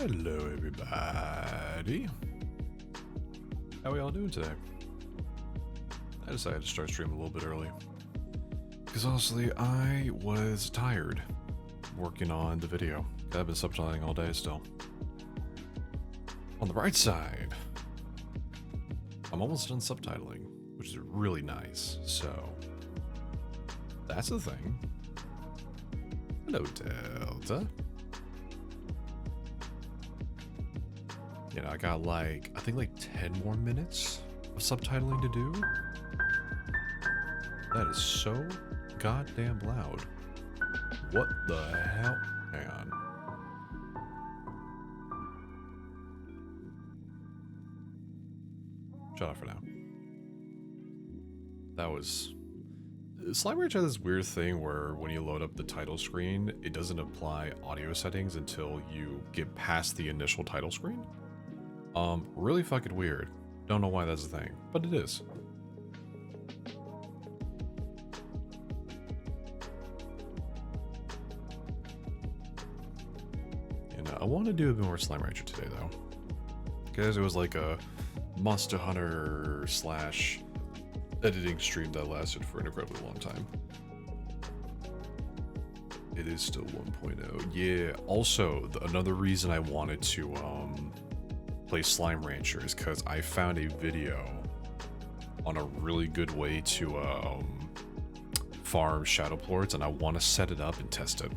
Hello, everybody. How are we all doing today? I decided to start streaming a little bit early. Because honestly, I was tired working on the video. I've been subtitling all day still. On the right side, I'm almost done subtitling, which is really nice. So, that's the thing. Hello, Delta. You know, I got like, I think like 10 more minutes of subtitling to do. That is so goddamn loud. What the hell? Hang on. Shut up for now. That was... Slime Ranch has this weird thing where when you load up the title screen, it doesn't apply audio settings until you get past the initial title screen. Really fucking weird. Don't know why that's a thing, but it is. You know, I want to do a bit more Slime Rancher today, though. Because it was like a Monster Hunter slash editing stream that lasted for an incredibly long time. It is still 1.0. Yeah, also, another reason I wanted to, play Slime Rancher is because I found a video on a really good way to farm Shadowplords, and I want to set it up and test it.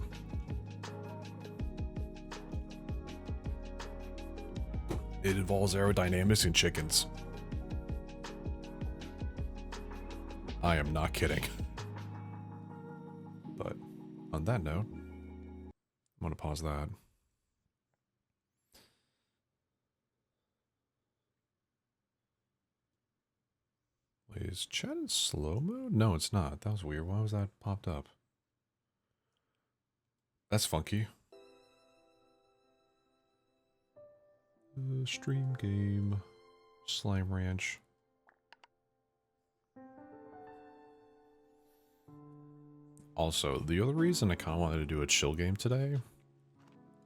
It involves aerodynamics and chickens. I am not kidding. But on that note, I'm going to pause that. Is chat in slow mode? No, it's not. That was weird. Why was that popped up? That's funky. Stream game. Slime Ranch. Also, the other reason I kind of wanted to do a chill game today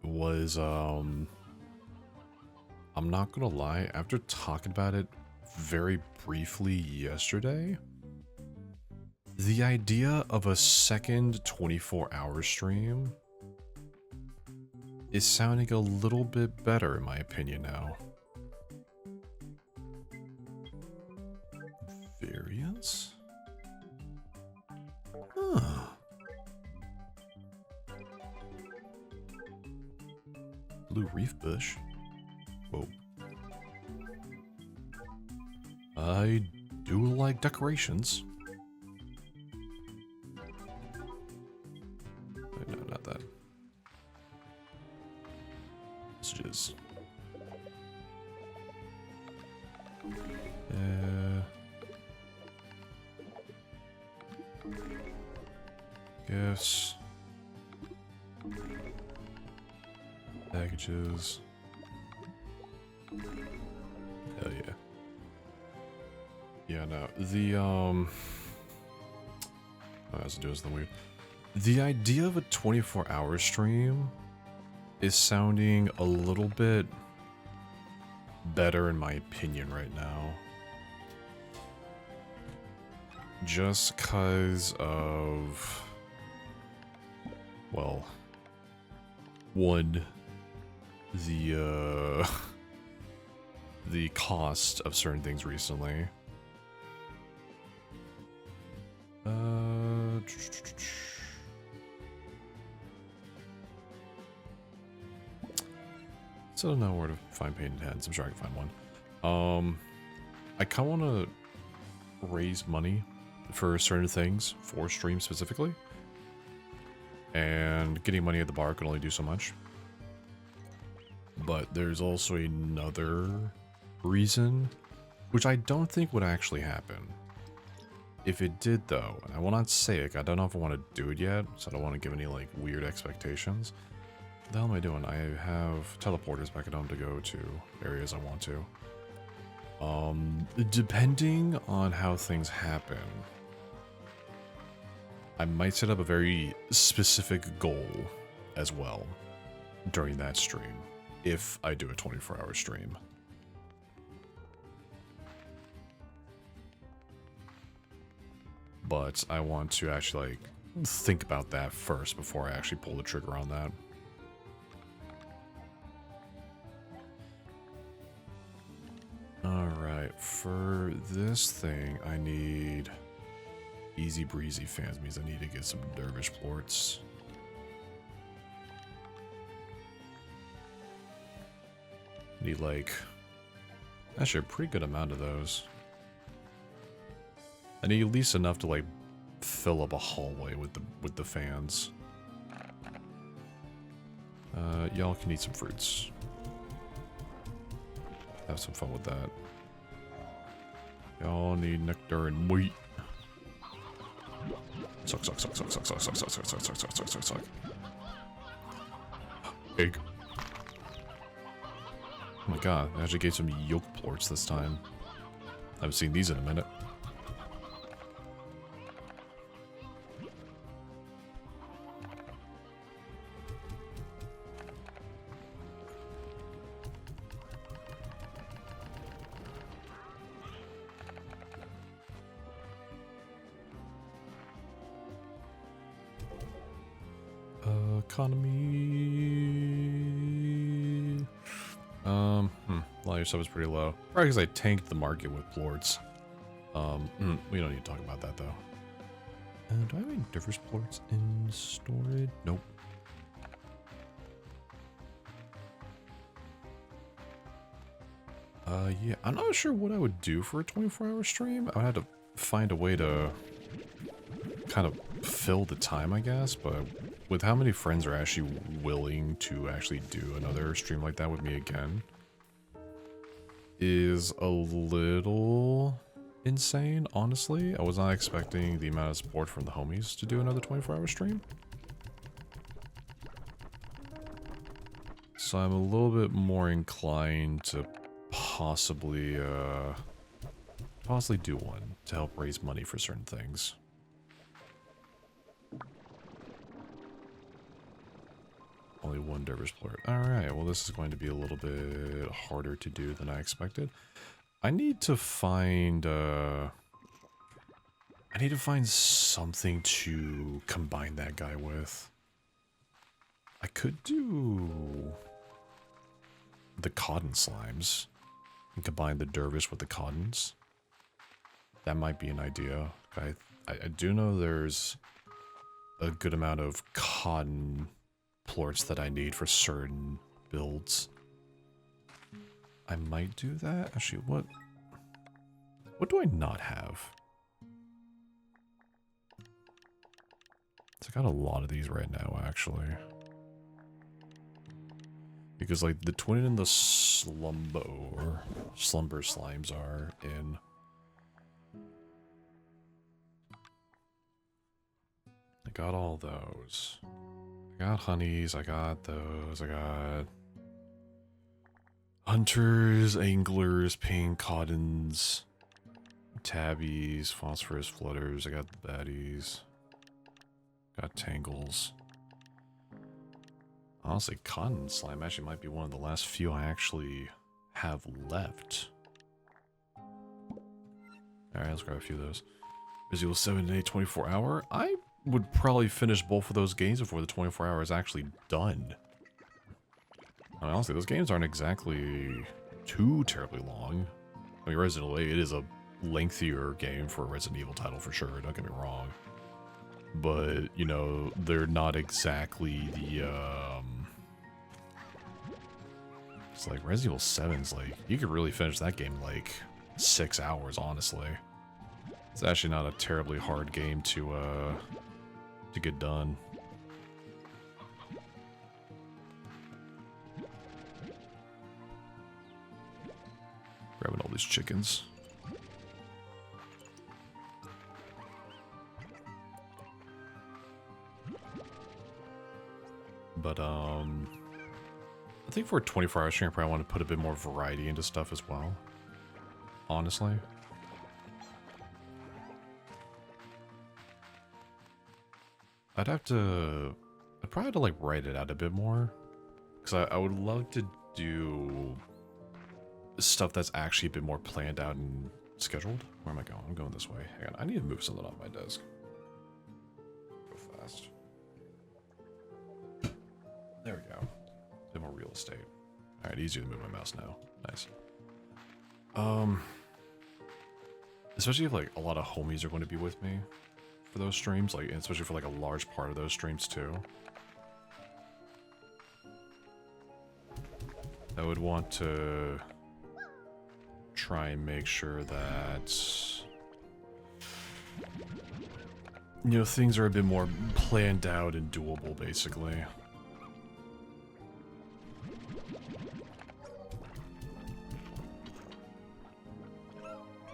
was, I'm not gonna lie, after talking about it very briefly yesterday, the idea of a second 24-hour stream is sounding a little bit better in my opinion now. Variance? Huh. Blue reef bush? Whoa. I do like decorations. Wait, no, not that. Messages. Gifts. Packages. Hell yeah. Yeah, no. The, oh, it has to do with something weird. The idea of a 24-hour stream is sounding a little bit better in my opinion right now. Just cause of, well, one, the cost of certain things recently. Still don't know where to find painted heads. I'm sure I can find one. I kind of want to raise money for certain things, for streams specifically. And getting money at the bar can only do so much. But there's also another reason, which I don't think would actually happen. If it did though, and I will not say it, I don't know if I want to do it yet, so I don't want to give any like weird expectations. What the hell am I doing? I have teleporters back at home to go to areas I want to. Depending on how things happen, I might set up a very specific goal as well during that stream. if I do a 24-hour stream. But I want to actually, like, think about that first before I actually pull the trigger on that. Alright, for this thing, I need easy breezy fans. Means I need to get some dervish plorts. Need, like, actually a pretty good amount of those. I need at least enough to, like, fill up a hallway with the fans. Y'all can eat some fruits. Have some fun with that. Y'all need nectar and meat. Suck, suck, suck, suck, suck, suck, suck, suck, suck, suck, suck, suck, suck, suck, suck. Egg. Oh my god, I actually gave some yolk plorts this time. I haven't seen these in a minute. Economy. A lot of your stuff is pretty low. Probably because I tanked the market with plorts. We don't need to talk about that though. Do I have any dervish plorts in storage? Nope. Yeah, I'm not sure what I would do for a 24-hour stream. I would have to find a way to kind of fill the time, I guess, but with how many friends are actually willing to actually do another stream like that with me again is a little insane, honestly. I was not expecting the amount of support from the homies to do another 24-hour stream. So I'm a little bit more inclined to possibly do one to help raise money for certain things. Only one dervish plort. Alright, well this is going to be a little bit harder to do than I expected. I need to find something to combine that guy with. I could do the cotton slimes and combine the dervish with the cottons. That might be an idea. I do know there's a good amount of cotton plorts that I need for certain builds. I might do that. Actually, what do I not have? So I got a lot of these right now, actually. Because, like, the twin and the slumber slimes are in. I got all those. I got honeys, I got those, I got hunters, anglers, pink cottons, tabbies, phosphorus flutters, I got the baddies, got tangles. Honestly, cotton slime actually might be one of the last few I actually have left. Alright, let's grab a few of those. Visual 7 day 24 hour. I would probably finish both of those games before the 24 hours is actually done. I mean, honestly, those games aren't exactly too terribly long. I mean, Resident Evil 8, it is a lengthier game for a Resident Evil title for sure, don't get me wrong. But, you know, they're not exactly the, it's like Resident Evil 7's like, you could really finish that game in like 6 hours, honestly. It's actually not a terribly hard game to get done. Grabbing all these chickens. But, I think for a 24-hour stream, I probably want to put a bit more variety into stuff as well. Honestly. I'd probably have to, like, write it out a bit more. Because I would love to do stuff that's actually a bit more planned out and scheduled. Where am I going? I'm going this way. Hang on, I need to move something off my desk. Go fast. There we go. A bit more real estate. Alright, easier to move my mouse now. Nice. Especially if like a lot of homies are going to be with me for those streams, like especially for like a large part of those streams too. I would want to try and make sure that, you know, things are a bit more planned out and doable, basically.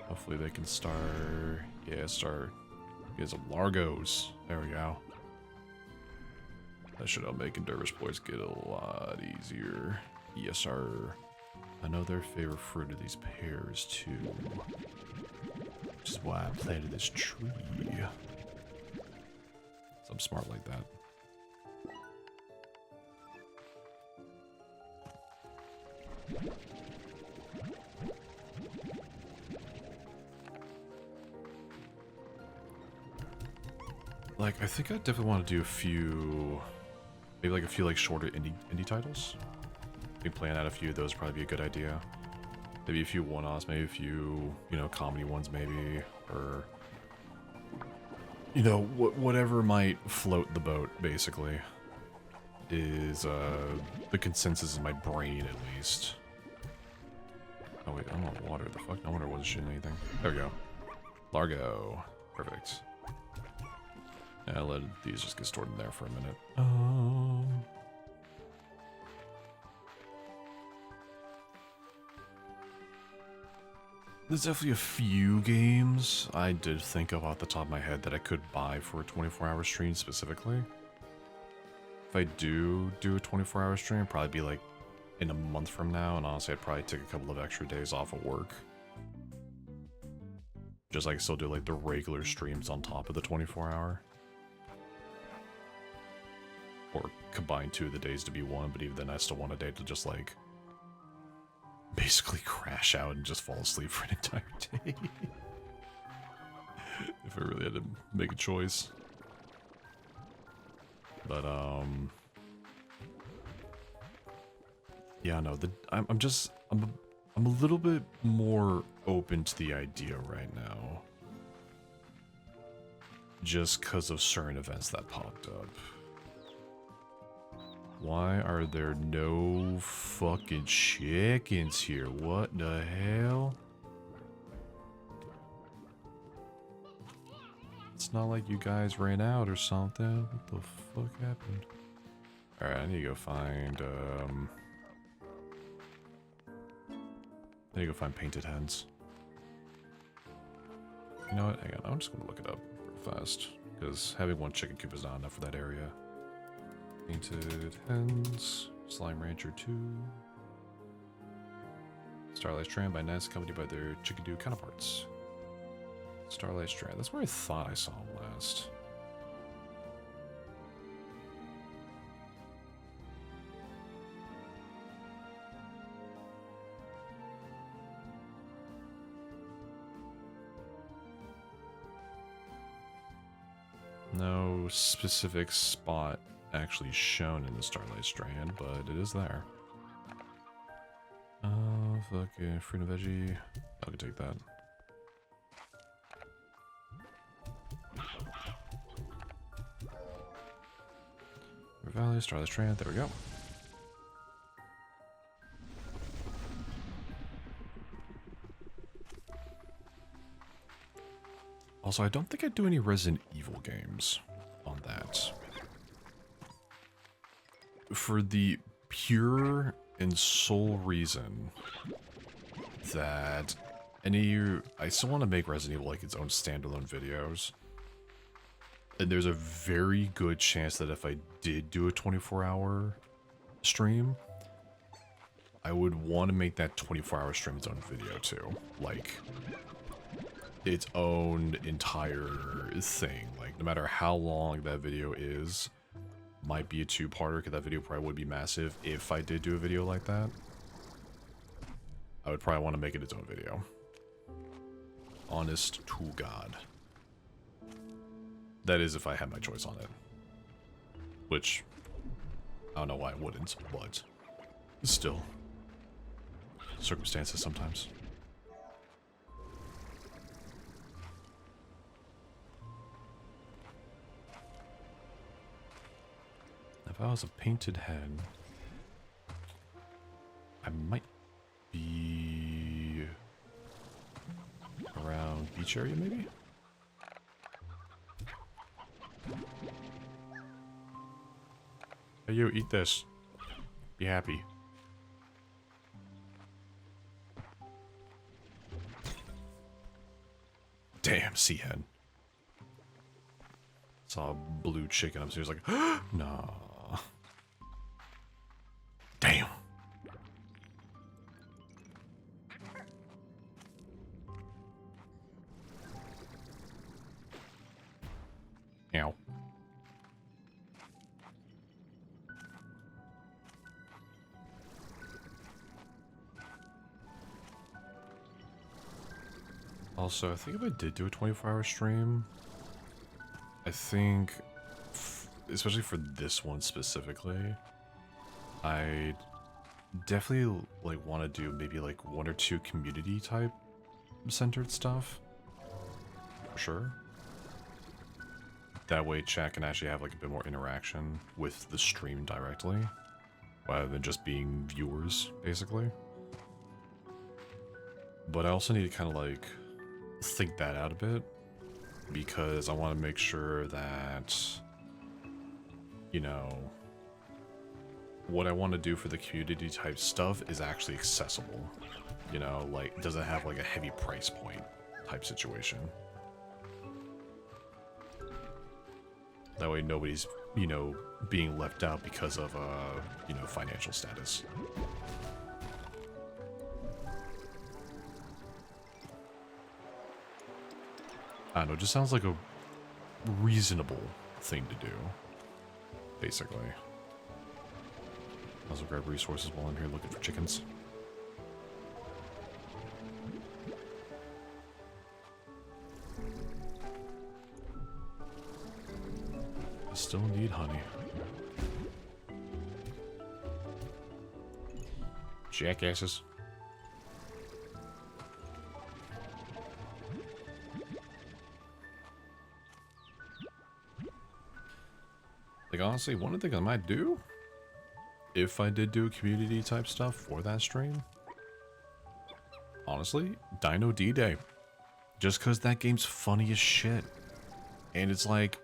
Hopefully they can start, get some Largos. There we go. That should help making Dervish Boys get a lot easier. Yes, sir. I know their favorite fruit are these pears, too. Which is why I planted this tree. So I'm smart like that. Like, I think I definitely want to do a few, maybe like a few like shorter indie titles. I think playing out a few of those would probably be a good idea. Maybe a few one-offs, maybe a few, you know, comedy ones maybe, or, you know, whatever might float the boat, basically, is the consensus in my brain, at least. Oh wait, I'm on water, the fuck? No wonder I wasn't shooting anything. There we go. Largo. Perfect. Yeah, I'll let these just get stored in there for a minute. There's definitely a few games I did think of off the top of my head that I could buy for a 24-hour stream specifically. If I do a 24-hour stream, it'd probably be like in a month from now, and honestly I'd probably take a couple of extra days off of work. Just like still do like the regular streams on top of the 24-hour. Or combine 2 of the days to be 1, but even then I still want a day to just like basically crash out and just fall asleep for an entire day. If I really had to make a choice. But yeah, no, I'm a little bit more open to the idea right now. Just because of certain events that popped up. Why are there no fucking chickens here? What the hell? It's not like you guys ran out or something. What the fuck happened? Alright, I need to go find, I need to go find painted hens. You know what? Hang on, I'm just gonna look it up real fast. Because having 1 chicken coop is not enough for that area. Painted hens, Slime Rancher 2, Starlight Strand by Nest, accompanied by their Chickadoo counterparts. Starlight Strand, that's where I thought I saw them last. No specific spot actually shown in the Starlight Strand, but it is there. Fucking fruit and veggie. I can take that. River Valley, Starlight Strand, there we go. Also, I don't think I do any Resident Evil games on that. For the pure and sole reason that I still want to make Resident Evil like its own standalone videos. And there's a very good chance that if I did do a 24-hour stream, I would want to make that 24-hour stream its own video too. Like, its own entire thing. Like, no matter how long that video is, might be a 2-parter, because that video probably would be massive if I did do a video like that. I would probably want to make it its own video. Honest to God. That is if I had my choice on it. Which, I don't know why I wouldn't, but still. Circumstances sometimes. If I was a painted head, I might be around beach area maybe? Hey you, eat this. Be happy. Damn, sea hen. Saw a blue chicken upstairs like, no. Damn. Ow. Also, I think if I did do a 24-hour stream, I think, especially for this one specifically, I definitely like want to do maybe like 1 or 2 community type centered stuff, for sure. That way chat can actually have like a bit more interaction with the stream directly, rather than just being viewers, basically. But I also need to kind of like think that out a bit, because I want to make sure that, you know, what I want to do for the community type stuff is actually accessible. You know, like, doesn't have like a heavy price point type situation. That way nobody's, you know, being left out because of, you know, financial status. I don't know, it just sounds like a reasonable thing to do, basically. I'll also grab resources while I'm here looking for chickens. I still need honey. Jackasses. Like, honestly, one of the things I might do, if I did do community type stuff for that stream, honestly, Dino D-Day. Just because that game's funny as shit. And it's like,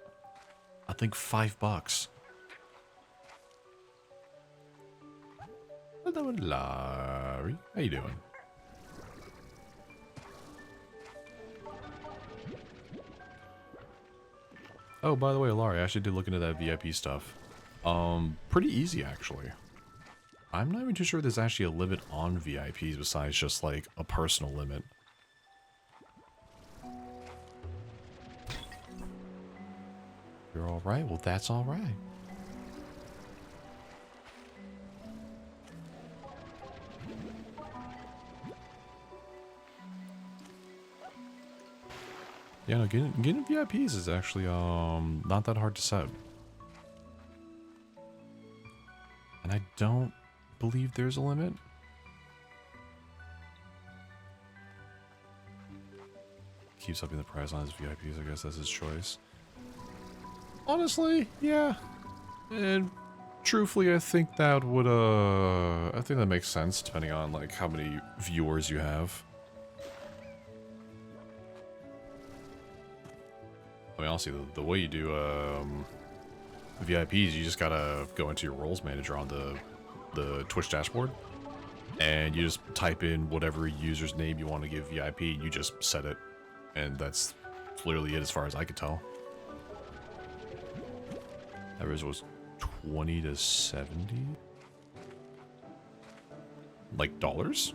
I think $5. Hello, Larry. How you doing? Oh, by the way, Laurie, I actually did look into that VIP stuff. Pretty easy, actually. I'm not even too sure there's actually a limit on VIPs besides just, like, a personal limit. You're alright? Well, that's alright. Yeah, no, getting VIPs is actually, not that hard to set. And I don't believe there's a limit. Keeps upping the price on his VIPs, I guess that's his choice. Honestly, yeah. And truthfully, I think that would, I think that makes sense depending on, like, how many viewers you have. I mean, honestly, the way you do VIPs, you just gotta go into your roles manager on the Twitch dashboard, and you just type in whatever user's name you want to give VIP, and you just set it, and that's literally it as far as I could tell. Average was 20 to 70, like dollars,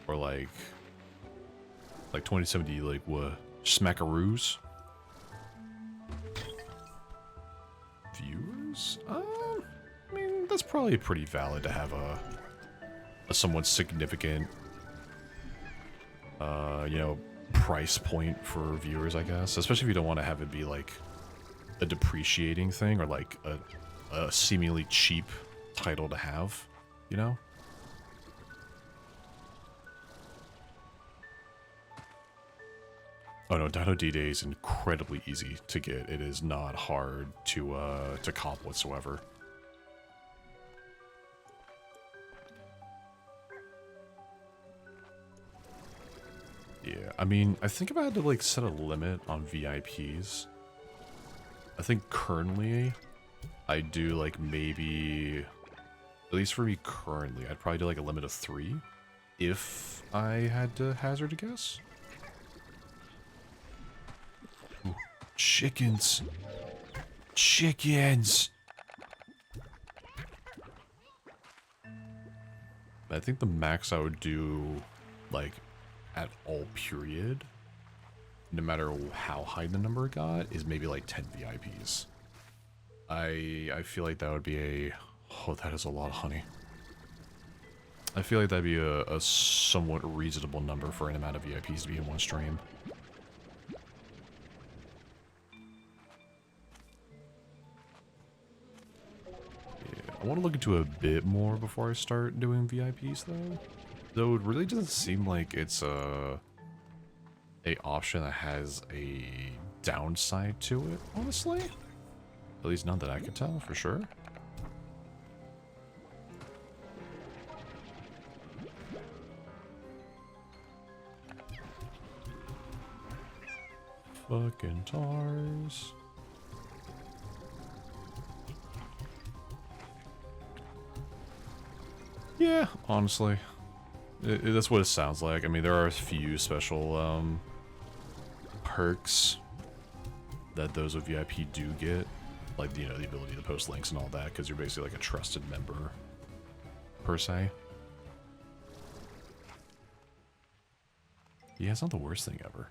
or like 20 to 70, like what, smackaroos? Viewers? I mean, that's probably pretty valid to have a a somewhat significant, you know, price point for viewers, I guess. Especially if you don't want to have it be like a depreciating thing or like a seemingly cheap title to have, you know? Oh no, Dino D-Day is incredibly easy to get. It is not hard to cop whatsoever. Yeah, I mean, I think if I had to like set a limit on VIPs, I think currently I do like maybe, at least for me currently, I'd probably do like a limit of 3 if I had to hazard a guess. Ooh, chickens. Chickens. I think the max I would do, like, at all period, no matter how high the number got, is maybe like 10 VIPs. I feel like that would be a... Oh, that is a lot of honey. I feel like that'd be a somewhat reasonable number for an amount of VIPs to be in one stream. Yeah, I want to look into a bit more before I start doing VIPs, though. Though it really doesn't seem like it's a option that has a downside to it, honestly. At least not that I can tell, for sure. Fucking TARS. Yeah, honestly. That's what it sounds like. I mean, there are a few special perks that those with VIP do get. Like, you know, the ability to post links and all that, because you're basically like a trusted member, per se. Yeah, it's not the worst thing ever.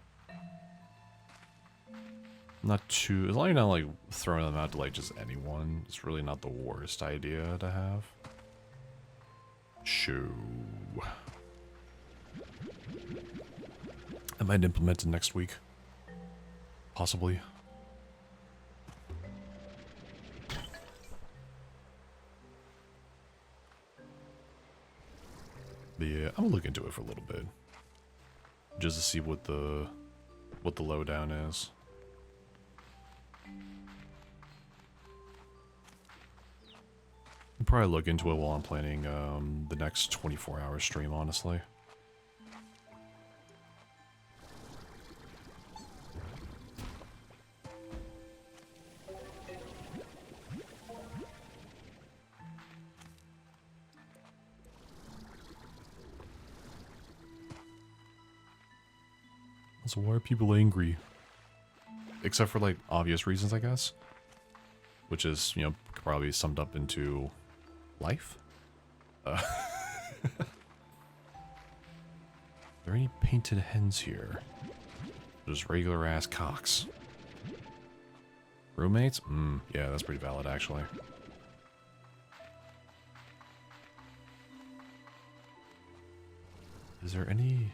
Not too... As long as you're not, like, throwing them out to, like, just anyone, it's really not the worst idea to have. Shoo. I might implement it next week. Possibly. But yeah, I'm gonna look into it for a little bit. Just to see what the lowdown is. I'll probably look into it while I'm planning the next 24-hour stream, honestly. So why are people angry? Except for, like, obvious reasons, I guess. Which is, you know, could probably be summed up into life? Are there any painted hens here? Just regular ass cocks. Roommates? Yeah, that's pretty valid, actually. Is there any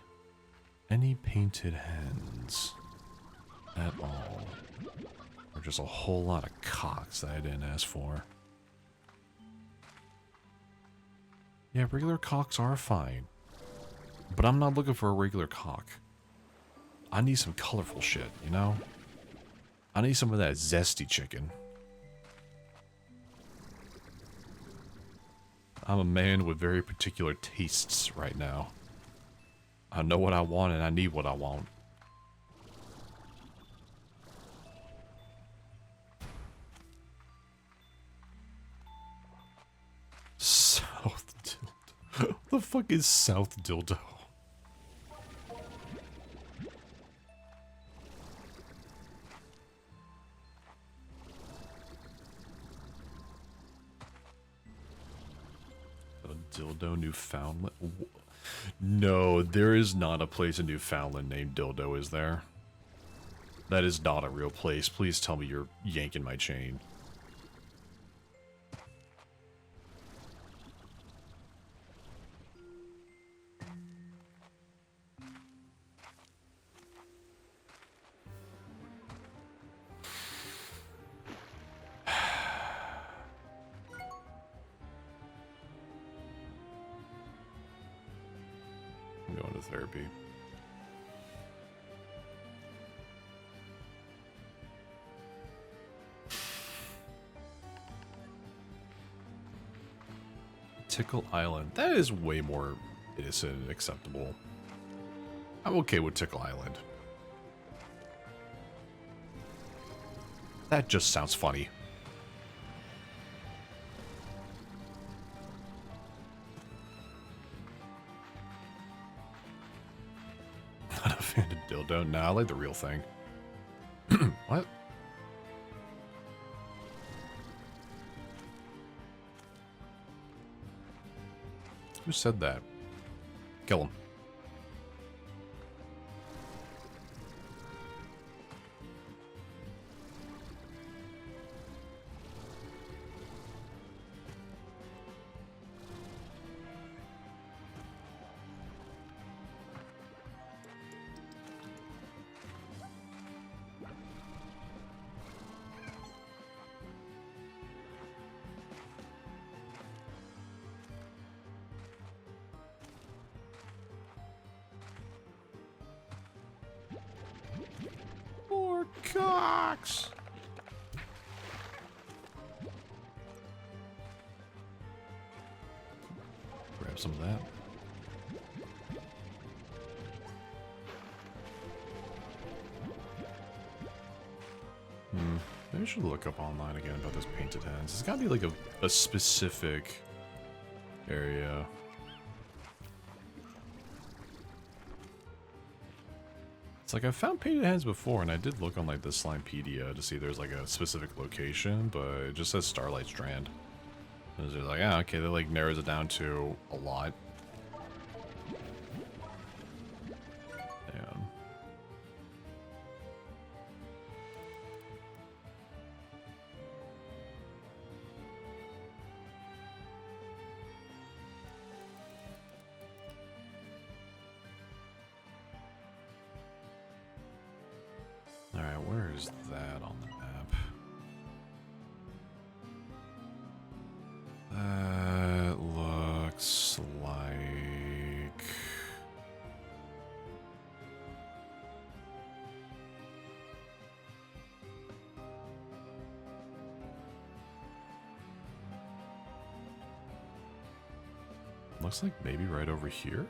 painted hens at all? Or just a whole lot of cocks that I didn't ask for? Yeah, regular cocks are fine. But I'm not looking for a regular cock. I need some colorful shit, you know? I need some of that zesty chicken. I'm a man with very particular tastes right now. I know what I want and I need what I want. South dildo. What the fuck is South dildo? A dildo Newfoundland? No, there is not a place in Newfoundland named Dildo, is there? That is not a real place. Please tell me you're yanking my chain. I'm going to therapy. Tickle Island. That is way more innocent and acceptable. I'm okay with Tickle Island. That just sounds funny. Not a fan of dildo. Nah, I like the real thing. What? Who said that? Kill him. More cocks. Grab some of that. Maybe I should look up online again about those painted hands. It's gotta be like a specific area. It's like I've found painted hands before, and I did look on like the Slimepedia to see there's like a specific location, but it just says Starlight Strand. And it's like, ah, okay, that like narrows it down to a lot. Damn. Alright, where is that on the map? That looks like... Looks like maybe right over here?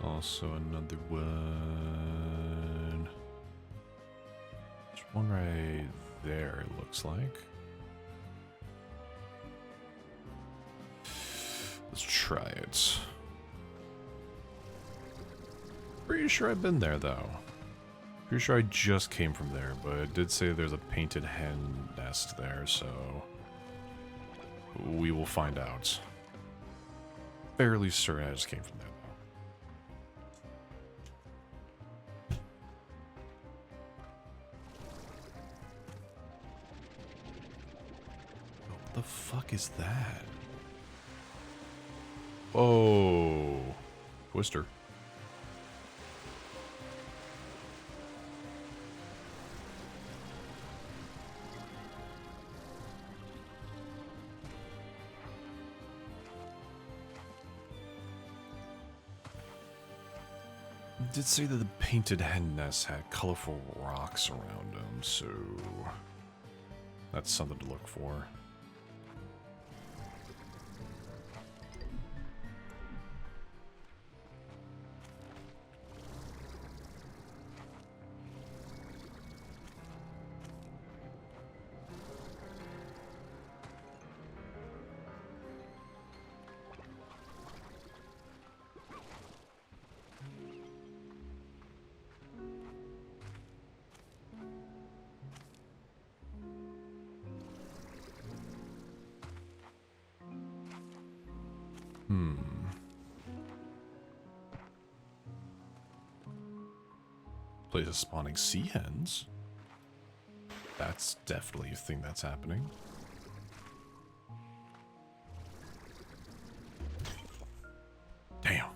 Also another one. There's one right there, it looks like. Let's try it. Pretty sure I've been there, though. Pretty sure I just came from there, but it did say there's a painted hen nest there, so... we will find out. Fairly certain I just came from there. What the fuck is that? Oh, Twister. It did say that the painted hen nest had colorful rocks around them, so that's something to look for. Place of spawning sea hens. That's definitely a thing that's happening. Damn.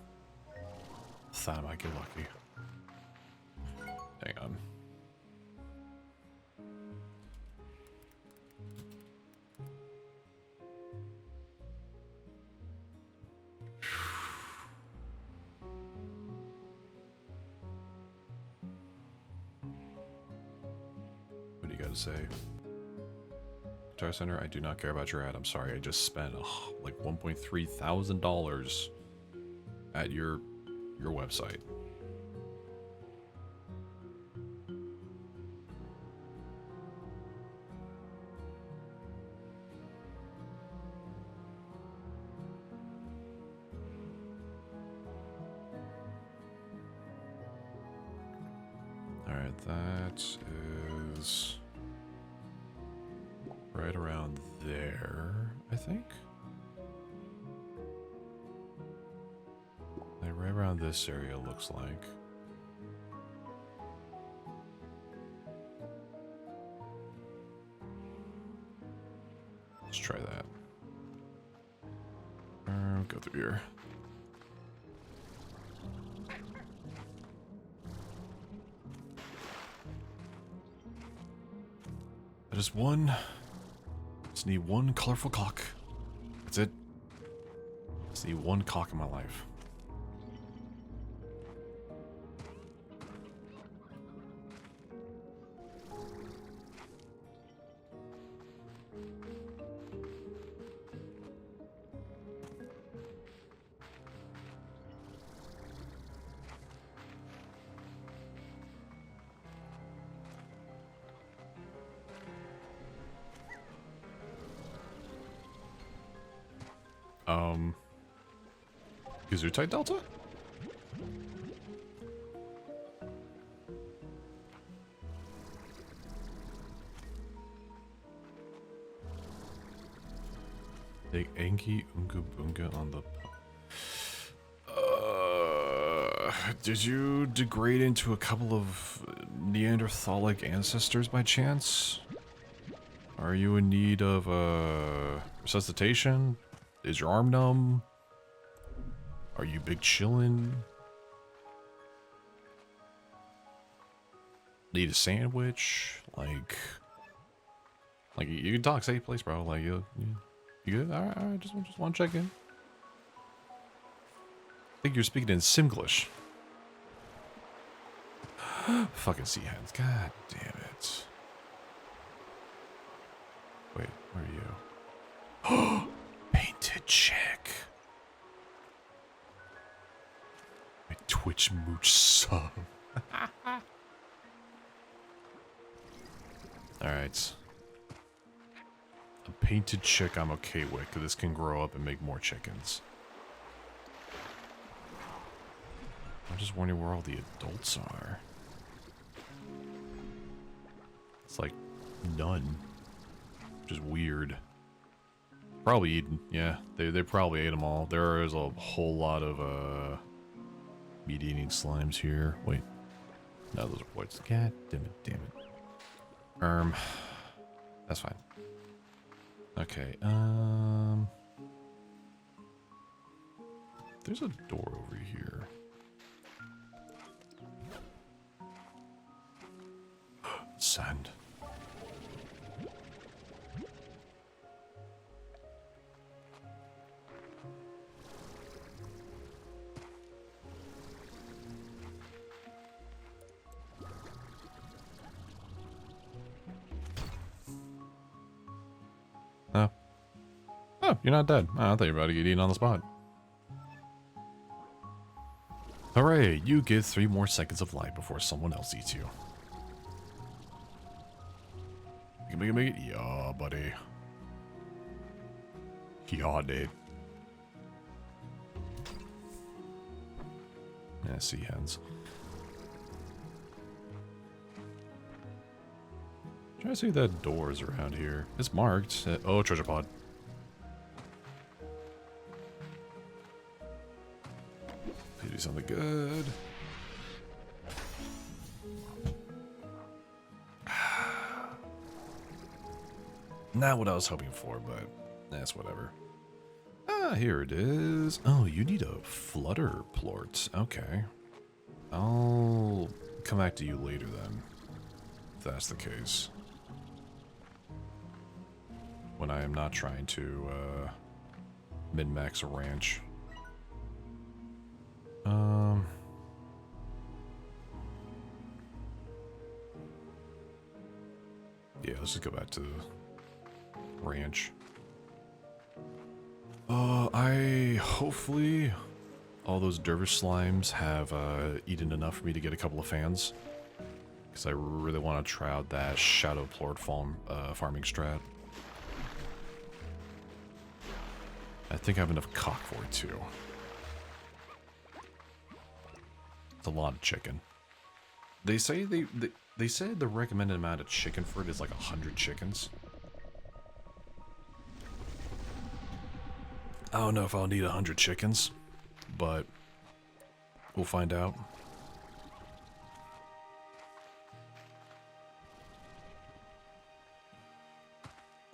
Thought I might get lucky. Hang on. had to say. Guitar Center, I do not care about your ad. I'm sorry, I just spent like $1.3 thousand at your website. Alright, that is right around there, I think. Like right around this area, looks like. Let's try that. Go through here. I just need one colorful cock. That's it. Just need one cock in my life. Gesundheit Delta? Big Enki Unga Bunga on the... did you degrade into a couple of Neanderthalic ancestors by chance? Are you in need of resuscitation? Is your arm numb? Are you big chillin'? Need a sandwich? Like you can talk safe place, bro. Like you good? All right. Just want to check in. I think you're speaking in Simglish. Fucking sea hens. God damn it. Wait, where are you? Painted chick. My Twitch mooch sub. Alright. A painted chick I'm okay with, because this can grow up and make more chickens. I'm just wondering where all the adults are. It's like none. Which is weird. Probably eaten. Yeah, they probably ate them all. There is a whole lot of meat-eating slimes here. Wait. No, those are whites. God damn it. That's fine. Okay, there's a door over here. Sand. Oh, you're not dead. Oh, I thought you were about to get eaten on the spot. Hooray, you get 3 more seconds of life before someone else eats you. Make it. Yeah, buddy. Yeah, dude. Yeah, sea hens. Try to see if that door is around here. It's marked. Oh, treasure pod. Maybe something good. Not what I was hoping for, but that's whatever. Ah, here it is. Oh, you need a flutter plort. Okay. I'll come back to you later then, if that's the case. When I am not trying to min-max a ranch. Yeah, let's just go back to the ranch. Hopefully all those dervish slimes have eaten enough for me to get a couple of fans. Because I really want to try out that Shadow Plort farming strat. I think I have enough cock for it too. It's a lot of chicken. They say they said the recommended amount of chicken for it is like 100 chickens. I don't know if I'll need 100 chickens, but we'll find out.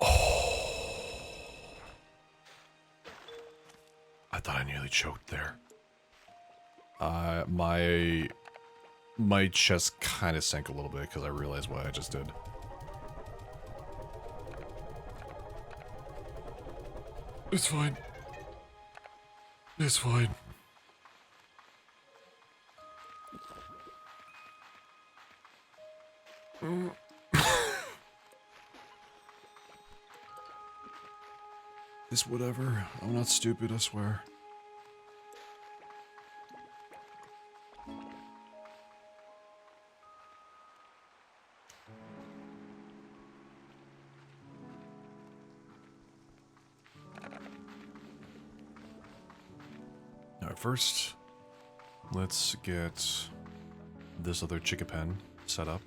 Oh, I thought I nearly choked there. My chest kind of sank a little bit because I realized what I just did. It's fine. It's fine. It's whatever. I'm not stupid, I swear. Alright, first, let's get this other chicken pen set up.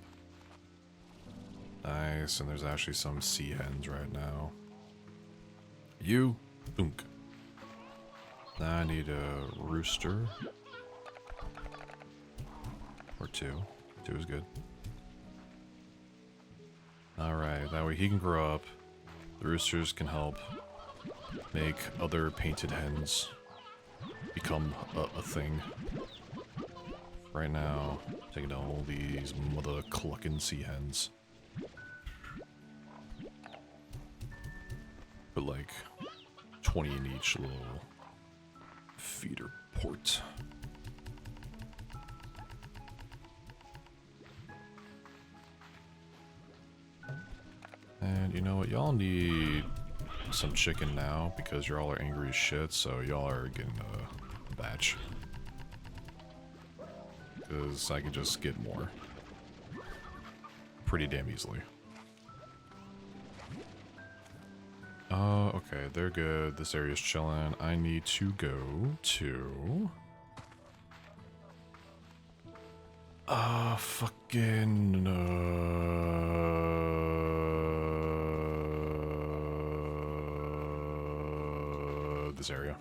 Nice, and there's actually some sea hens right now. You, boonk. Now I need a rooster. Or two. Two is good. Alright, that way he can grow up. The roosters can help make other painted hens become a thing. Right now, taking down all these mother clucking sea hens. Put like 20 in each little feeder port. And you know what, y'all need some chicken now because y'all are angry as shit, so y'all are getting a batch. Because I can just get more pretty damn easily. Okay, they're good. This area's chilling. I need to go to... fucking... this area.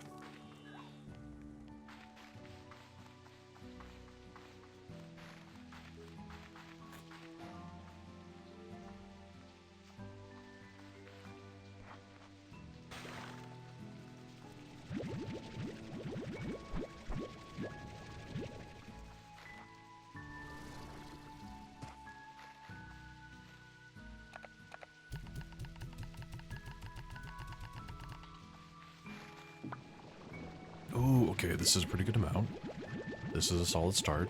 Ooh, okay, this is a pretty good amount. This is a solid start.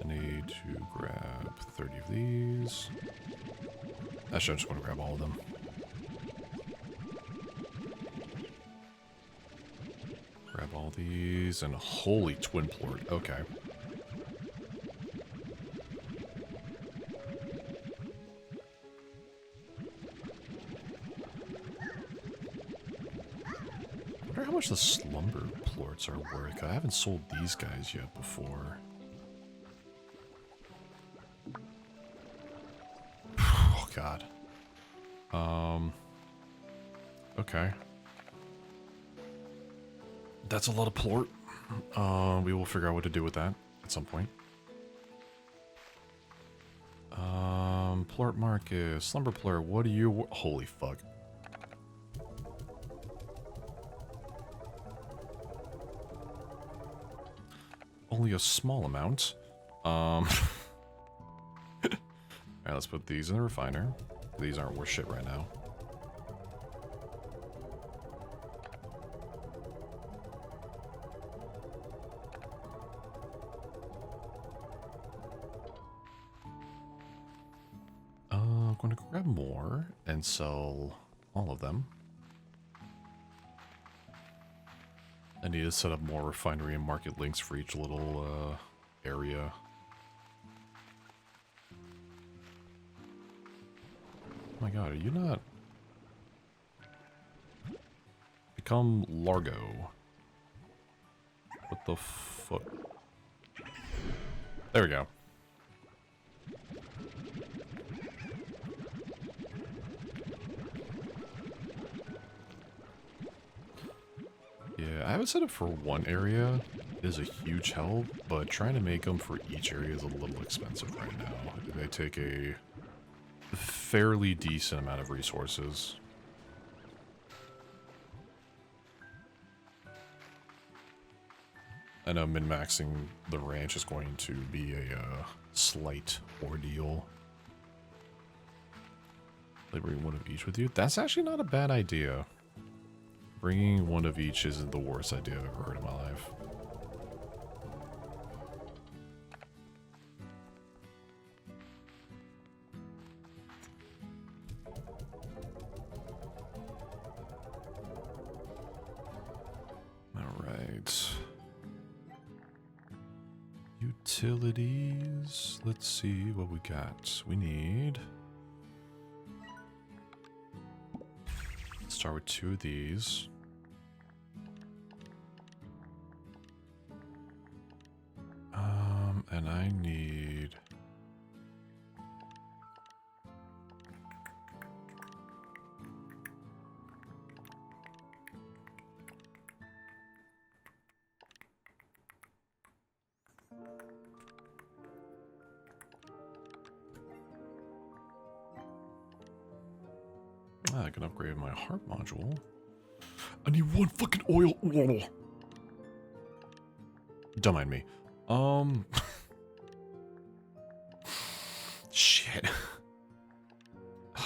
I need to grab 30 of these. Actually, I just want to grab all of them. Grab all these, and holy twin plort. Okay. I wonder how much the slumber plorts are worth. I haven't sold these guys yet before. Oh god. Okay. That's a lot of plort. We will figure out what to do with that at some point. Plort Marcus, Slumber Plort, what do you... Holy fuck. Only a small amount. Alright, let's put these in the refiner. These aren't worth shit right now. I'm going to grab more and sell all of them. I need to set up more refinery and market links for each little area. Oh my god, are you not... Become Largo. What the fuck? There we go. Yeah, I have it set up for one area. It is a huge help, but trying to make them for each area is a little expensive right now. They take a fairly decent amount of resources. I know min-maxing the ranch is going to be a slight ordeal. They bring one of each with you? That's actually not a bad idea. Bringing one of each isn't the worst idea I've ever heard in my life. Alright. Utilities. Let's see what we got. We need... Let's start with 2 of these. And I need... I can upgrade my heart module. I need 1 fucking oil. Don't mind me. Shit.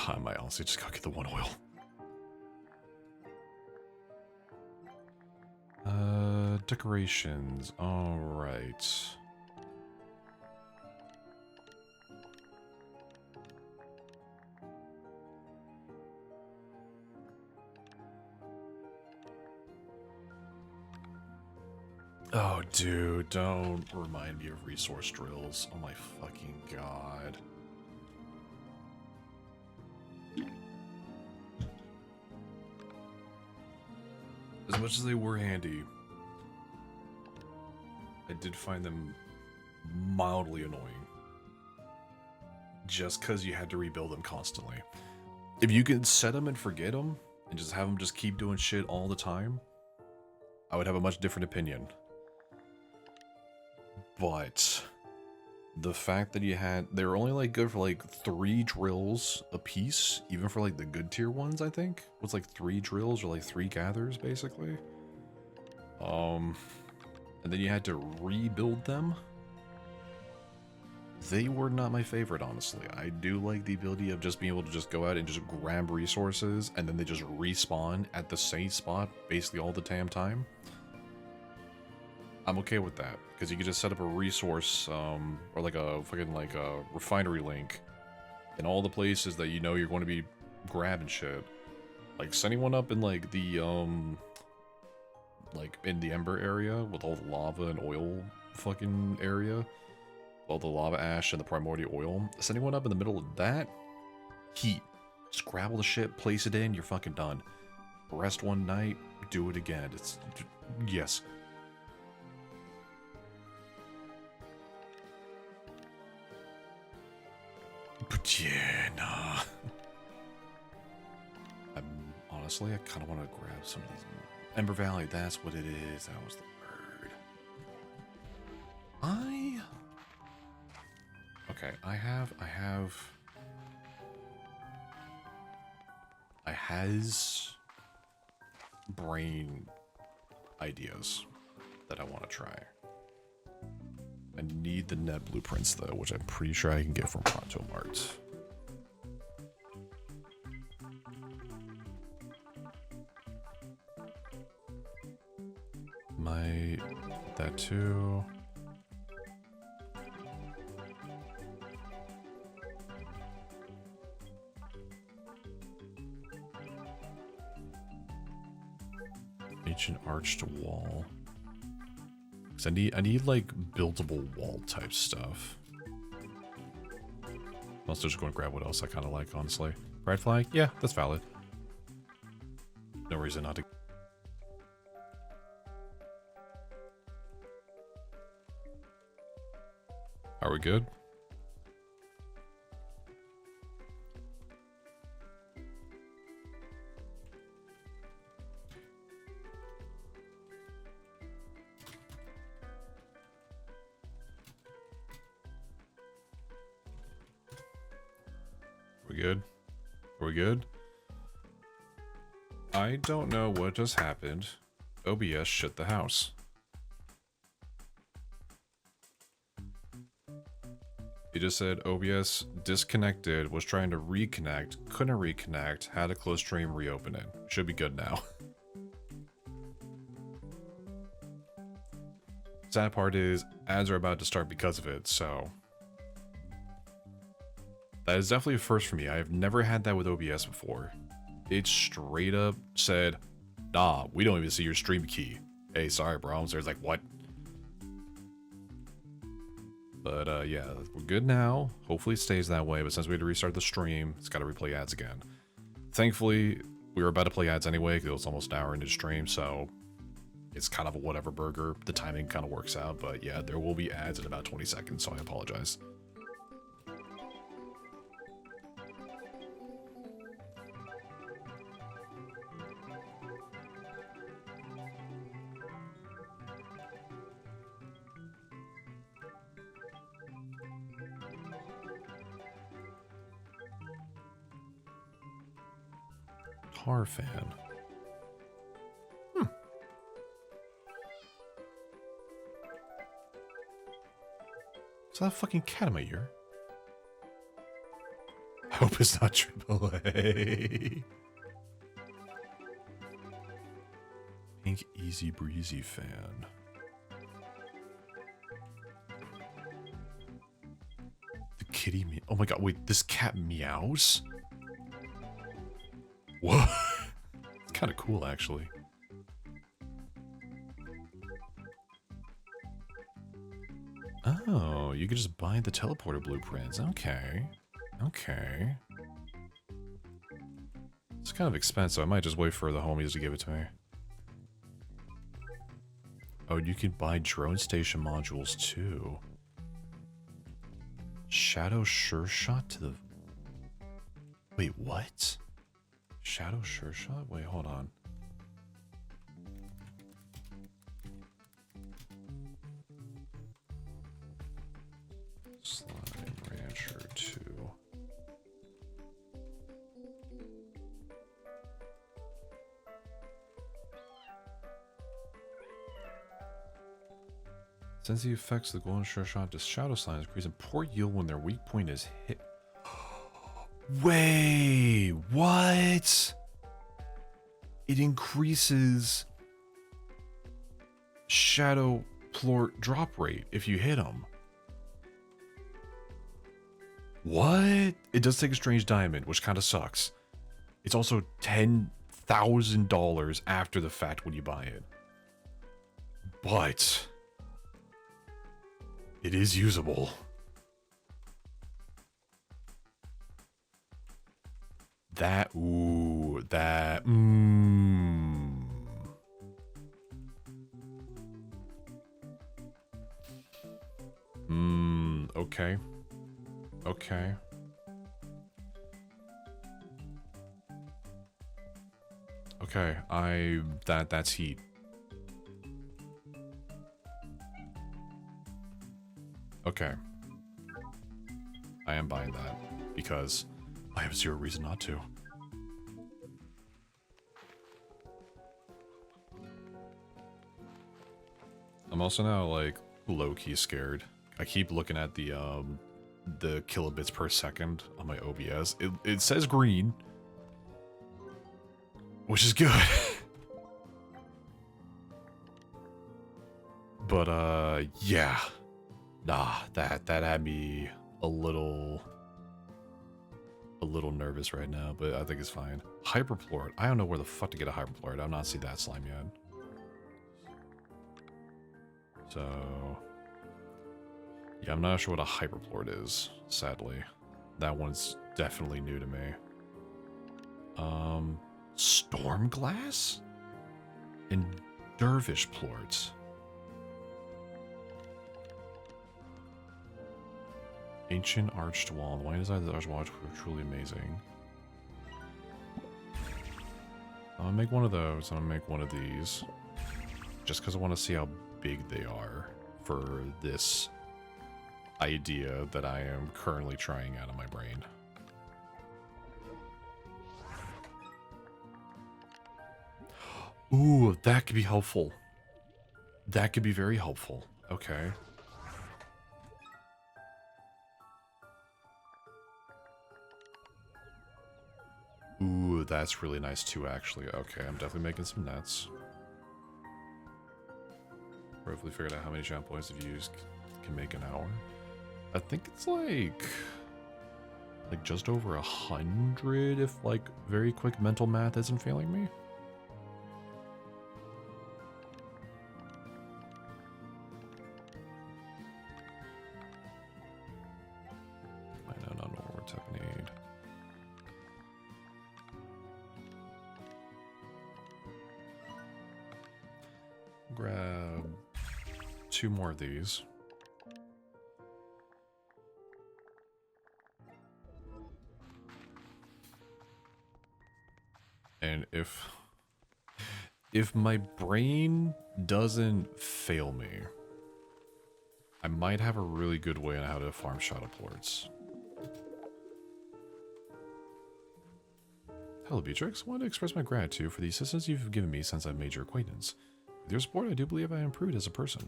I might honestly just go get the 1 oil. Decorations. Alright. Oh, dude, don't remind me of resource drills. Oh my fucking god. As much as they were handy, I did find them mildly annoying. Just because you had to rebuild them constantly. If you could set them and forget them, and just have them just keep doing shit all the time, I would have a much different opinion. But the fact that they were only like good for like 3 drills a piece, even for like the good tier ones, I think. It was like 3 drills or like 3 gathers basically. And then you had to rebuild them. They were not my favorite, honestly. I do like the ability of just being able to just go out and just grab resources and then they just respawn at the same spot basically all the damn time. I'm okay with that, because you can just set up a resource, or like a fucking, like a refinery link in all the places that you know you're going to be grabbing shit. Like, setting one up in, like, the, like, in the Ember area, with all the lava and oil fucking area, all the lava ash and the primordial oil, setting one up in the middle of that, heat. Just grab all the shit, place it in, you're fucking done. Rest one night, do it again. It's, yes. But yeah, nah. Honestly, I kind of want to grab some of these. Ember Valley, that's what it is. That was the word. Okay, I has brain ideas that I want to try. I need the net blueprints though, which I'm pretty sure I can get from Pronto Mart. That too. Ancient arched wall. Cause I need like buildable wall type stuff. I'll just go and grab what else I kind of like, honestly. Pride flag? Yeah, that's valid. No reason not to. Are we good? We good? Are we good? I don't know what just happened. OBS shut the house. He just said OBS disconnected, was trying to reconnect, couldn't reconnect, had to close stream, reopen it. Should be good now. Sad part is, ads are about to start because of it, so... That is definitely a first for me. I have never had that with OBS before. It straight up said, nah, we don't even see your stream key. Hey, sorry, bro. So it's like, what? But yeah, we're good now. Hopefully it stays that way, but since we had to restart the stream, it's got to replay ads again. Thankfully, we were about to play ads anyway, because it was almost an hour into the stream, so it's kind of a whatever burger. The timing kind of works out, but yeah, there will be ads in about 20 seconds, so I apologize. Tar fan. Is that a fucking cat in my ear? I hope it's not AAA. Pink Easy Breezy fan. The kitty me. Oh my god, wait, this cat meows? What? It's kind of cool, actually. Oh, you could just buy the teleporter blueprints. Okay. Okay. It's kind of expensive. I might just wait for the homies to give it to me. Oh, you could buy drone station modules too. Shadow Sure Shot to the... Wait, what? Shadow Sure Shot? Wait, hold on. Slime Rancher 2. Since the effects of the golden sure shot to shadow slimes increase in poor yield when their weak point is hit. Wait, what? It increases shadow plort drop rate if you hit them. What? It does take a strange diamond, which kind of sucks. It's also $10,000 after the fact when you buy it. But it is usable. That, ooh, that, okay. Okay. Okay, that's heat. Okay. I am buying that because I have zero reason not to. I'm also now like low-key scared. I keep looking at the kilobits per second on my OBS. It says green, which is good. But yeah. Nah, that had me a little nervous right now, but I think it's fine. Hyperplort. I don't know where the fuck to get a hyperplort. I've not seen that slime yet. So, yeah, I'm not sure what a hyperplort is, sadly. That one's definitely new to me. Stormglass? And Dervish plorts. Ancient arched wall. The wine design of the arched wall were truly amazing. I'm gonna make one of those. I'm gonna make one of these. Just because I want to see how big they are for this idea that I am currently trying out of my brain. Ooh, that could be helpful. That could be very helpful. Okay. Ooh, that's really nice too, actually. Okay, I'm definitely making some nets. Roughly figured out how many champ points of use can make an hour. I think it's like just over 100 if like very quick mental math isn't failing me. I know not know what tech need. Grab 2 more of these. And if my brain doesn't fail me, I might have a really good way on how to farm shadow plorts. Hello, Beatrix. I wanted to express my gratitude for the assistance you've given me since I've made your acquaintance. With your support, I do believe I improved as a person.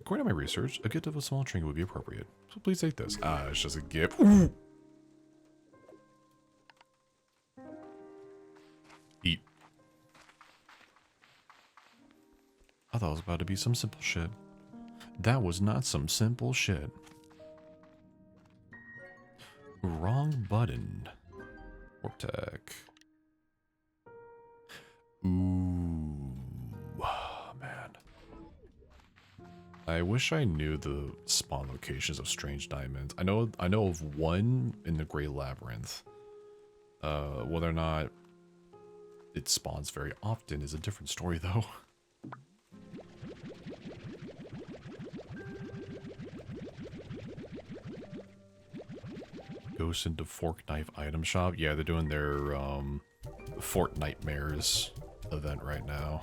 According to my research, a gift of a small trinket would be appropriate. So please take this. Ah, it's just a gift. Ooh. Eat. I thought it was about to be some simple shit. That was not some simple shit. Wrong button. Warp tech. Ooh, man. I wish I knew the spawn locations of strange diamonds. I know of one in the Great Labyrinth. Whether or not it spawns very often is a different story, though. Goes into Fork Knife Item Shop. Yeah, they're doing their Fort Nightmares event right now.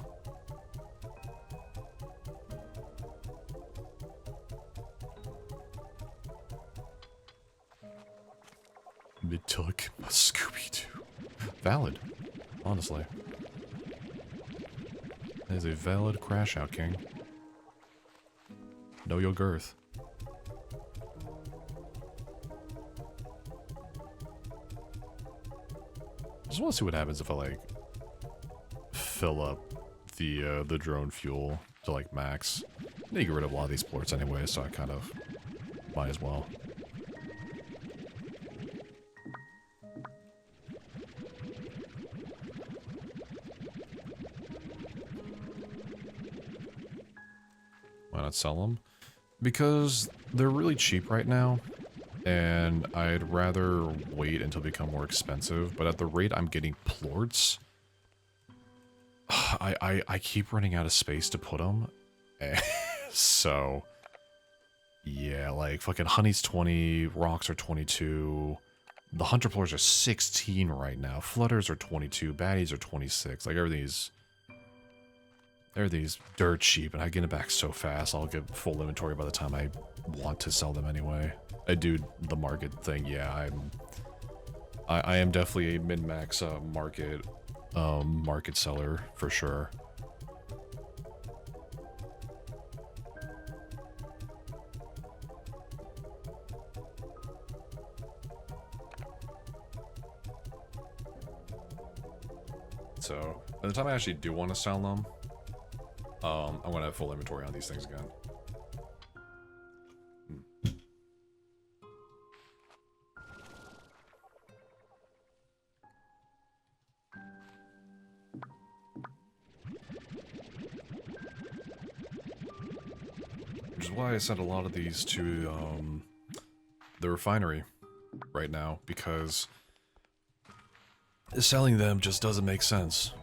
Mid-Tillic Scooby-Doo. Valid, honestly. That is a valid crash out, King. Know your girth. I just want to see what happens if I like fill up the drone fuel to like max. I need to get rid of a lot of these plorts anyway, so I kind of might as well. Why not sell them? Because they're really cheap right now. And I'd rather wait until they become more expensive. But at the rate I'm getting plorts, I keep running out of space to put them. So, yeah, like fucking Honey's 20, Rocks are 22. The Hunter plorts are 16 right now. Flutters are 22. Baddies are 26. Like everything's dirt cheap, and I get it back so fast. I'll get full inventory by the time I want to sell them anyway. I do the market thing. Yeah, I am definitely a min-max market seller for sure. So by the time I actually do want to sell them, I'm gonna have full inventory on these things again. why I sent a lot of these to the refinery right now, because selling them just doesn't make sense.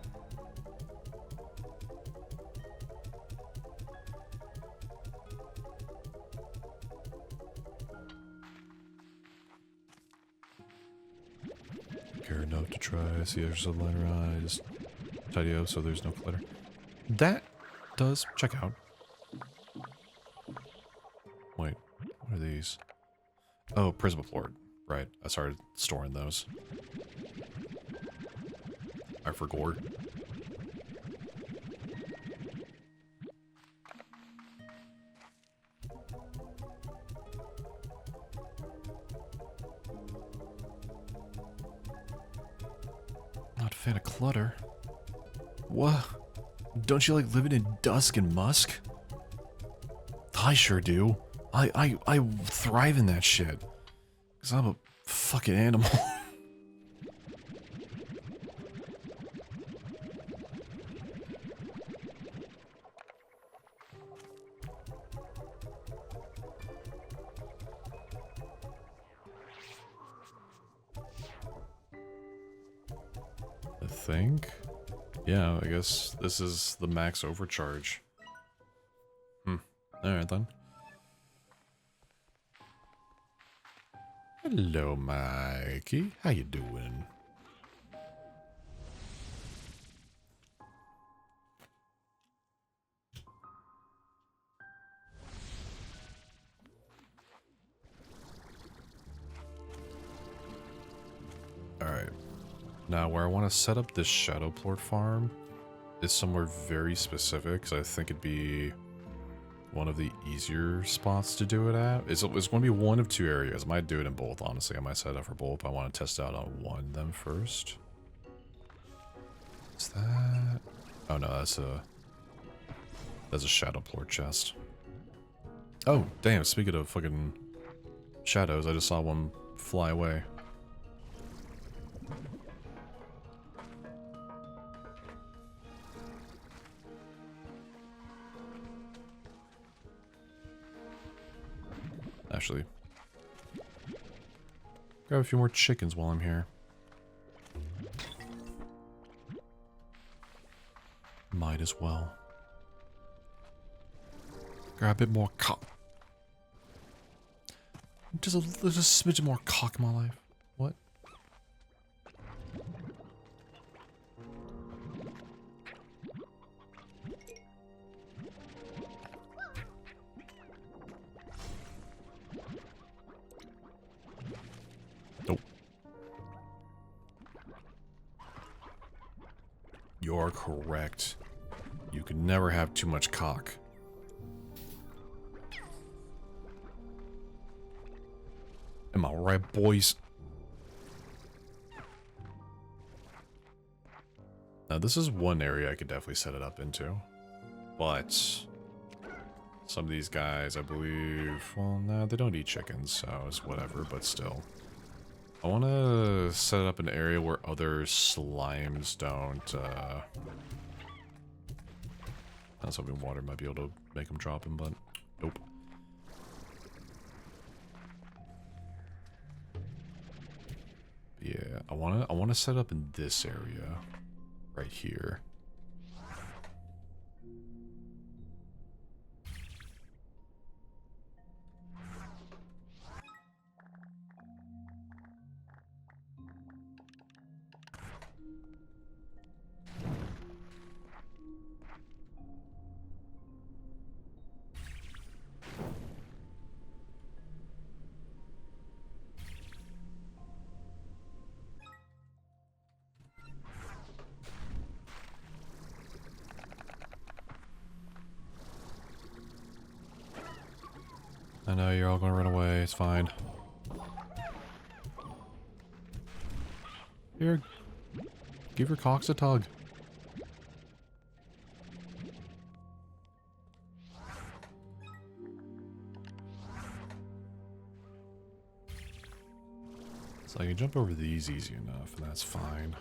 Care enough to try, see extra subliner eyes. Tidy up so there's no clutter. That does check out. Wait, what are these? Oh, Prismaplort. Right, I started storing those. I forgot. Not a fan of clutter. What? Don't you like living in dusk and musk? I sure do. I thrive in that shit. Because I'm a fucking animal. I think. Yeah, I guess this is the max overcharge. Alright then. Hello, Mikey. How you doing? Alright. Now, where I want to set up this Shadowplort farm is somewhere very specific, because I think it'd be one of the easier spots to do it at. It's going to be one of two areas. I might do it in both, honestly. I might set it up for both. I want to test out on one of them first. What's that? Oh no, that's a Shadowplort chest. Oh, damn, speaking of fucking shadows, I just saw one fly away. Actually, grab a few more chickens while I'm here. Might as well. Grab a bit more cock. Just a smidge more cock in my life. What? Nope. You're correct. You can never have too much cock. Am I right, boys? Now, this is one area I could definitely set it up into. But some of these guys, I believe, well, no, they don't eat chickens, so it's whatever, but still. I want to set up an area where other slimes don't, I was hoping water might be able to make them drop him, but nope. Yeah, I wanna set up in this area right here. I know you're all gonna run away, it's fine. Here, give your cocks a tug. So I can jump over these easy enough, and that's fine.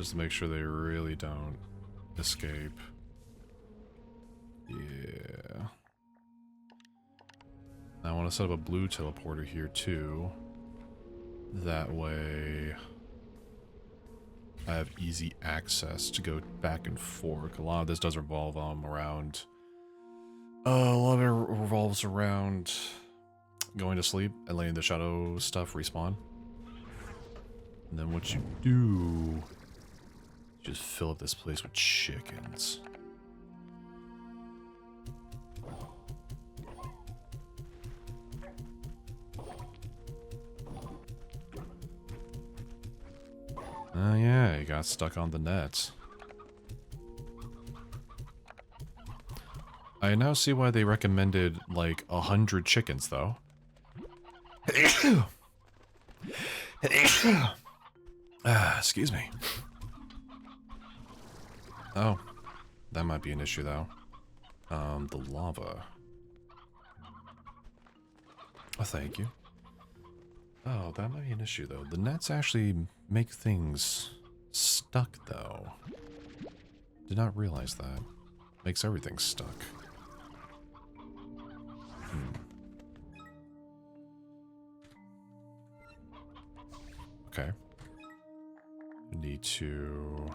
Just to make sure they really don't escape. Yeah. I want to set up a blue teleporter here too. That way I have easy access to go back and forth. A lot of this does revolve around... a lot of it revolves around going to sleep and letting the shadow stuff respawn. And then what you do... just fill up this place with chickens. Oh yeah, he got stuck on the net. I now see why they recommended like 100 chickens though. Excuse me. Oh, that might be an issue though. The lava. Oh, thank you. Oh, that might be an issue though. The nets actually make things stuck though. Did not realize that. Makes everything stuck. Okay. Need to...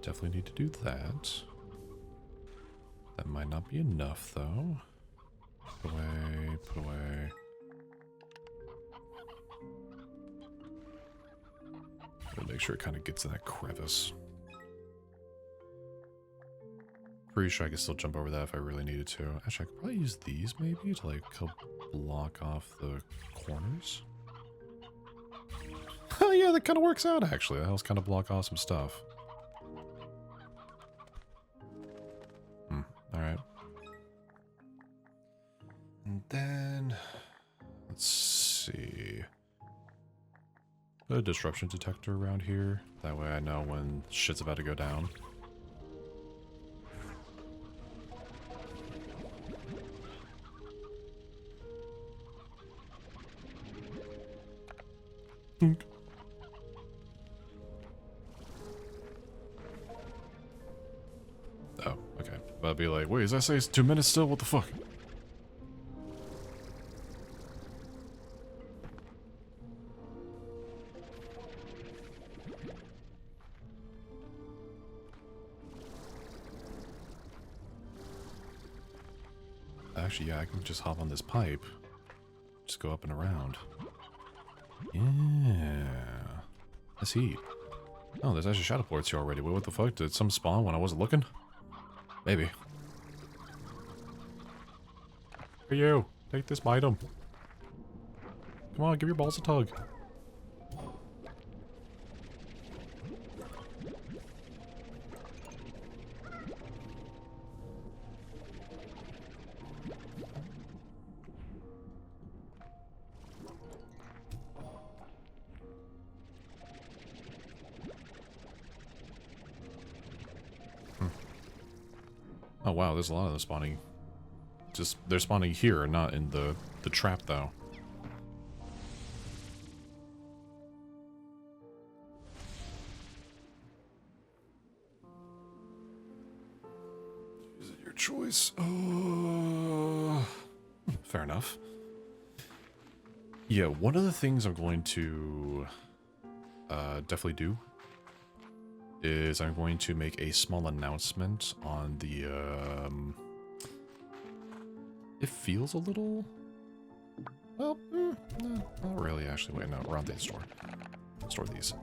definitely need to do that. That might not be enough, though. Put away, put away. Gotta make sure it kind of gets in that crevice. Pretty sure I can still jump over that if I really needed to. Actually, I could probably use these maybe to like help block off the corners. Oh yeah, that kind of works out actually. That helps kind of block off some stuff. Alright. And then, let's see. Put a disruption detector around here. That way I know when shit's about to go down. Oh, okay. But I'd be like, wait, does that say it's 2 minutes still? What the fuck? Actually, yeah, I can just hop on this pipe. Just go up and around. Yeah. That's heat. Oh, there's actually shadow ports here already. Wait, what the fuck? Did some spawn when I wasn't looking? Maybe. Hey you, take this item. Come on, give your balls a tug. Oh wow, there's a lot of them spawning. Just, they're spawning here, not in the trap though. Is it your choice? Fair enough. Yeah, one of the things I'm going to definitely do is I'm going to make a small announcement on the, it feels a little, well, no, not really, actually. Wait, no, we're on the store. Store these.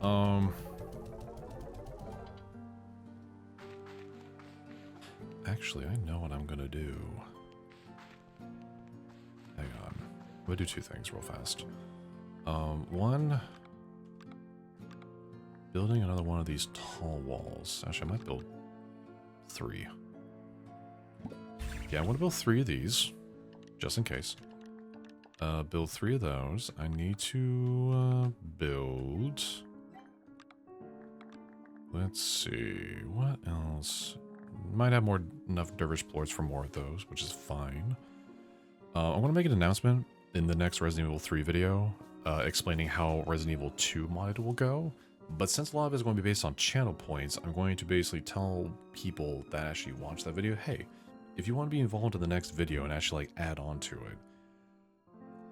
Actually, I know what I'm gonna do. Hang on. I'm gonna do two things real fast. One, building another one of these tall walls. Actually, I might build 3. Yeah, I want to build 3 of these, just in case. Build 3 of those. I need to build... Let's see, what else? Might have enough dervish plorts for more of those, which is fine. I want to make an announcement in the next Resident Evil 3 video, explaining how Resident Evil 2 modded will go. But since a lot of it is going to be based on channel points, I'm going to basically tell people that actually watch that video, hey, if you want to be involved in the next video and actually like add on to it,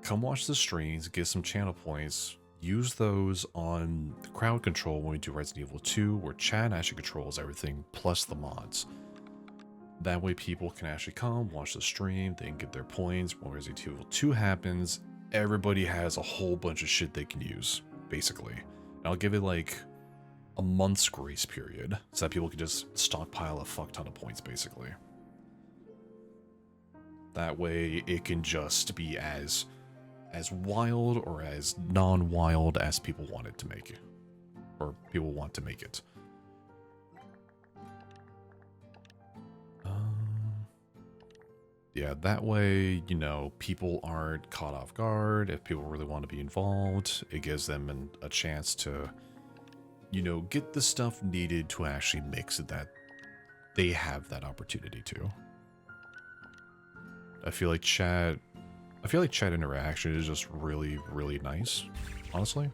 come watch the streams, get some channel points, use those on the crowd control when we do Resident Evil 2, where Chad actually controls everything plus the mods. That way people can actually come, watch the stream, they can get their points. When Resident Evil 2 happens, everybody has a whole bunch of shit they can use, basically. And I'll give it like a month's grace period, so that people can just stockpile a fuck ton of points, basically. That way it can just be as wild or as non-wild as people want it to make it. Or people want to make it. Yeah, that way, you know, people aren't caught off guard. If people really want to be involved, it gives them a chance to, you know, get the stuff needed to actually mix it that they have that opportunity to. I feel like chat interaction is just really, really nice, honestly.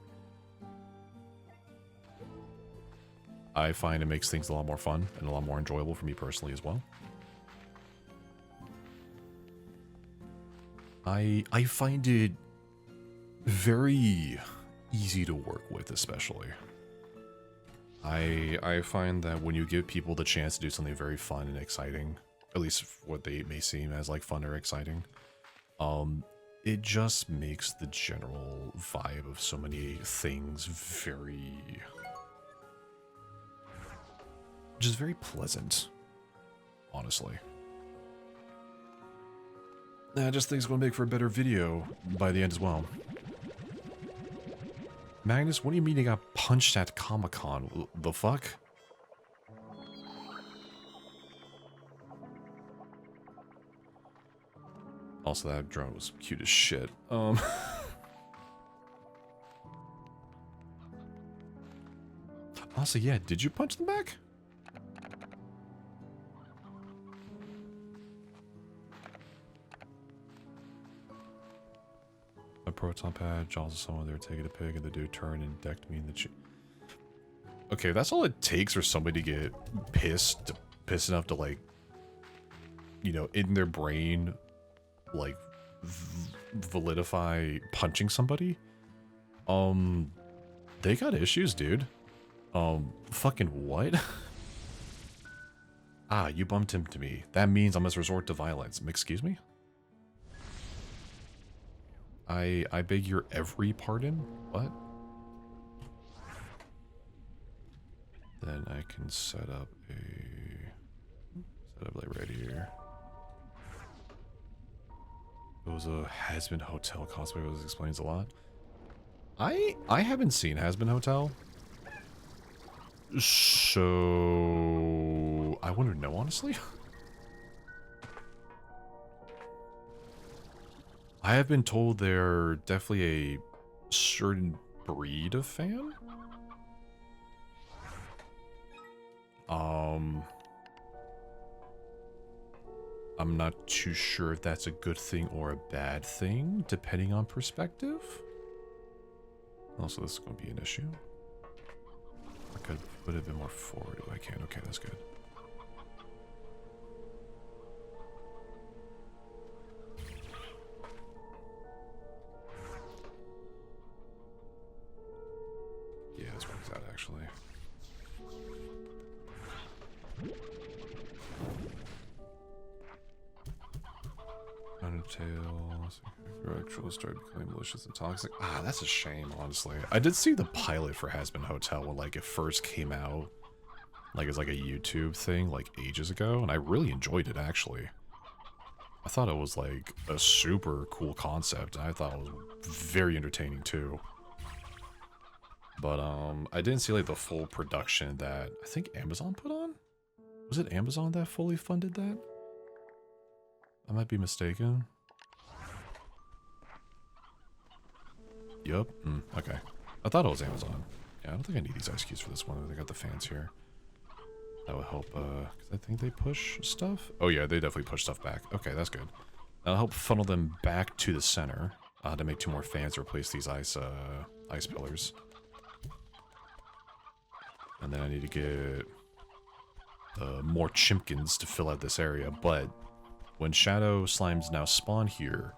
I find it makes things a lot more fun and a lot more enjoyable for me personally as well. I find it very easy to work with, especially. I find that when you give people the chance to do something very fun and exciting, at least what they may seem as like fun or exciting, it just makes the general vibe of so many things just very pleasant, honestly. I just think it's going to make for a better video by the end as well. Magnus, what do you mean you got punched at Comic-Con? The fuck? Also, that drone was cute as shit. Also, yeah, did you punch them back? A proton pad, Jaws of someone there taking a pig, and the dude turned and decked me in the cheek. Okay, that's all it takes for somebody to get pissed enough to, like, you know, in their brain, like, validify punching somebody. They got issues, dude. Fucking what? Ah, you bumped into me. That means I must resort to violence. Excuse me? I beg your every pardon? What? Then I can set up like right here. It was a Hazbin Hotel cosplay, which explains a lot. I haven't seen Hazbin Hotel. So I wouldn't know, honestly. I have been told they're definitely a certain breed of fan. I'm not too sure if that's a good thing or a bad thing, depending on perspective. Also, this is going to be an issue. I could put it a bit more forward if I can. Okay, that's good. Yeah, that's where it's at, actually. Undertale. Your actual started becoming malicious and toxic. Ah, that's a shame, honestly. I did see the pilot for Hazbin Hotel when, like, it first came out. Like, it's like a YouTube thing, like, ages ago. And I really enjoyed it, actually. I thought it was, like, a super cool concept. And I thought it was very entertaining, too. But, I didn't see, like, the full production that I think Amazon put on? Was it Amazon that fully funded that? I might be mistaken. Yup. Okay. I thought it was Amazon. Yeah, I don't think I need these ice cubes for this one. They got the fans here. That would help, because I think they push stuff. Oh yeah, they definitely push stuff back. Okay, that's good. That'll help funnel them back to the center. I had to make 2 more fans to replace these ice pillars. And then I need to get more chimkins to fill out this area. But when shadow slimes now spawn here,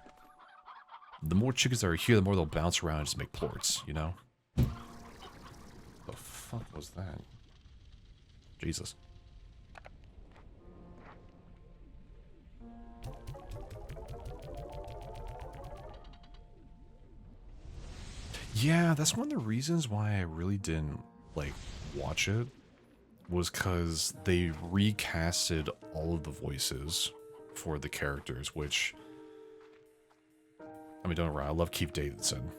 the more chickens that are here, the more they'll bounce around and just make plorts, you know? The fuck was that? Jesus. Yeah, that's one of the reasons why I really didn't, like, watch it. Was because they recasted all of the voices for the characters, which... I mean, don't worry, I love Keith Davidson.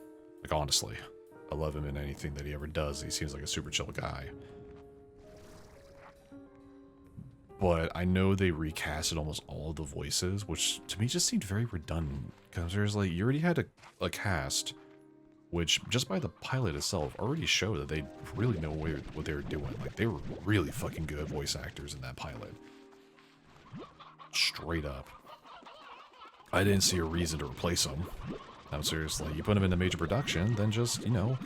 Like, honestly. I love him in anything that he ever does. He seems like a super chill guy. But I know they recasted almost all of the voices, which to me just seemed very redundant. Because there's like, you already had a cast, which just by the pilot itself already showed that they really know what they were doing. Like, they were really fucking good voice actors in that pilot. Straight up. I didn't see a reason to replace them. No, seriously, you put them in a major production, then just, you know,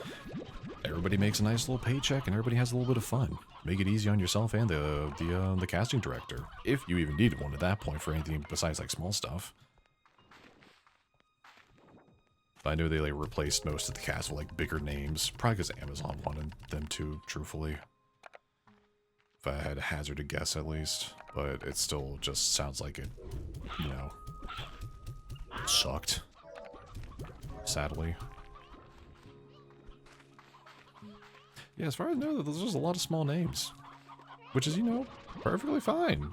everybody makes a nice little paycheck and everybody has a little bit of fun. Make it easy on yourself and the casting director, if you even needed one at that point for anything besides like small stuff. I knew they like replaced most of the cast with like bigger names, probably because Amazon wanted them to, truthfully. If I had a hazard to guess at least, but it still just sounds like it, you know, sucked. Sadly. Yeah, as far as I know, there's just a lot of small names. Which is, you know, perfectly fine.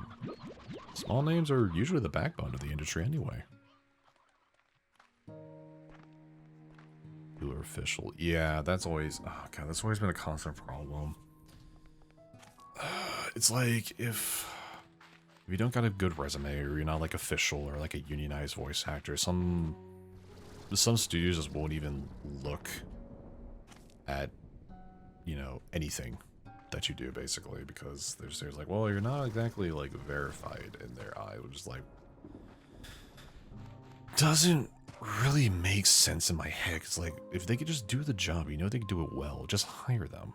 Small names are usually the backbone of the industry anyway. Who are official? Yeah, that's always... Oh, God, that's always been a constant problem. It's like, if you don't got a good resume, or you're not, like, official, or, like, a unionized voice actor, some studios just won't even look at, you know, anything that you do, basically, because there's like, well, you're not exactly, like, verified in their eye, which is, like, doesn't really make sense in my head. It's like, if they could just do the job, you know they can do it well, just hire them.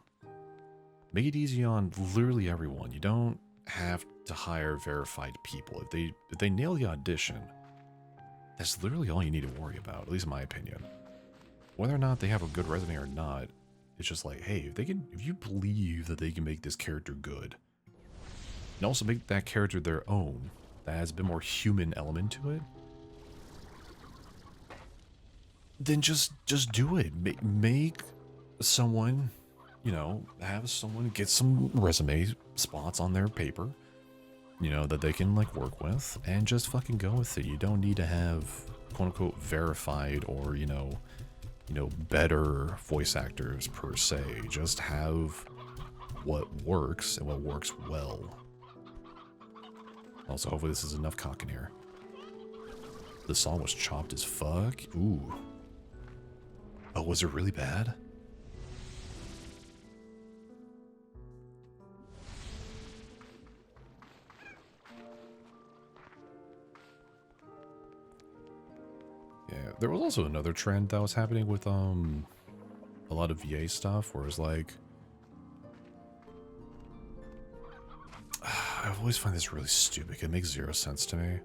Make it easy on literally everyone. You don't have to hire verified people. If they nail the audition, that's literally all you need to worry about, at least in my opinion. Whether or not they have a good resume or not, it's just like, hey, if you believe that they can make this character good, and also make that character their own, that has a bit more human element to it, then just do it. Make someone, you know, have someone get some resume spots on their paper, you know, that they can, like, work with, and just fucking go with it. You don't need to have, quote-unquote, verified or, you know, better voice actors, per se. Just have what works, and what works well. Also, hopefully this is enough cock in here. The song was chopped as fuck? Ooh. Oh, was it really bad? Yeah, there was also another trend that was happening with a lot of VA stuff, where it's like, I always find this really stupid. It makes zero sense to me.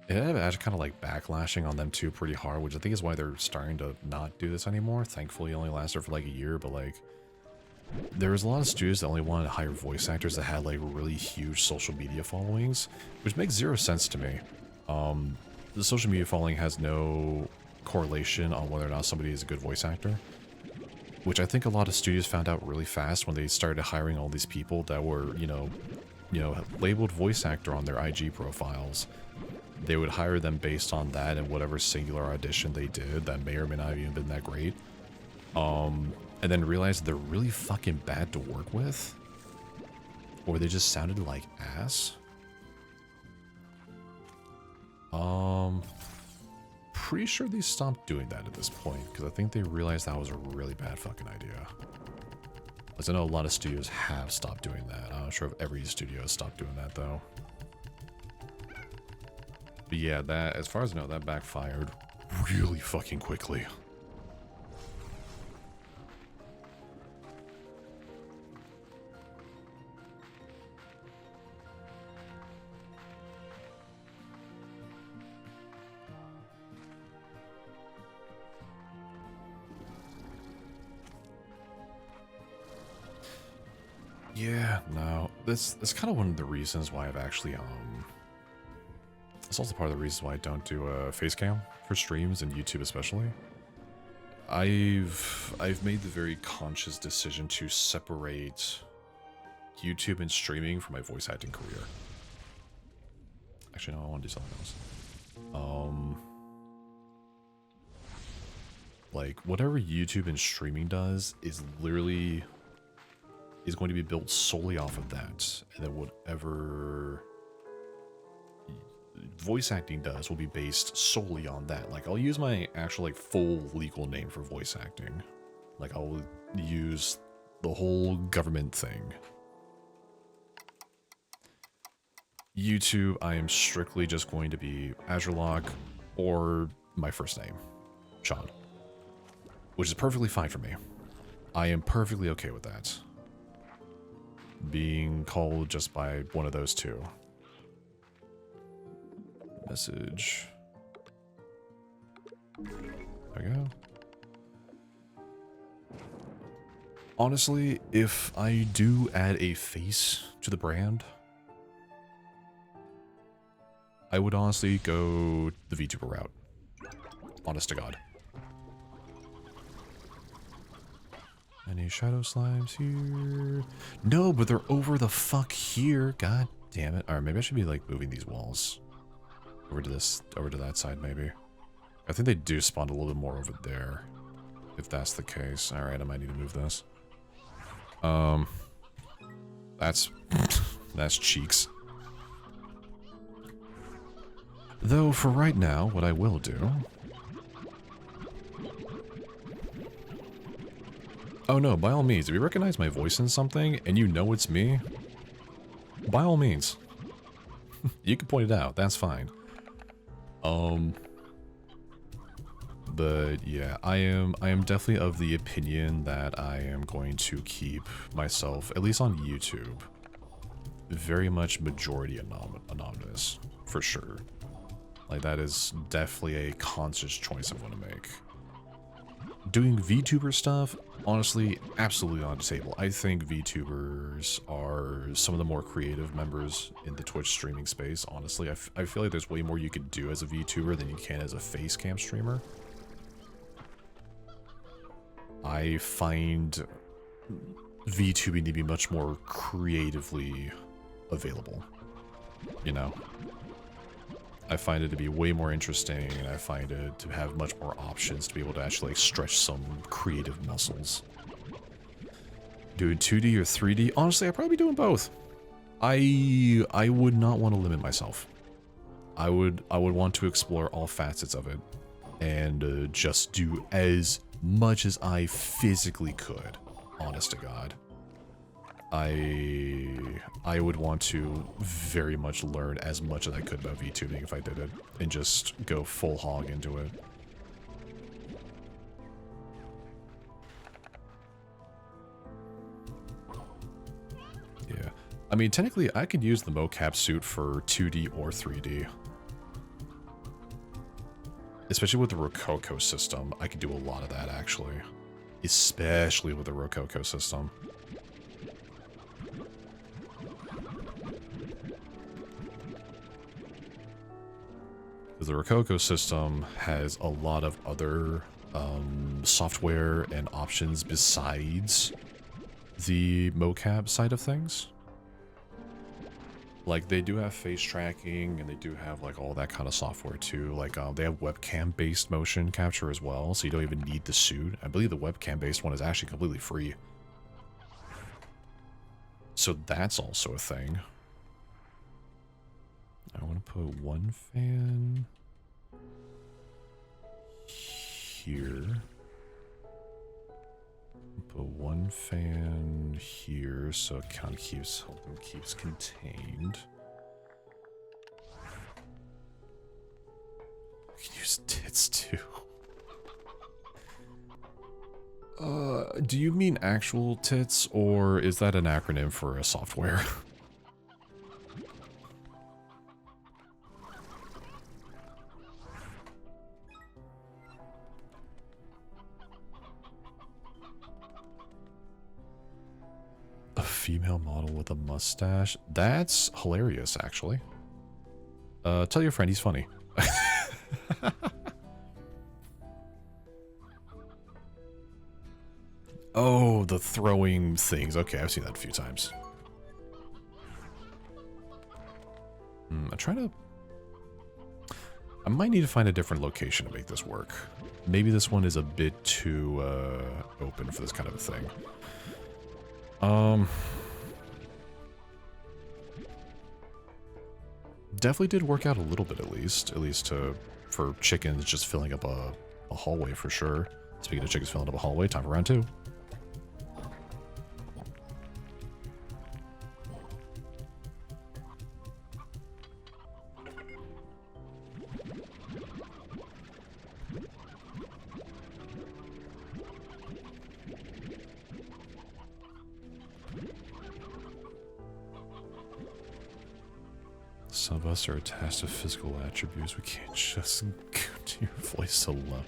It actually kind of like backlashing on them too pretty hard, which I think is why they're starting to not do this anymore. Thankfully, it only lasted for like a year, but like, there was a lot of studios that only wanted to hire voice actors that had like really huge social media followings, which makes zero sense to me. The social media following has no correlation on whether or not somebody is a good voice actor, which I think a lot of studios found out really fast when they started hiring all these people that were, you know, labeled voice actor on their IG profiles. They would hire them based on that and whatever singular audition they did that may or may not have even been that great. And then realize they're really fucking bad to work with, or they just sounded like ass. Pretty sure they stopped doing that at this point, because I think they realized that was a really bad fucking idea. As I know a lot of studios have stopped doing that. I'm not sure if every studio has stopped doing that, though. But yeah, that, as far as I know, that backfired. really fucking quickly. Yeah, no. That's kind of one of the reasons why I've actually it's also part of the reasons why I don't do a face cam for streams and YouTube especially. I've made the very conscious decision to separate YouTube and streaming from my voice acting career. Actually, no, I want to do something else. Like whatever YouTube and streaming does is literally is going to be built solely off of that, and then whatever voice acting does will be based solely on that. Like I'll use my actual like full legal name for voice acting. Like I'll use the whole government thing. YouTube, I am strictly just going to be AzureLock or my first name, Sean, which is perfectly fine for me. I am perfectly okay with that. Being called just by one of those two. Message. There we go. Honestly, if I do add a face to the brand, I would honestly go the VTuber route. Honest to God. Any shadow slimes here? No, but they're over the fuck here. God damn it. Alright, maybe I should be like moving these walls. Over to that side maybe. I think they do spawn a little bit more over there. If that's the case. Alright, I might need to move this. That's that's cheeks. Though for right now, what I will do. Oh no, by all means, if you recognize my voice in something and you know it's me, by all means. You can point it out, that's fine. But yeah, I am definitely of the opinion that I am going to keep myself, at least on YouTube, very much majority anonymous, for sure. Like that is definitely a conscious choice I'm going to make. Doing VTuber stuff, honestly, absolutely on the table. I think VTubers are some of the more creative members in the Twitch streaming space, honestly. I feel like there's way more you could do as a VTuber than you can as a face cam streamer. I find VTubing to be much more creatively available, you know? I find it to be way more interesting, and I find it to have much more options to be able to actually like, stretch some creative muscles. Doing 2D or 3D? Honestly, I'd probably be doing both. I would not want to limit myself. I would want to explore all facets of it, and just do as much as I physically could. Honest to God. I would want to very much learn as much as I could about VTubing if I did it, and just go full hog into it. Yeah. I mean, technically, I could use the mocap suit for 2D or 3D. Especially with the Rococo system, I could do a lot of that, actually. Especially with the Rococo system. The Rococo system has a lot of other software and options besides the mocap side of things. Like, they do have face tracking, and they do have, like, all that kind of software, too. Like, they have webcam-based motion capture as well, so you don't even need the suit. I believe the webcam-based one is actually completely free. So that's also a thing. I want to put one fan here. Put one fan here so it kind of keeps contained. can use tits too. Do you mean actual tits, or is that an acronym for a software? A female model with a mustache? That's hilarious, actually. Tell your friend he's funny. Oh, the throwing things. Okay, I've seen that a few times. I'm trying to... I might need to find a different location to make this work. Maybe this one is a bit too open for this kind of a thing. Definitely did work out a little bit at least for chickens just filling up a hallway for sure. Speaking of chickens filling up a hallway, time for round 2. Some of us are attached to physical attributes. We can't just go to your voice so low.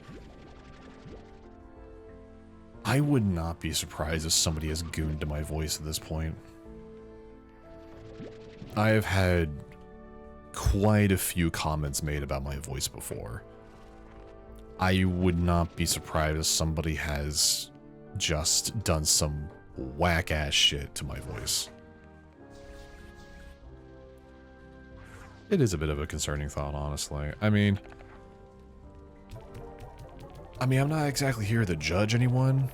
I would not be surprised if somebody has gooned to my voice at this point. I have had quite a few comments made about my voice before. I would not be surprised if somebody has just done some whack-ass shit to my voice. It is a bit of a concerning thought, honestly. I mean, I'm not exactly here to judge anyone,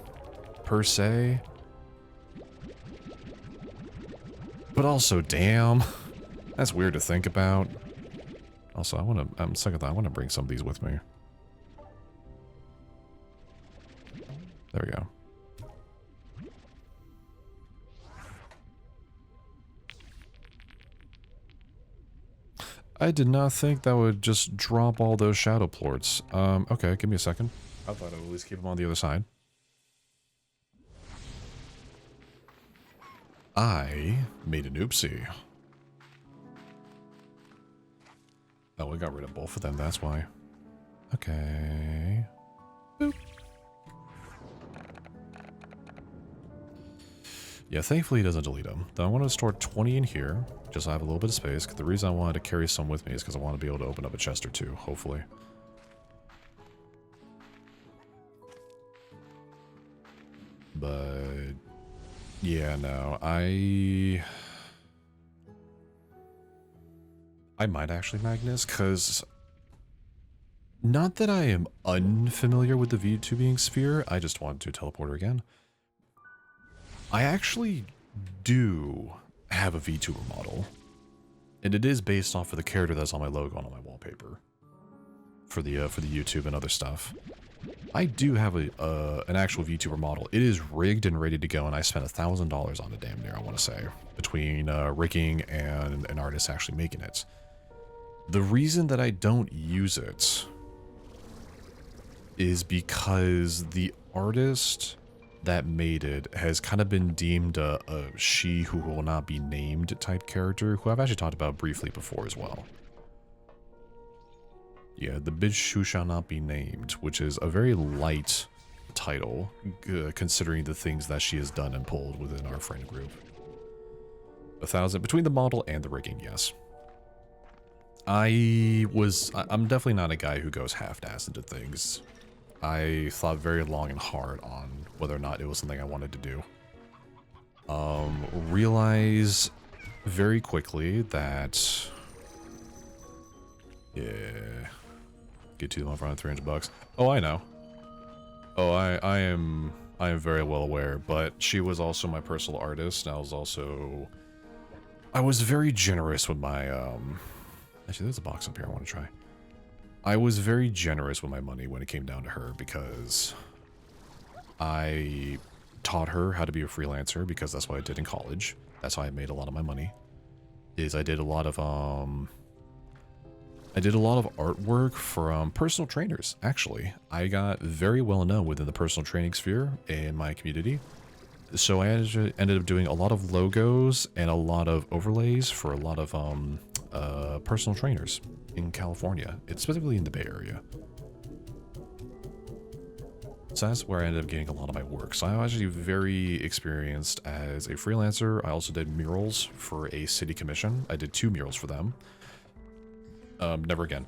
per se. But also, damn. That's weird to think about. Also, I want to bring some of these with me. There we go. I did not think that would just drop all those shadow plorts. Okay, give me a second. I thought I would at least keep them on the other side. I made an oopsie. Oh, we got rid of both of them, that's why. Okay. Boop. Yeah, thankfully he doesn't delete them. Though I want to store 20 in here, just so I have a little bit of space. The reason I wanted to carry some with me is because I want to be able to open up a chest or two, hopefully. But yeah, no, I might actually Magnus, because not that I am unfamiliar with the VTubing sphere, I just wanted to teleporter again. I actually do have a VTuber model, and it is based off of the character that's on my logo and on my wallpaper for the YouTube and other stuff. I do have an actual VTuber model. It is rigged and ready to go, and I spent $1,000 on it, damn near, I want to say, between rigging and an artist actually making it. The reason that I don't use it is because the artist that made it has kind of been deemed a she who will not be named type character, who I've actually talked about briefly before as well. Yeah, the bitch who shall not be named, which is a very light title, considering the things that she has done and pulled within our friend group. 1,000 between the model and the rigging, yes. I'm definitely not a guy who goes half-assed into things. I thought very long and hard on whether or not it was something I wanted to do. Realize very quickly that, yeah, get to them off around $300. Oh, I know. Oh, I am very well aware, but she was also my personal artist, and I was very generous with my, actually there's a box up here I want to try. I was very generous with my money when it came down to her, because I taught her how to be a freelancer, because that's what I did in college. That's how I made a lot of my money. I did a lot of I did a lot of artwork from personal trainers, actually. I got very well known within the personal training sphere in my community. So I ended up doing a lot of logos and a lot of overlays for a lot of personal trainers in California, specifically in the Bay Area. So that's where I ended up getting a lot of my work. So I'm actually very experienced as a freelancer. I also did murals for a city commission. I did 2 murals for them. Never again.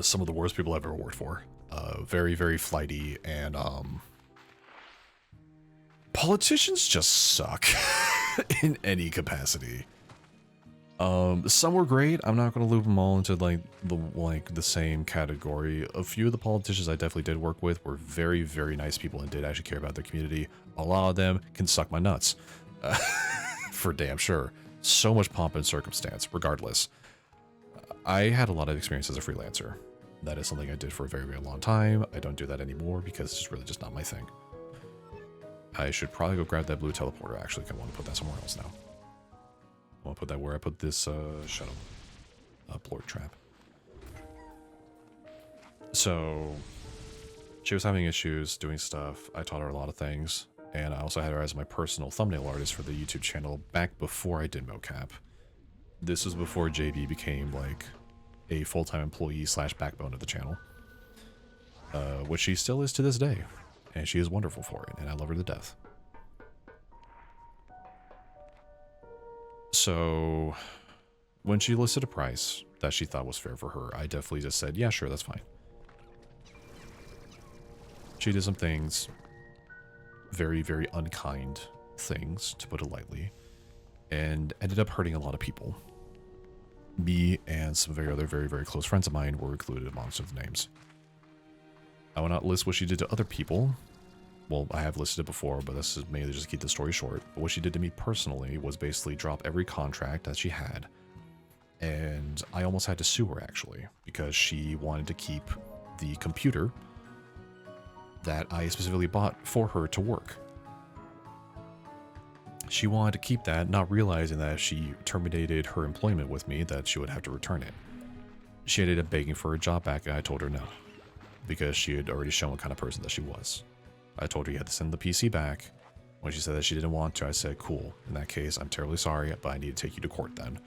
Some of the worst people I've ever worked for. Very, very flighty, and politicians just suck in any capacity. Some were great. I'm not going to loop them all into the same category. A few of the politicians I definitely did work with were very, very nice people and did actually care about their community. A lot of them can suck my nuts, for damn sure. So much pomp and circumstance, regardless. I had a lot of experience as a freelancer. That is something I did for a very, very long time. I don't do that anymore because it's really just not my thing. I should probably go grab that blue teleporter, actually. I want to put that somewhere else now. I want to put that where I put this shuttle. Plort trap. So, she was having issues doing stuff. I taught her a lot of things. And I also had her as my personal thumbnail artist for the YouTube channel back before I did mocap. This was before JB became like a full-time employee / backbone of the channel. Which she still is to this day. And she is wonderful for it, and I love her to death. So, when she listed a price that she thought was fair for her, I definitely just said, yeah, sure, that's fine. She did some things, very, very unkind things, to put it lightly, and ended up hurting a lot of people. Me and some very other very, very close friends of mine were included amongst the names. I will not list what she did to other people. Well, I have listed it before, but this is mainly just to keep the story short. But what she did to me personally was basically drop every contract that she had. And I almost had to sue her, actually, because she wanted to keep the computer that I specifically bought for her to work. She wanted to keep that, not realizing that if she terminated her employment with me, that she would have to return it. She ended up begging for her job back, and I told her no, because she had already shown what kind of person that she was. I told her you had to send the PC back. When she said that she didn't want to, I said, cool. In that case, I'm terribly sorry, but I need to take you to court then.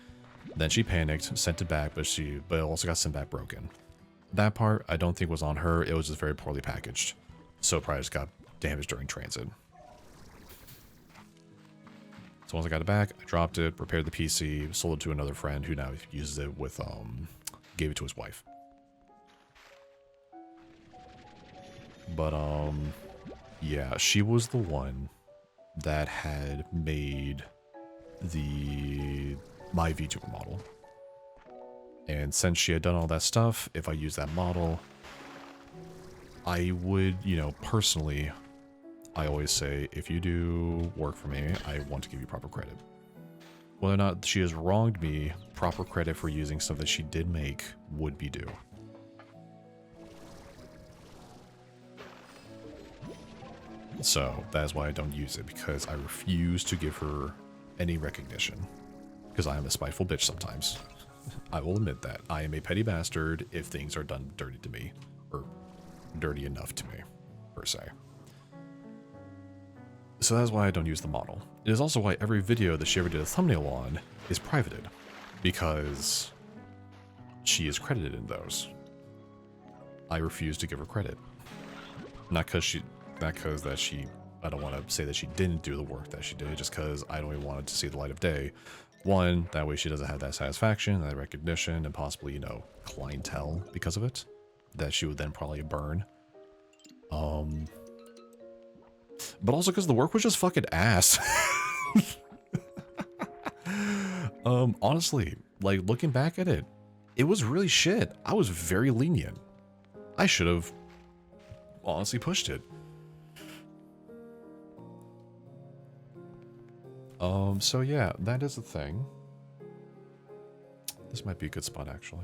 Then she panicked, sent it back, but it also got sent back broken. That part, I don't think was on her. It was just very poorly packaged. So it probably just got damaged during transit. So once I got it back, I dropped it, repaired the PC, sold it to another friend who now uses it with, gave it to his wife. But, yeah, she was the one that had made my VTuber model. And since she had done all that stuff, if I used that model, I would, personally, I always say, if you do work for me, I want to give you proper credit. Whether or not she has wronged me, proper credit for using stuff that she did make would be due. So that is why I don't use it, because I refuse to give her any recognition. Because I am a spiteful bitch sometimes. I will admit that. I am a petty bastard if things are done dirty to me. Or dirty enough to me, per se. So that's why I don't use the model. It is also why every video that she ever did a thumbnail on is privated. Because she is credited in those. I refuse to give her credit. Not because I don't want to say that she didn't do the work that she did, just because I don't even want it to see the light of day. One, that way she doesn't have that satisfaction, that recognition, and possibly, clientele because of it, that she would then probably burn. But also because the work was just fucking ass. Honestly, looking back at it, it was really shit. I was very lenient. I should have honestly pushed it. So yeah, that is the thing. This might be a good spot, actually.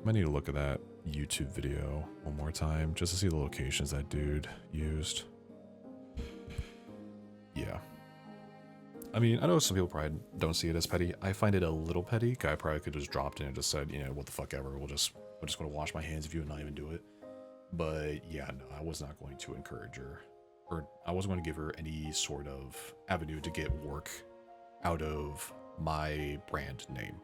I need to look at that YouTube video one more time, just to see the locations that dude used. Yeah. I mean, I know some people probably don't see it as petty. I find it a little petty. I probably could have just dropped in and just said, you know, what the fuck ever. I'm just going to wash my hands of you and not even do it. But yeah, no, I was not going to encourage her, or I wasn't going to give her any sort of avenue to get work out of my brand name.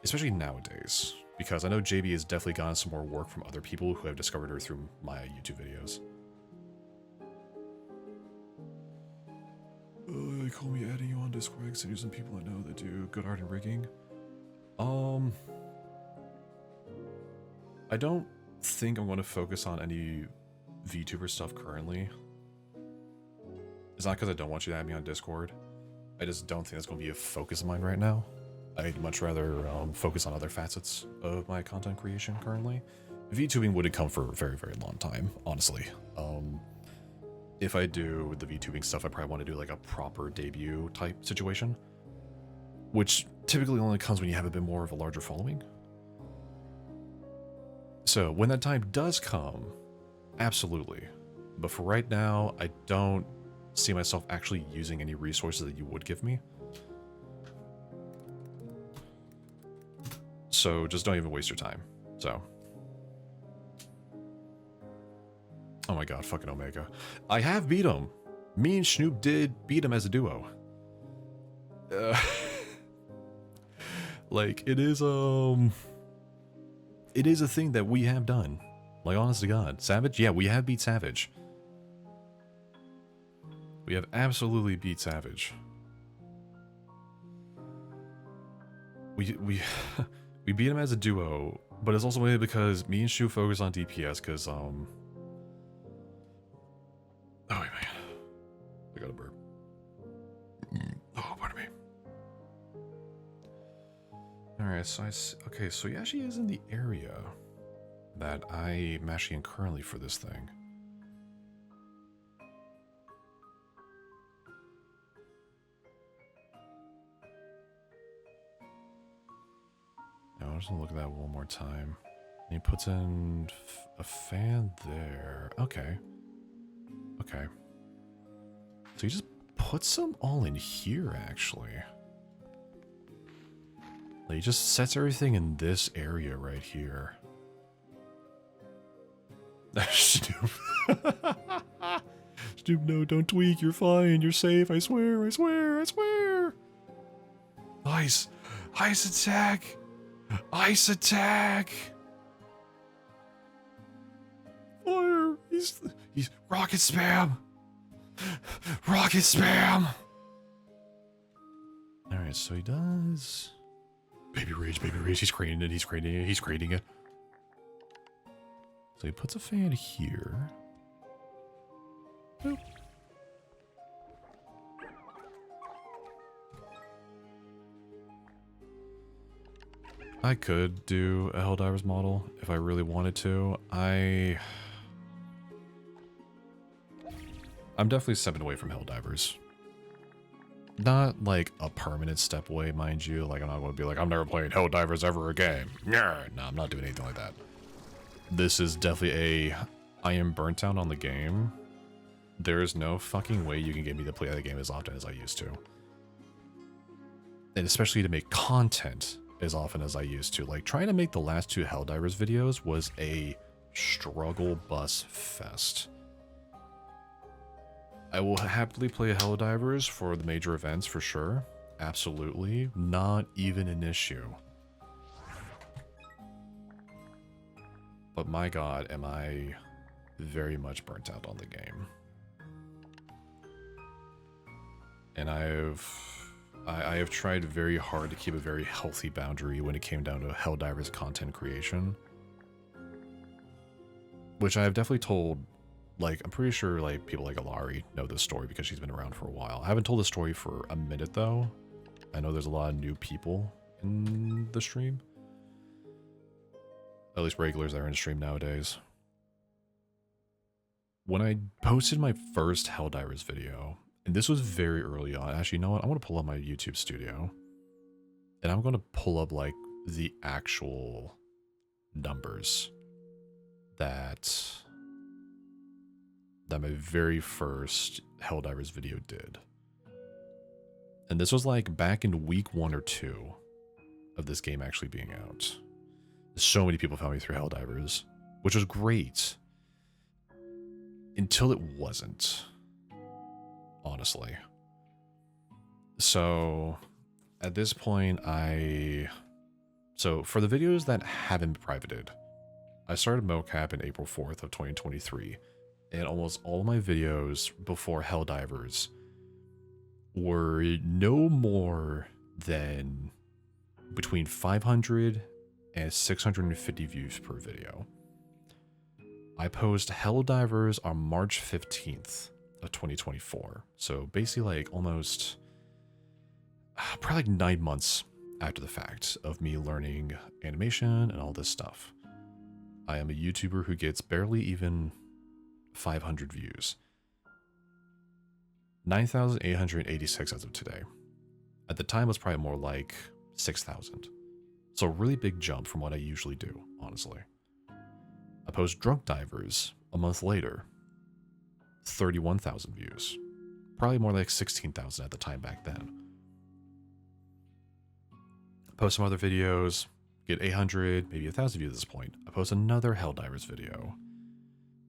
Especially nowadays, because I know JB has definitely gotten some more work from other people who have discovered her through my YouTube videos. They call me adding you on Discord because I know some people I know that do good art and rigging. I don't think I'm going to focus on any VTuber stuff currently. It's not because I don't want you to add me on Discord. I just don't think that's going to be a focus of mine right now. I'd much rather focus on other facets of my content creation currently. VTubing wouldn't come for a very, very long time, honestly. If I do the VTubing stuff, I probably want to do like a proper debut type situation, which typically only comes when you have a bit more of a larger following. So when that time does come, absolutely. But for right now, I don't see myself actually using any resources that you would give me. So just don't even waste your time. So. Oh my god, fucking Omega. I have beat him. Me and Snoop did beat him as a duo. Like, it is a thing that we have done. Like, honest to God. Savage? Yeah, we have beat Savage. We have absolutely beat Savage. We we beat him as a duo, but it's also mainly because me and Shu focus on DPS, because, oh, wait, man. I got a burp. Oh, pardon me. Alright, so okay, so he actually is in the area that I'm actually in currently for this thing. Now, I'm just gonna look at that one more time. And he puts in a fan there. Okay. Okay. So he just puts them all in here, actually. Like, he just sets everything in this area right here. Snoop. Snoop, no, don't tweak. You're fine. You're safe. I swear. I swear. I swear. Ice. Ice attack. Ice attack. Fire. He's rocket spam. Rocket spam. All right, so he does baby rage. He's creating it. He's creating it. He's creating it. So he puts a fan here. Boop. I could do a Helldivers model if I really wanted to. I'm definitely stepping away from Helldivers. Not like a permanent step away, mind you. Like, I'm not going to be like, I'm never playing Helldivers ever again. No, I'm not doing anything like that. This is definitely I am burnt out on the game. There is no fucking way you can get me to play the game as often as I used to. And especially to make content as often as I used to. Like, trying to make the last two Helldivers videos was a struggle bus fest. I will happily play Helldivers for the major events for sure. Absolutely. Not even an issue. But my god, am I very much burnt out on the game. And I have tried very hard to keep a very healthy boundary when it came down to Helldivers content creation. Which I have definitely told, like, I'm pretty sure like people like Alari know this story because she's been around for a while. I haven't told the story for a minute though. I know there's a lot of new people in the stream. At least regulars that are in stream nowadays. When I posted my first Helldivers video, and this was very early on. Actually, you know what? I want to pull up my YouTube studio. And I'm going to pull up, like, the actual numbers that my very first Helldivers video did. And this was like back in week 1 or 2 of this game actually being out. So many people found me through Helldivers, which was great. Until it wasn't, honestly. So at this point, so for the videos that haven't been privated, I started mocap in April 4th of 2023, and almost all my videos before Helldivers were no more than between 500 and 650 views per video. I post Helldivers on March 15th of 2024. So basically like almost, probably like 9 months after the fact of me learning animation and all this stuff. I am a YouTuber who gets barely even 500 views. 9,886 as of today. At the time, it was probably more like 6,000. So a really big jump from what I usually do, honestly. I post Drunk Divers a month later. 31,000 views. Probably more like 16,000 at the time back then. I post some other videos, get 800, maybe 1,000 views at this point. I post another Helldivers video.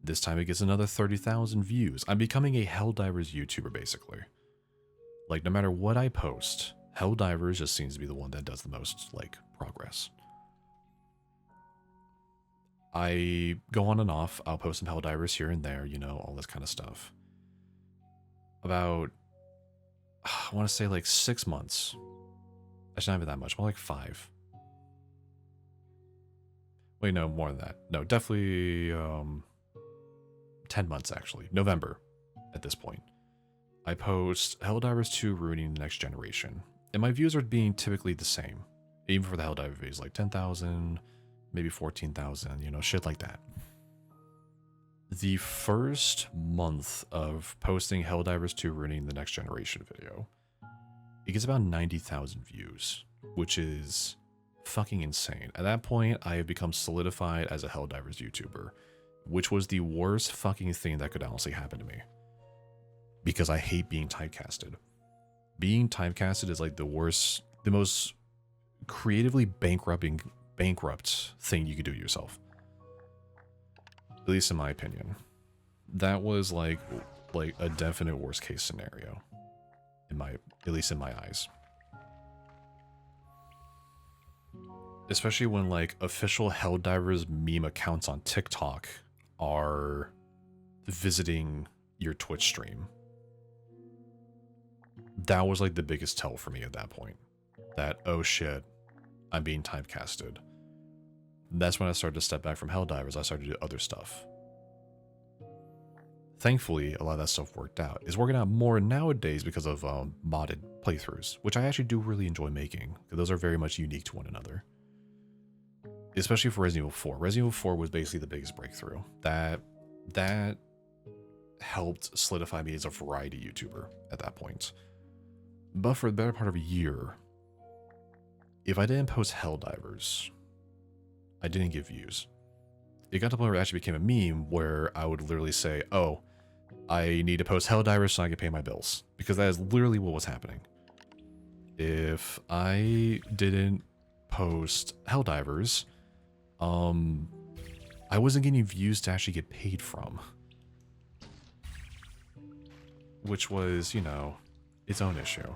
This time it gets another 30,000 views. I'm becoming a Helldivers YouTuber, basically. Like, no matter what I post, Helldivers just seems to be the one that does the most, like, progress. I go on and off. I'll post some Helldivers here and there, you know, all this kind of stuff. About, I want to say like 6 months. Actually, not even that much, more like 5. Wait, no, more than that. No, definitely 10 months, actually. November, at this point. I post Helldivers 2 Ruining the Next Generation. And my views are being typically the same. Even for the Helldiver videos, like 10,000, maybe 14,000, you know, shit like that. The first month of posting Helldivers 2 Ruining the Next Generation video, it gets about 90,000 views, which is fucking insane. At that point, I have become solidified as a Helldivers YouTuber, which was the worst fucking thing that could honestly happen to me. Because I hate being typecasted. Being typecasted is like the worst, the most creatively bankrupt thing you could do yourself. At least in my opinion. That was like a definite worst case scenario. At least in my eyes. Especially when like official Helldivers meme accounts on TikTok are visiting your Twitch stream. That was like the biggest tell for me at that point. That, oh shit, I'm being typecasted. That's when I started to step back from Helldivers. I started to do other stuff. Thankfully, a lot of that stuff worked out. It's working out more nowadays because of modded playthroughs, which I actually do really enjoy making. Those are very much unique to one another. Especially for Resident Evil 4. Resident Evil 4 was basically the biggest breakthrough. That helped solidify me as a variety YouTuber at that point. But for the better part of a year, if I didn't post Helldivers, I didn't get views. It got to the point where it actually became a meme where I would literally say, oh, I need to post Helldivers so I can pay my bills. Because that is literally what was happening. If I didn't post Helldivers, I wasn't getting views to actually get paid from. Which was, you know, its own issue.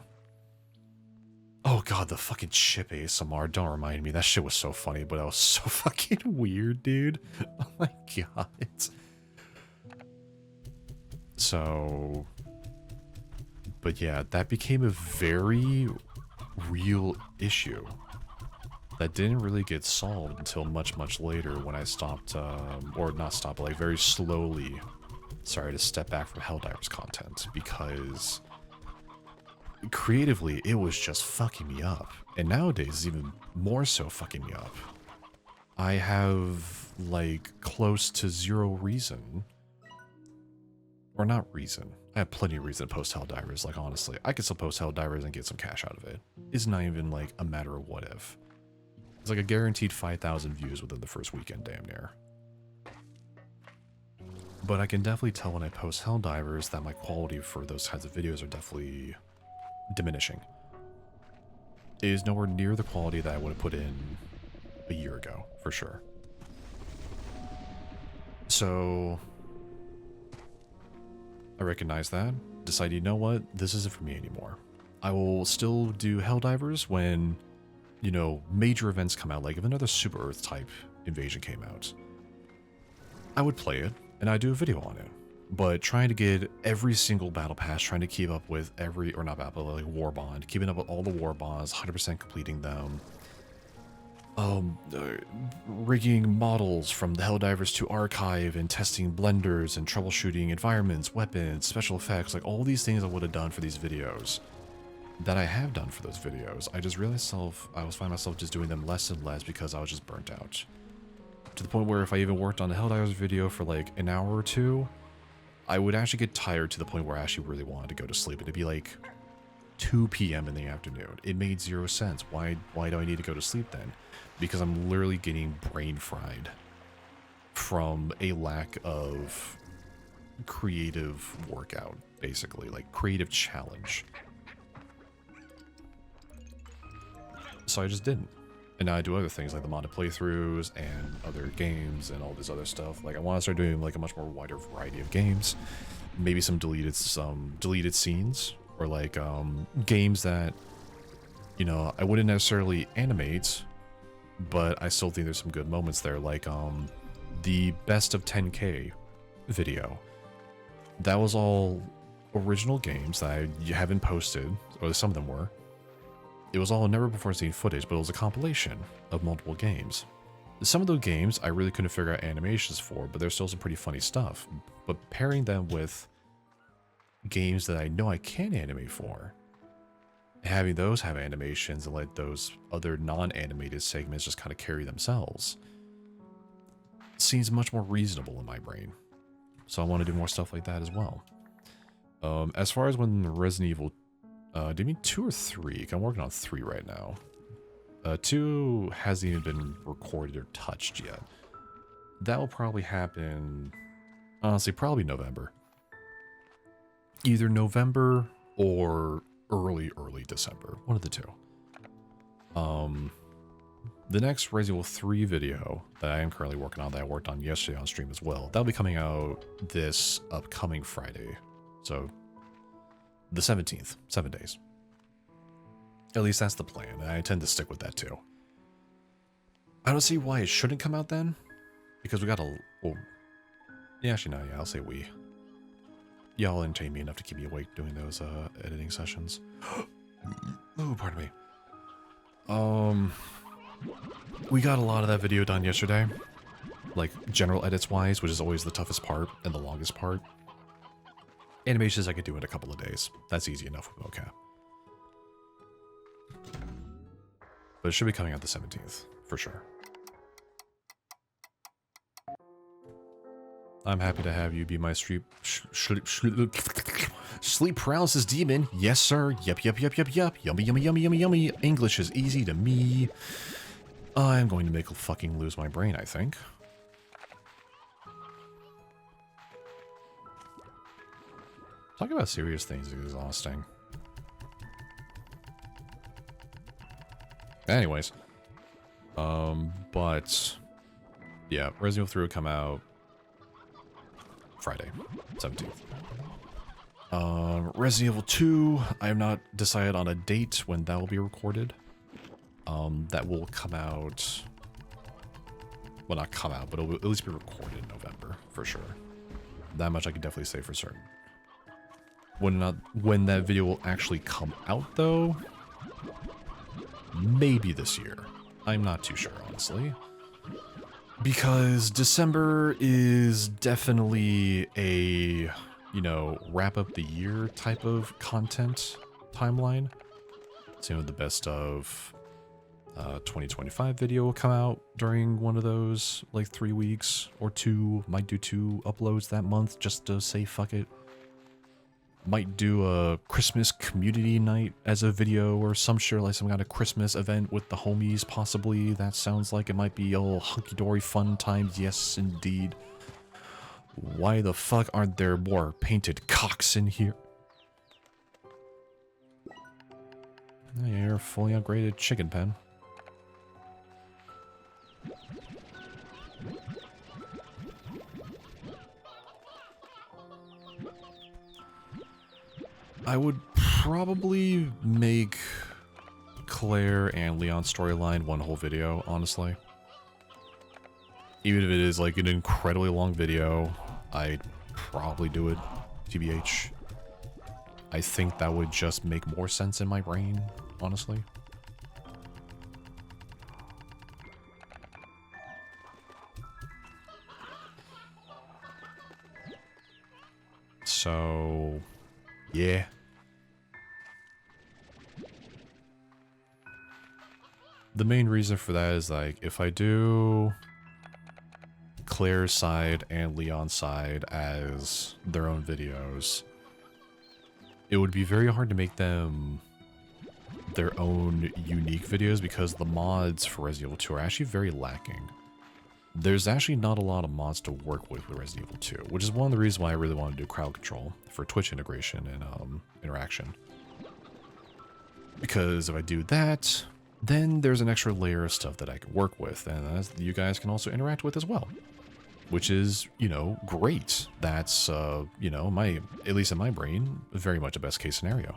Oh god, the fucking chip ASMR, don't remind me. That shit was so funny, but that was so fucking weird, dude. Oh my god. So, but yeah, that became a very real issue that didn't really get solved until much, much later when I stopped, or not stopped, but like very slowly started to step back from Helldivers content because creatively, it was just fucking me up. And nowadays, it's even more so fucking me up. I have, like, close to zero reason. Or not reason. I have plenty of reason to post Helldivers, like, honestly. I could still post Helldivers and get some cash out of it. It's not even, like, a matter of what if. It's like a guaranteed 5,000 views within the first weekend, damn near. But I can definitely tell when I post Helldivers that my quality for those kinds of videos are definitely diminishing. is nowhere near the quality that I would have put in a year ago, for sure. So I recognize that, decide, you know what, this isn't for me anymore. I will still do Helldivers when, you know, major events come out, like if another Super Earth type invasion came out. I would play it, and I'd do a video on it. But trying to get every single battle pass, trying to keep up with every, or not battle, but like war bond, keeping up with all the war bonds, 100% completing them, rigging models from the Helldivers to archive and testing blenders and troubleshooting environments, weapons, special effects, like all these things I would have done for these videos that I have done for those videos. I just realized I was finding myself just doing them less and less because I was just burnt out. To the point where if I even worked on the Helldivers video for like an hour or two, I would actually get tired to the point where I actually really wanted to go to sleep. It'd be like 2 p.m. in the afternoon. It made zero sense. Why do I need to go to sleep then? Because I'm literally getting brain fried from a lack of creative workout, basically, like creative challenge. So I just didn't. And now I do other things like the modded playthroughs and other games and all this other stuff. Like I want to start doing like a much more wider variety of games. Maybe some deleted scenes, or like games that, you know, I wouldn't necessarily animate, but I still think there's some good moments there. Like the best of 10K video. That was all original games that I haven't posted, or some of them were. It was all never before seen footage, but it was a compilation of multiple games. Some of those games I really couldn't figure out animations for, but there's still some pretty funny stuff. But pairing them with games that I know I can animate for, having those have animations and let those other non-animated segments just kind of carry themselves, seems much more reasonable in my brain. So I want to do more stuff like that as well. As far as when Resident Evil do you mean 2 or 3? I'm working on 3 right now. 2 hasn't even been recorded or touched yet. That will probably happen, honestly, probably November. Either November or early December. One of the two. The next Resident Evil 3 video that I am currently working on, that I worked on yesterday on stream as well, that'll be coming out this upcoming Friday. So the 17th, 7 days. At least that's the plan, and I intend to stick with that too. I don't see why it shouldn't come out then, because we got a... Well, yeah, actually no, yeah, I'll say we. Y'all entertain me enough to keep me awake doing those editing sessions. Oh, pardon me. We got a lot of that video done yesterday. Like, general edits wise, which is always the toughest part and the longest part. Animations I could do in a couple of days. That's easy enough with mocap. But it should be coming out the 17th, for sure. I'm happy to have you be my sleep paralysis demon. Yes, sir. Yep. Yummy. English is easy to me. I'm going to make fucking lose my brain, I think. Talk about serious things is exhausting. Anyways. But yeah, Resident Evil 3 will come out Friday, 17th. Resident Evil 2, I have not decided on a date when that will be recorded. That will come out, well, not come out, but it will at least be recorded in November, for sure. That much I can definitely say for certain. When that video will actually come out, though, maybe this year. I'm not too sure, honestly. Because December is definitely a, you know, wrap up the year type of content timeline. So, you know, the best of 2025 video will come out during one of those, like 3 weeks or 2. Might do 2 uploads that month just to say fuck it. Might do a Christmas community night as a video or some shit, like some kind of Christmas event with the homies, possibly. That sounds like it might be all hunky-dory fun times. Yes, indeed. Why the fuck aren't there more painted cocks in here? You're a fully upgraded chicken pen. I would probably make Claire and Leon's storyline one whole video, honestly. Even if it is like an incredibly long video, I'd probably do it, TBH. I think that would just make more sense in my brain, honestly. So, yeah. The main reason for that is, like, if I do Claire's side and Leon's side as their own videos, it would be very hard to make them their own unique videos because the mods for Resident Evil 2 are actually very lacking. There's actually not a lot of mods to work with Resident Evil 2, which is one of the reasons why I really want to do crowd control for Twitch integration and interaction. Because if I do that, then there's an extra layer of stuff that I can work with, and you guys can also interact with as well. Which is, you know, great. That's, you know, at least in my brain, very much a best case scenario.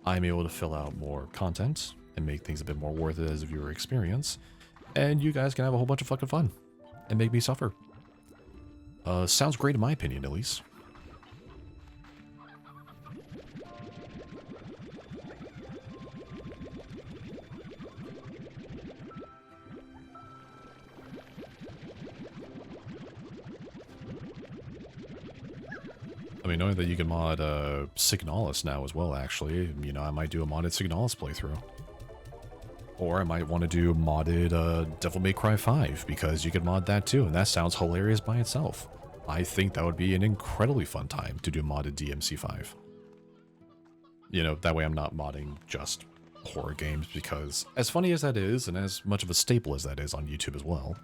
I'm able to fill out more content and make things a bit more worth it as a viewer experience, and you guys can have a whole bunch of fucking fun and make me suffer. Sounds great in my opinion, at least. I mean, knowing that you can mod Signalis now as well, actually, you know, I might do a modded Signalis playthrough. Or I might want to do modded Devil May Cry 5, because you can mod that too, and that sounds hilarious by itself. I think that would be an incredibly fun time to do modded DMC5. You know, that way I'm not modding just horror games, because as funny as that is, and as much of a staple as that is on YouTube as well,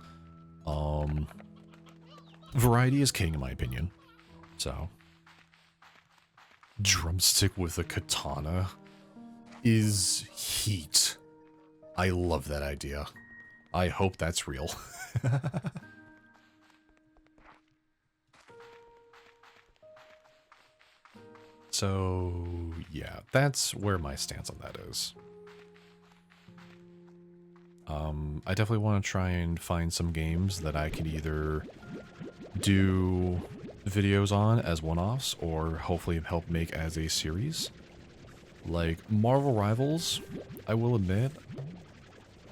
variety is king in my opinion. So, drumstick with a katana is heat. I love that idea. I hope that's real. So, yeah, that's where my stance on that is. I definitely want to try and find some games that I can either do videos on as one-offs or hopefully help make as a series. Like Marvel Rivals, I will admit,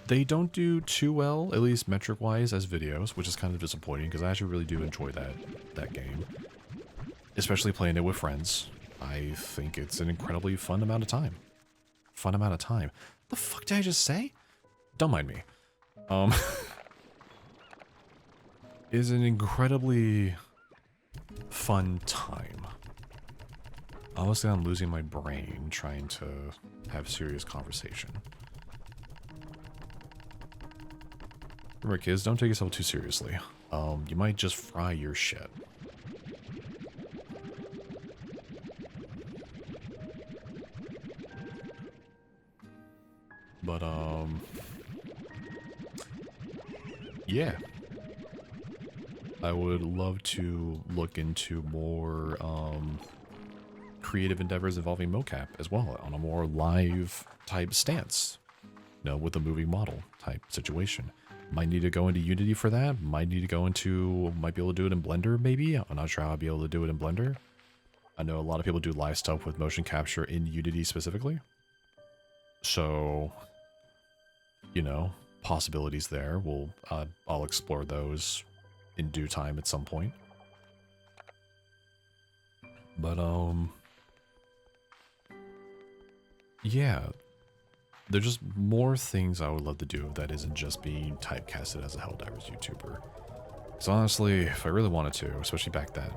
they don't do too well, at least metric-wise, as videos, which is kind of disappointing because I actually really do enjoy that game. Especially playing it with friends. I think it's an incredibly fun amount of time. The fuck did I just say? Don't mind me. Is an incredibly fun time. Honestly, I'm losing my brain trying to have serious conversation. Remember, kids, don't take yourself too seriously. You might just fry your shit. But, yeah. I would love to look into more, creative endeavors involving mocap as well, on a more live type stance. You know, with a moving model type situation. Might need to go into Unity for that. Might be able to do it in Blender maybe. I'm not sure how I'll be able to do it in Blender. I know a lot of people do live stuff with motion capture in Unity specifically. So, you know, possibilities there. I'll explore those in due time at some point. But, yeah. There's just more things I would love to do that isn't just being typecasted as a Helldivers YouTuber. Because honestly, if I really wanted to, especially back then,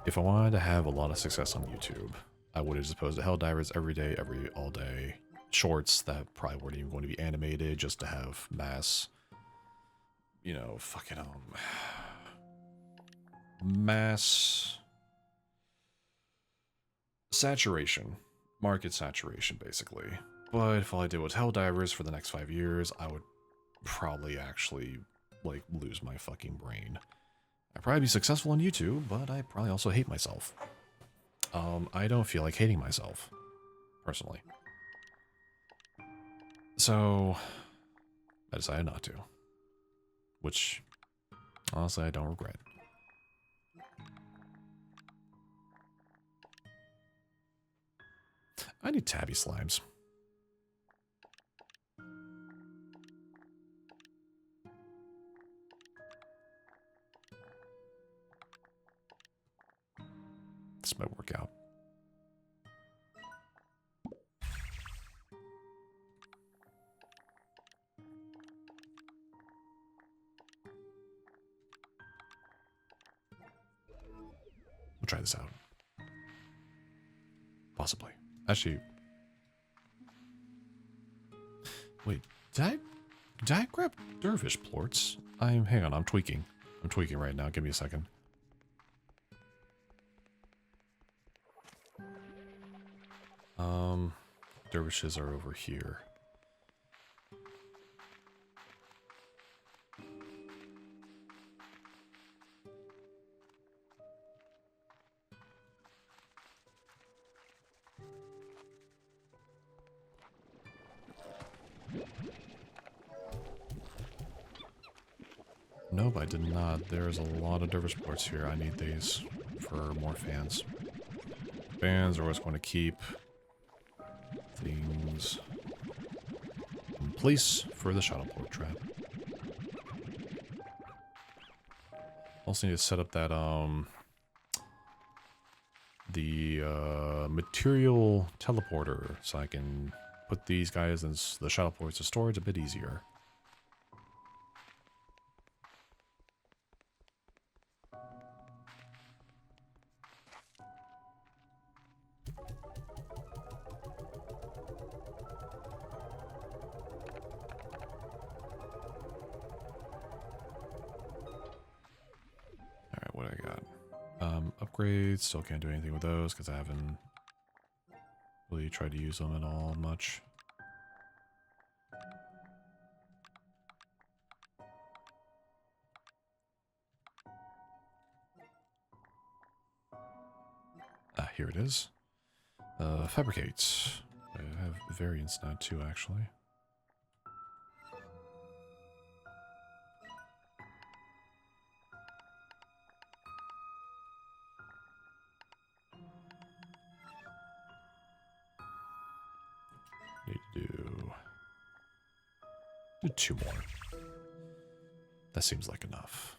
if I wanted to have a lot of success on YouTube, I would have just posted Helldivers every day, all day. Shorts that probably weren't even going to be animated just to have mass, you know, fucking, mass saturation market saturation, basically. But if all I did was Helldivers for the next 5 years, I would probably actually, like, lose my fucking brain. I'd probably be successful on YouTube, but I probably also hate myself. I don't feel like hating myself, personally. So, I decided not to. Which, honestly, I don't regret. I need tabby slimes. This might work out. We'll try this out. Possibly. Actually, wait, did I grab dervish plorts? Hang on, I'm tweaking. I'm tweaking right now. Give me a second. Dervishes are over here. Nope, I did not. There's a lot of dervish plorts here. I need these for more fans. Fans are always going to keep things in place for the shadow plort trap. Also need to set up that material teleporter so I can put these guys in the shadow plorts to storage a bit easier. Alright, what do I got? Upgrades, still can't do anything with those because I haven't really tried to use them at all much. Ah, here it is. Fabricate. I have variants now too, actually. Need to do 2 more. That seems like enough.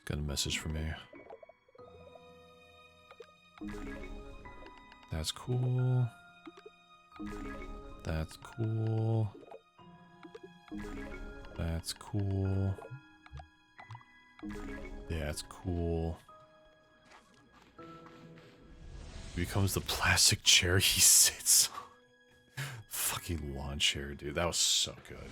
Got a message for me. That's cool. That's cool. That's cool. Yeah, it's cool. Becomes the plastic chair he sits on. Fucking lawn chair, dude. That was so good.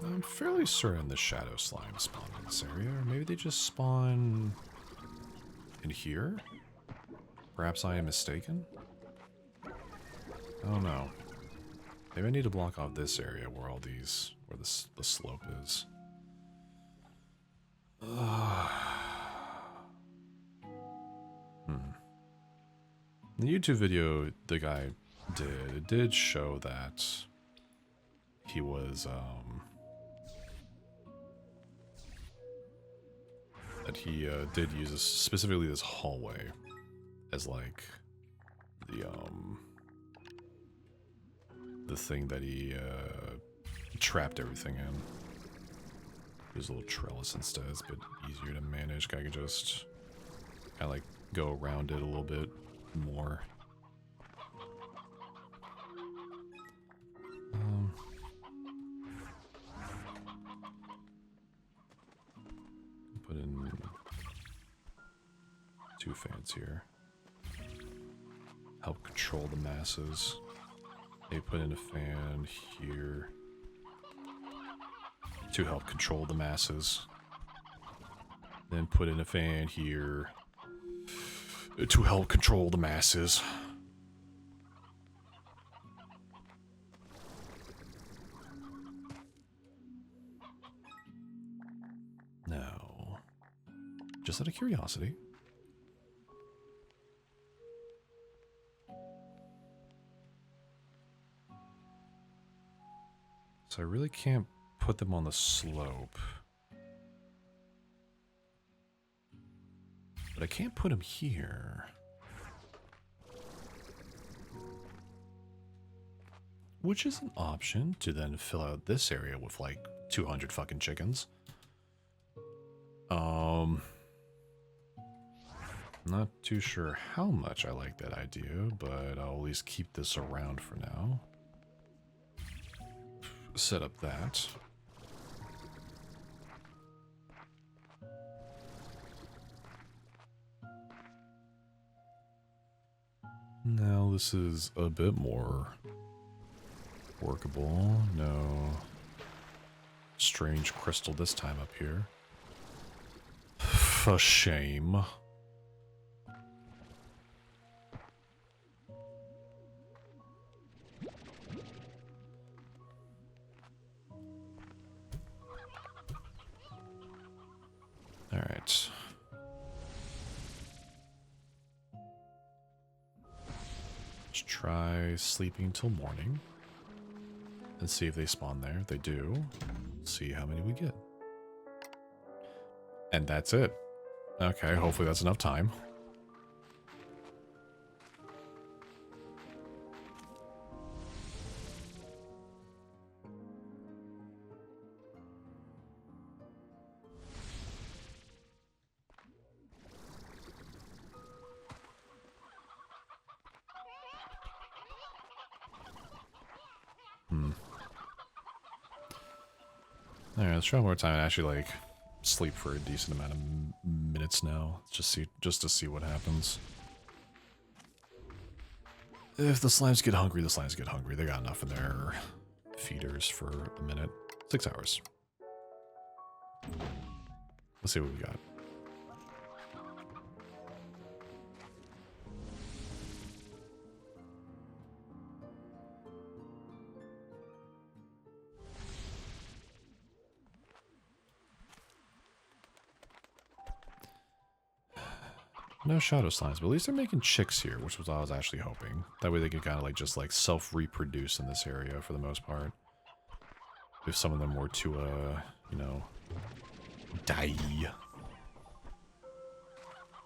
I'm fairly certain the shadow slime spawned in this area, or maybe they just spawn in here? Perhaps I am mistaken? I don't know. Maybe I need to block off this area where all these, where the slope is. The YouTube video the guy did, it did show that he was, that he did use this, specifically this hallway as like the thing that he trapped everything in. Use a little trellis instead, it's a bit easier to manage. I can just kind of like go around it a little bit more. 2 fans here. Help control the masses. They put in a fan here to help control the masses. Then put in a fan here to help control the masses. Now, just out of curiosity, so I really can't put them on the slope. But I can't put them here. Which is an option to then fill out this area with like 200 fucking chickens. Not too sure how much I like that idea, but I'll at least keep this around for now. Set up that. Now this is a bit more workable. No strange crystal this time up here. For shame. All right. Let's try sleeping till morning and see if they spawn there. They do. See how many we get. And that's it. Okay, hopefully that's enough time. Alright, let's try one more time and actually like sleep for a decent amount of minutes now. Just to see what happens. If the slimes get hungry, the slimes get hungry. They got enough in their feeders for a minute. 6 hours. Let's see what we got. No shadow slimes, but at least they're making chicks here, which was what I was actually hoping. That way they could kind of like just like self-reproduce in this area for the most part. If some of them were to, you know, die.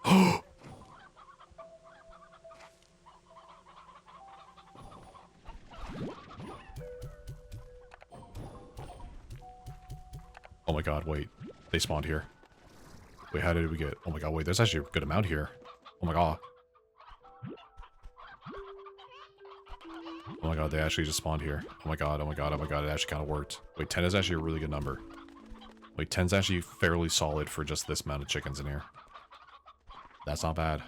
Oh my god, wait. They spawned here. Wait, how did we get... Oh my god, wait, there's actually a good amount here. Oh my god. Oh my god, they actually just spawned here. Oh my god, oh my god, oh my god, it actually kind of worked. Wait, 10 is actually a really good number. Wait, 10's actually fairly solid for just this amount of chickens in here. That's not bad.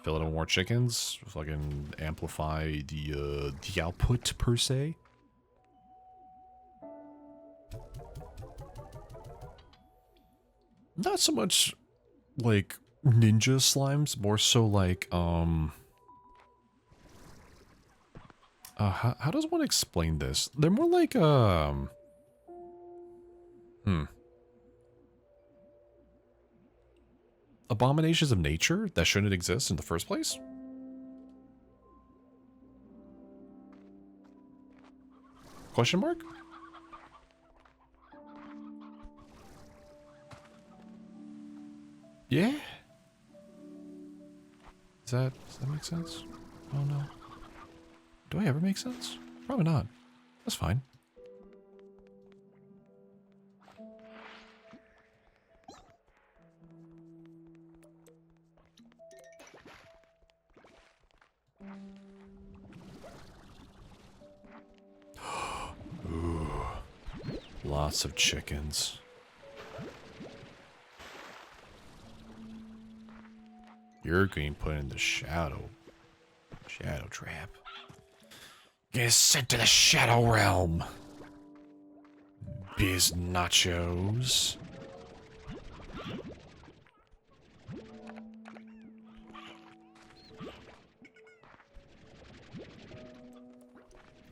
Fill it with more chickens. Fucking amplify the output, per se. Not so much... like ninja slimes, more so like how does one explain this? They're more like abominations of nature that shouldn't exist in the first place. Question mark? Yeah? Does that make sense? I don't know. Do I ever make sense? Probably not. That's fine. Ooh. Lots of chickens. You're getting put in the shadow trap. Get sent to the shadow realm. Biz nachos.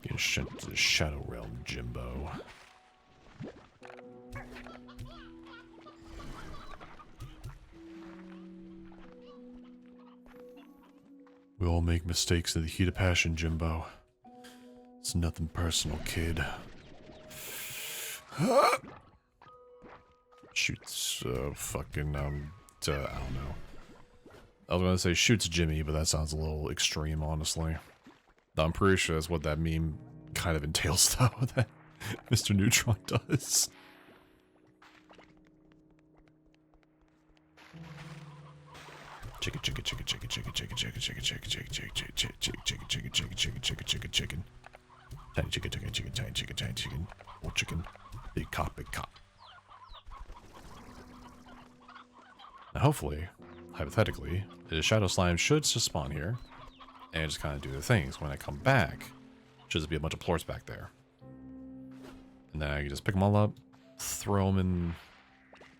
Get sent to the shadow realm, Jimbo. We all make mistakes in the heat of passion, Jimbo. It's nothing personal, kid. Shoots, fucking, I don't know. I was gonna say shoots Jimmy, but that sounds a little extreme, honestly. I'm pretty sure that's what that meme kind of entails, though, that Mr. Neutron does. Chicken, chicken, chicken, chicken, chicken, chicken, chicken, chicken, chicken, chicken, chicken, chicken, chicken, chicken, chicken, chicken, chicken, chicken, chicken, chicken. Tiny chicken, tiny chicken, tiny chicken, tiny chicken. More chicken. Big cop, big cop. Now hopefully, hypothetically, the shadow slime should just spawn here and just kind of do their things. When I come back, should just be a bunch of plorts back there. And then I can just pick them all up, throw them in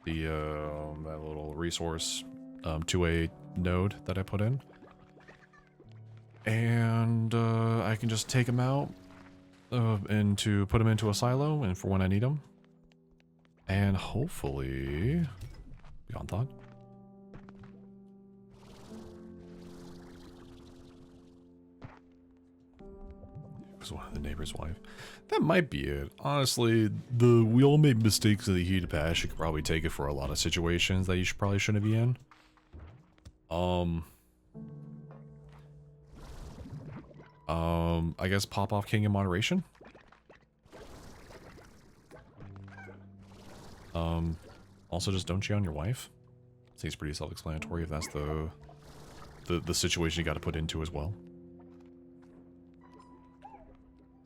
the that little resource 2A node that I put in. And I can just take them out and to put them into a silo and for when I need them. And hopefully, beyond thought. Was one of the neighbor's wife. That might be it. Honestly, we all make mistakes in the heat of passion. You could probably take it for a lot of situations that you probably shouldn't be in. I guess pop off king in moderation. Also just don't cheat on your wife. Seems pretty self-explanatory if that's the situation you got to put into as well.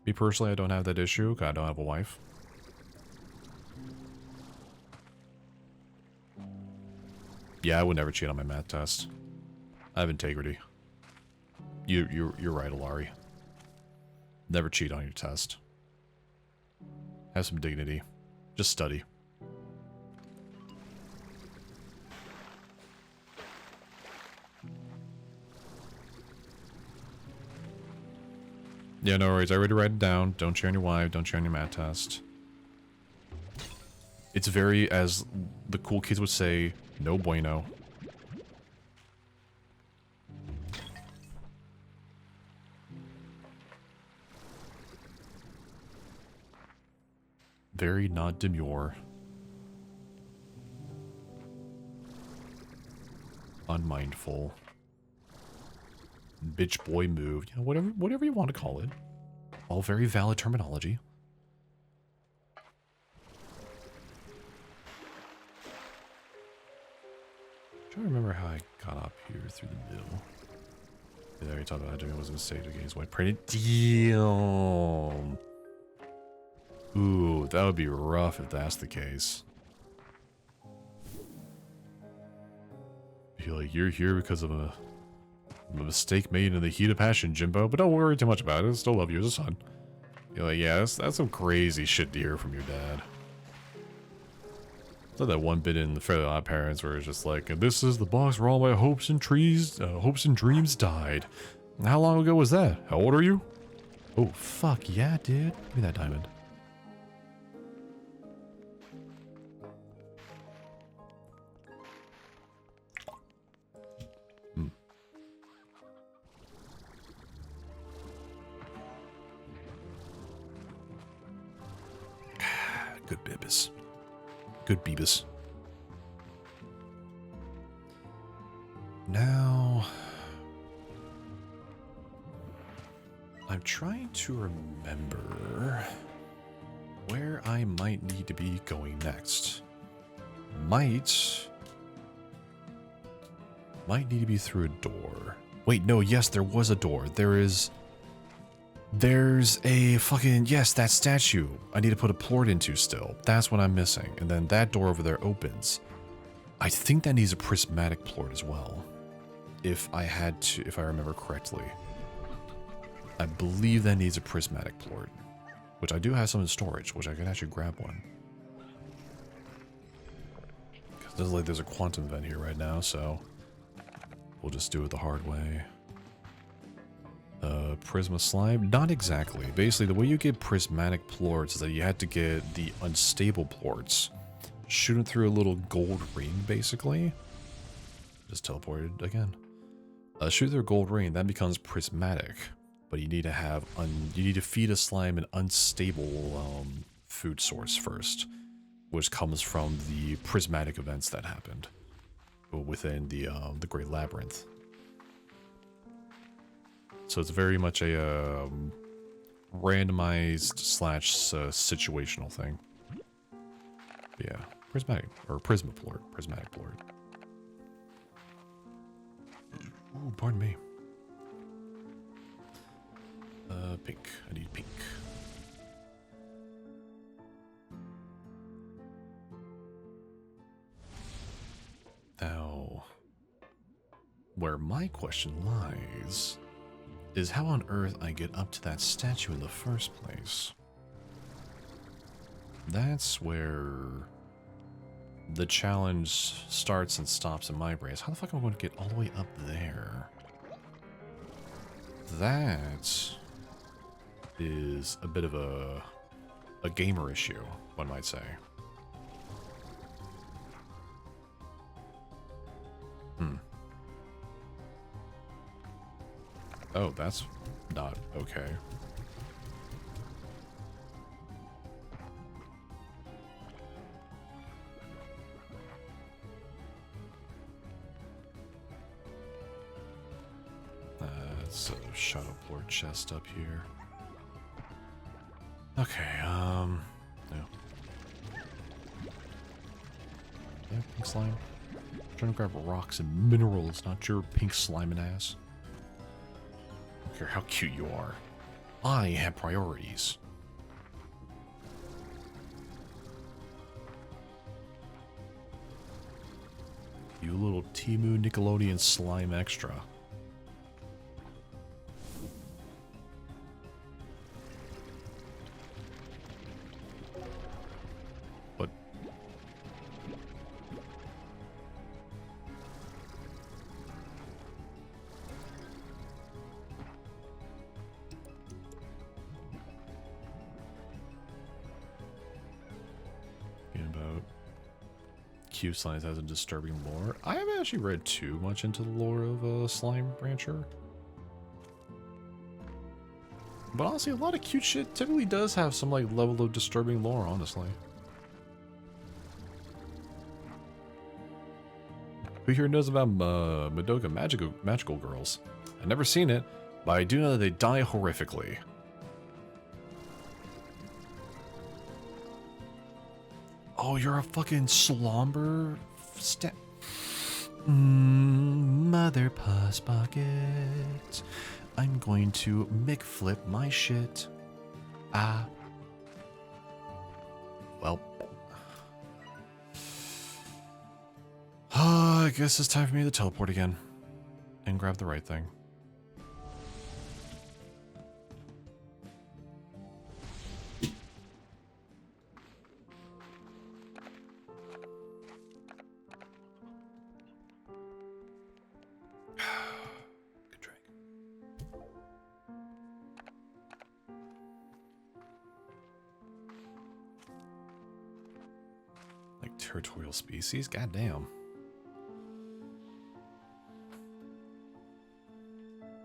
Me personally, I don't have that issue, 'cause I don't have a wife. Yeah, I would never cheat on my math test. I have integrity. You're right, Alari. Never cheat on your test. Have some dignity. Just study. Yeah, no worries. I already write it down. Don't cheat on your wife. Don't cheat on your math test. It's very, as the cool kids would say, no bueno. Very not demure. Unmindful. Bitch boy move. You know, whatever you want to call it. All very valid terminology. I'm trying to remember how I got up here through the middle. Yeah, we talked about how doing was a mistake against white printed. Damn. Ooh, that would be rough if that's the case. I feel like you're here because of a mistake made in the heat of passion, Jimbo, but don't worry too much about it. I still love you as a son. You're like, yeah, that's some crazy shit to hear from your dad. It's like that one bit in the Fairly Odd Parents where it's just like, this is the box where all my hopes and dreams died. How long ago was that? How old are you? Oh, fuck yeah, dude. Give me that diamond. Good Beebus. Good Beebus. Now, I'm trying to remember where I might need to be going next. Might need to be through a door. Wait, no, yes, there was a door. There's a fucking, yes, that statue I need to put a plort into still. That's what I'm missing. And then that door over there opens. I think that needs a prismatic plort as well. if I had to, if I remember correctly. I believe that needs a prismatic plort, which I do have some in storage, which I could actually grab one. Because there's a quantum vent here right now, so we'll just do it the hard way. Prisma slime? Not exactly. Basically, the way you get prismatic plorts is that you had to get the unstable plorts. Shoot them through a little gold ring, basically. Just teleported again. Shoot through a gold ring, that becomes prismatic. But you need to have you need to feed a slime an unstable food source first, which comes from the prismatic events that happened within the Great Labyrinth. So it's very much a randomized slash situational thing. But yeah, prismatic or prisma plort, prismatic plort. Ooh, pardon me. Pink. I need pink. Now, where my question lies is how on earth I get up to that statue in the first place. That's where the challenge starts and stops in my brain. How the fuck am I going to get all the way up there? That is a bit of a gamer issue, one might say. Oh, that's not okay. That's a shadow plort chest up here. Okay, no. Yeah, pink slime. I'm trying to grab rocks and minerals, not your pink slimin' ass. I don't care how cute you are. I have priorities. You little Temu Nickelodeon slime extra. What? About Q Slimes has a disturbing lore. I haven't actually read too much into the lore of Slime Rancher. But honestly, a lot of cute shit typically does have some like level of disturbing lore, honestly. Who here knows about Madoka Magical Girls? I've never seen it, but I do know that they die horrifically. Oh, you're a fucking slumber Mother Puss Bucket. I'm going to McFlip my shit. Ah. Well. I guess it's time for me to teleport again. And grab the right thing. Territorial species? Goddamn.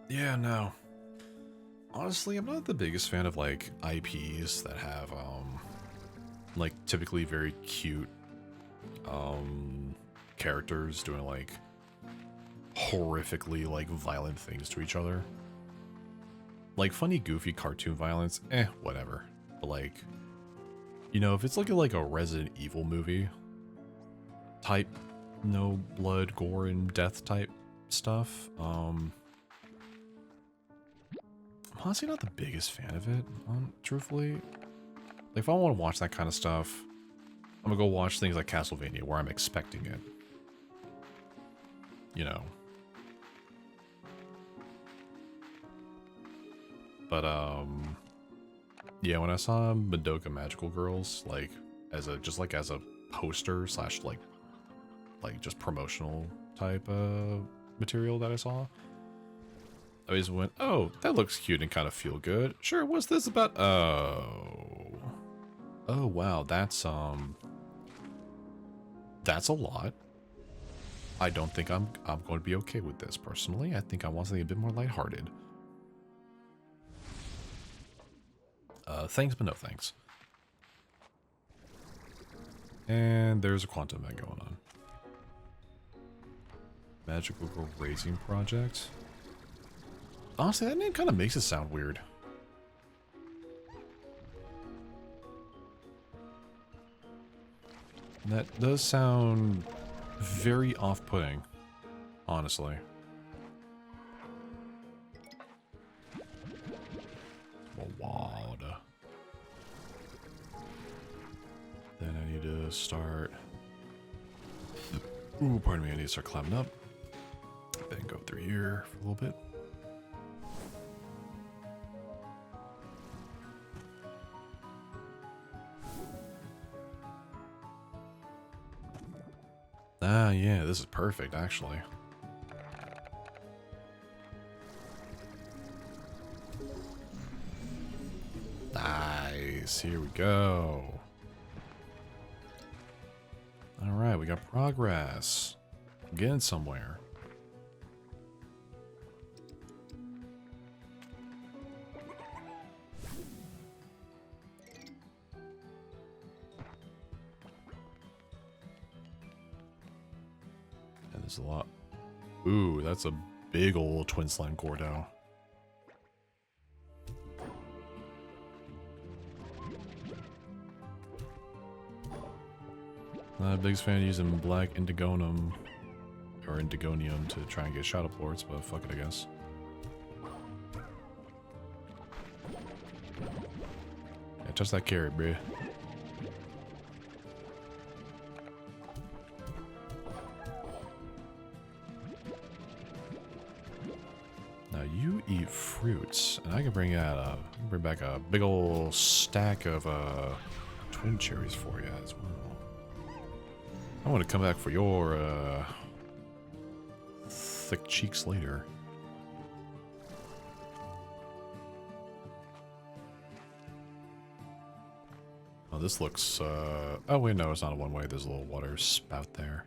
Yeah, no. Honestly, I'm not the biggest fan of like IPs that have like typically very cute characters doing like horrifically like violent things to each other. Like funny goofy cartoon violence, whatever. But like, you know, if it's looking like a Resident Evil movie type, no blood, gore, and death type stuff. I'm honestly not the biggest fan of it, truthfully. Like, if I want to watch that kind of stuff, I'm gonna go watch things like Castlevania, where I'm expecting it. You know. But yeah, when I saw Madoka Magical Girls, like as a as a poster slash like just promotional type material that I saw, I always went, oh, that looks cute and kind of feel good. Sure, what's this about? Oh, wow, that's a lot. I don't think I'm going to be okay with this personally. I think I want something a bit more lighthearted. Thanks, but no thanks. And there's a quantum event going on. Magical Girl Raising Project. Honestly, that name kind of makes it sound weird. That does sound very off-putting, honestly. Wild. Then I need to start... Ooh, pardon me, I need to start climbing up. Then go through here for a little bit. Ah, yeah, this is perfect, actually. Nice, here we go. Alright, we got progress. We're getting somewhere. And there's a lot. Ooh, that's a big old twin slime Gordo. Not a biggest fan of using black Indigonum or Indigonium to try and get shadow ports, but fuck it, I guess. Yeah, touch that carrot, bruh. Now you eat fruits, and I can bring out bring back a big old stack of twin cherries for you as well. I want to come back for your thick cheeks later. Oh, this looks oh wait, no, it's not a one-way. There's a little water spout there.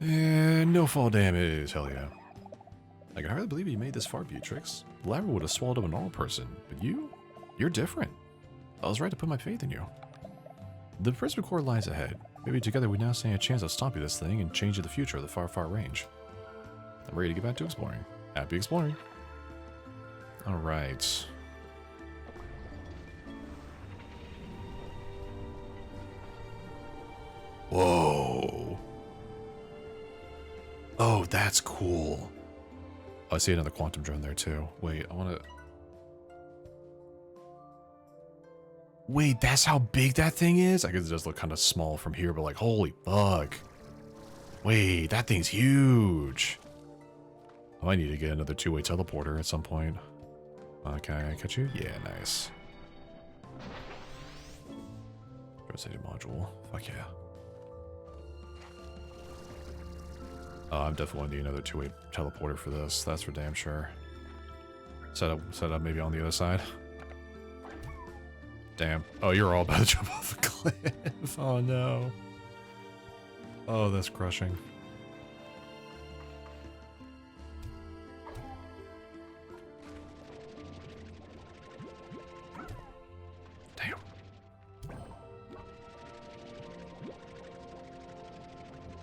And no fall damage, hell yeah. I can hardly believe you made this far, Beatrix. The lava would have swallowed up a normal person, but you're different. I was right to put my faith in you. The Prism Core lies ahead. Maybe together we now stand a chance of stopping this thing and changing the future of the far, far range. I'm ready to get back to exploring. Happy exploring. Alright. Whoa. Oh, that's cool. Oh, I see another quantum drone there too. Wait, I want to... Wait, that's how big that thing is? I guess it does look kind of small from here, but like, holy fuck. Wait, that thing's huge. I might need to get another two-way teleporter at some point. Can I catch you? Yeah, nice. Rotating module. Fuck yeah. I'm definitely going to need another two-way teleporter for this. That's for damn sure. Set up maybe on the other side. Damn. Oh, you're all about to jump off a cliff. Oh, no. Oh, that's crushing. Damn.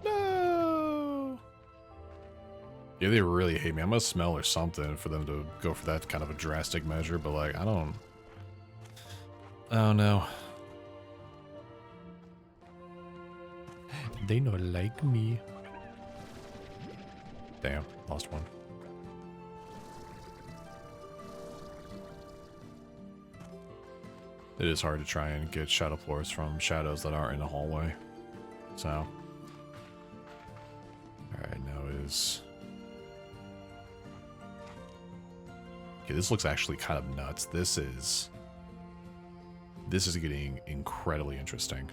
No! Yeah, they really hate me. I must smell or something for them to go for that kind of a drastic measure, but like, I don't... Oh no. They not like me. Damn, lost one. It is hard to try and get shadow floors from shadows that aren't in a hallway. So. Alright, now is... Okay, this looks actually kind of nuts. This is getting incredibly interesting.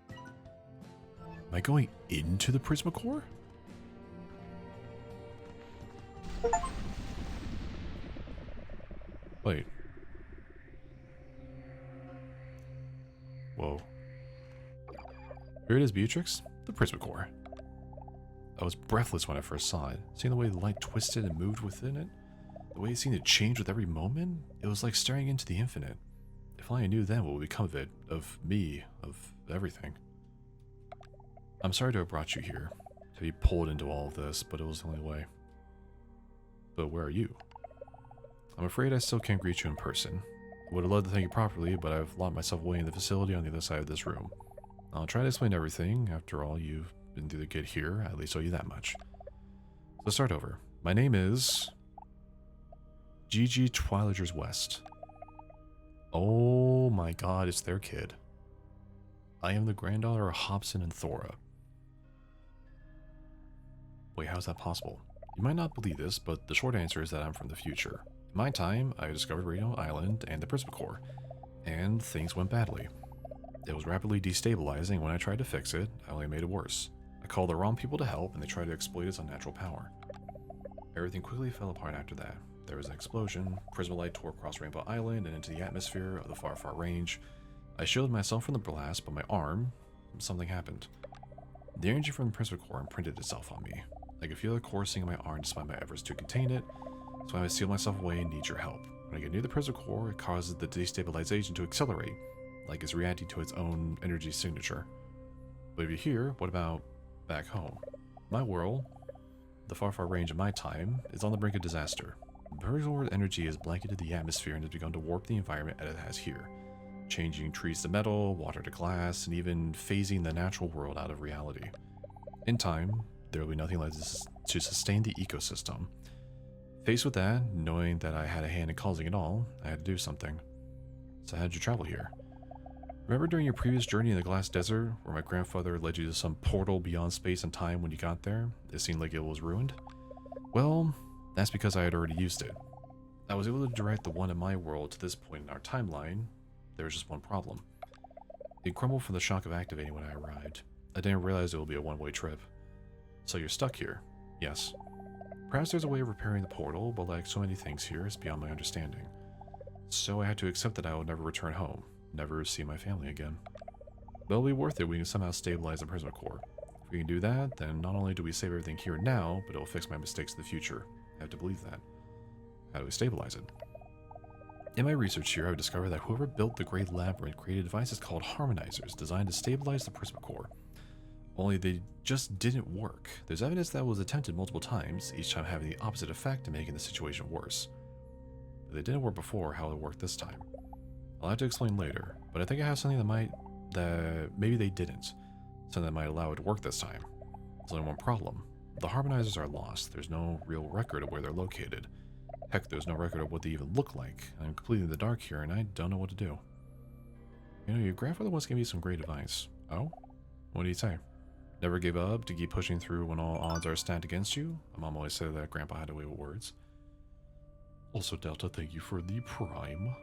Am I going into the Prismacore? Wait. Whoa. Here it is, Beatrix. The Prismacore. I was breathless when I first saw it. Seeing the way the light twisted and moved within it, the way it seemed to change with every moment, it was like staring into the infinite. If only I knew then what would become of it, of me, of everything. I'm sorry to have brought you here, to be pulled into all of this, but it was the only way. But where are you? I'm afraid I still can't greet you in person. I would have loved to thank you properly, but I've locked myself away in the facility on the other side of this room. I'll try to explain everything. After all, you've been through to get here. I at least owe you that much. So let's start over. My name is Gigi Twilagers West. Oh my god, it's their kid. I am the granddaughter of Hobson and Thora. Wait, how is that possible? You might not believe this, but the short answer is that I'm from the future. In my time, I discovered Radio Island and the Prismacore, and things went badly. It was rapidly destabilizing. When I tried to fix it, I only made it worse. I called the wrong people to help, and they tried to exploit its unnatural power. Everything quickly fell apart after that. There was an explosion, Prismalite tore across Rainbow Island and into the atmosphere of the far, far range. I shielded myself from the blast, but my arm, something happened. The energy from the Prismacore imprinted itself on me. I could feel it coursing in my arm despite my efforts to contain it, so I sealed myself away and need your help. When I get near the Prismacore, it causes the destabilization to accelerate, like it's reacting to its own energy signature. But if you're here, what about back home? My world, the far, far range of my time, is on the brink of disaster. Prismacore energy has blanketed the atmosphere and has begun to warp the environment as it has here, changing trees to metal, water to glass, and even phasing the natural world out of reality. In time, there will be nothing left to sustain the ecosystem. Faced with that, knowing that I had a hand in causing it all, I had to do something. So how did you travel here? Remember during your previous journey in the Glass Desert, where my grandfather led you to some portal beyond space and time when you got there? It seemed like it was ruined? Well, that's because I had already used it. I was able to direct the one in my world to this point in our timeline. There was just one problem. It crumbled from the shock of activating when I arrived. I didn't realize it would be a one-way trip. So you're stuck here? Yes. Perhaps there's a way of repairing the portal, but like so many things here, it's beyond my understanding. So I had to accept that I will never return home, never see my family again. But it'll be worth it. We can somehow stabilize the Prismacore. If we can do that, then not only do we save everything here now, but it'll fix my mistakes in the future. I have to believe that. How do we stabilize it? In my research here, I've discovered that whoever built the Great Labyrinth created devices called harmonizers designed to stabilize the Prismacore. Only they just didn't work. There's evidence that was attempted multiple times, each time having the opposite effect and making the situation worse. If they didn't work before, how will it work this time? I'll have to explain later, but I think I have something that maybe they didn't. Something that might allow it to work this time. There's only one problem. The harmonizers are lost. There's no real record of where they're located. Heck, there's no record of what they even look like. I'm completely in the dark here, and I don't know what to do. You know, your grandfather once gave me some great advice. Oh? What did he say? Never give up, to keep pushing through when all odds are stacked against you? My mom always said that Grandpa had a way with words. Also, Delta, thank you for the prime.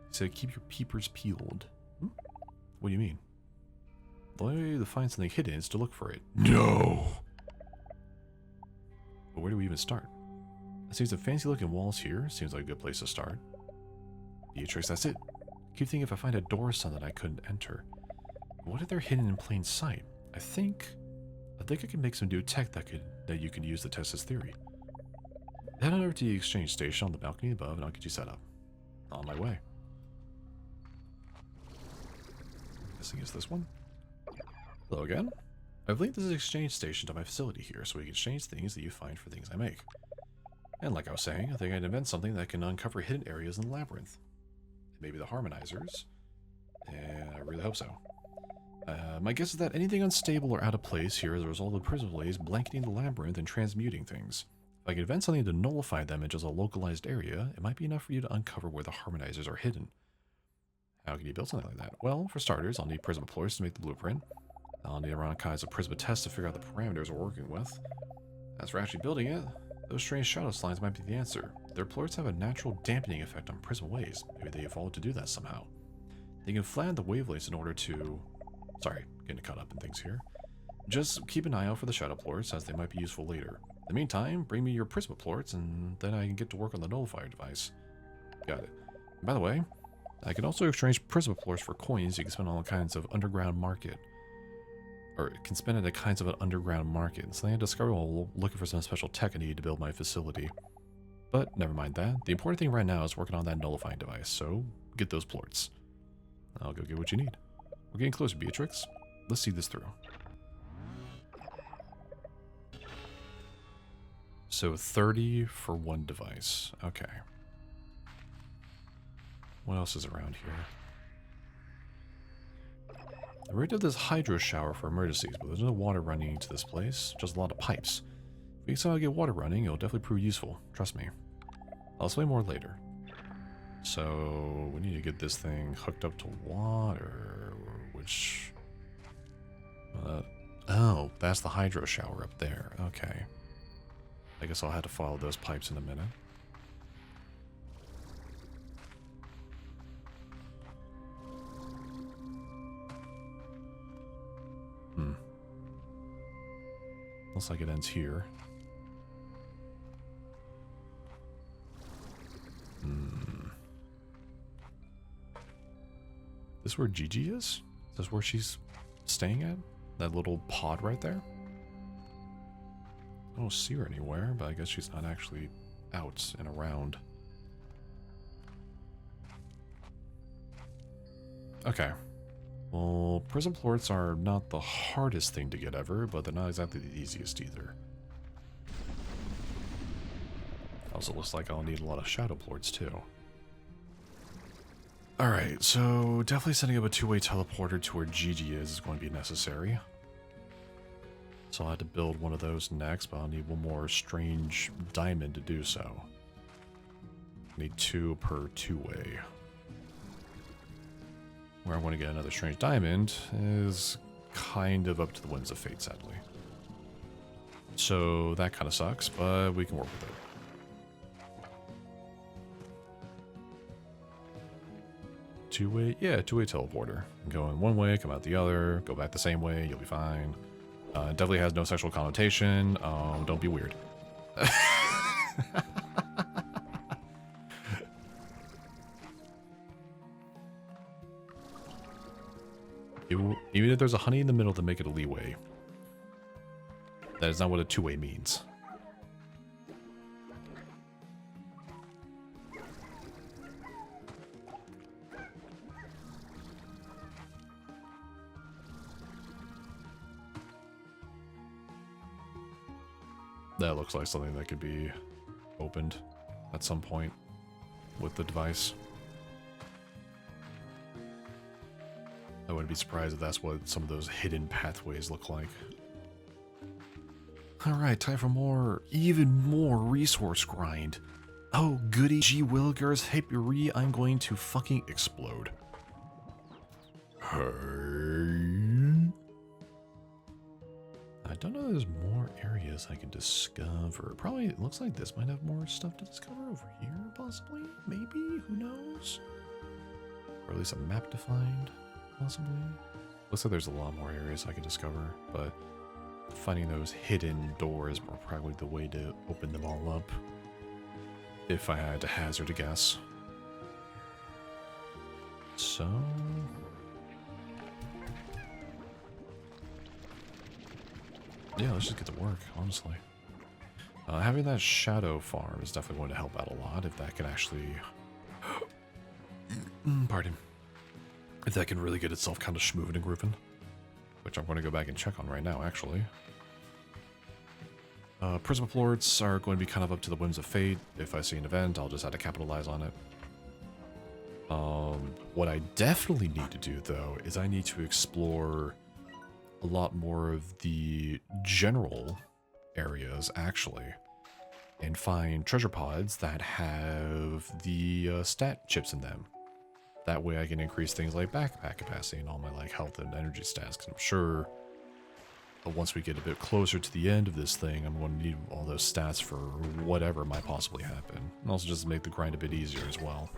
He said, keep your peepers peeled. What do you mean? The only way to find something hidden is to look for it. No! But where do we even start? I see some fancy looking walls here. Seems like a good place to start. Beatrix, that's it. I keep thinking if I find a door or something I couldn't enter. What if they're hidden in plain sight? I think I can make some new tech that you can use to test this theory. Head on over to the exchange station on the balcony above and I'll get you set up. On my way. Guessing it's this one. Hello again. I've linked this exchange station to my facility here so we can exchange things that you find for things I make. And like I was saying, I think I'd invent something that can uncover hidden areas in the labyrinth. Maybe the harmonizers. And I really hope so. My guess is that anything unstable or out of place here is a result of prism blaze blanketing the labyrinth and transmuting things. If I can invent something to nullify them in just a localized area, it might be enough for you to uncover where the harmonizers are hidden. How can you build something like that? Well, for starters, I'll need prism floors to make the blueprint. I'll need around kinds of Prisma tests to figure out the parameters we're working with. As for actually building it, those strange shadow slimes might be the answer. Their plorts have a natural dampening effect on Prisma waves. Maybe they evolved to do that somehow. They can flatten the wavelengths in order to... Sorry, getting caught up in things here. Just keep an eye out for the shadow plorts, as they might be useful later. In the meantime, bring me your Prisma plorts, and then I can get to work on the nullifier device. Got it. And by the way, I can also exchange Prisma plorts for coins you can spend on all kinds of underground market. Or can spend at the kinds of an underground market. Something I discovered while looking for some special tech I need to build my facility. But never mind that. The important thing right now is working on that nullifying device, so get those plorts. I'll go get what you need. We're getting closer, Beatrix. Let's see this through. So 30 for one device. Okay. What else is around here? I rigged up this hydro shower for emergencies, but there's no water running into this place, just a lot of pipes. If we can somehow get water running, it'll definitely prove useful, trust me. I'll explain more later. So, we need to get this thing hooked up to water, which... oh, that's the hydro shower up there, okay. I guess I'll have to follow those pipes in a minute. Looks like it ends here. This where Gigi is? Is this where she's staying at? That little pod right there? I don't see her anywhere, but I guess she's not actually out and around. Okay. Well, prism plorts are not the hardest thing to get ever, but they're not exactly the easiest either. Also looks like I'll need a lot of shadow plorts too. Alright, so definitely setting up a two-way teleporter to where Gigi is going to be necessary. So I'll have to build one of those next, but I'll need one more strange diamond to do so. I need 2 per two-way. Where I want to get another strange diamond is kind of up to the winds of fate, sadly. So that kind of sucks, but we can work with it. Two-way? Yeah, two-way teleporter. Go in one way, come out the other, go back the same way, you'll be fine. Definitely has no sexual connotation. Don't be weird. Even if there's a honey in the middle to make it a leeway. That is not what a two-way means. That looks like something that could be opened at some point with the device. I wouldn't be surprised if that's what some of those hidden pathways look like. Alright, time for even more resource grind. Oh, goody gee willikers, hippie, I'm going to fucking explode. I don't know if there's more areas I can discover. Probably, it looks like this might have more stuff to discover over here, possibly? Maybe? Who knows? Or at least a map to find, possibly? Looks like there's a lot more areas I can discover, but finding those hidden doors are probably the way to open them all up. If I had to hazard a guess. So... yeah, let's just get to work, honestly. Having that shadow farm is definitely going to help out a lot if that can actually... pardon. If that can really get itself kind of schmoovin' and groovin'. Which I'm going to go back and check on right now, actually. Prisma plorts are going to be kind of up to the whims of fate. If I see an event, I'll just have to capitalize on it. What I definitely need to do, though, is I need to explore a lot more of the general areas, actually, and find treasure pods that have the stat chips in them. That way I can increase things like backpack capacity and all my like health and energy stats, because I'm sure But once we get a bit closer to the end of this thing, I'm going to need all those stats for whatever might possibly happen. And also just make the grind a bit easier as well.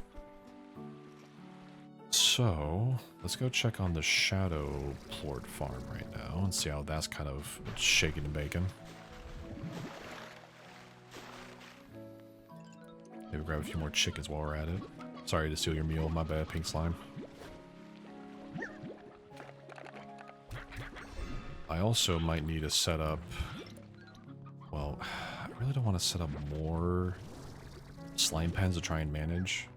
So, let's go check on the Shadow Plort farm right now and see how that's kind of shaking and baking. Maybe grab a few more chickens while we're at it. Sorry to steal your meal, my bad, Pink Slime. I also might need to set up... Well, I really don't want to set up more slime pens to try and manage.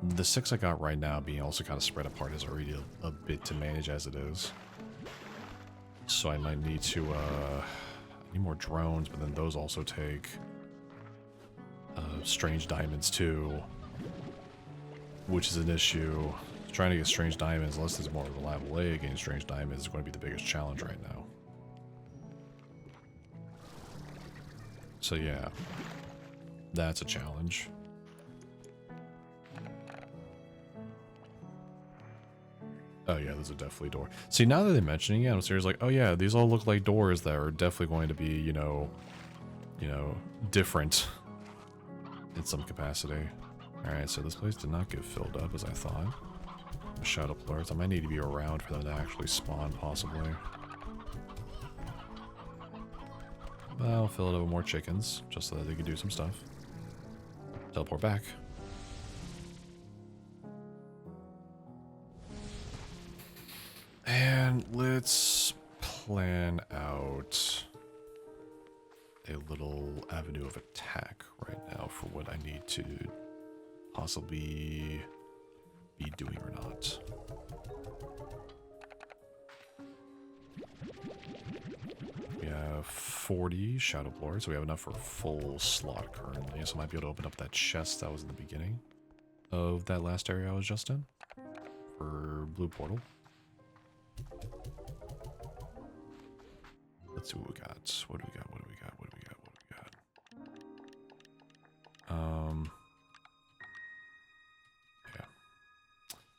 The 6 I got right now being also kind of spread apart is already a bit to manage as it is. So I might need to, need more drones, but then those also take strange diamonds too, which is an issue. Trying to get strange diamonds, unless there's more of a reliable way of getting strange diamonds, is going to be the biggest challenge right now. So yeah, that's a challenge. Oh yeah, there's a definitely door. See, now that they're mentioning it, I'm serious like, oh yeah, these all look like doors that are definitely going to be, you know, different in some capacity. Alright, so this place did not get filled up as I thought. Shadow Plorts, I might need to be around for them to actually spawn, possibly. But I'll fill it up with more chickens, just so that they can do some stuff. Teleport back. And let's plan out a little avenue of attack right now for what I need to possibly be doing or not. We have 40 Shadow Plorts, so we have enough for a full slot currently, so I might be able to open up that chest that was in the beginning of that last area I was just in for Blue Portal. Let's see what we got. What do we got? What do we got? What do we got? What do we got?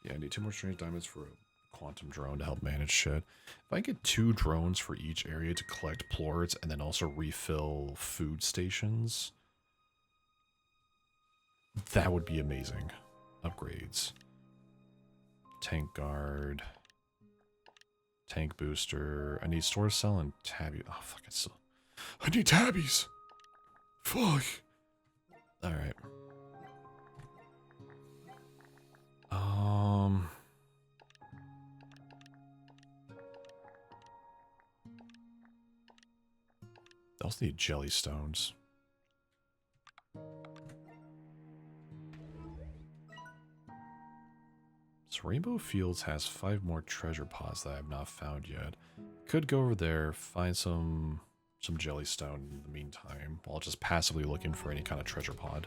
Yeah, I need 2 more strange diamonds for a quantum drone to help manage shit. If I get 2 drones for each area to collect plorts and then also refill food stations, that would be amazing. Upgrades. Tank guard. Tank booster. I need store cell and tabby. Oh, fuck it. Still. I need tabbies. Fuck. Alright. I also need jelly stones. So Rainbow Fields has 5 more treasure pods that I have not found yet. Could go over there, find some jellystone in the meantime, while just passively looking for any kind of treasure pod.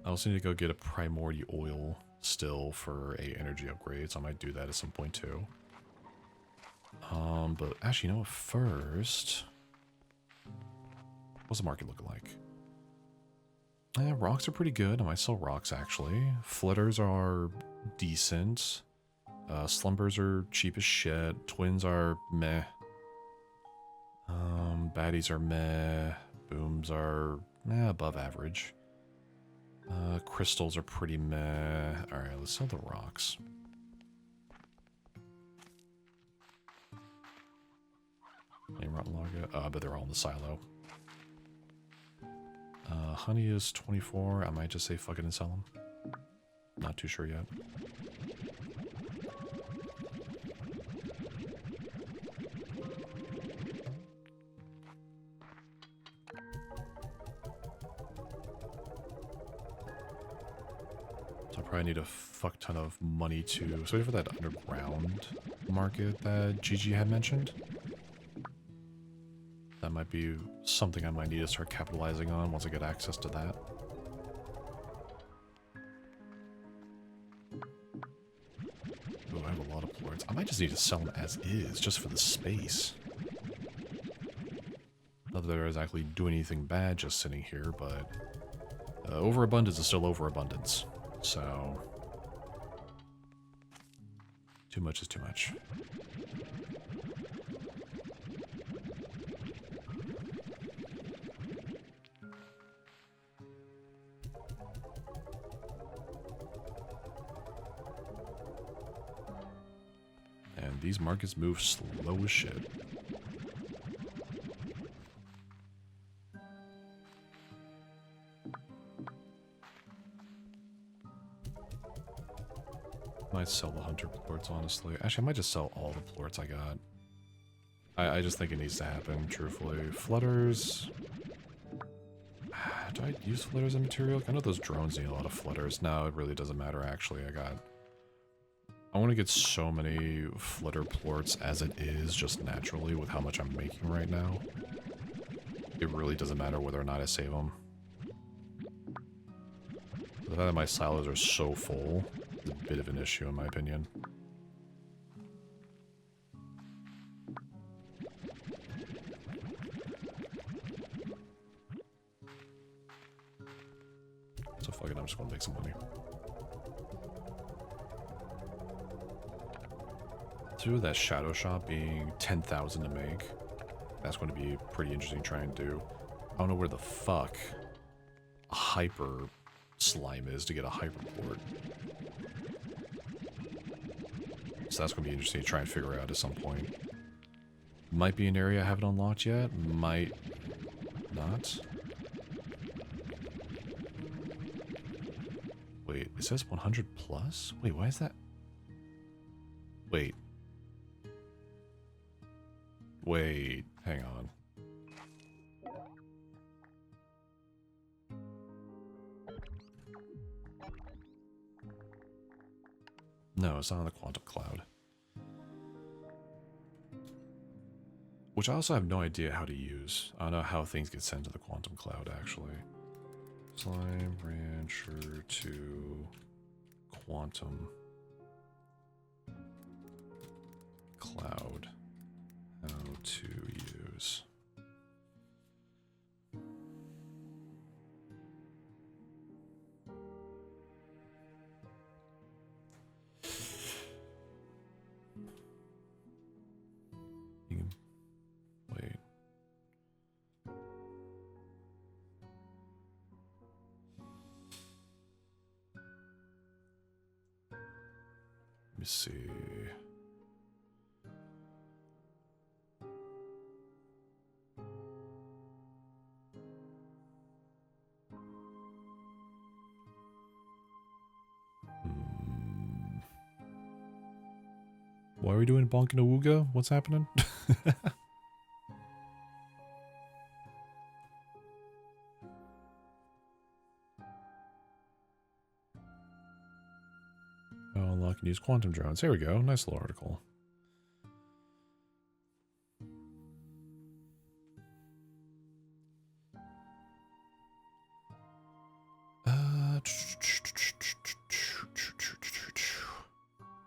I also need to go get a primordial oil still for a energy upgrade, so I might do that at some point too. But actually, you know what? First, what's the market looking like? Rocks are pretty good. I might sell rocks, actually. Flitters are decent. Slumbers are cheap as shit. Twins are meh. Baddies are meh. Booms are above average. Crystals are pretty meh. Alright, let's sell the rocks. Any rotten logger? But they're all in the silo. Honey is 24. I might just say fuck it and sell them. Not too sure yet. So I probably need a fuck ton of money to... So wait for that underground market that Gigi had mentioned. That might be something I might need to start capitalizing on once I get access to that. Oh, I have a lot of plorts. I might just need to sell them as is, just for the space. Not that they're exactly doing anything bad just sitting here, but overabundance is still overabundance. So Too much is too much. And these markets move slow as shit. Might sell the hunter plorts, honestly. Actually, I might just sell all the plorts I got. I just think it needs to happen, truthfully. Flutters. Do I use flutters as material? I know those drones need a lot of flutters. No, it really doesn't matter, actually. I want to get so many flutter plorts as it is, just naturally, with how much I'm making right now. It really doesn't matter whether or not I save them. The fact that my silos are so full is a bit of an issue, in my opinion. So fuck it, I'm just gonna make some money. Through that shadow shop being 10,000 to make, that's going to be pretty interesting to try and do. I don't know where the fuck a hyper slime is to get a hyper plort. So that's going to be interesting to try and figure out at some point. Might be an area I haven't unlocked yet, might not. Wait, it says 100 plus? Wait, why is that? Wait. Wait, hang on. No, it's not on the quantum cloud. Which I also have no idea how to use. I don't know how things get sent to the quantum cloud, actually. Slime Rancher to quantum cloud. How to use. You can wait. Let me see. Why are we doing Bonk and Awooga? What's happening? Oh, unlock and use quantum drones. Here we go. Nice little article.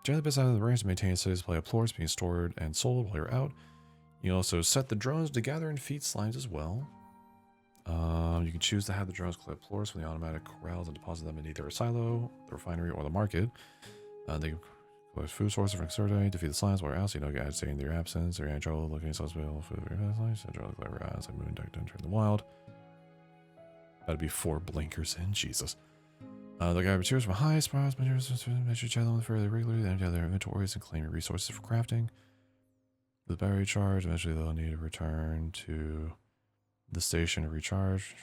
Generally, the best out of the range to maintain a steady supply of plorts being stored and sold while you're out. You can also set the drones to gather and feed slimes as well. You can choose to have the drones collect plorts from the automatic corrals and deposit them in either a silo, the refinery, or the market. They can collect food sources from externally to feed the slimes while you're out, so you don't get agitated in their absence. They're in trouble looking at hospital food for your slimes. And drones collect eyes like moon duck enter in the wild. That'd be 4 blinkers in, Jesus. The guy materials from high spiles, materials measure each other fairly regularly, then empty their inventories and claim your resources for crafting. With battery charge, eventually they'll need to return to the station to recharge.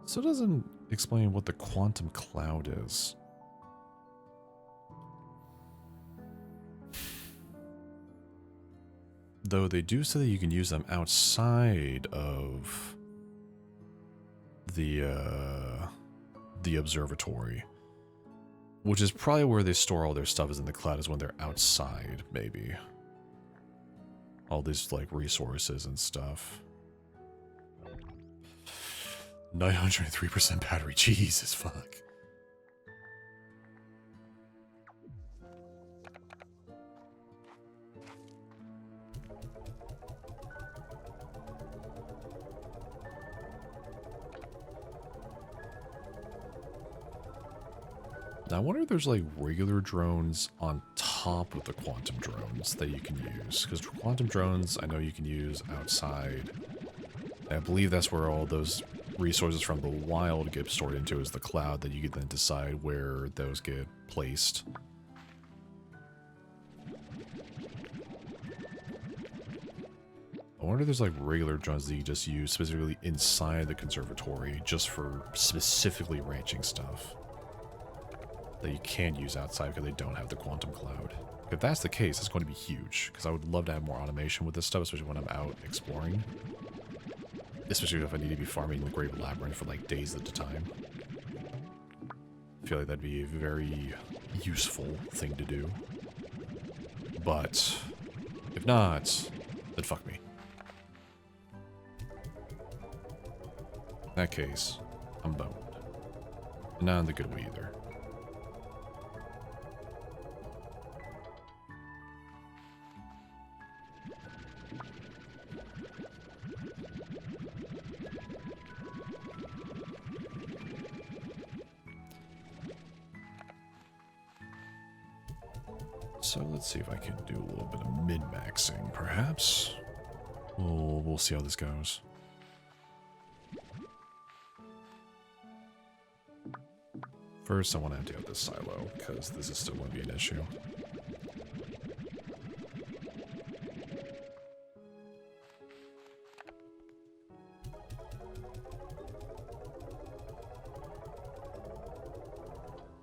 So it doesn't explain what the quantum cloud is. Though they do say that you can use them outside of the observatory, which is probably where they store all their stuff, is in the cloud, is when they're outside, maybe. All these like resources and stuff. 903% battery, Jesus fuck. Now, I wonder if there's like regular drones on top of the quantum drones that you can use. Because quantum drones, I know you can use outside. I believe that's where all those resources from the wild get stored into, is the cloud, that you can then decide where those get placed. I wonder if there's like regular drones that you just use specifically inside the conservatory just for specifically ranching stuff that you can use outside because they don't have the quantum cloud. If that's the case, it's going to be huge, because I would love to have more automation with this stuff, especially when I'm out exploring. Especially if I need to be farming the Grave Labyrinth for like days at a time. I feel like that'd be a very useful thing to do. But if not, then fuck me. In that case, I'm boned. And not in the good way either. So let's see if I can do a little bit of min-maxing, perhaps. We'll see how this goes. First, I want to empty out this silo, because this is still going to be an issue.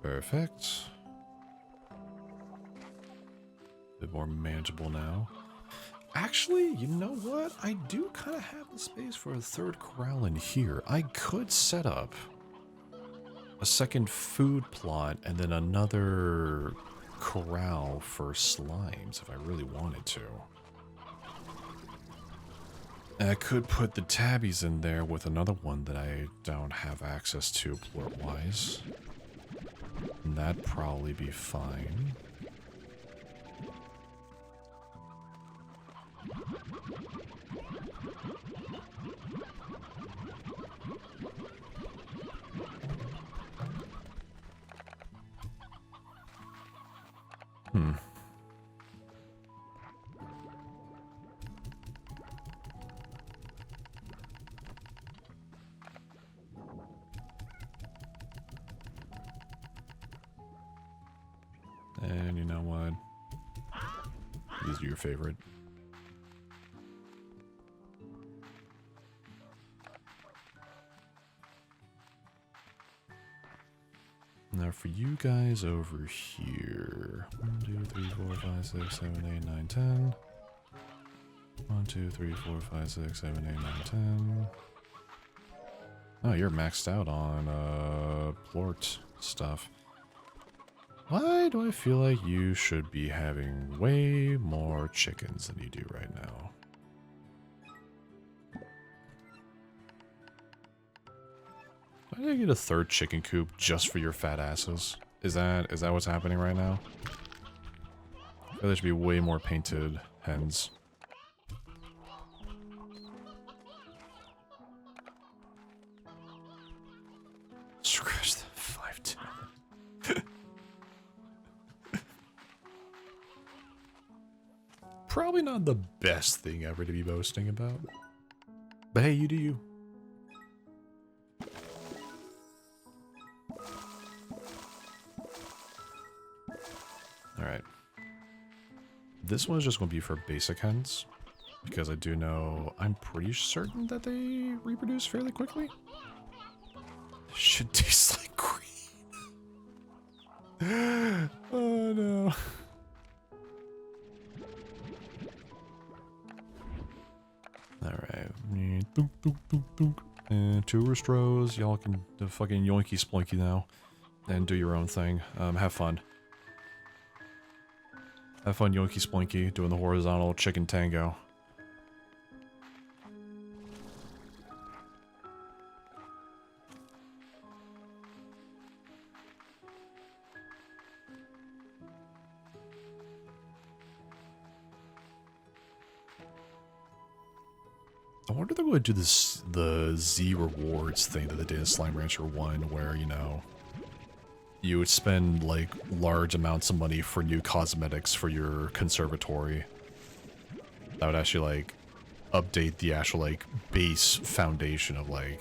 Perfect. A bit more manageable now. Actually, you know what? I do kind of have the space for a third corral in here. I could set up a second food plot and then another corral for slimes if I really wanted to. And I could put the tabbies in there with another one that I don't have access to plort-wise. And that'd probably be fine. And you know what? These are your favorite. Now for you guys over here. 1, 2, 3, 4, 5, 6, 7, 8, 9, 10. 1, 2, 3, 4, 5, 6, 7, 8, 9, 10. Oh, you're maxed out on plort stuff. Why do I feel like you should be having way more chickens than you do right now? Why did I get a third chicken coop just for your fat asses? Is that what's happening right now? I feel there should be way more painted hens. Scratch the 5-2. Probably not the best thing ever to be boasting about. But hey, you do you. Alright. This one is just going to be for basic hens. Because I do know, I'm pretty certain that they reproduce fairly quickly. Should taste like green. Oh no. Alright. And 2 roost rows. Y'all can fucking yoinky splinky now. And do your own thing. Have fun. Have fun yoinky splinky doing the horizontal chicken tango. I wonder if they're going to do the Z rewards thing that they did in Slime Rancher 1, where, you know, you would spend like large amounts of money for new cosmetics for your conservatory. That would actually like update the actual like base foundation of like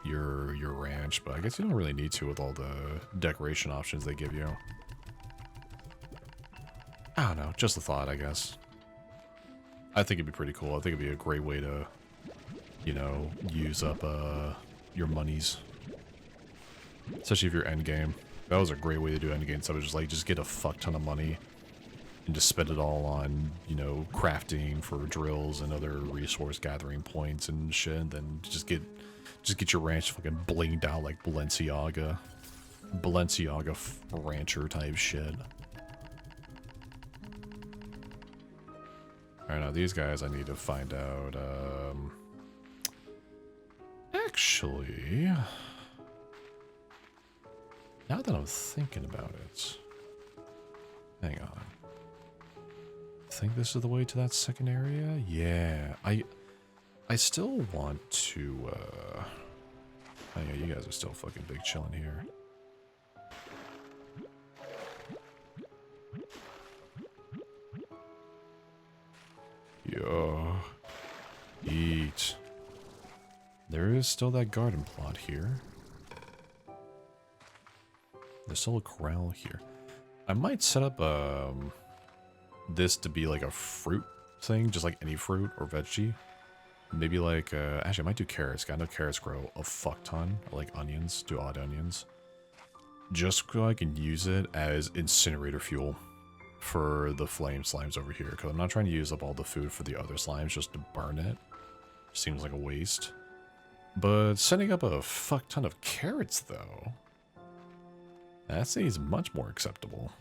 your ranch, but I guess you don't really need to with all the decoration options they give you. I don't know, just a thought, I guess. I think it'd be pretty cool. I think it'd be a great way to, you know, use up your monies. Especially if you're endgame. That was a great way to do endgame stuff. Just like just get a fuck ton of money and just spend it all on, you know, crafting for drills and other resource gathering points and shit, and then just get your ranch fucking blinged out like Balenciaga rancher type shit. Alright, now these guys I need to find out, actually, now that I'm thinking about it, hang on. I think this is the way to that second area? Yeah, I still want to, oh yeah, you guys are still fucking big chilling here. Yo, eat. There is still that garden plot here. There's still a corral here. I might set up this to be like a fruit thing, just like any fruit or veggie. Maybe like, actually I might do carrots. I know carrots grow a fuck ton, or like onions, do odd onions. Just so I can use it as incinerator fuel for the flame slimes over here, because I'm not trying to use up all the food for the other slimes just to burn it. Seems like a waste. But setting up a fuck ton of carrots, though, that seems much more acceptable.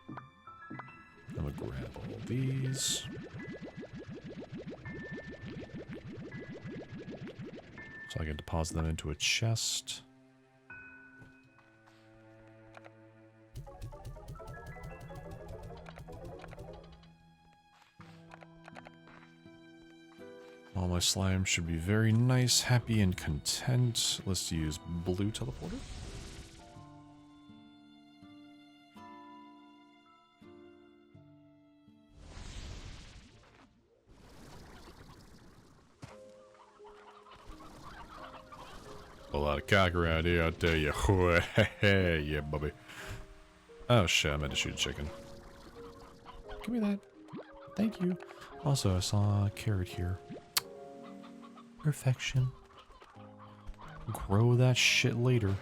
I'm gonna grab all these. So I can deposit them into a chest. All my slime should be very nice, happy, and content. Let's use blue teleporter. A lot of cock around here, I'll tell you. Yeah, Bubby. Oh shit, I meant to shoot a chicken. Give me that. Thank you. Also, I saw a carrot here. Perfection. Grow that shit later.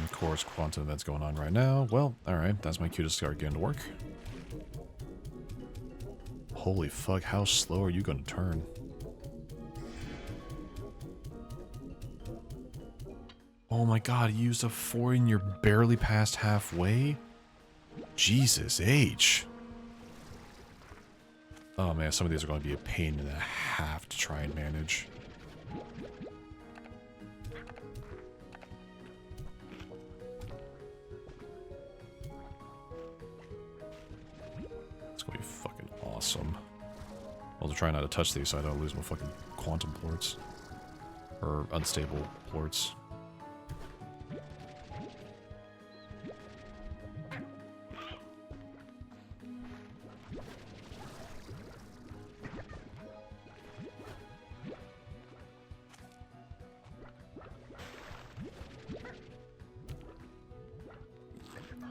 Of course, quantum events going on right now. Well, alright, that's my cue to start getting to work. Holy fuck, how slow are you gonna turn? Oh my god, you used a 4 and you're barely past halfway? Jesus H. Oh man, some of these are going to be a pain in the half to try and manage. It's going to be fucking awesome. I'll try not to touch these so I don't lose my fucking quantum ports. Or unstable ports.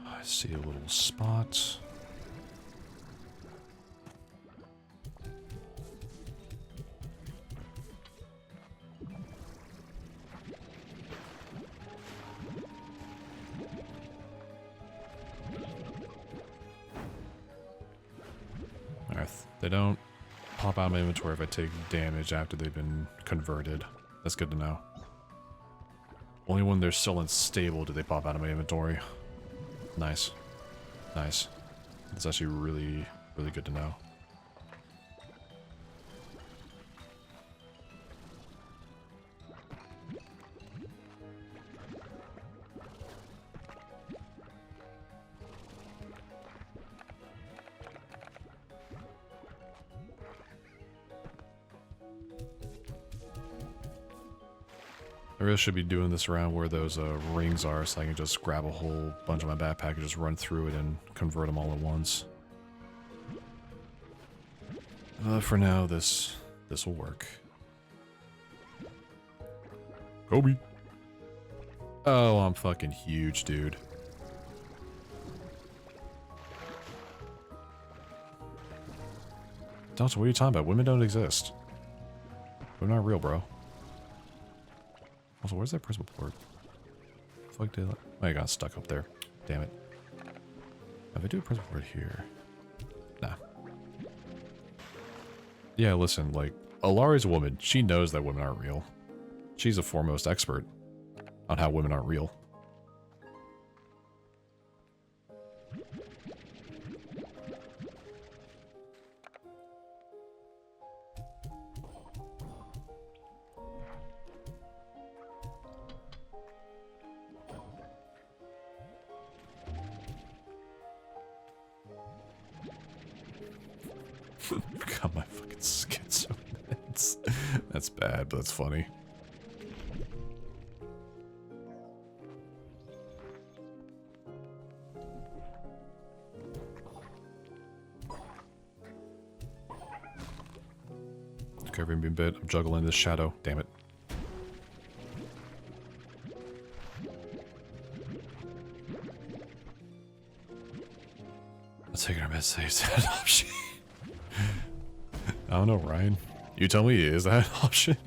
I see a little spot. They don't pop out of my inventory if I take damage after they've been converted. That's good to know. Only when they're still unstable do they pop out of my inventory. Nice. Nice. That's actually really, really good to know. I really should be doing this around where those rings are, so I can just grab a whole bunch of my backpack and just run through it and convert them all at once. For now, this will work. Kobe. Oh, I'm fucking huge, dude. Don't. What are you talking about? Women don't exist. They're not real, bro. Also, where's that principal port? Fuck did I? I got stuck up there. Damn it. If I do a principal port here. Nah. Yeah, listen, like, Alari's a woman. She knows that women aren't real. She's a foremost expert on how women aren't real. God, my fucking schizo meds. That's bad, but that's funny. Covering me a bit. I'm juggling this shadow. Damn it. Let's take our med saves. That option. I don't know, Ryan. You tell me, is that an option?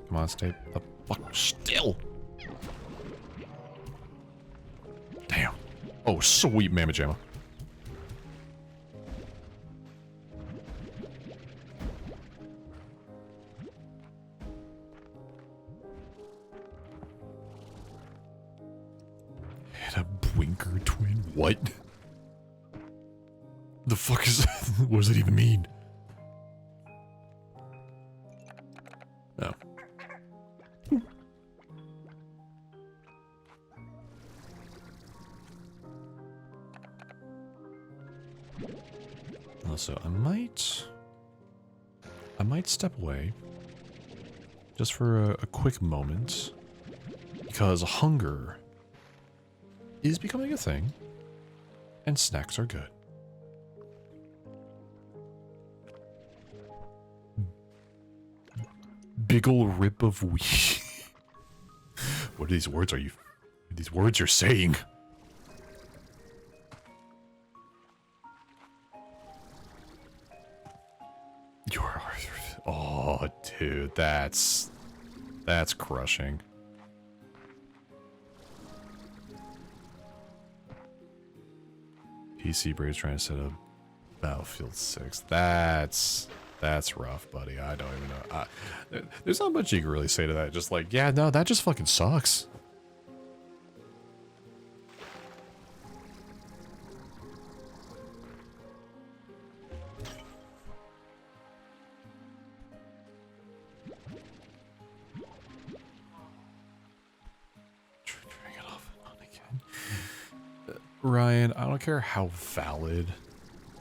Come on, stay the fuck still. Damn. Oh, sweet Mamma Jamma. And a Blinker twin? What? The fuck is that? What does it even mean? No. Also, I might step away just for a quick moment because hunger is becoming a thing and snacks are good. Big ol' rip of wheat. What are these words these words you're saying? Oh, dude, that's crushing. PC Brave's trying to set up Battlefield 6. That's rough, buddy. I don't even know. There's not much you can really say to that. Just like, yeah, no, that just fucking sucks. Ryan, I don't care how valid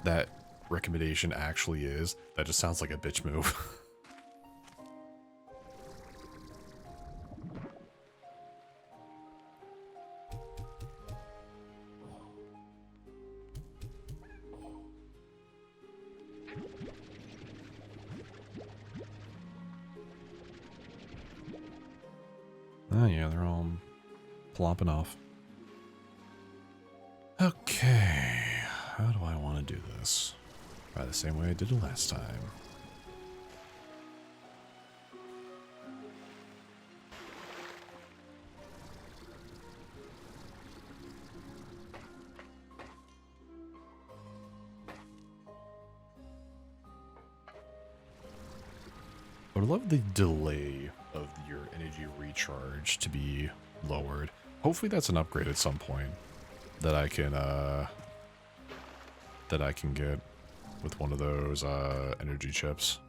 that recommendation actually is. That just sounds like a bitch move. Oh yeah, they're all plopping off. Okay, how do I want to do this? Probably the same way I did it last time. I would love the delay of your energy recharge to be lowered. Hopefully that's an upgrade at some point that I can get with one of those energy chips.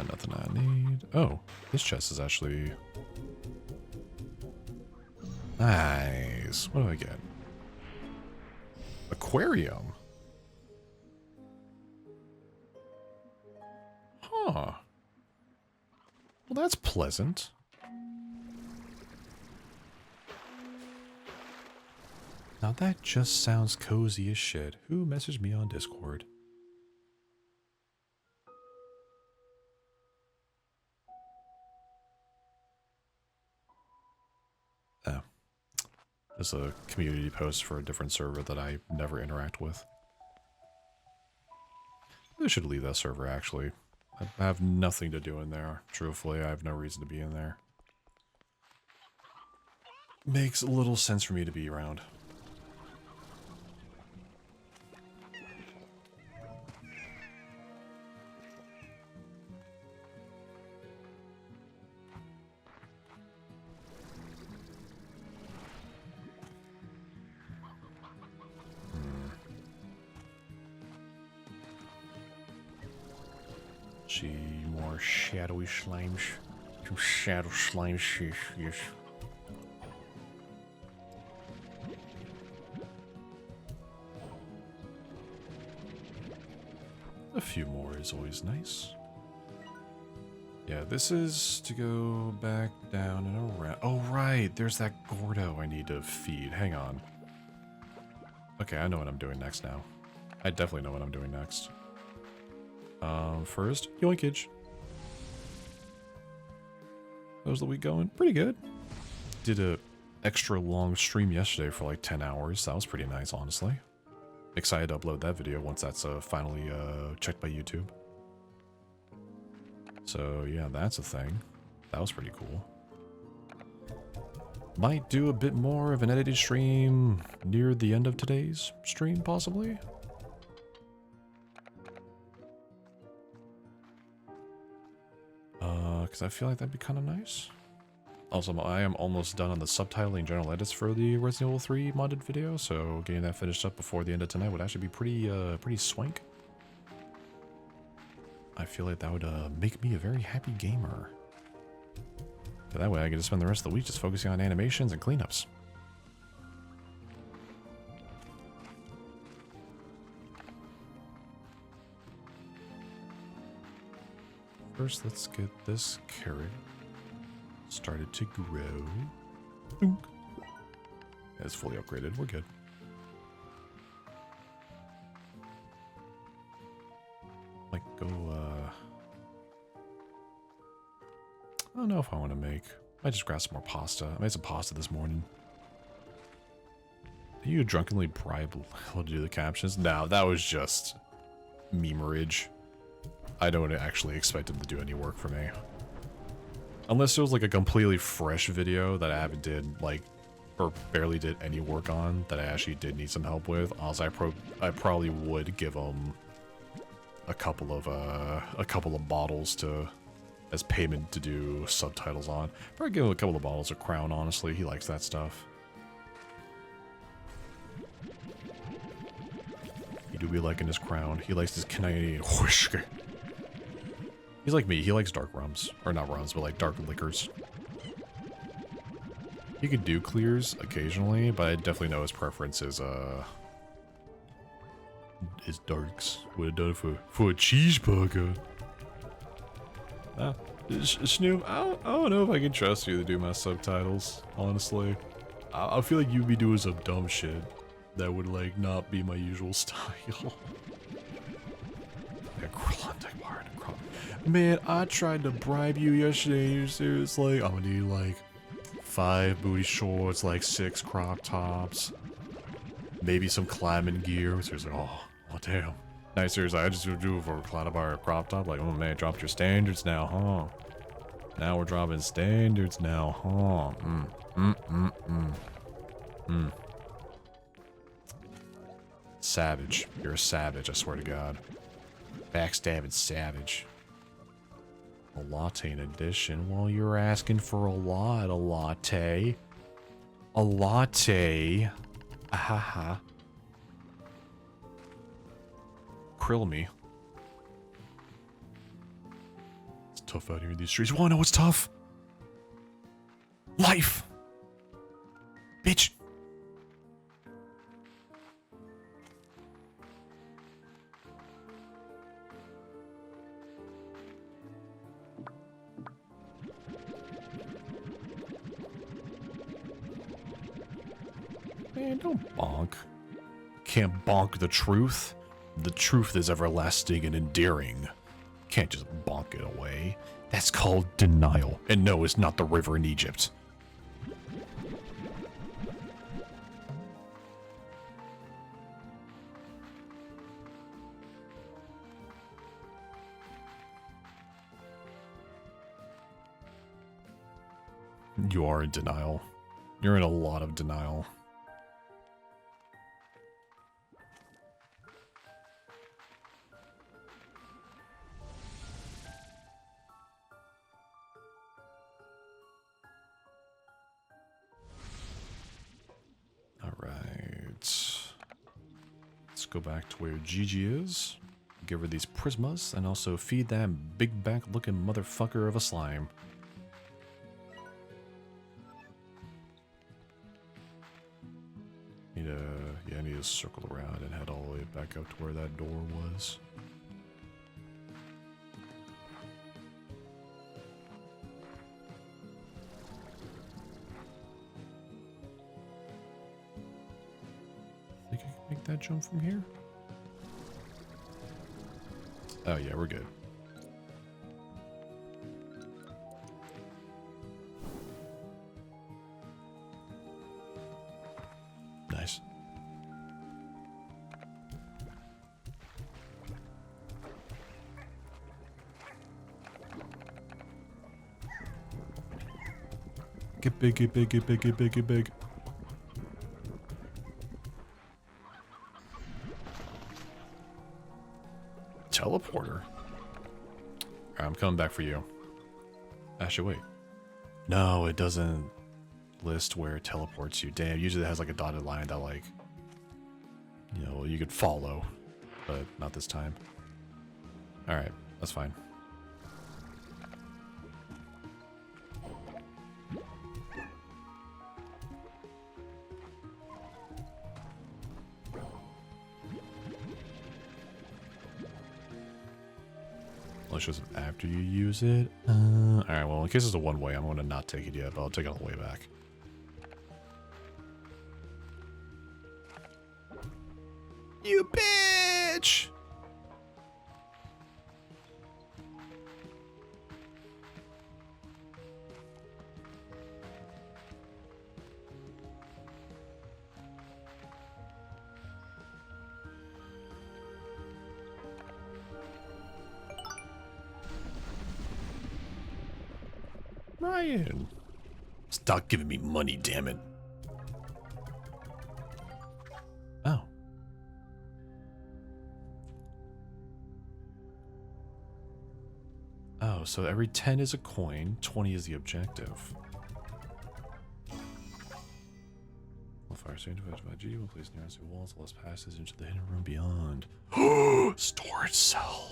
Nothing I need. Oh, this chest is actually nice. What do I get? Aquarium. Huh. Well, that's pleasant. Now that just sounds cozy as shit. Who messaged me on Discord? Oh. There's a community post for a different server that I never interact with. I should leave that server, actually. I have nothing to do in there. Truthfully, I have no reason to be in there. Makes little sense for me to be around. See more shadowy slimes. Some shadow slimes, yes. A few more is always nice. Yeah, this is to go back down and around. Oh, right. There's that Gordo I need to feed. Hang on. Okay, I know what I'm doing next now. I definitely know what I'm doing next. First, yoinkage. How's the week going? Pretty good. Did a extra long stream yesterday for like 10 hours. That was pretty nice, honestly. Excited to upload that video once that's finally checked by YouTube. So yeah, that's a thing. That was pretty cool. Might do a bit more of an edited stream near the end of today's stream, possibly. Because I feel like that'd be kind of nice. Also, I am almost done on the subtitling and general edits for the Resident Evil 3 modded video, so getting that finished up before the end of tonight would actually be pretty swank. I feel like that would make me a very happy gamer. But that way I get to spend the rest of the week just focusing on animations and cleanups. First, let's get this carrot started to grow. Boom. Yeah, it's fully upgraded. We're good. Like, go, I don't know if I want to make... I just grab some more pasta. I made some pasta this morning. Did you drunkenly bribe Lil to do the captions? No, that was just memerage. I don't actually expect him to do any work for me. Unless it was like a completely fresh video that I haven't did, like, or barely did any work on, that I actually did need some help with. Also, I probably would give him a couple of bottles to, as payment to do subtitles on. Probably give him a couple of bottles of Crown, honestly. He likes that stuff. He do be liking his Crown. He likes his Canadian whiskey. He's like me, he likes dark rums. Or not rums, but like dark liquors. He could do clears occasionally, but I definitely know his preference is darks. Would have done it for a cheeseburger. Snoop, I don't know if I can trust you to do my subtitles, honestly. I feel like you'd be doing some dumb shit that would like not be my usual style. Man, I tried to bribe you yesterday. You're seriously? I'm gonna need like 5 booty shorts, like 6 crop tops, maybe some climbing gear. Seriously, oh damn. Nice, seriously, I just do it for a cloud bar or crop top. Like, oh man, dropped your standards now, huh? Now we're dropping standards now, huh? Savage. You're a savage, I swear to God. Backstabbing savage. A latte in addition. Well, you're asking for a lot, a latte. A latte. Ahaha. Krill me. tough out here in these streets. You wanna know what's tough? Life! Bitch! Man, don't bonk. Can't bonk the truth. The truth is everlasting and endearing. Can't just bonk it away. That's called denial. And no, it's not the river in Egypt. You are in denial. You're in a lot of denial. Let's go back to where Gigi is. Give her these prismas and also feed that big back looking motherfucker of a slime. I need to circle around and head all the way back up to where that door was. Think I can make that jump from here? Oh yeah, we're good. Nice. Get big, get big, get big, get big, get big. Teleporter? Alright, I'm coming back for you. Actually, wait. No, it doesn't list where it teleports you. Damn, usually it has like a dotted line that like, you know, you could follow. But not this time. Alright, that's fine. Unless it's after you use it. Alright, well, in case it's a one-way, I'm going to not take it yet, but I'll take it on the way back. You bitch! Ryan. Stop giving me money, damn it. Oh. Oh, so every 10 is a coin, 20 is the objective. Well, fire station by G will place nearest to walls, less passes into the hidden room beyond. Storage cell.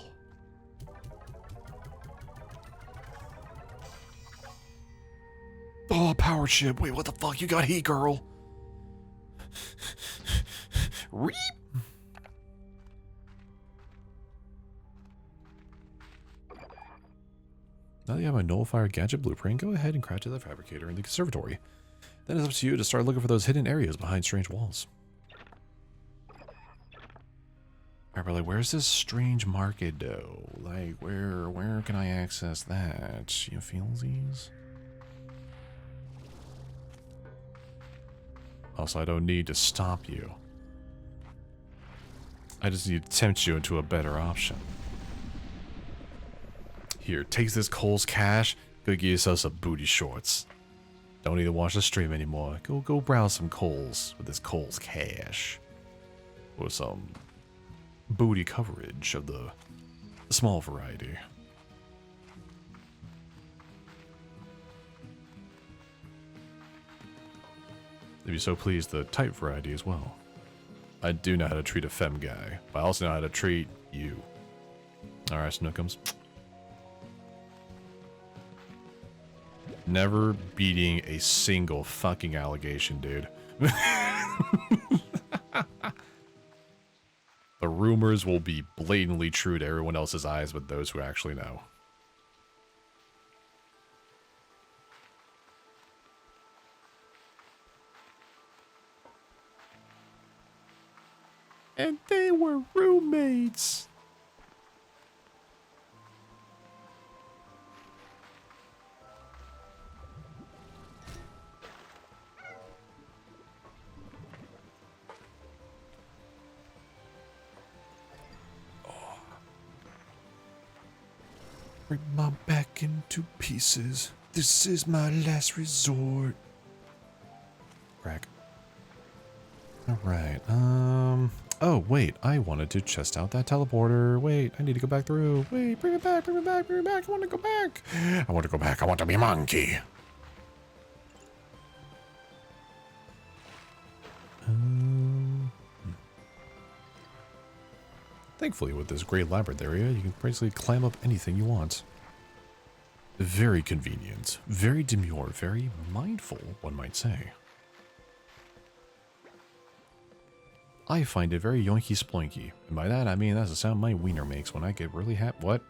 Oh, power chip. Wait, what the fuck? You got heat, girl. Reap. Now that you have a nullifier gadget blueprint, go ahead and craft to the fabricator in the conservatory. Then it's up to you to start looking for those hidden areas behind strange walls. Alright, but like, where's this strange market though? Like, where can I access that? You feel these? Also, I don't need to stop you. I just need to tempt you into a better option. Here, take this Cole's cash. Go get yourself some booty shorts. Don't need to watch the stream anymore. Go browse some Coles with this Cole's cash. Or some booty coverage of the small variety. If you're so pleased, the type variety as well. I do know how to treat a femme guy, but I also know how to treat you. Alright, Snookums. Never beating a single fucking allegation, dude. The rumors will be blatantly true to everyone else's eyes but those who actually know. And they were roommates. Rip my back into pieces. This is my last resort. Crack. Alright, oh, wait, I wanted to chest out that teleporter. Wait, I need to go back through. Wait, bring it back, bring it back, bring it back. I want to go back. I want to go back. I want to be a monkey. Thankfully, with this great labyrinth area, you can basically climb up anything you want. Very convenient, very demure, very mindful, one might say. I find it very yoinky sploinky, and by that I mean that's the sound my wiener makes when I get really What?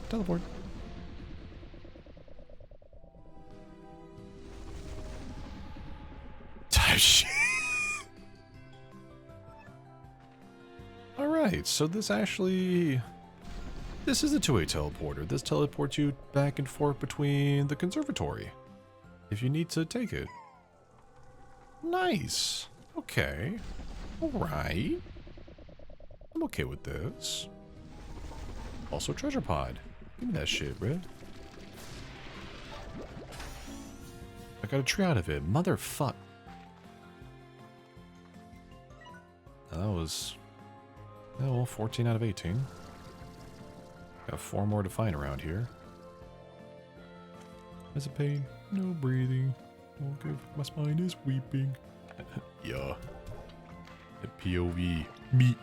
Teleport. Alright, so this is a two-way teleporter. This teleports you back and forth between the conservatory, if you need to take it. Nice. Okay. Alright. I'm okay with this. Also treasure pod. Give me that shit, bro. I got a tree out of it. Motherfuck. That was... oh, well, 14 out of 18. Got 4 more to find around here. As a pain, no breathing. Won't give, my spine is weeping. Yeah. The POV. Me.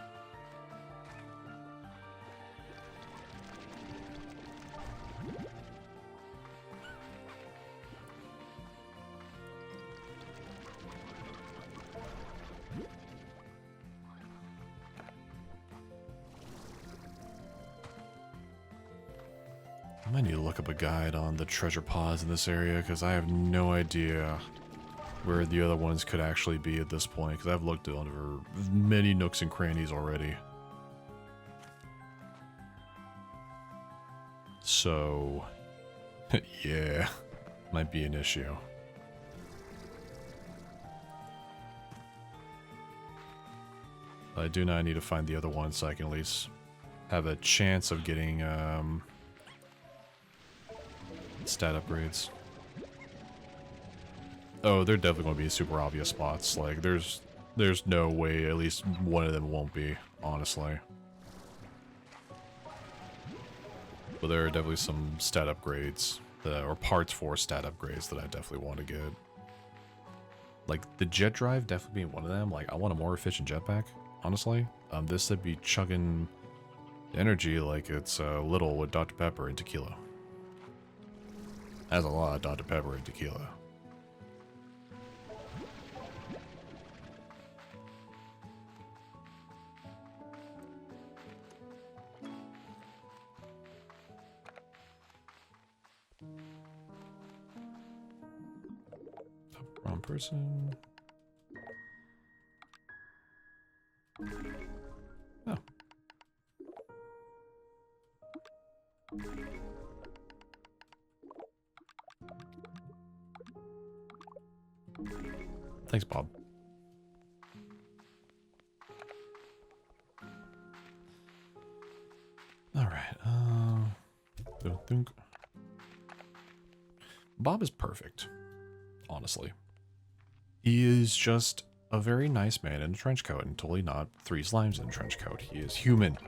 I might need to look up a guide on the treasure pods in this area, because I have no idea where the other ones could actually be at this point, because I've looked under many nooks and crannies already. So, yeah, might be an issue. I do not need to find the other one so I can at least have a chance of getting, stat upgrades. Oh, they're definitely going to be super obvious spots. Like, there's no way at least one of them won't be, honestly. But there are definitely some stat upgrades, or parts for stat upgrades that I definitely want to get. Like, the jet drive definitely being one of them. Like, I want a more efficient jetpack, honestly. This would be chugging energy like it's little with Dr. Pepper and tequila. Has a lot of Dr. Pepper and tequila. Wrong person. Oh. Thanks, Bob. Alright, think. Bob is perfect, honestly. He is just a very nice man in a trench coat, and totally not 3 slimes in a trench coat. He is human.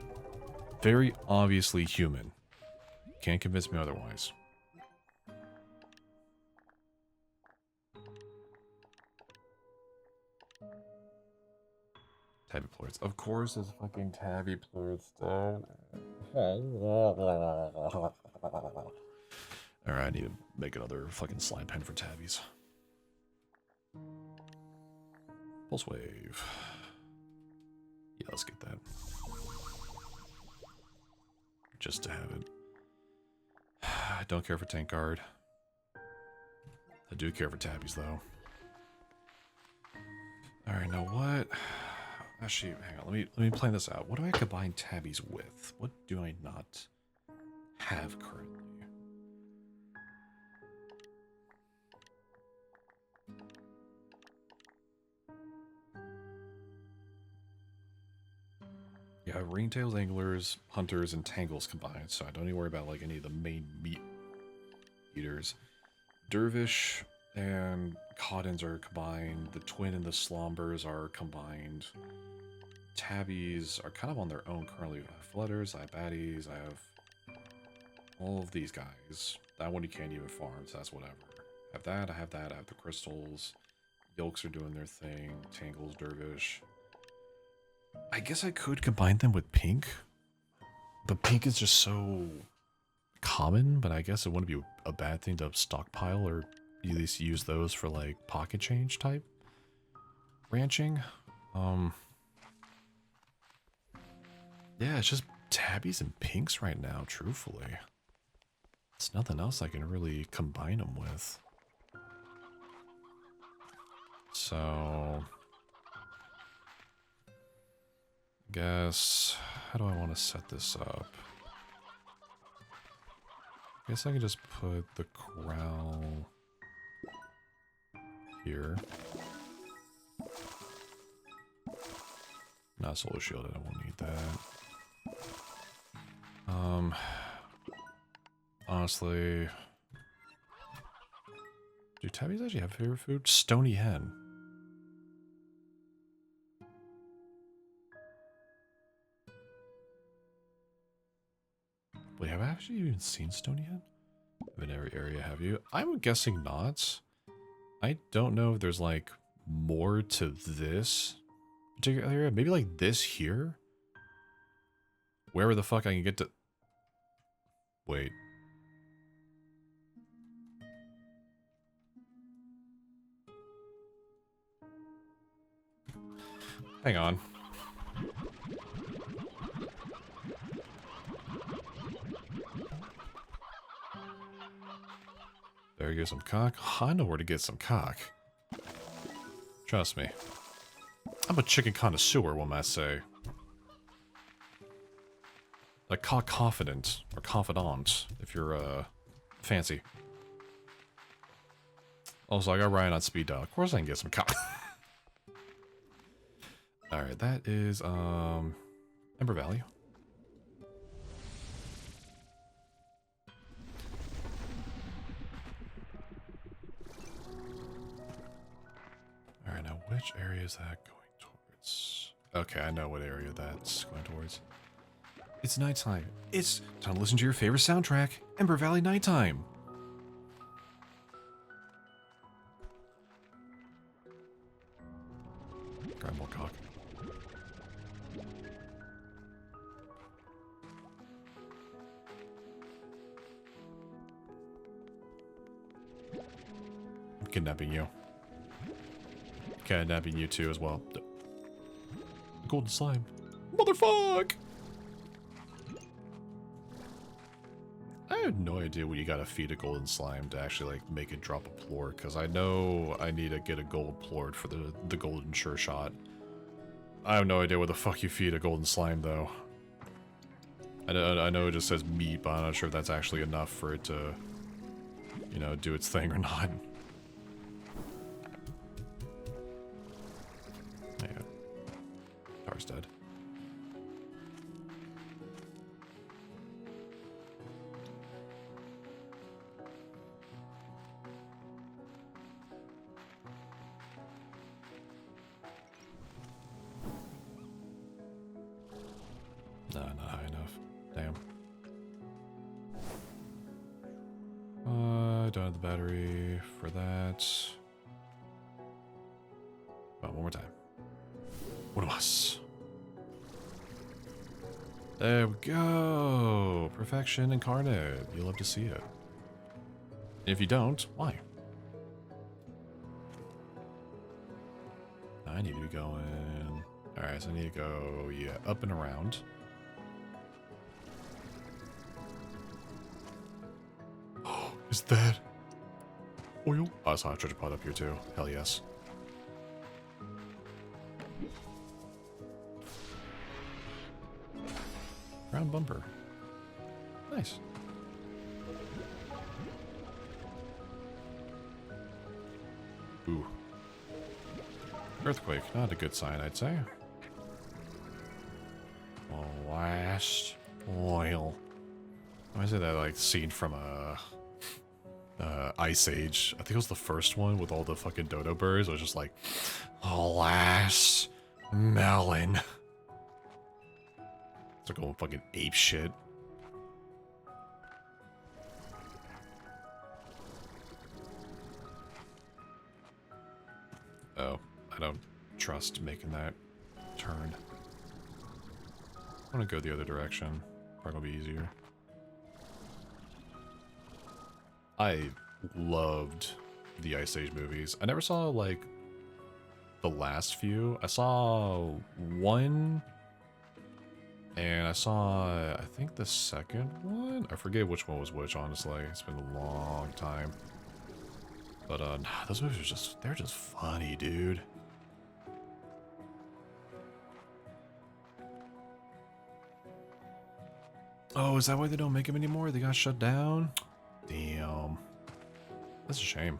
Very obviously human. Can't convince me otherwise. Tabby plorts. Of course, there's fucking tabby plorts, dude. Alright, I need to make another fucking slime pen for tabbies. Pulse wave. Yeah, let's get that. Just to have it. I don't care for tank guard. I do care for tabbies, though. Alright, now what? Actually, hang on, let me plan this out. What do I combine tabbies with? What do I not have currently? Yeah, ringtails, anglers, hunters, and tangles combined, so I don't need to worry about like any of the main meat eaters. Dervish and Cottons are combined. The twin and the slumbers are combined. Tabbies are kind of on their own currently. I have flutters, I have baddies, I have all of these guys. That one you can't even farm, so that's whatever. I have that, I have that, I have the crystals. Yolks are doing their thing. Tangles, Dervish. I guess I could combine them with pink. But pink is just so common, but I guess it wouldn't be a bad thing to stockpile or at least use those for like pocket change type ranching. Yeah, it's just tabbies and pinks right now, truthfully. It's nothing else I can really combine them with. So guess, how do I want to set this up? I guess I can just put the corral here. Not solar shielded, I won't need that. Honestly, do tabbies actually have favorite food? Stony hen. Wait, have I actually even seen stony hen in every area? Have you? I'm guessing not. I don't know if there's like more to this particular area. Maybe like this here. Where the fuck I can get to? Wait. Hang on. There goes some cock. I know where to get some cock. Trust me. I'm a chicken connoisseur, one might say. Like cock confident, or confidant, if you're, fancy. Also, I got Ryan on speed dial. Of course I can get some cock. Alright, that is, Ember Valley. Alright, now which area is that going towards? Okay, I know what area that's going towards. It's nighttime. It's time to listen to your favorite soundtrack, Ember Valley Nighttime. Grab more cock. I'm kidnapping you. Kidnapping you too as well. Golden slime. Motherfuck! I have no idea what you gotta feed a golden slime to actually like make it drop a plort, because I know I need to get a gold plort for the golden sure shot. I have no idea what the fuck you feed a golden slime though. I know it just says meat, but I'm not sure if that's actually enough for it to, you know, do its thing or not. Yeah. Tar's dead. No, not high enough. Damn. I don't have the battery for that. Well, one more time. One of us. There we go. Perfection incarnate. You love to see it. If you don't, why? I need to be going... Alright, so I need to go, yeah, up and around. Oh, is that oil? Oh, I saw a treasure pod up here too. Hell yes. Round bumper. Nice. Ooh. Earthquake, not a good sign, I'd say. Last oil. I say that like scene from Ice Age. I think it was the first one with all the fucking dodo birds. It was just like, last melon. It's like going fucking ape shit. Oh, I don't trust making that turn. I want to go the other direction. Probably gonna be easier. I loved the Ice Age movies. I never saw, like, the last few. I saw one, and I saw, I think, the second one? I forget which one was which, honestly. It's been a long time. But, nah, those movies are just, they're just funny, dude. Oh, is that why they don't make them anymore? They got shut down? Damn. That's a shame.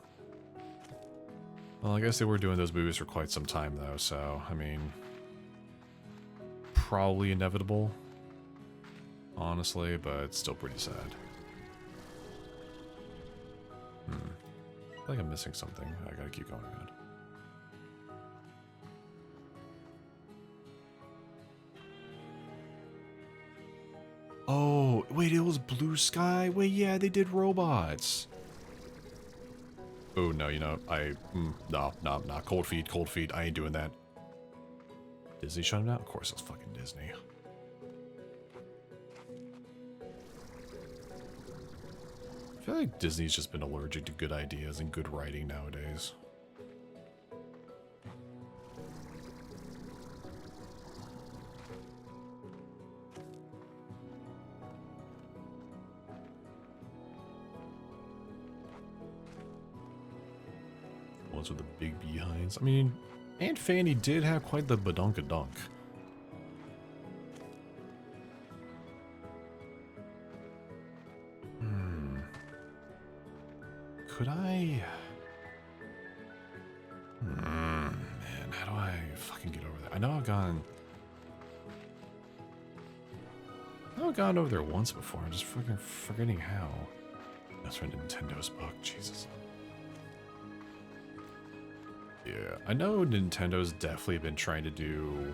Well, I guess they were doing those movies for quite some time, though, so, I mean... Probably inevitable. Honestly, but it's still pretty sad. I feel like I'm missing something. I gotta keep going around. Oh, wait, it was Blue Sky? Wait, yeah, they did robots. Oh, no, you know, no, cold feet, I ain't doing that. Disney shut them down? Of course it's fucking Disney. I feel like Disney's just been allergic to good ideas and good writing nowadays. Ones with the big behinds. I mean, Aunt Fanny did have quite the badonkadonk. Could I... man, how do I fucking get over there? I know I've gone over there once before. I'm just fucking forgetting how. That's from Nintendo's book. Jesus. Yeah, I know Nintendo's definitely been trying to do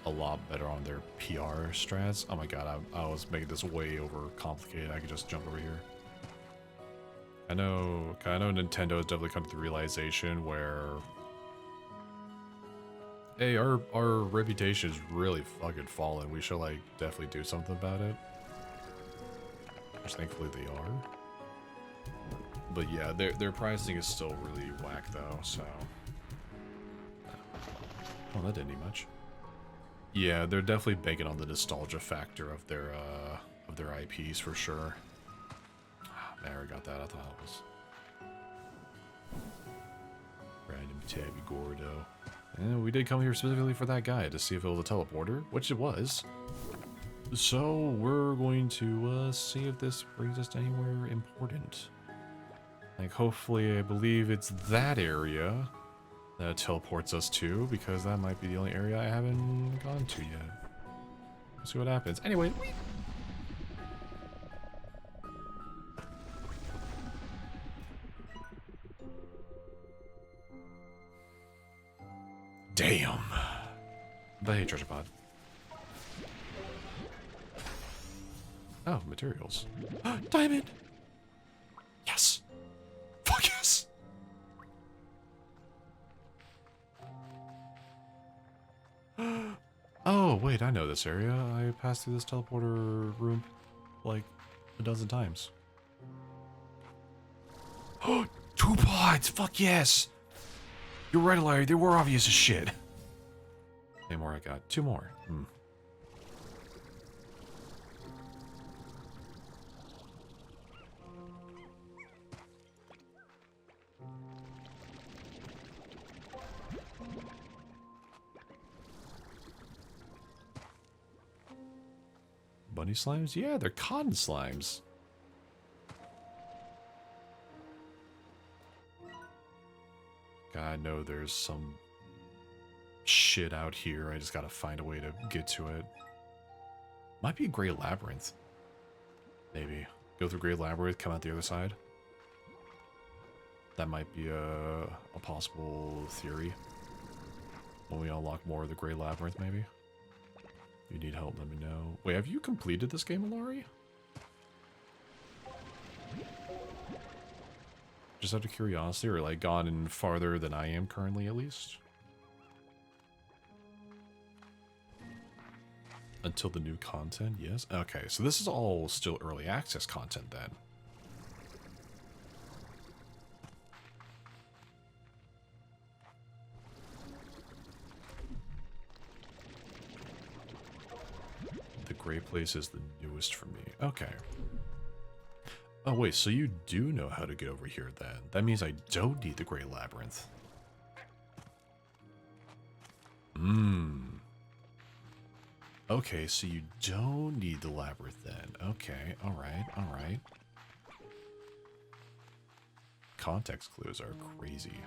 a lot better on their PR strats. Oh my god, I was making this way over complicated. I could just jump over here. I know Nintendo has definitely come to the realization where, hey, our reputation is really fucking fallen. We should like definitely do something about it. Which thankfully they are. But yeah, their pricing is still really whack though, so. Oh, that didn't need much. Yeah, they're definitely banking on the nostalgia factor of their IPs for sure. I already got that. I thought it was random Tabby Gordo. And we did come here specifically for that guy to see if it was a teleporter, which it was. So we're going to see if this brings us to anywhere important. Like hopefully, I believe it's that area that teleports us to, because that might be the only area I haven't gone to yet. Let's see what happens. Anyway, damn. But hey, treasure pod. Oh, materials. Diamond! Yes! Fuck yes! Oh, wait, I know this area. I passed through this teleporter room like a dozen times. Oh, 2 pods! Fuck yes! You're right, Larry. They were obvious as shit. How many more I got? 2 more. Bunny slimes? Yeah, they're cotton slimes. God, no, there's some shit out here. I just gotta find a way to get to it. Might be a Great Labyrinth. Maybe. Go through Great Labyrinth, come out the other side. That might be a possible theory. When we unlock more of the Great Labyrinth, maybe. If you need help, let me know. Wait, have you completed this game, Alari? Just out of curiosity, or like gone in farther than I am currently, at least? Until the new content, yes? Okay, so this is all still early access content then. The Great Place is the newest for me. Okay. Oh wait, so you do know how to get over here then. That means I don't need the Great Labyrinth. Okay, so you don't need the labyrinth then. Okay, alright, alright. Context clues are crazy.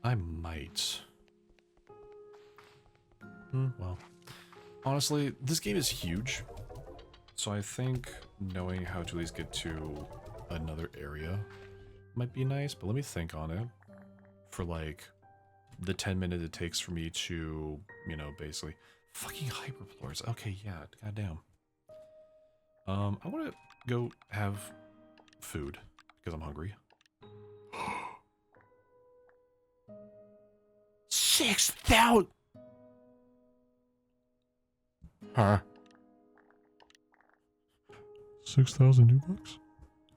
I might. Well, honestly, this game is huge. So I think knowing how to at least get to another area might be nice, but let me think on it for like the 10 minutes it takes for me to, you know, basically fucking hyperplores. Okay, yeah, goddamn. I want to go have food because I'm hungry. 6,000. Huh? 6,000 new bucks?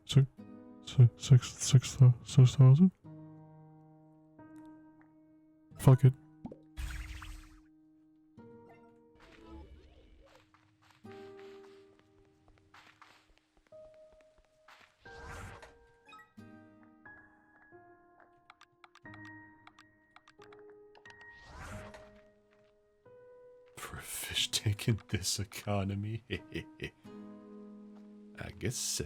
6,000? Fuck it. For a fish tank in this economy? I guess so.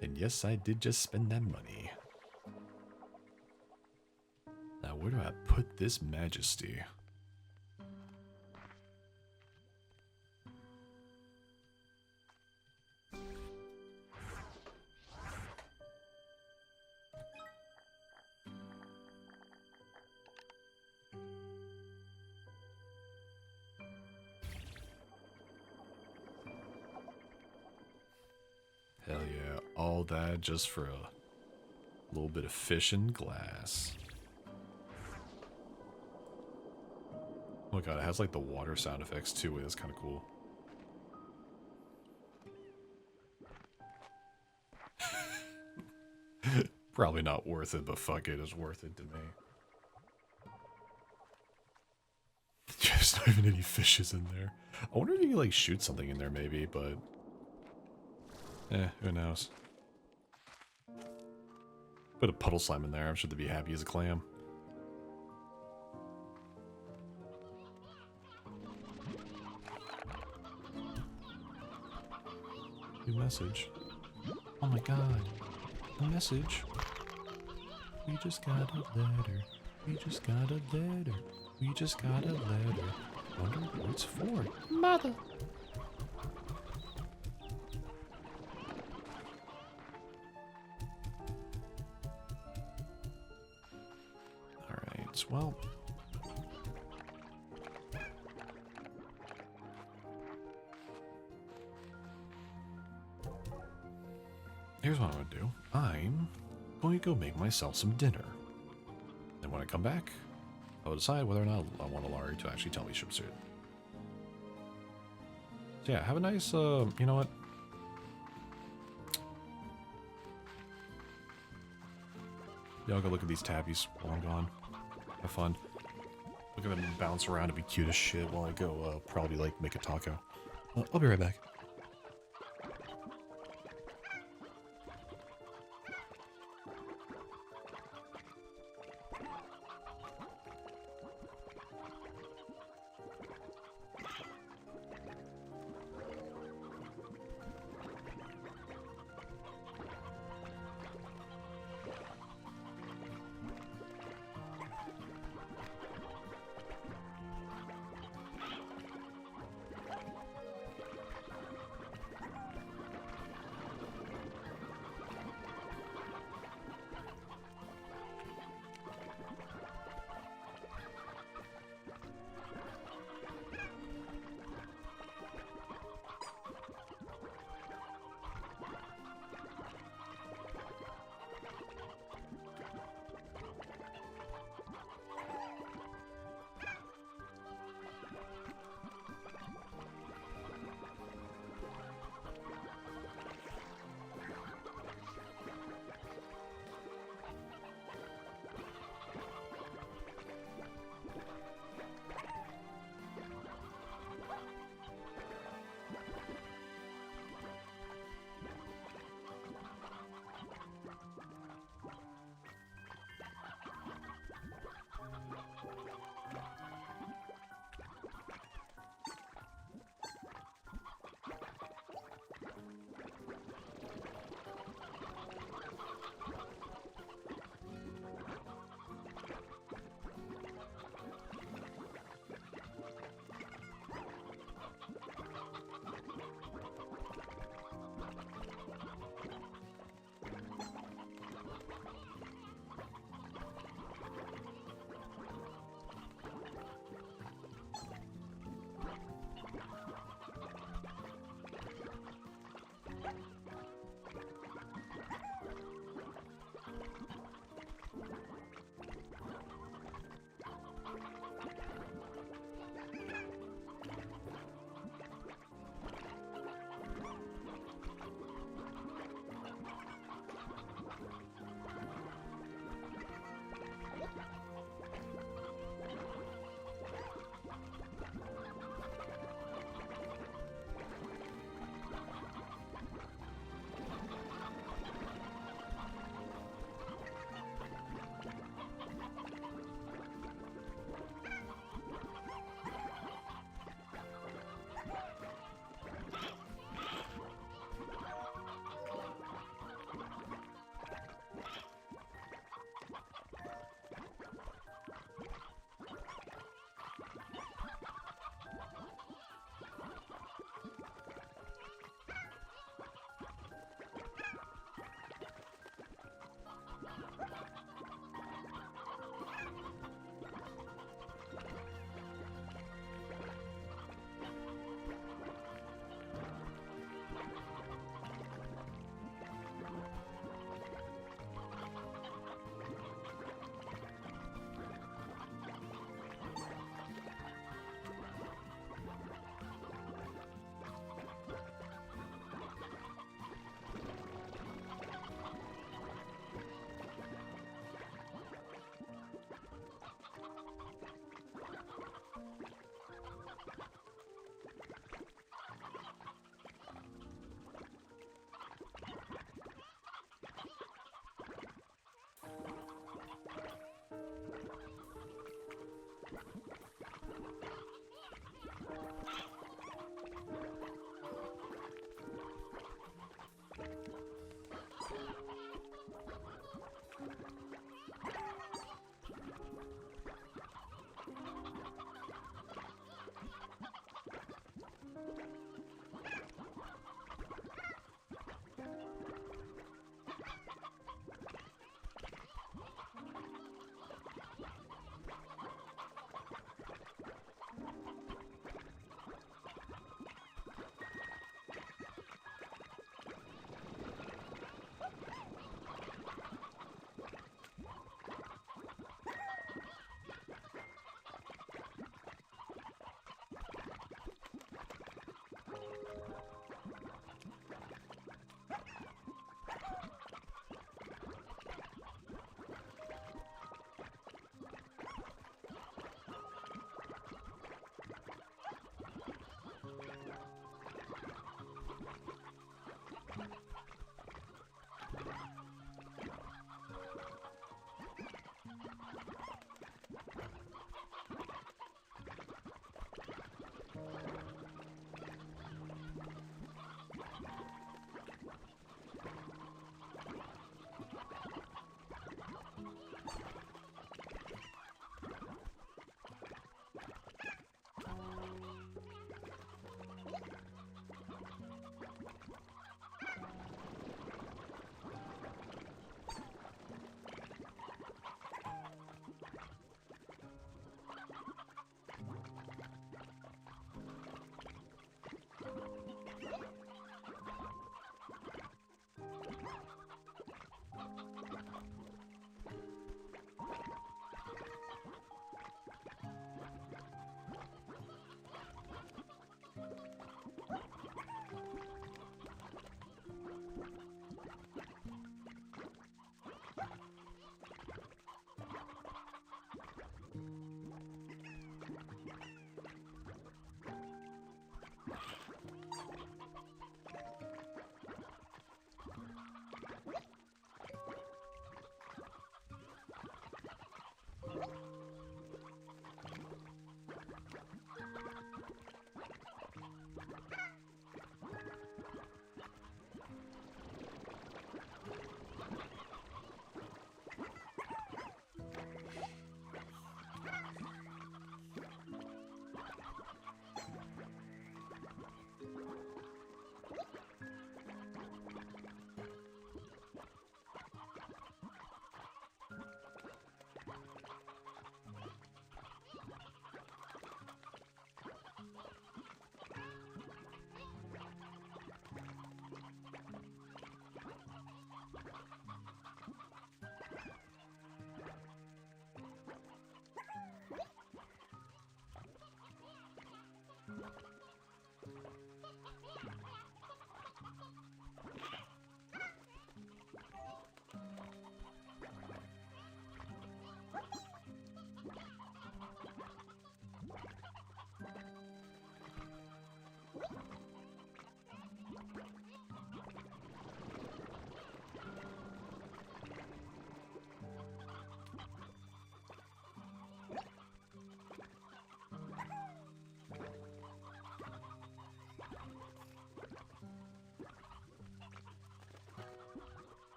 And yes, I did just spend that money. Now, where do I put this majesty? Hell yeah, all that just for a little bit of fish and glass. Oh god, it has like the water sound effects too. Wait, that's kind of cool. Probably not worth it, but fuck it, it's worth it to me. There's not even any fishes in there. I wonder if you can like shoot something in there maybe, but... who knows. Put a puddle slime in there, I'm sure they'd be happy as a clam. New message. Oh my god. A message. We just got a letter. We just got a letter. We just got a letter. Wonder what it's for. Mother. Alright. Alright, well. Here's what I'm gonna do. I'm going to go make myself some dinner. And when I come back, I'll decide whether or not I want Alari to actually tell me ship soon. So yeah, have a nice, you know what? Y'all go look at these tabbies while I'm gone. Have fun. Look at them bounce around and be cute as shit while I go, probably, like, make a taco. I'll be right back.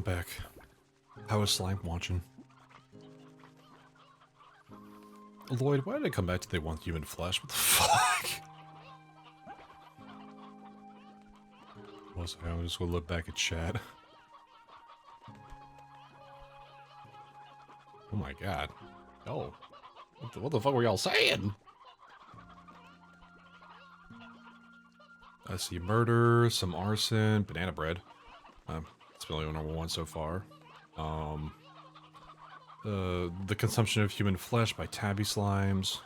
I'm back. How is Slime watching? Lloyd, why did it come back to they want human flesh? What the fuck? I'm just gonna look back at chat. Oh my god. Oh. What the fuck were y'all saying? I see murder, some arson, banana bread. It's the only number one so far. The consumption of human flesh by tabby slimes.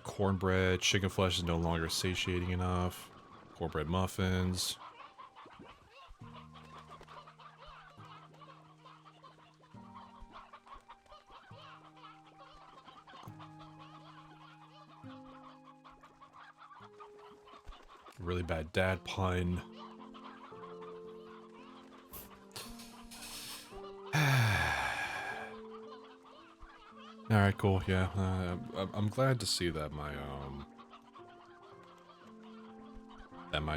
Cornbread, chicken flesh is no longer satiating enough. Cornbread muffins. Really bad dad pun. Alright, cool, yeah. I'm glad to see that my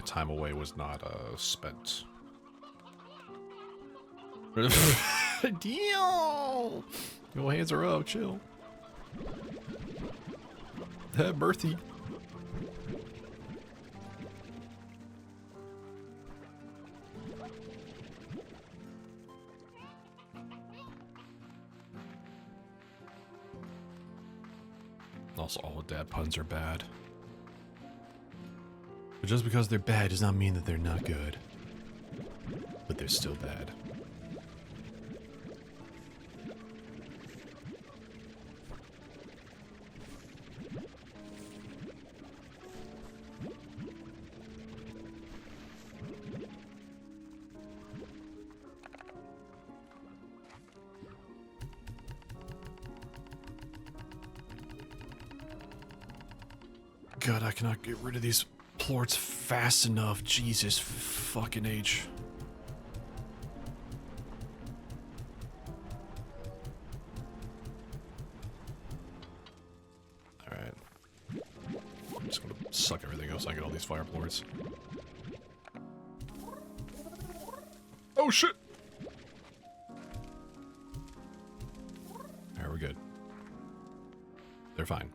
time away was not spent. Deal! Your hands are up, chill. Berthy. Also, all dad puns are bad. But just because they're bad does not mean that they're not good. But they're still bad. God, I cannot get rid of these plorts fast enough. Jesus fucking H. Alright. I'm just gonna suck everything else. I get all these fire plorts. Oh shit! Alright, we're good. They're fine.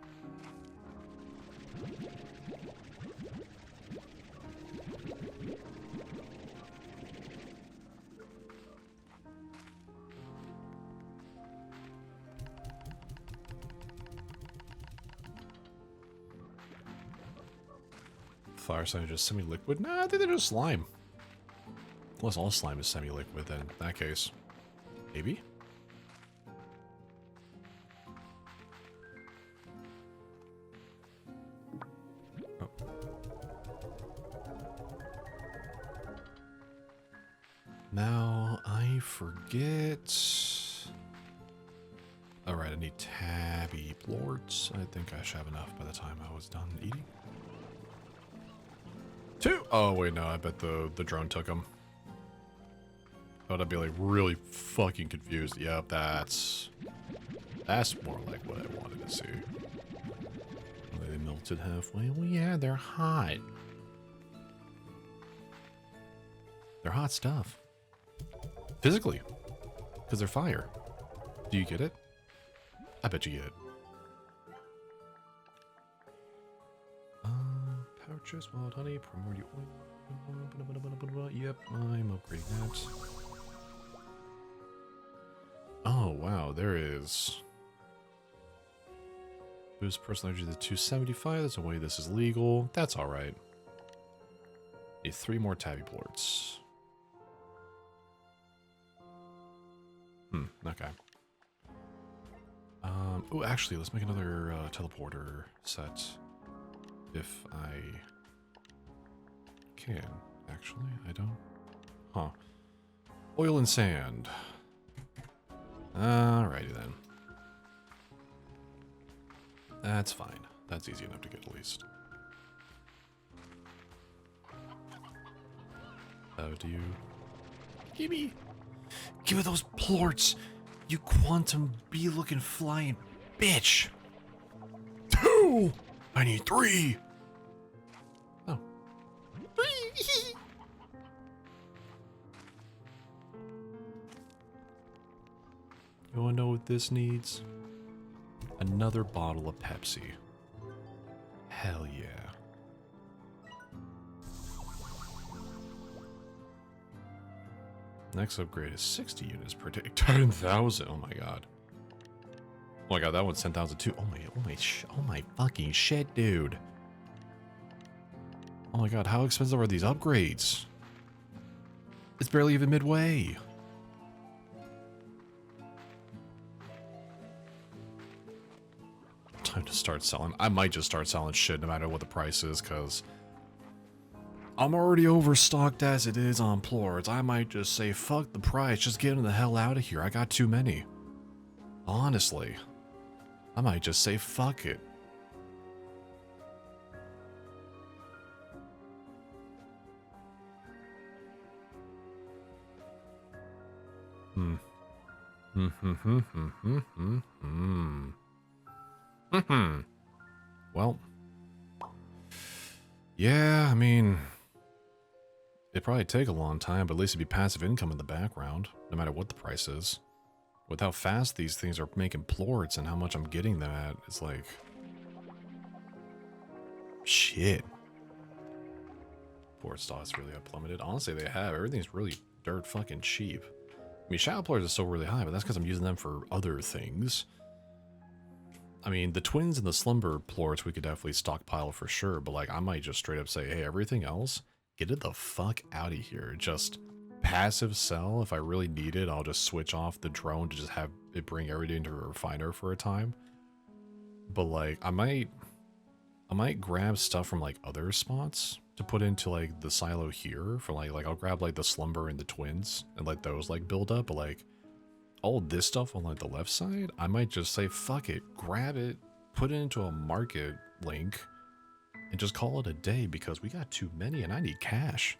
Fire sign just semi-liquid? Nah, I think they're just slime. Unless all slime is semi-liquid, then in that case. Maybe? Oh. Now, I forget... Alright, I need tabby plorts. I think I should have enough by the time I was done eating. 2! Oh, wait, no, I bet the drone took them. Oh, I'd be like really fucking confused. Yep, that's more like what I wanted to see. They melted halfway. Well, yeah, they're hot. They're hot stuff. Physically. Because they're fire. Do you get it? I bet you get it. Pouches, wild honey, primordial oil. Yep, I'm upgrading that. Oh, wow, there is. Boost personal energy to 275. That's a way this is legal. That's alright. Need 3 more tabby plorts. Okay. Oh, actually, let's make another teleporter set. If I can. Actually, I don't. Huh. Oil and sand. Alrighty then. That's fine. That's easy enough to get at least. Oh, do you... Give me those plorts, you quantum bee-looking flying bitch! 2! I need 3! Oh. 3! You wanna know what this needs? Another bottle of Pepsi. Hell yeah. Next upgrade is 60 units per day. 10,000. Oh my god. Oh my god, that one's 10,000 too. Oh my fucking shit, dude. Oh my god, how expensive are these upgrades? It's barely even midway. Time to start selling. I might just start selling shit no matter what the price is, because I'm already overstocked as it is on plorts. I might just say, fuck the price, just get them the hell out of here. I got too many. Honestly. I might just say, fuck it. Well. Yeah, I mean, it'd probably take a long time, but at least it'd be passive income in the background, no matter what the price is. With how fast these things are making plorts and how much I'm getting them at, it's like... shit. Plort stocks really have plummeted. Honestly, they have. Everything's really dirt fucking cheap. I mean, shadow plorts are still really high, but that's because I'm using them for other things. I mean, the twins and the slumber plorts we could definitely stockpile for sure, but like, I might just straight up say, hey, everything else, get it the fuck out of here. Just passive sell. If I really need it, I'll just switch off the drone to just have it bring everything to a refiner for a time. But like, I might grab stuff from like other spots to put into like the silo here for like I'll grab like the slumber and the twins and let those like build up, but like all this stuff on like the left side, I might just say, fuck it, grab it, put it into a market link, and just call it a day because we got too many and I need cash.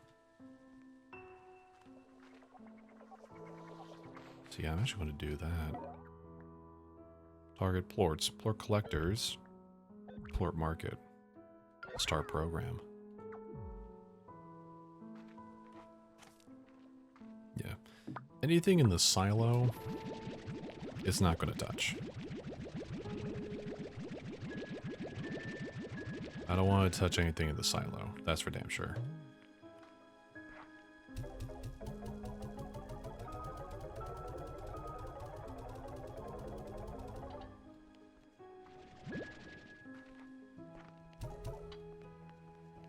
So yeah, I'm actually going to do that. Target plorts, plort collectors, plort market, start program. Yeah. Anything in the silo, it's not going to touch. I don't want to touch anything in the silo. That's for damn sure.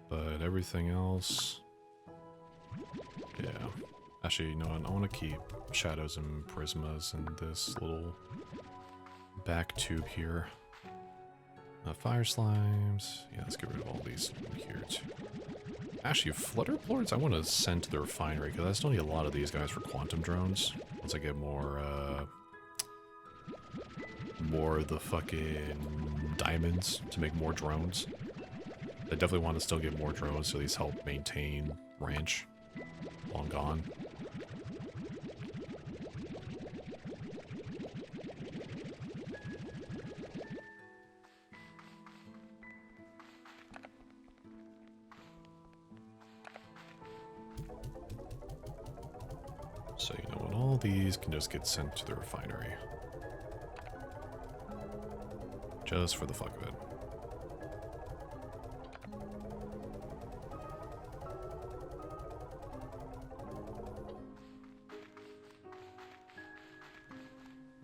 But everything else... yeah. Actually, you know what? I want to keep shadows and prismas in this little back tube here. Fire slimes. Yeah, let's get rid of all these here too. Actually, flutter plorts I want to send to the refinery because I still need a lot of these guys for quantum drones. Once I get more of the fucking diamonds to make more drones. I definitely want to still get more drones so these help maintain ranch. Long gone. So you know what, all these can just get sent to the refinery. Just for the fuck of it.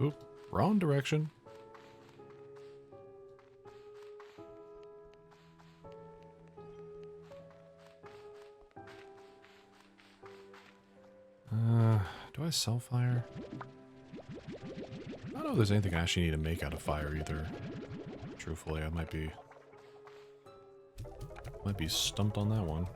Oop, wrong direction. Do I sell fire? I don't know if there's anything I actually need to make out of fire either. Truthfully, I might be stumped on that one.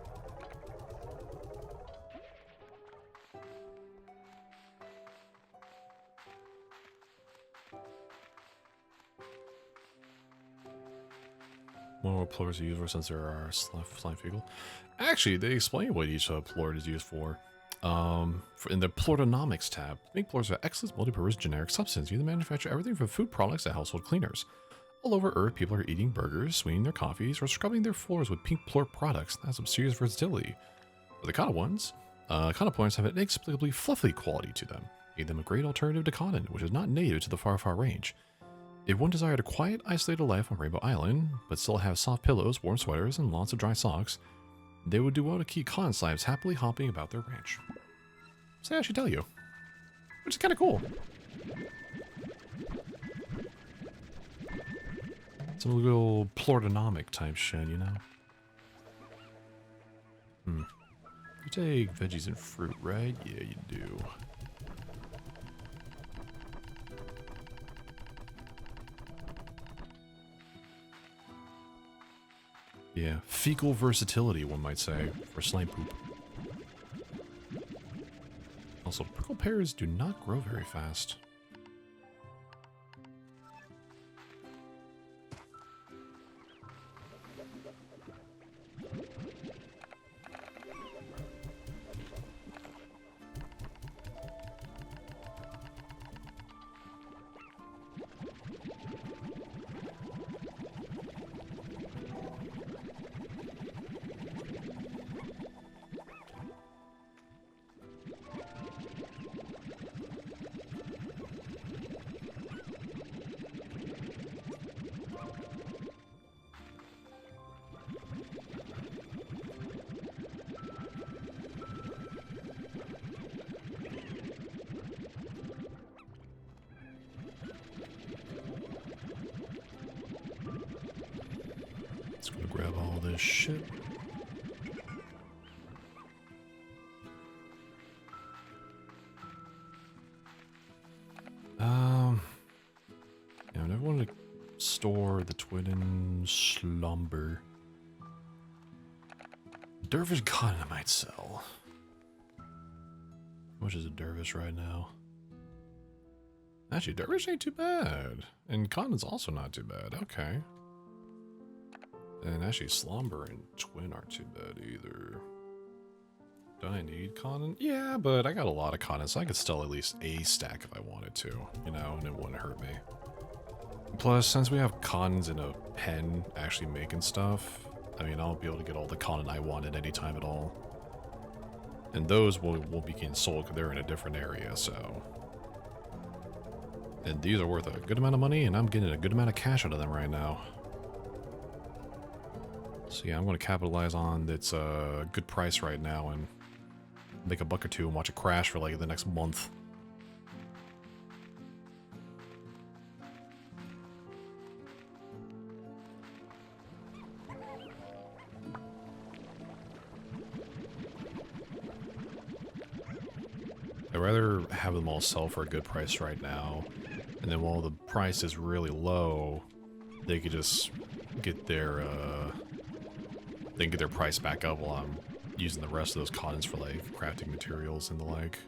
What plorts are used for since there are slime fecal? Actually, they explain what each plort is used for. In the Plortonomics tab, pink plorts are excellent multi-purpose generic substance used to manufacture everything from food products to household cleaners. All over Earth, people are eating burgers, sweetening their coffees, or scrubbing their floors with pink plort products that have some serious versatility. For the Kana ones, Kana plorts have an inexplicably fluffy quality to them. made them a great alternative to cotton, which is not native to the far, far range. If one desired a quiet, isolated life on Rainbow Island, but still have soft pillows, warm sweaters, and lots of dry socks, they would do well to keep cotton slabs happily hopping about their ranch. So I should tell you. Which is kind of cool. Some little plortonomic type shit, you know? You take veggies and fruit, right? Yeah, you do. Yeah, fecal versatility, one might say, for slime poop. Also, prickle pears do not grow very fast. Let's go grab all this shit. Yeah, I never wanted to store the twin slumber. Dervish cotton I might sell. How much is a dervish right now? Actually, dervish ain't too bad. And cotton's also not too bad. Okay. And actually, slumber and twin aren't too bad either. Do I need cotton? Yeah, but I got a lot of cotton, so I could still at least a stack if I wanted to, you know, and it wouldn't hurt me. Plus, since we have cottons in a pen actually making stuff, I mean, I'll be able to get all the cotton I want at any time at all. And those will be getting sold because they're in a different area, so. And these are worth a good amount of money, and I'm getting a good amount of cash out of them right now. So yeah, I'm going to capitalize on its good price right now and make a buck or two and watch it crash for like the next month. I'd rather have them all sell for a good price right now, and then while the price is really low, they could just get their price back up while I'm using the rest of those cottons for like crafting materials and the like.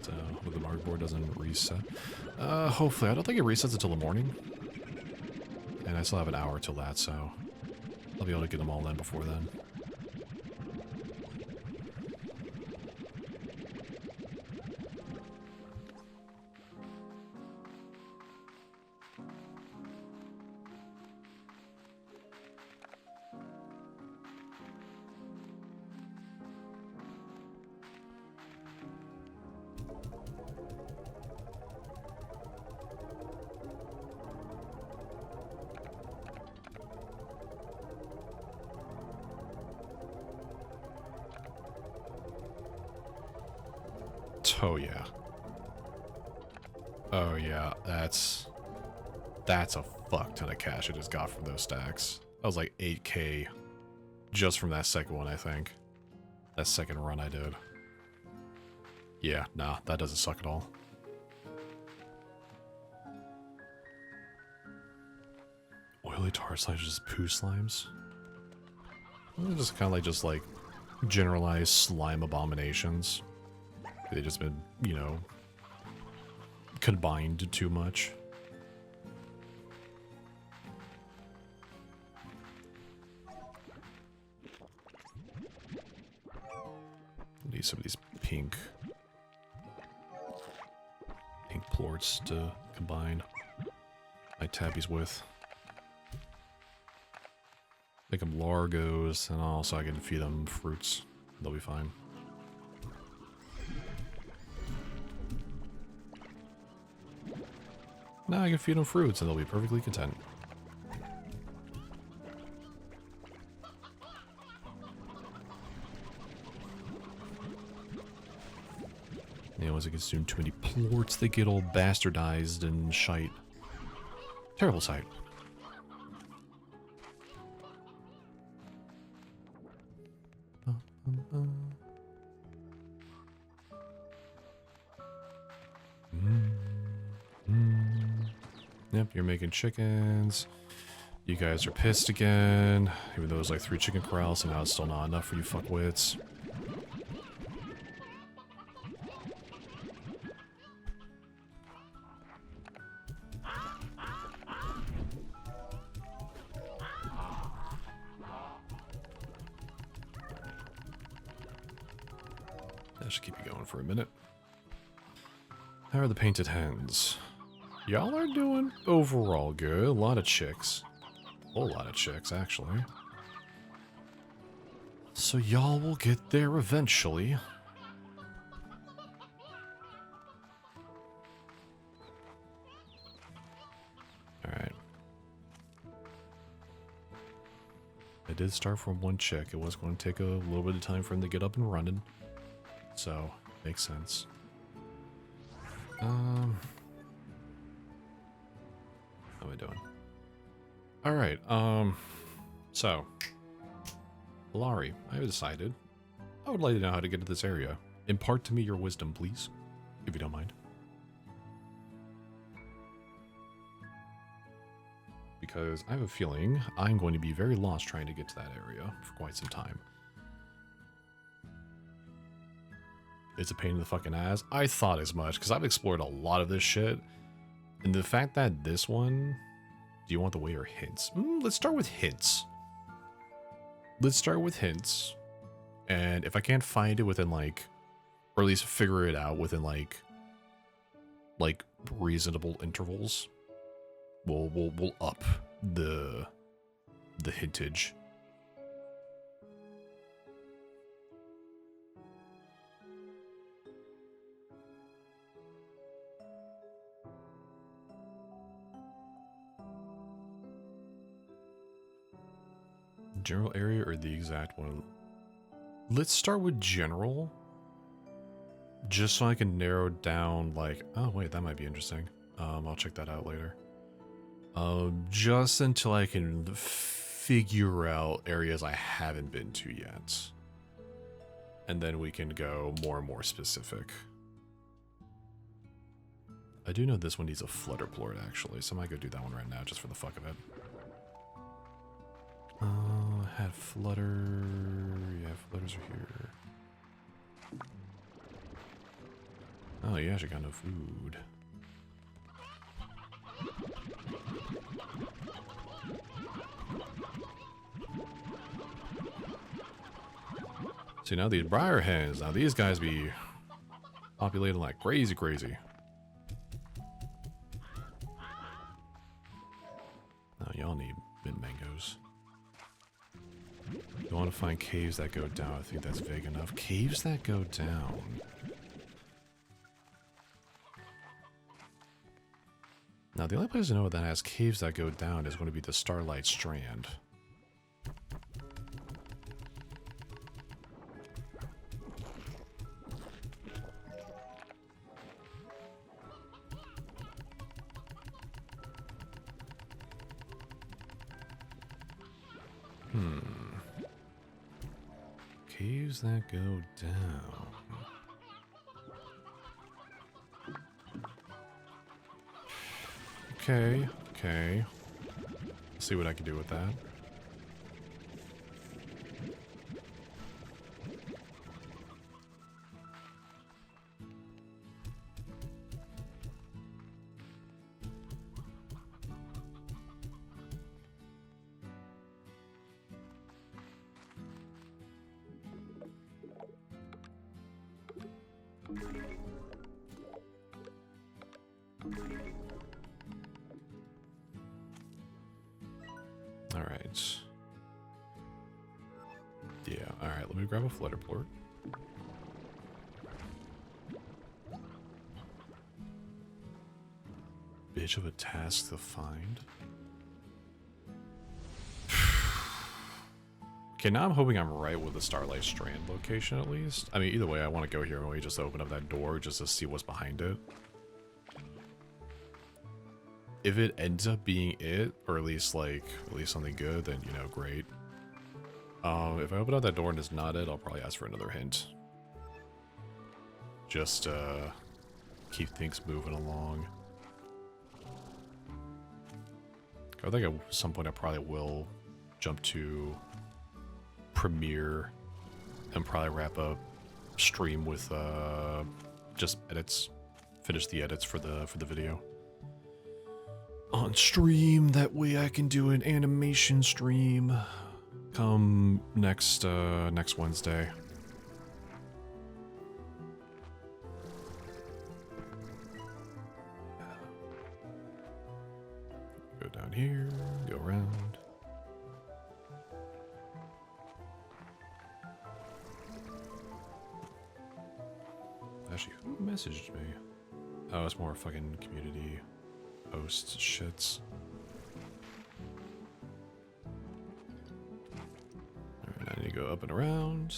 So the market board doesn't reset. Hopefully, I don't think it resets until the morning, and I still have an hour till that, so I'll be able to get them all in before then. Oh yeah. Oh yeah, that's a fuck ton of cash I just got from those stacks. That was like 8K just from that second one, I think. That second run I did. Yeah, nah, that doesn't suck at all. Oily tar slimes, just poo slimes? They're just kind of like generalized slime abominations. They've just been, you know, combined too much. Need some of these pink plorts to combine my tabbies with. Make them largos, and also I can feed them fruits. They'll be fine. Now I can feed them fruits and they'll be perfectly content. You know, once I consume too many plorts, they get all bastardized and shite. Terrible sight. Yep, you're making chickens. You guys are pissed again. Even though it was like 3 chicken corrals, and now it's still not enough for you fuckwits. That should keep you going for a minute. How are the painted hens? Y'all are doing overall good. A lot of chicks. A whole lot of chicks, actually. So y'all will get there eventually. Alright. I did start from 1 chick. It was going to take a little bit of time for him to get up and running. So, makes sense. How am I doing? Alright, so, Laurie, I have decided I would like to know how to get to this area. Impart to me your wisdom, please, if you don't mind. Because I have a feeling I'm going to be very lost trying to get to that area for quite some time. It's a pain in the fucking ass. I thought as much, because I've explored a lot of this shit. And the fact that this one... Do you want the way or hints? Let's start with hints. Let's start with hints. And if I can't find it within, like... Or at least figure it out within, like reasonable intervals, we'll up the hintage. General area or the exact one? Let's start with general. Just so I can narrow down, like, oh wait, that might be interesting. I'll check that out later. Just until I can figure out areas I haven't been to yet. And then we can go more and more specific. I do know this one needs a flutter plort actually, so I might go do that one right now just for the fuck of it. Had flutter. Yeah, flutters are here. Oh, you actually got no food. See, now these briar hens, now these guys be populating like crazy. Oh, y'all need mint mangoes. You want to find caves that go down. I think that's vague enough. Caves that go down. Now, the only place I know that has caves that go down is going to be the Starlight Strand. Caves that go down. Okay. Let's see what I can do with that. Alright. Yeah, alright, let me grab a flutter plort. bitch of a task to find. Okay, now I'm hoping I'm right with the Starlight Strand location at least. I mean, either way, I want to go here and we just open up that door just to see what's behind it. If it ends up being it, or at least something good, then, you know, great. If I open up that door and it's not it, I'll probably ask for another hint. Just, keep things moving along. I think at some point I probably will jump to Premiere and probably wrap up stream with just edits, finish the edits for the video on stream. That way I can do an animation stream come next Wednesday. Go down here, go around. Actually, who messaged me? Oh, it's more fucking community posts shits. Alright, I need to go up and around.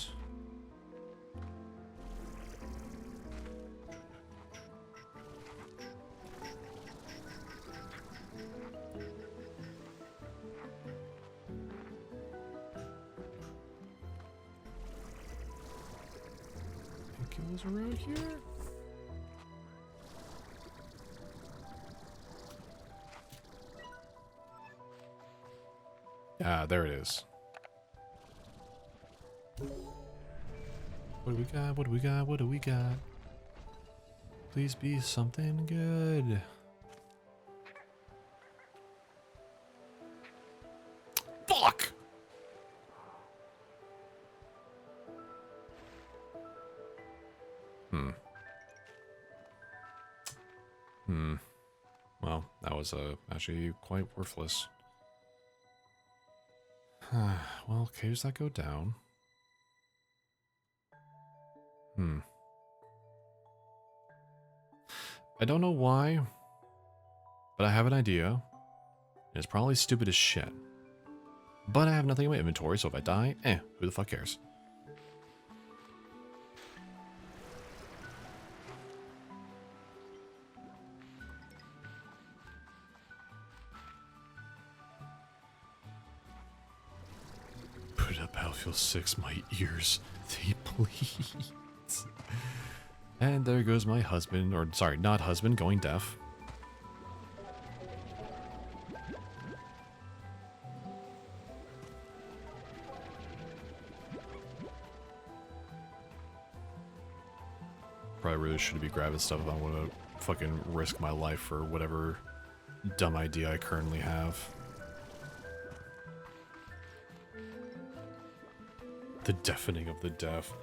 It was around here. Ah, there it is. What do we got? What do we got? What do we got? Please be something good. Fuck! Well, that was actually quite worthless. Well, caves that go down. I don't know why, but I have an idea. It's probably stupid as shit. But I have nothing in my inventory, so if I die, who the fuck cares? Put up Battlefield 6, my ears, they bleed. And there goes my husband, or sorry, not husband, going deaf. Probably really should be grabbing stuff if I want to fucking risk my life for whatever dumb idea I currently have. The deafening of the deaf.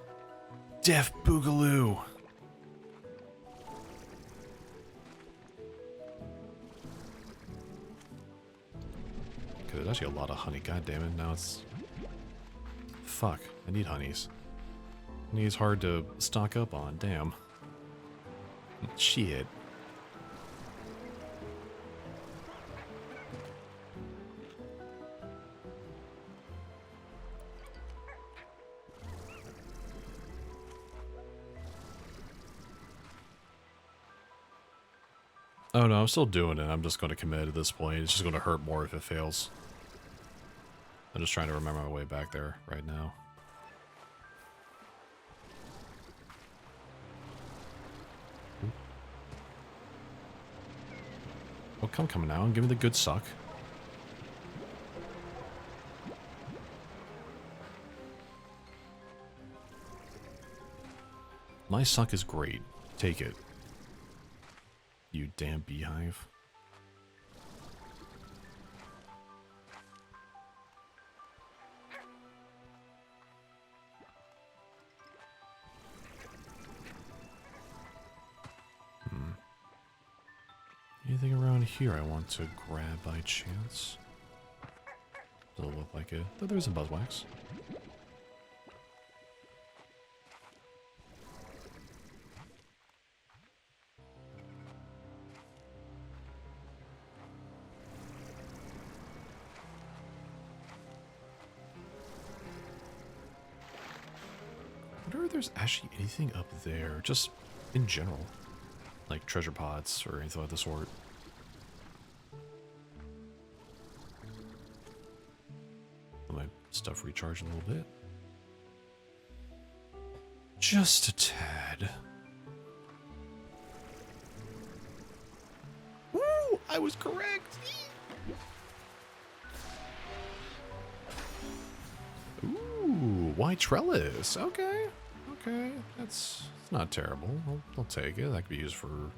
Deaf Boogaloo! Okay, there's actually a lot of honey, god damn it, now it's... Fuck, I need honeys. Honey's hard to stock up on, damn. Shit. Oh no, I'm still doing it. I'm just going to commit at this point. It's just going to hurt more if it fails. I'm just trying to remember my way back there right now. Oh, come now and give me the good suck. My suck is great. Take it. You damn beehive. Anything around here I want to grab by chance? Doesn't look like it. Though there's a buzzwax. sure there's actually anything up there, just in general. Like treasure pots or anything of the sort. Let my stuff recharge a little bit. Just a tad. Woo! I was correct! Ooh, white trellis. Okay. Okay. That's not terrible. I'll take it. That could be used for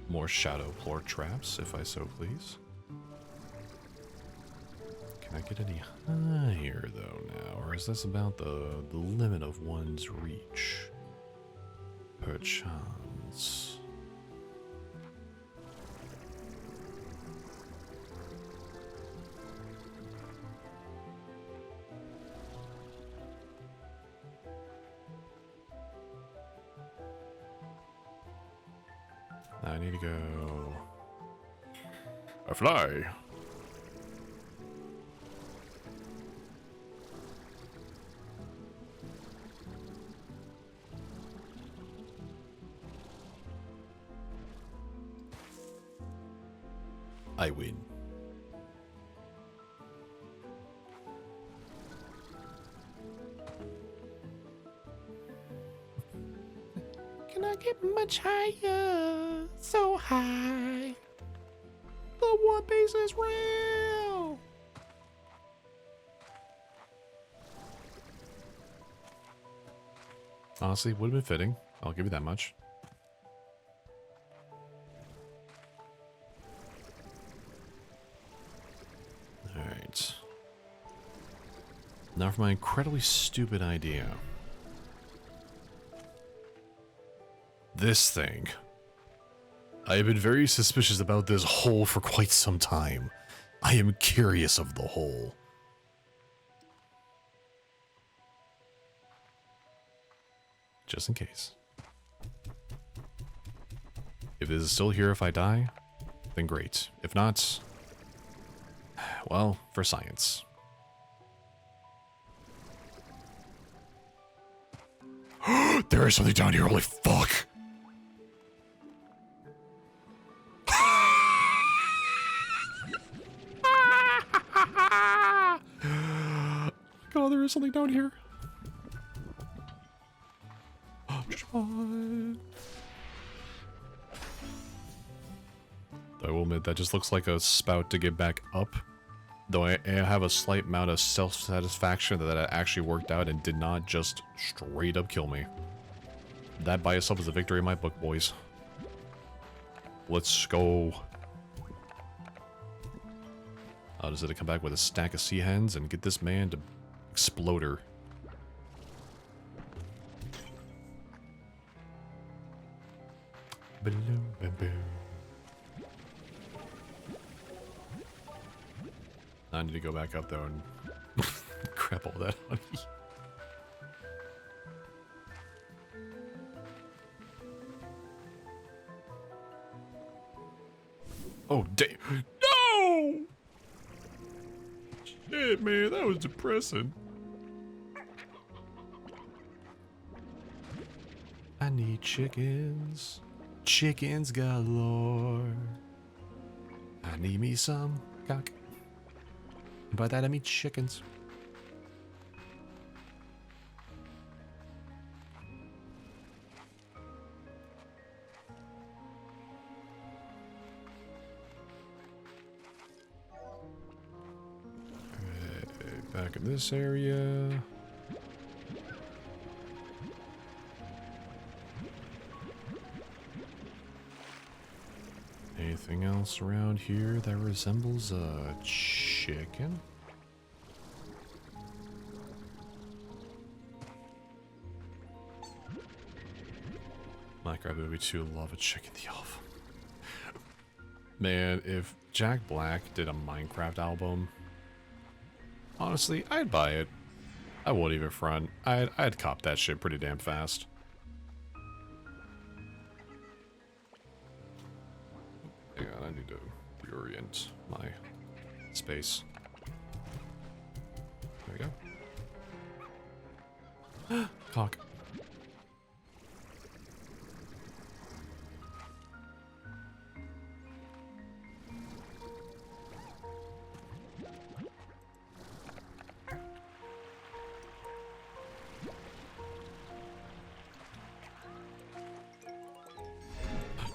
more shadow plort traps, if I so please. Can I get any higher, though, now? Or is this about the limit of one's reach? Perchance. I need to go... I fly! I win. Can I get much higher? So high. The One Piece is real. Honestly, would have been fitting. I'll give you that much. Alright. Now for my incredibly stupid idea. This thing. I have been very suspicious about this hole for quite some time. I am curious of the hole. Just in case. If it is still here if I die, then great. If not, well, for science. There is something down here, holy fuck! God, there is something down here. John. I will admit, that just looks like a spout to get back up. Though I have a slight amount of self-satisfaction that it actually worked out and did not just straight up kill me. That by itself is a victory in my book, boys. Let's go. How does it come back with a stack of sea hens and get this man to explode her? I need to go back up though and grab all that honey. Oh, damn. No! Shit, man, that was depressing. I need chickens. Chickens galore. I need me some cock. By that I mean chickens. Alright, back in this area. Anything else around here that resembles a chicken? Minecraft movie 2, love a chicken the elf. Man, if Jack Black did a Minecraft album, honestly, I'd buy it. I won't even front. I'd cop that shit pretty damn fast. Hang on, I need to reorient my space. There we go. Cock.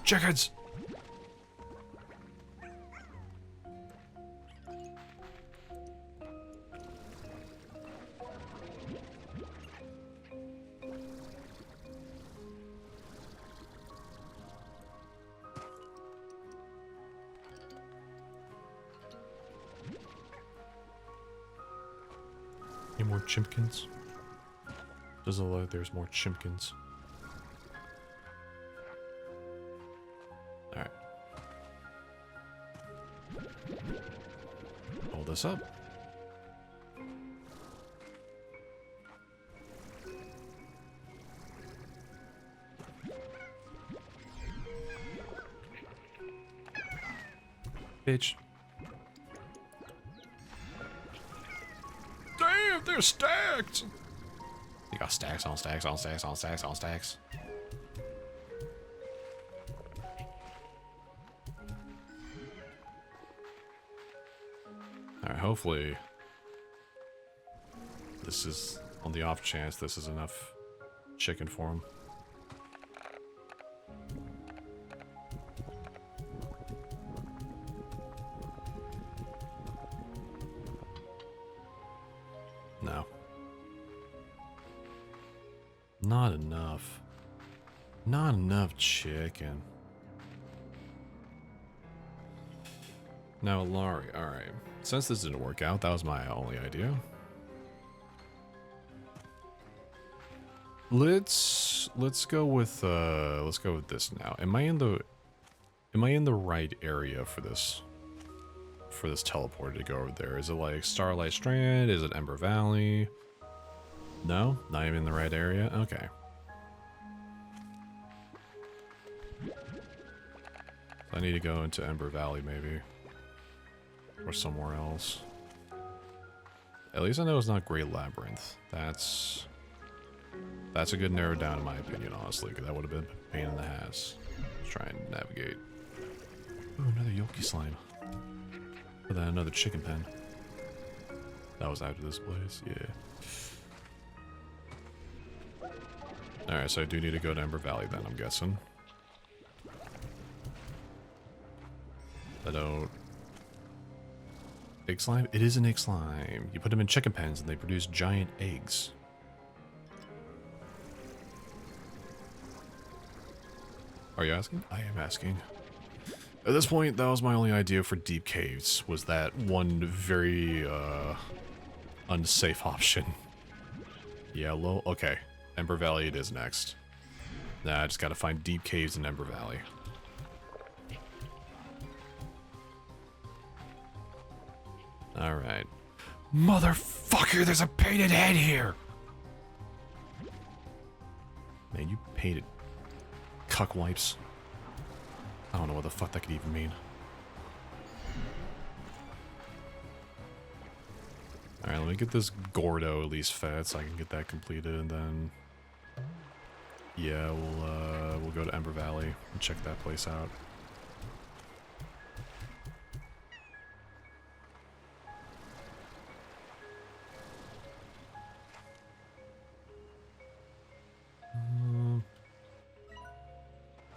Chickens! Any more chimkins? Does it look like there's more chimkins? Alright. Hold this up. Bitch. Damn, they're stacked! You got stacks on stacks on stacks on stacks on stacks. Alright, hopefully this is, on the off chance, this is enough chicken for him. No. Not enough. Not enough chicken. Now, Laurie, alright. Since this didn't work out, that was my only idea. Let's go with this now. Am I in the right area for this teleporter to go over there? Is it like Starlight Strand? Is it Ember Valley? No? Not even in the right area? Okay. I need to go into Ember Valley maybe. Or somewhere else. At least I know it's not Great Labyrinth. That's a good narrow down in my opinion, honestly, because that would have been a pain in the ass. Let's try and navigate. Ooh, another Yoki slime. But then another chicken pen. That was after this place, yeah. Alright, so I do need to go to Ember Valley then, I'm guessing. I don't... Egg slime? It is an egg slime. You put them in chicken pens and they produce giant eggs. Are you asking? I am asking. At this point, that was my only idea for deep caves, was that one very, unsafe option. Yellow? Okay. Ember Valley it is next. Nah, I just gotta find deep caves in Ember Valley. Alright. Motherfucker, there's a painted head here! Man, you painted cuck wipes. I don't know what the fuck that could even mean. Alright, let me get this Gordo at least fed so I can get that completed, and then... Yeah, we'll go to Ember Valley and check that place out.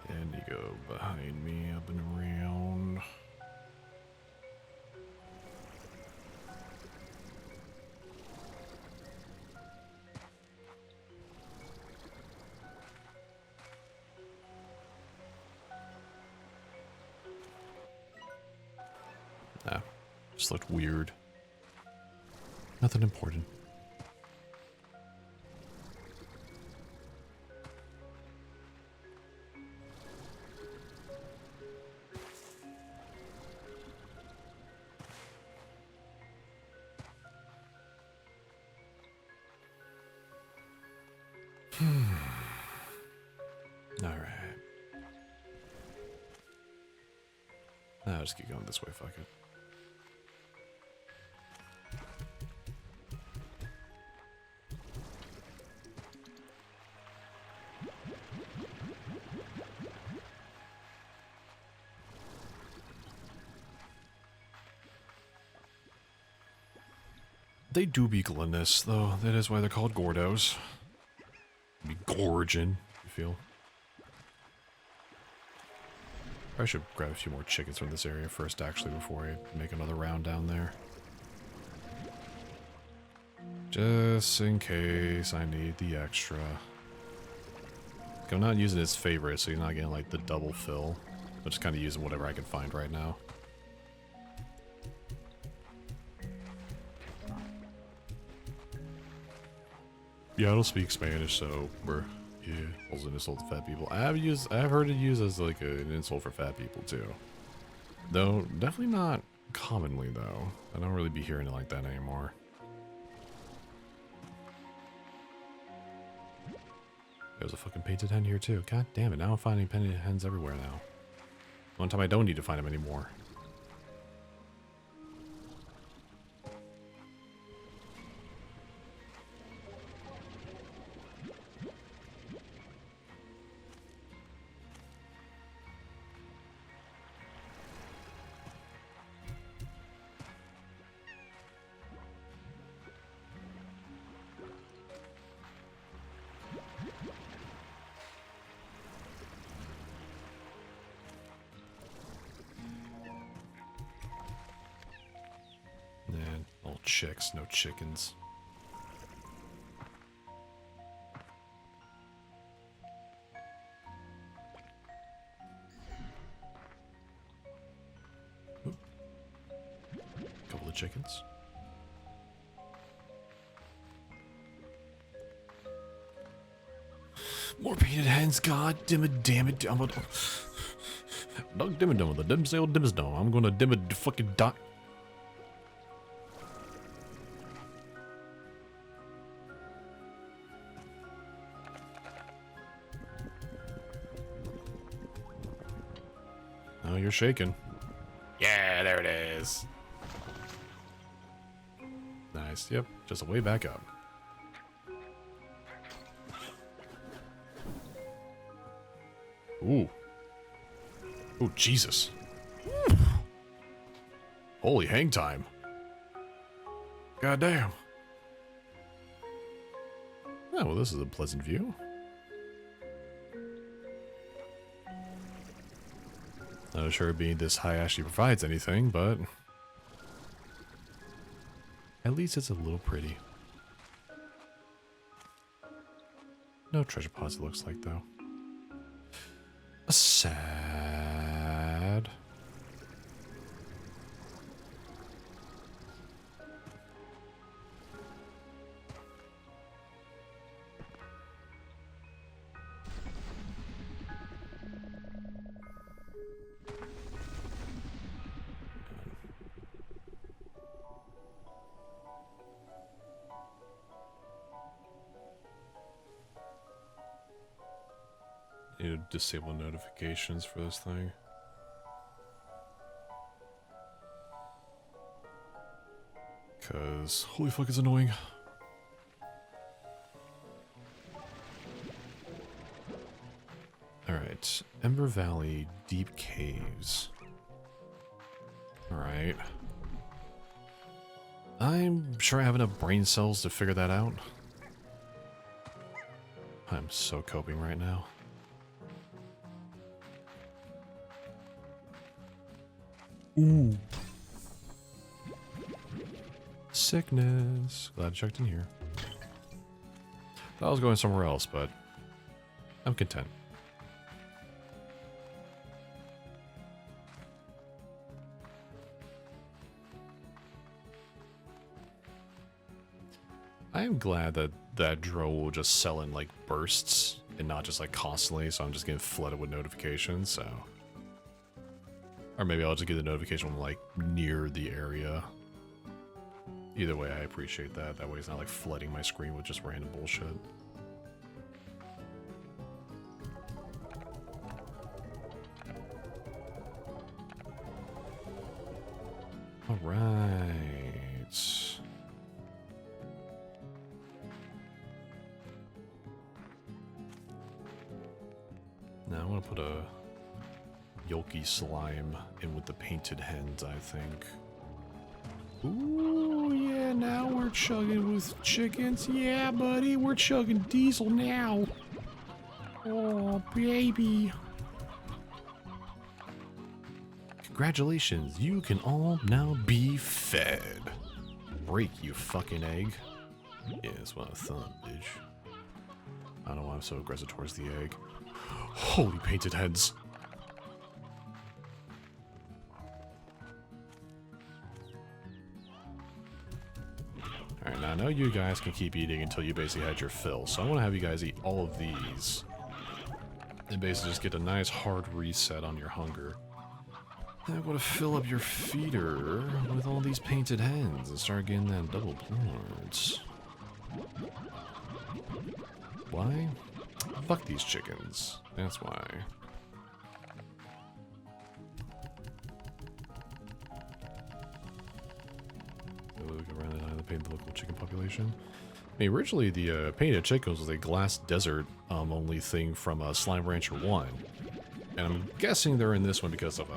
And you go behind me, up and around. Ah, just looked weird. Nothing important. Alright. I'll just keep going this way, fuck it. They do be glutinous, though. That is why they're called Gordos. Be gorging, you feel. I should grab a few more chickens from this area first, actually, before I make another round down there. Just in case I need the extra. I'm not using his favorite, so you're not getting like the double fill. I'm just kind of using whatever I can find right now. Yeah, I don't speak Spanish, so we're also an insult to fat people. I've heard it used as like an insult for fat people too. Though definitely not commonly though. I don't really be hearing it like that anymore. There's a fucking painted hen here too. God damn it, now I'm finding painted hens everywhere now. One time I don't need to find them anymore. All chicks, no chickens. Oop. Couple of chickens. More painted hens, god damn it, I'm gonna... Dog dim it dum, the dim say old dim is dum. I'm gonna dim it fucking dot. Oh, you're shaking. Yeah, there it is. Nice, yep, just a way back up. Ooh. Oh, Jesus. Holy hang time. God damn. Oh, well, this is a pleasant view. Not sure being this high actually provides anything, but at least it's a little pretty. No treasure pods, it looks like, though. Sad. Need to disable notifications for this thing. Cause holy fuck, it's annoying. Alright, Ember Valley Deep Caves. Alright. I'm sure I have enough brain cells to figure that out. I'm so coping right now. Ooh. Sickness. Glad I checked in here. I was going somewhere else, but I'm content. I am glad that that Dro will just sell in like bursts and not just like constantly, so I'm just getting flooded with notifications, so. Or maybe I'll just get the notification when I'm like near the area. Either way, I appreciate that. That way it's not like flooding my screen with just random bullshit. Alright. Now I want to put a Yolky slime in with the painted hens, I think. Ooh, yeah, now we're chugging with chickens. Yeah, buddy, we're chugging diesel now. Oh, baby. Congratulations, you can all now be fed. Break, you fucking egg. Yeah, that's what I thought, bitch. I don't know why I'm so aggressive towards the egg. Holy painted heads. Alright, now I know you guys can keep eating until you basically had your fill, so I want to have you guys eat all of these. And basically just get a nice hard reset on your hunger. Then I'm going to fill up your feeder with all these painted hens and start getting that double points. Why? Fuck these chickens. That's why. Look around the painted local chicken population. I mean, originally the painted chickens was a glass desert only thing from Slime Rancher 1. And I'm guessing they're in this one because of,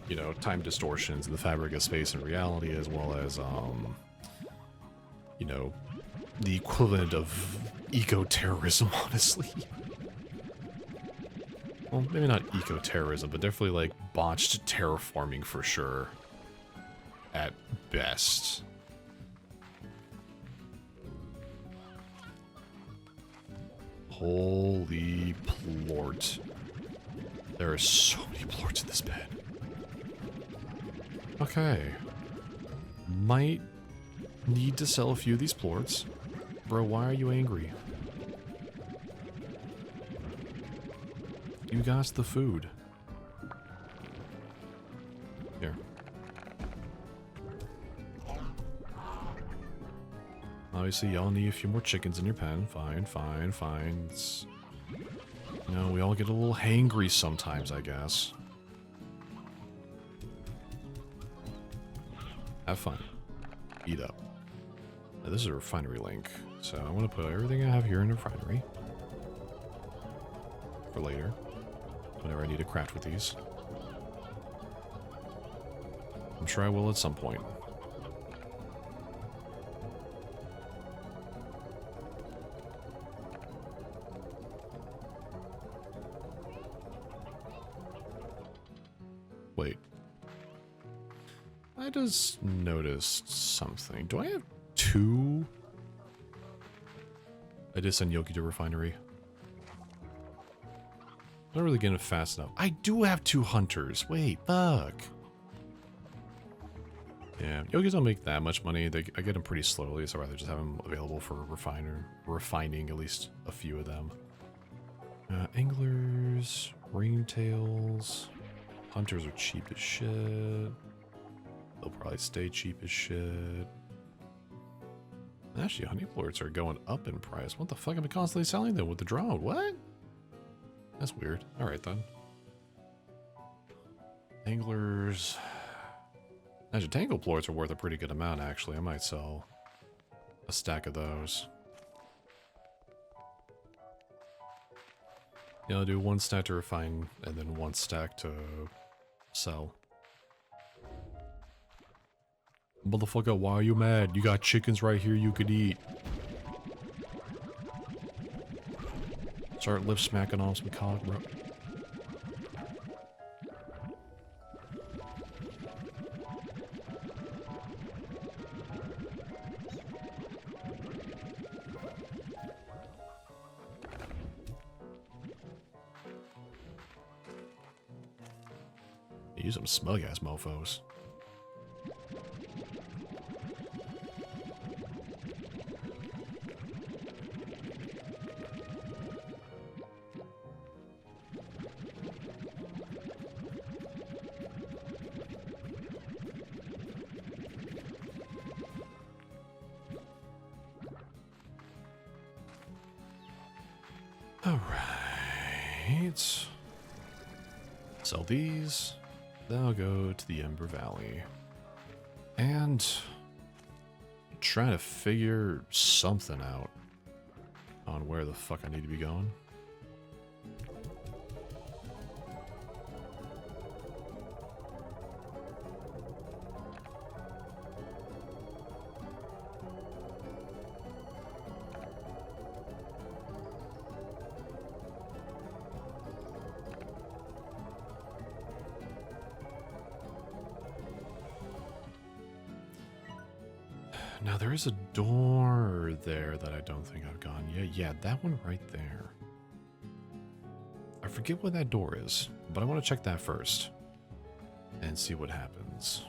you know, time distortions in the fabric of space and reality, as well as, you know, the equivalent of eco-terrorism, honestly. Well, maybe not eco-terrorism, but definitely, like, botched terraforming for sure. At best. Holy plort. There are so many plorts in this bed. Okay. Might need to sell a few of these plorts. Bro, why are you angry? You got the food. Here. Obviously, y'all need a few more chickens in your pen. Fine, fine, fine. It's, you know, we all get a little hangry sometimes, I guess. Have fun. Eat up. Now, this is a refinery link, so I want to put everything I have here in a refinery. For later. Whenever I need to craft with these. I'm sure I will at some point. Wait. I just noticed something. Do I have 2? I did send Yogi to refinery. I'm not really getting it fast enough. I do have 2 hunters. Wait, fuck. Yeah, Yogis don't make that much money. I get them pretty slowly, so I'd rather just have them available for refining at least a few of them. Anglers, ringtails. Hunters are cheap as shit. They'll probably stay cheap as shit. Actually, honey plorts are going up in price. What the fuck? I've been constantly selling them with the drone. What? That's weird. Alright then. Anglers. Actually, tangle plorts are worth a pretty good amount, actually. I might sell a stack of those. Yeah, I'll do 1 stack to refine and then 1 stack to sell. Motherfucker, why are you mad? You got chickens right here you could eat. Start lip smacking off some cock, bro. You some smug ass mofos. Alright. Sell these. Then I'll go to the Ember Valley. And try to figure something out on where the fuck I need to be going. Now there is a door there that I don't think I've gone yet. Yeah, that one right there. I forget what that door is, but I want to check that first and see what happens.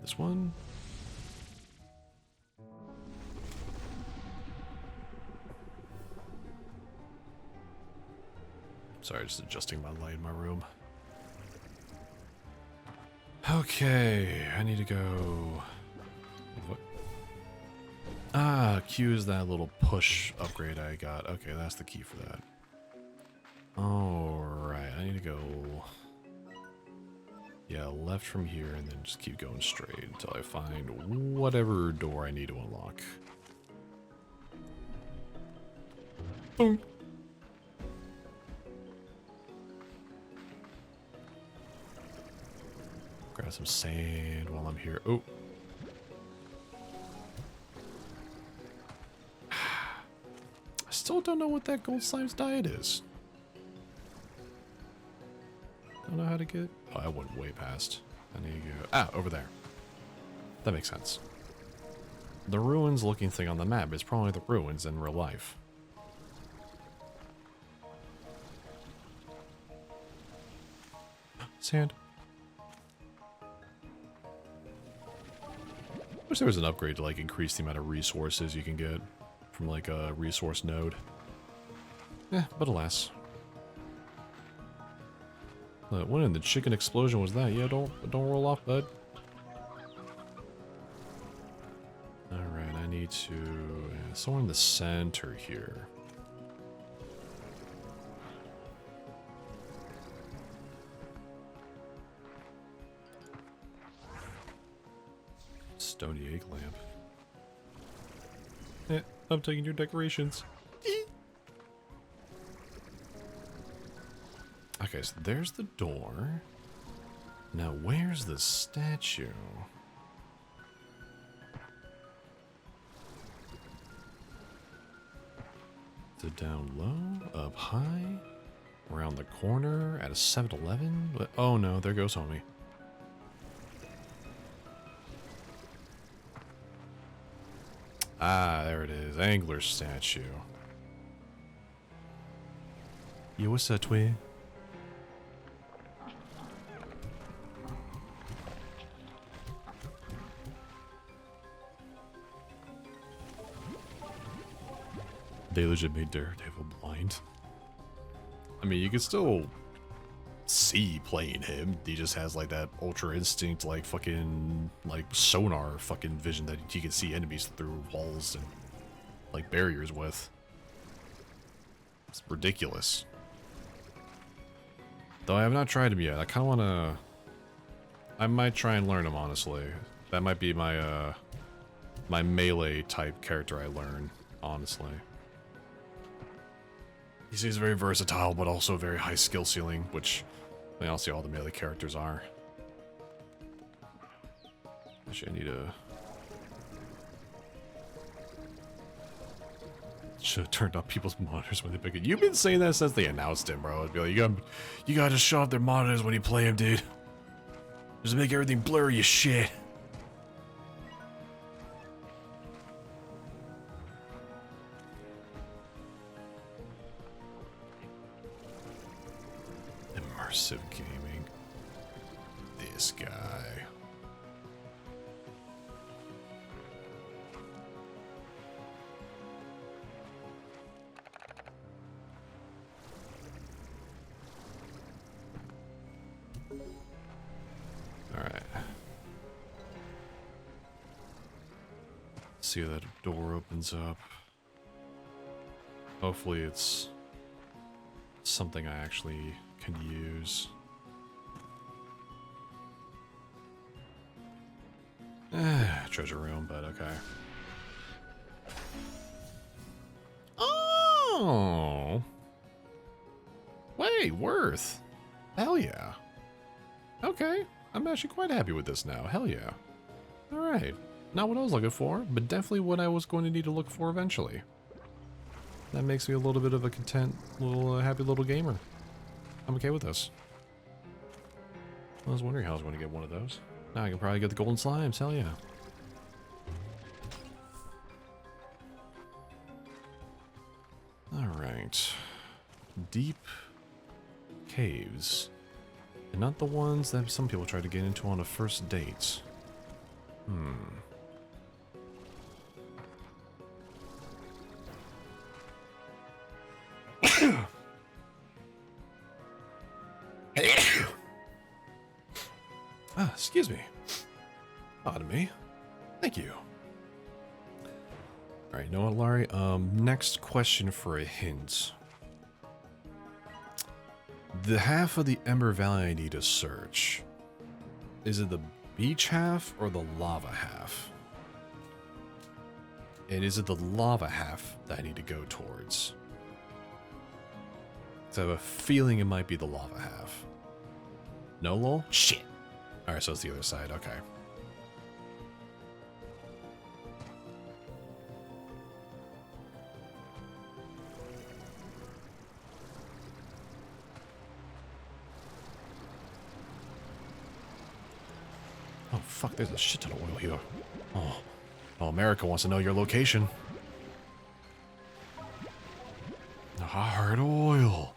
This one? Sorry, just adjusting my light in my room. Okay, I need to go... What? Ah, Q is that little push upgrade I got. Okay, that's the key for that. Alright, I need to go... Yeah, left from here and then just keep going straight until I find whatever door I need to unlock. Boom. Grab some sand while I'm here. Oh. I still don't know what that gold slime's diet is. Don't know how to get... Oh, I went way past. I need to go... Ah, over there. That makes sense. The ruins looking thing on the map is probably the ruins in real life. Sand. Wish there was an upgrade to like increase the amount of resources you can get from like a resource node. But alas. What in the chicken explosion was that? Yeah, don't roll off, bud. Alright, I need to... somewhere in the center here. Stony egg lamp. I'm taking your decorations. Okay, so there's the door. Now, where's the statue? Is it down low? Up high? Around the corner? At a 7-Eleven? Oh no, there goes homie. Ah, there it is. Angler statue. Yo, what's up, twig? They legit made Daredevil blind. I mean, you can still see playing him. He just has like that ultra instinct, like fucking like sonar fucking vision that he can see enemies through walls and like barriers with. It's ridiculous. Though I have not tried him yet. I kind of want to... I might try and learn him, honestly. That might be my my melee type character I learn, honestly. He seems very versatile, but also very high skill ceiling, which I mean, honestly all the melee characters are. Actually, I need to... Should have turned off people's monitors when they pick it. You've been saying that since they announced him, bro. It'd be like, you gotta just shut off their monitors when you play him, dude. Just make everything blurry as shit. Immersive gaming. This guy. Alright. See how that door opens up. Hopefully it's something I actually can use. Treasure room, but okay. Oh. Wait, worth. Hell yeah. Okay. I'm actually quite happy with this now. Hell yeah. Alright. Not what I was looking for, but definitely what I was going to need to look for eventually. That makes me a little bit of a content, little happy little gamer. I'm okay with this. I was wondering how I was going to get one of those. Now I can probably get the golden slimes. Hell yeah. Alright. Deep caves. And not the ones that some people try to get into on a first date. Excuse me. Pardon me. Thank you. Alright, you know what, Laurie? Next question for a hint. The half of the Ember Valley I need to search. Is it the beach half or the lava half? And is it the lava half that I need to go towards? So I have a feeling it might be the lava half. No, lol? Shit. Alright, so it's the other side. Okay. Oh, fuck, there's a shit ton of oil here. Oh, America wants to know your location. Hard oil.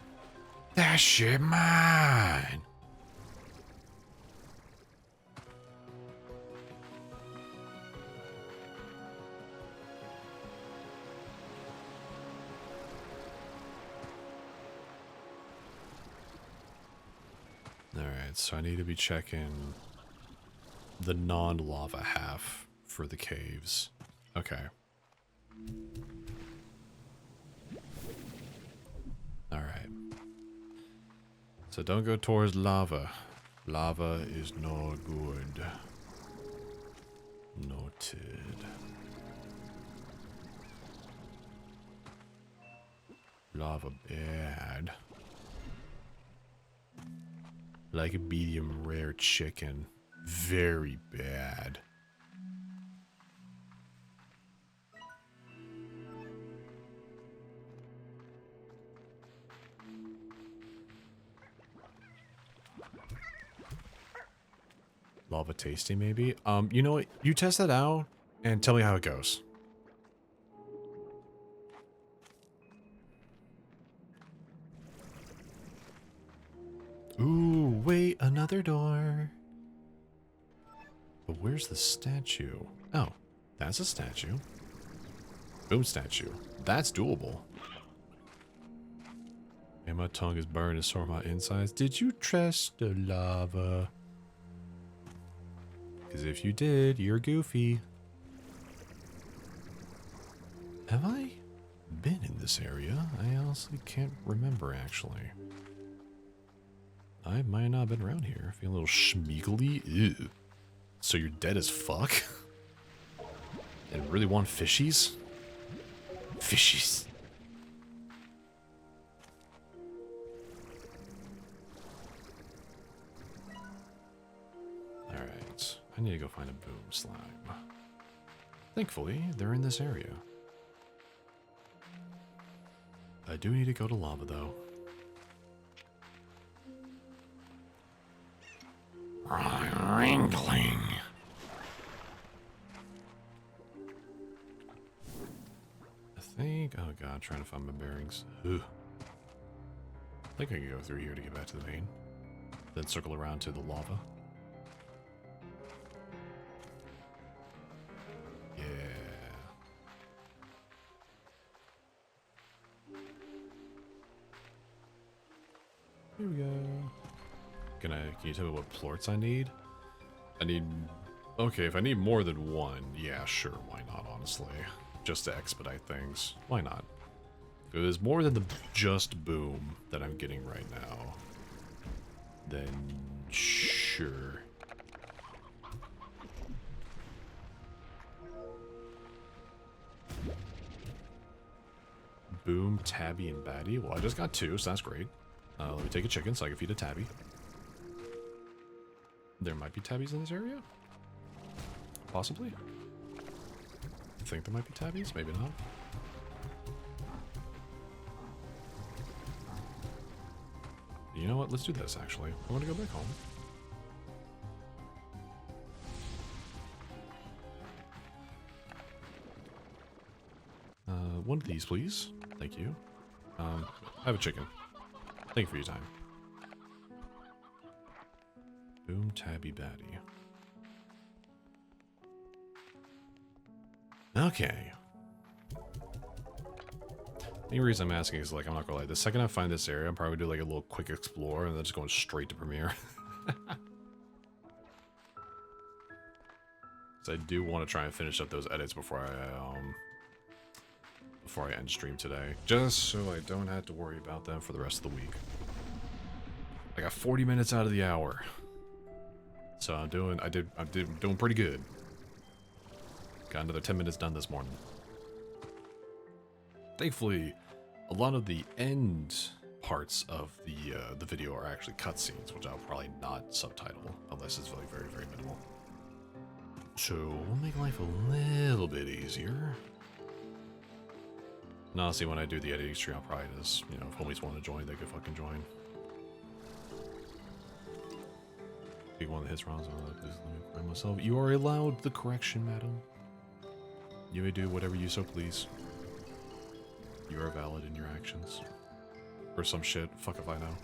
That shit mine. Alright, so I need to be checking the non-lava half for the caves. Okay. Alright. So don't go towards lava. Lava is no good. Noted. Lava bad. Like a medium rare chicken. Very bad. Lava tasty, maybe? You know what? You test that out and tell me how it goes. Ooh, wait, another door. But where's the statue? Oh, that's a statue. Boom statue. That's doable. And my tongue is burned and sore my insides. Did you trust the lava? Because if you did, you're goofy. Have I been in this area? I honestly can't remember, actually. I might not have been around here. Feel a little schmeagly. Ew. So you're dead as fuck? And really want fishies? Fishies. Alright. I need to go find a boom slime. Thankfully, they're in this area. I do need to go to lava, though. Wrinkling. I think... Oh god, trying to find my bearings. Ugh. I think I can go through here to get back to the main. Then circle around to the lava. Yeah. Here we go. Can you tell me what plorts I need? I need... Okay, if I need more than one, yeah, sure, why not, honestly. Just to expedite things. Why not? If there's more than the just boom that I'm getting right now, then sure. Boom, Tabby, and Batty. Well, I just got 2, so that's great. Let me take a chicken so I can feed a Tabby. There might be Tabbies in this area? Possibly? I think there might be Tabbies, maybe not. You know what? Let's do this, actually. I want to go back home. One of these, please. Thank you. I have a chicken. Thank you for your time. Boom, Tabby, Batty. Okay. The only reason I'm asking is, like, I'm not gonna lie, the second I find this area, I'm probably gonna do, like, a little quick explore, and then just going straight to Premiere. So I do want to try and finish up those edits before I end stream today, just so I don't have to worry about them for the rest of the week. I got 40 minutes out of the hour, so I'm doing pretty good. Got another 10 minutes done this morning. Thankfully, a lot of the end parts of the video are actually cutscenes, which I'll probably not subtitle unless it's like very, very minimal. So we'll make life a little bit easier. And honestly, when I do the editing stream, I'll probably just, you know, if homies want to join, they can fucking join. Big one that hits rounds on that. Please let me correct myself. You are allowed the correction, madam. You may do whatever you so please. You are valid in your actions. Or some shit. Fuck if I know.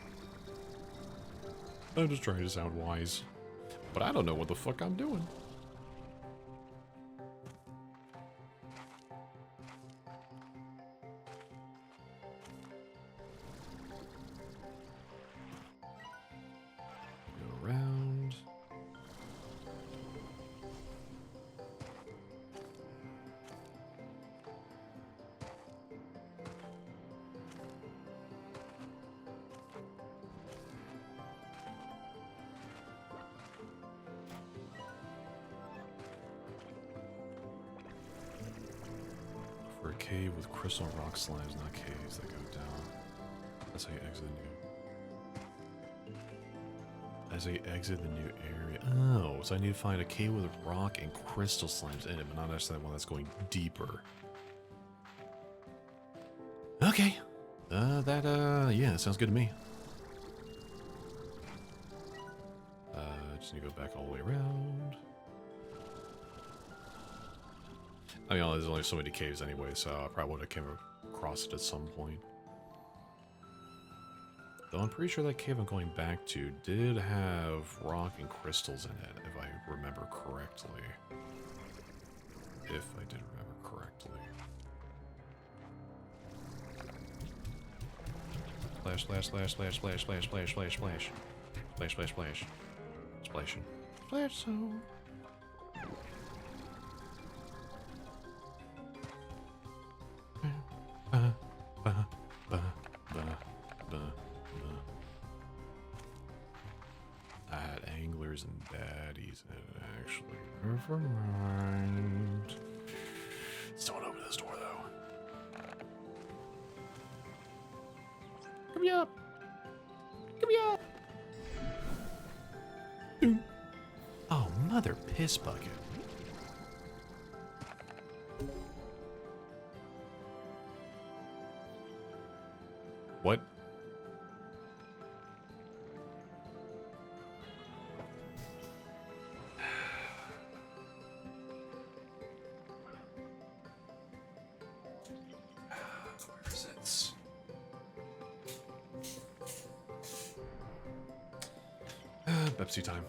I'm just trying to sound wise. But I don't know what the fuck I'm doing. Go around. For a cave with crystal rock slimes, not caves that go down. That's how you exit the new. As I exit the new area. Oh, so I need to find a cave with rock and crystal slimes in it, but not necessarily one that's going deeper. Okay. Yeah, that sounds good to me. Just need to go back all the way around. I mean, there's only so many caves anyway, so I probably would have came across it at some point. Though I'm pretty sure that cave I'm going back to did have rock and crystals in it, if I remember correctly. If I did remember correctly. Splash, splash, splash, splash, splash, splash, splash, splash, splash. Splash, splash, splash. Splashing. Splash so. I had anglers and baddies in it, actually. Never mind. Still don't open this door, though. Come me up! Come me up! Oh, mother piss bucket. What? Where is it? Pepsi time.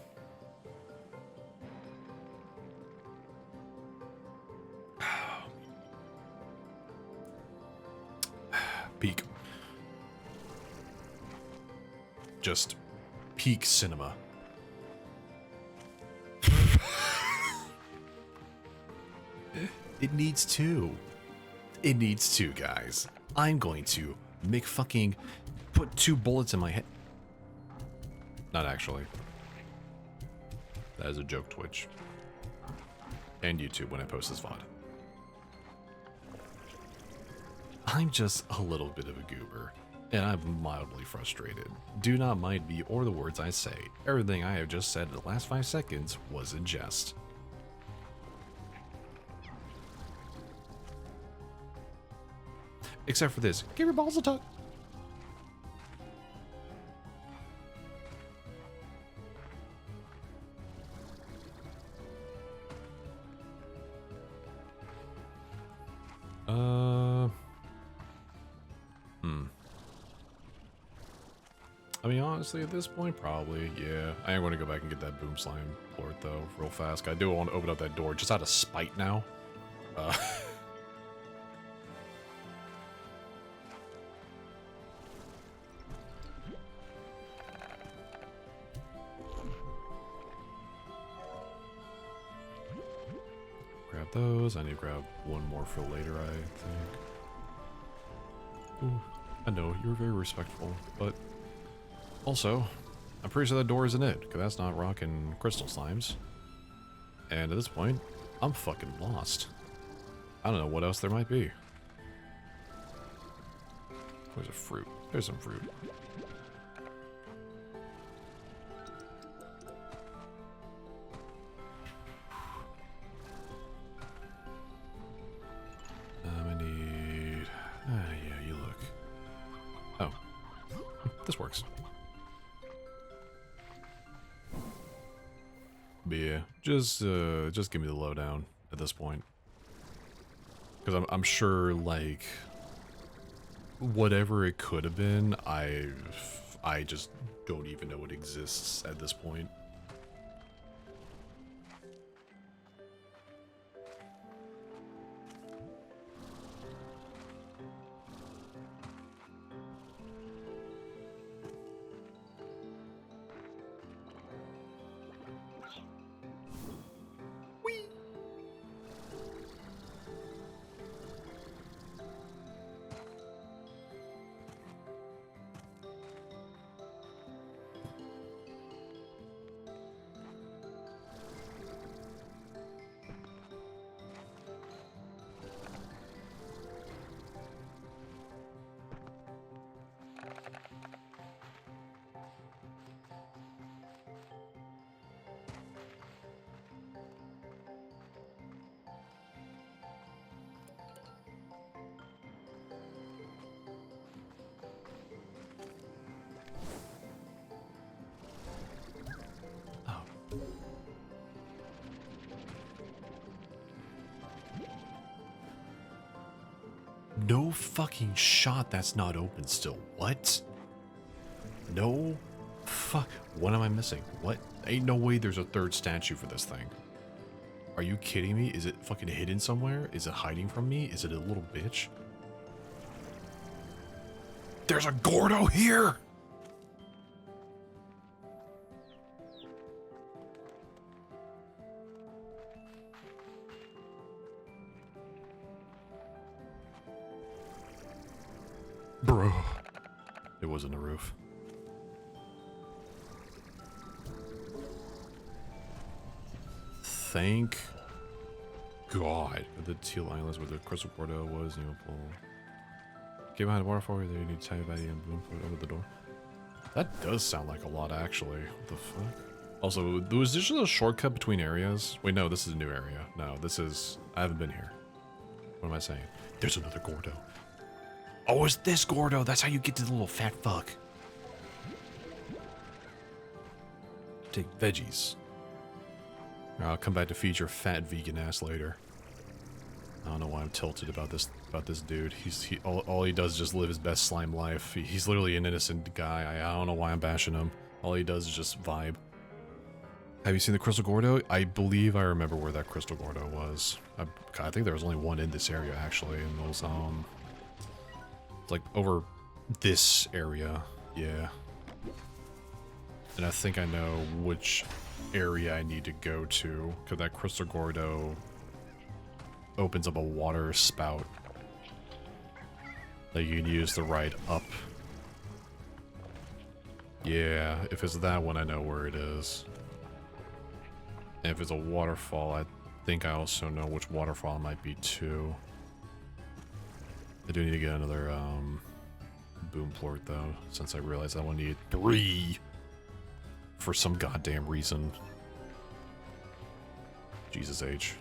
Peak. Just peak cinema. It needs to. It needs to, guys. I'm going to make fucking put 2 bullets in my head. Not actually. That is a joke, Twitch. And YouTube when I post this VOD. I'm just a little bit of a goober, and I'm mildly frustrated. Do not mind me or the words I say. Everything I have just said in the last 5 seconds was in jest. Except for this. Give your balls a tuck. I mean, honestly, at this point, probably, yeah. I am going to go back and get that boom slime plort, though, real fast. I do want to open up that door just out of spite now. Grab those. I need to grab one more for later, I think. Ooh, I know, you're very respectful, but also, I'm pretty sure that door isn't it, because that's not rocking crystal slimes. And at this point, I'm fucking lost. I don't know what else there might be. There's a fruit. There's some fruit. I need... yeah, you look. Oh. This works. But yeah, just give me the lowdown at this point. Because I'm sure, like, whatever it could have been, I just don't even know it exists at this point. No fucking shot that's not open still. What? No? Fuck. What am I missing? What? Ain't no way there's a third statue for this thing. Are you kidding me? Is it fucking hidden somewhere? Is it hiding from me? Is it a little bitch? There's a Gordo here! Bro. It wasn't a roof. Thank God. The teal islands where the crystal Gordo was, you know, pull. Get behind the waterfall where you need to tie your body and boom, put it over the door. That does sound like a lot, actually. What the fuck? Also, was this just a shortcut between areas? Wait, no, this is a new area. No, this is... I haven't been here. What am I saying? There's another Gordo. Oh, it's this Gordo. That's how you get to the little fat fuck. Take veggies. I'll come back to feed your fat vegan ass later. I don't know why I'm tilted about this dude. All he does is just live his best slime life. He's literally an innocent guy. I don't know why I'm bashing him. All he does is just vibe. Have you seen the Crystal Gordo? I believe I remember where that Crystal Gordo was. I think there was only one in this area actually, and it was like over this area. Yeah. And I think I know which area I need to go to, because that Crystal Gordo opens up a water spout that you can use to ride up. Yeah, if it's that one, I know where it is. And if it's a waterfall, I think I also know which waterfall it might be too. I do need to get another boom plort though, since I realized I will need 3 for some goddamn reason. Jesus H.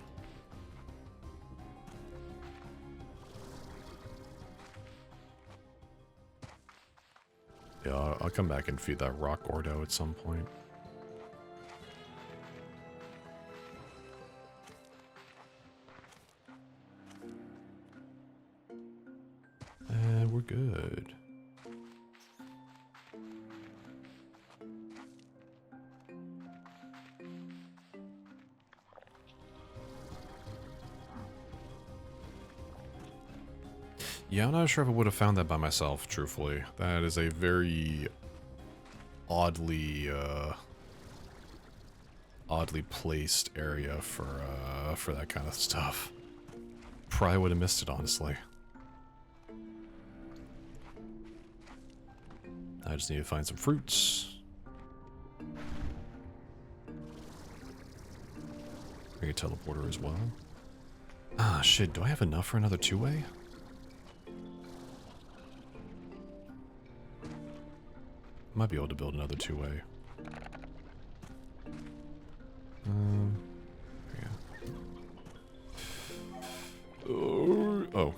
Yeah, I'll come back and feed that rock ordo at some point. And we're good. Yeah, I'm not sure if I would have found that by myself, truthfully. That is a very oddly placed area for that kind of stuff. Probably would have missed it, honestly. I just need to find some fruits. Bring a teleporter as well. Ah, shit, do I have enough for another 2-way? Might be able to build another 2-way. Yeah. Oh,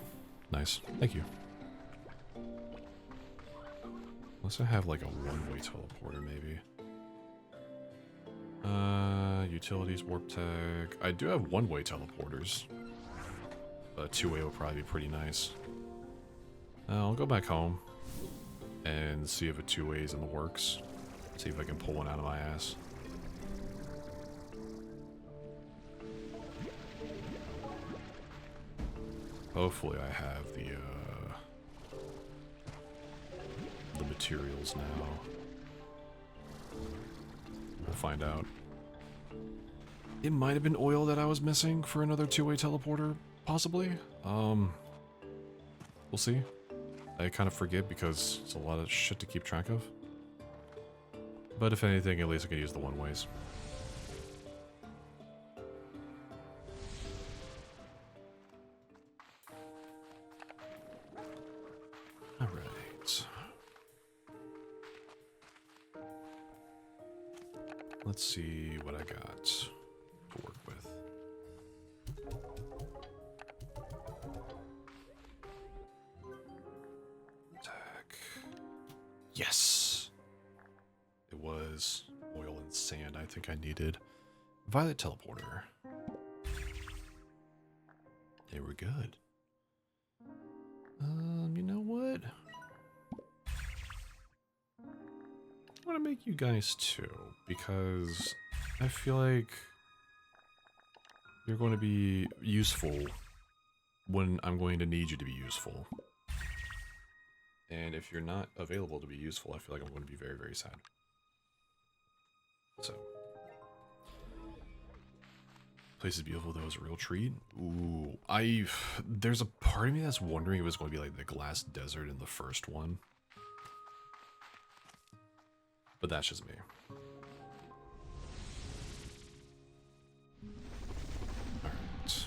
nice. Thank you. Unless I have like a 1-way teleporter, maybe. Utilities, warp tech. I do have 1-way teleporters. But 2-way would probably be pretty nice. I'll go back home and see if a 2-way is in the works. See if I can pull one out of my ass. Hopefully I have the materials now. We'll find out. It might have been oil that I was missing for another 2-way teleporter, possibly. We'll see. I kind of forget because it's a lot of shit to keep track of. But if anything, at least I can use the 1-ways. Alright. Let's see what I got to work with. Yes! It was oil and sand. I think I needed violet teleporter. They were good. You know what? I want to make you guys 2 because I feel like you're going to be useful when I'm going to need you to be useful. And if you're not available to be useful, I feel like I'm going to be very, very sad. So. Place is beautiful, though. It's a real treat. Ooh. There's a part of me that's wondering if it's going to be like the glass desert in the first one. But that's just me. Alright.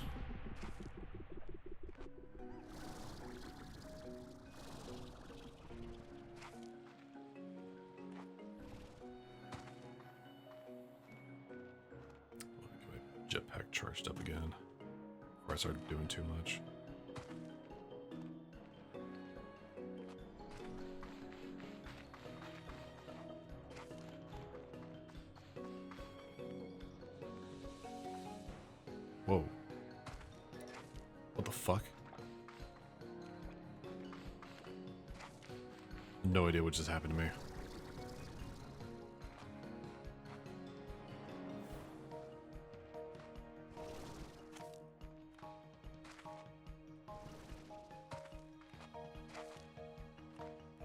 Jetpack charged up again before I started doing too much. Whoa. What the fuck? No idea what just happened to me.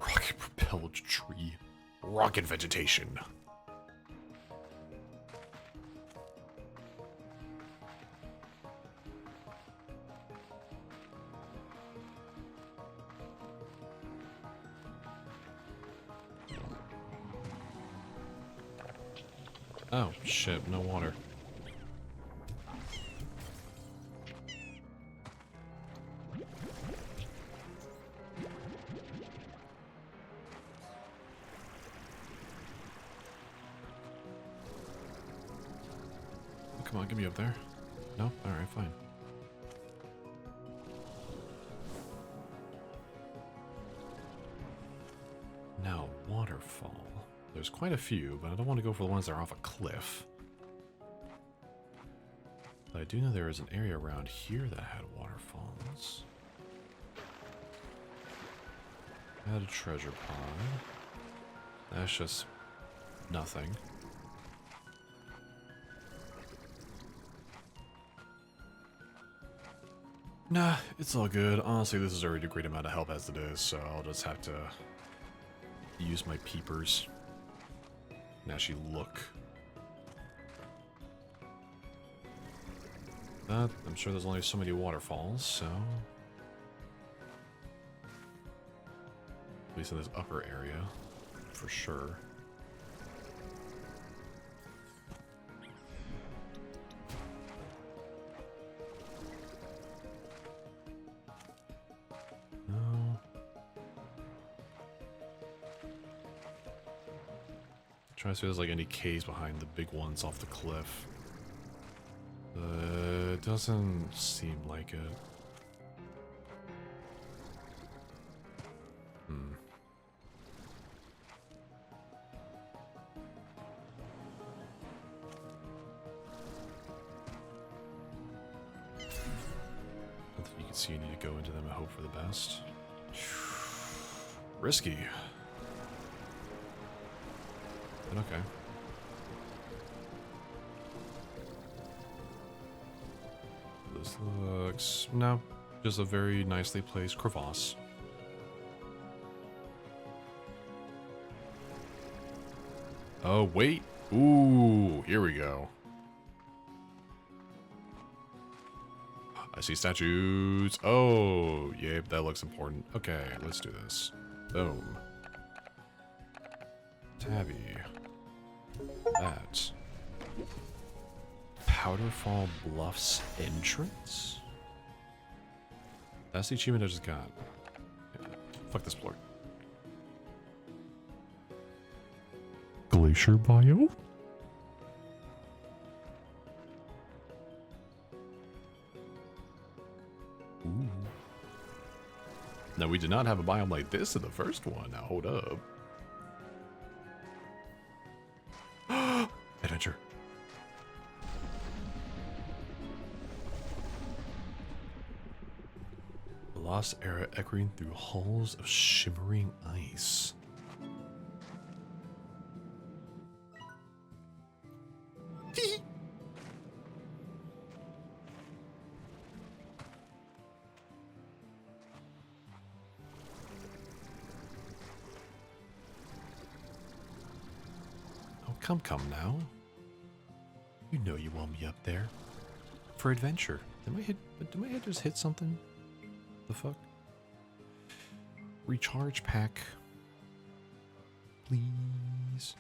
Rocket-propelled tree. Rocket vegetation. Oh, shit, no water. come on, get me up there. No? Alright, fine. Now, waterfall. There's quite a few, but I don't want to go for the ones that are off a cliff. But I do know there is an area around here that had waterfalls. I had a treasure pond. That's just nothing. Nah, it's all good. Honestly, this is already a great amount of help as it is, so I'll just have to use my peepers and actually look. But I'm sure there's only so many waterfalls, so... At least in this upper area, for sure. No. Trying to see if there's like any caves behind the big ones off the cliff. It doesn't seem like it. I think you can see you need to go into them and hope for the best. Risky. But okay. This looks... no, just a very nicely placed crevasse. Oh, wait. Ooh, here we go. I see statues. Oh, yeah, that looks important. Okay, let's do this. Boom. Tabby. That. Powderfall Bluffs entrance? That's the achievement I just got. Fuck this floor. Glacier bio? Ooh. Now, we did not have a biome like this in the first one. Now, hold up. Adventure. Lost era echoing through halls of shimmering ice. Oh, come now. You know you want me up there. For adventure. Did my head just hit something? The fuck? Recharge pack. Please.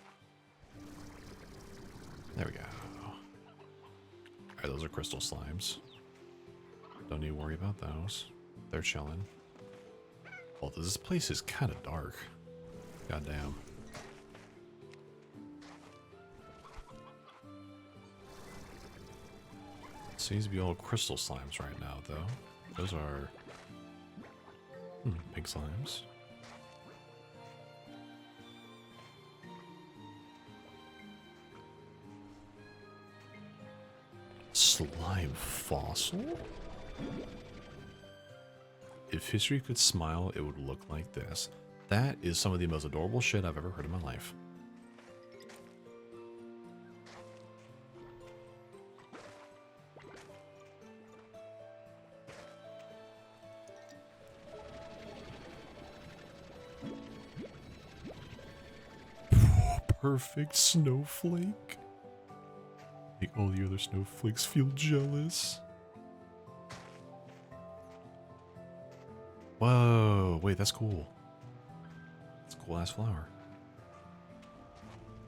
There we go. Alright, those are crystal slimes. Don't need to worry about those. They're chilling. Well, this place is kind of dark. Goddamn. Seems to be all crystal slimes right now, though. Those are... pink slimes. Slime fossil? If history could smile, it would look like this. That is some of the most adorable shit I've ever heard in my life. Perfect snowflake. Make all the other snowflakes feel jealous. Whoa, wait, that's cool. That's a cool ass flower.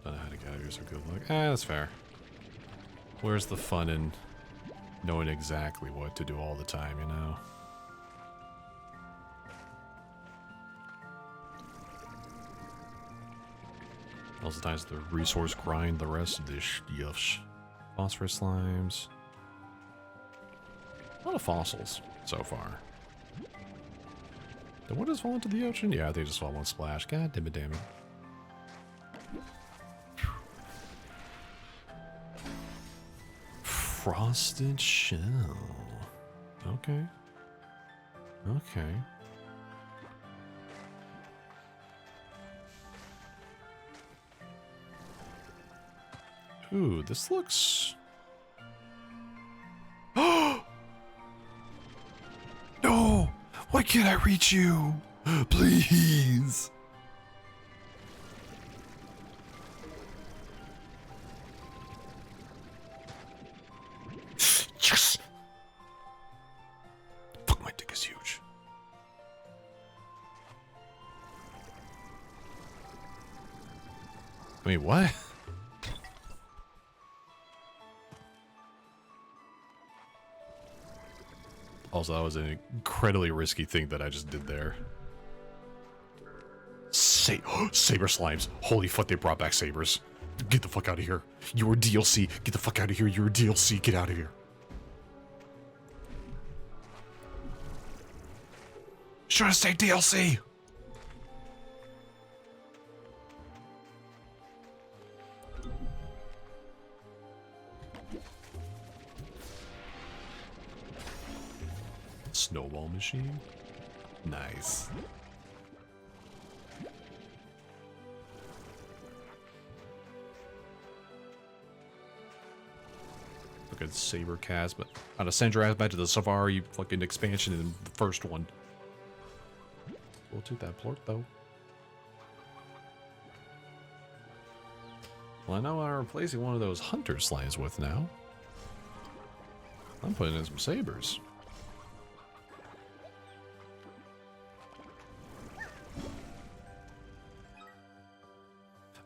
Don't know how to get out of here, so good luck. That's fair. Where's the fun in knowing exactly what to do all the time, you know? Also times the resource grind the rest of this stuff. Phosphorus slimes. A lot of fossils so far. Did one just fall into the ocean? Yeah, they just fall one splash. God damn it, damn it. Frosted shell. Okay. Okay. Ooh, this looks... No! Why can't I reach you? Please! Yes! Fuck, my dick is huge. Wait, what? Also, that was an incredibly risky thing that I just did there. Saber slimes. Holy fuck, they brought back sabers. Get the fuck out of here. You were DLC. Get the fuck out of here. You were DLC. Get out of here. Should have stayed DLC. Snowball machine? Nice. Look at Saber Cast, but how to send your ass back to the Safari fucking expansion in the first one. We'll take that plort though. Well, I know what I'm replacing one of those hunter slimes with now. I'm putting in some sabers.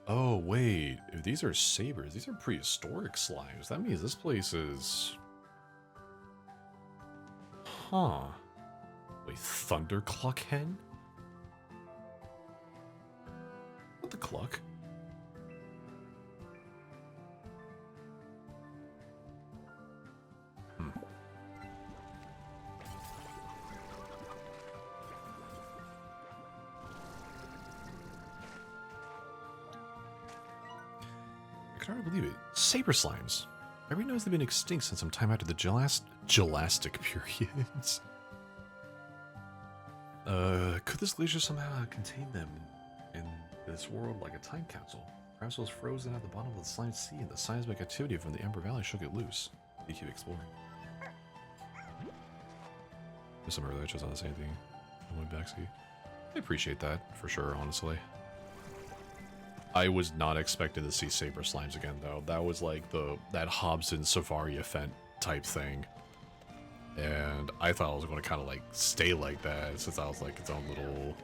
Oh, wait. If these are sabers, these are prehistoric slimes. That means this place is... Huh. Wait, Thunder Cluck Hen? What the cluck? I can hardly believe it. Saber slimes. Everybody knows they've been extinct since some time after the Gelastic periods. Could this glacier somehow contain them in this world like a time capsule? Perhaps it was frozen at the bottom of the slime sea and the seismic activity from the Ember Valley shook it loose. You keep exploring. There's some earlier on the same thing. I went backseat. I appreciate that, for sure, honestly. I was not expecting to see Saber Slimes again, though. That was like that Hobson Safari event type thing. And I thought it was going to kind of like stay like that, since I was like its own little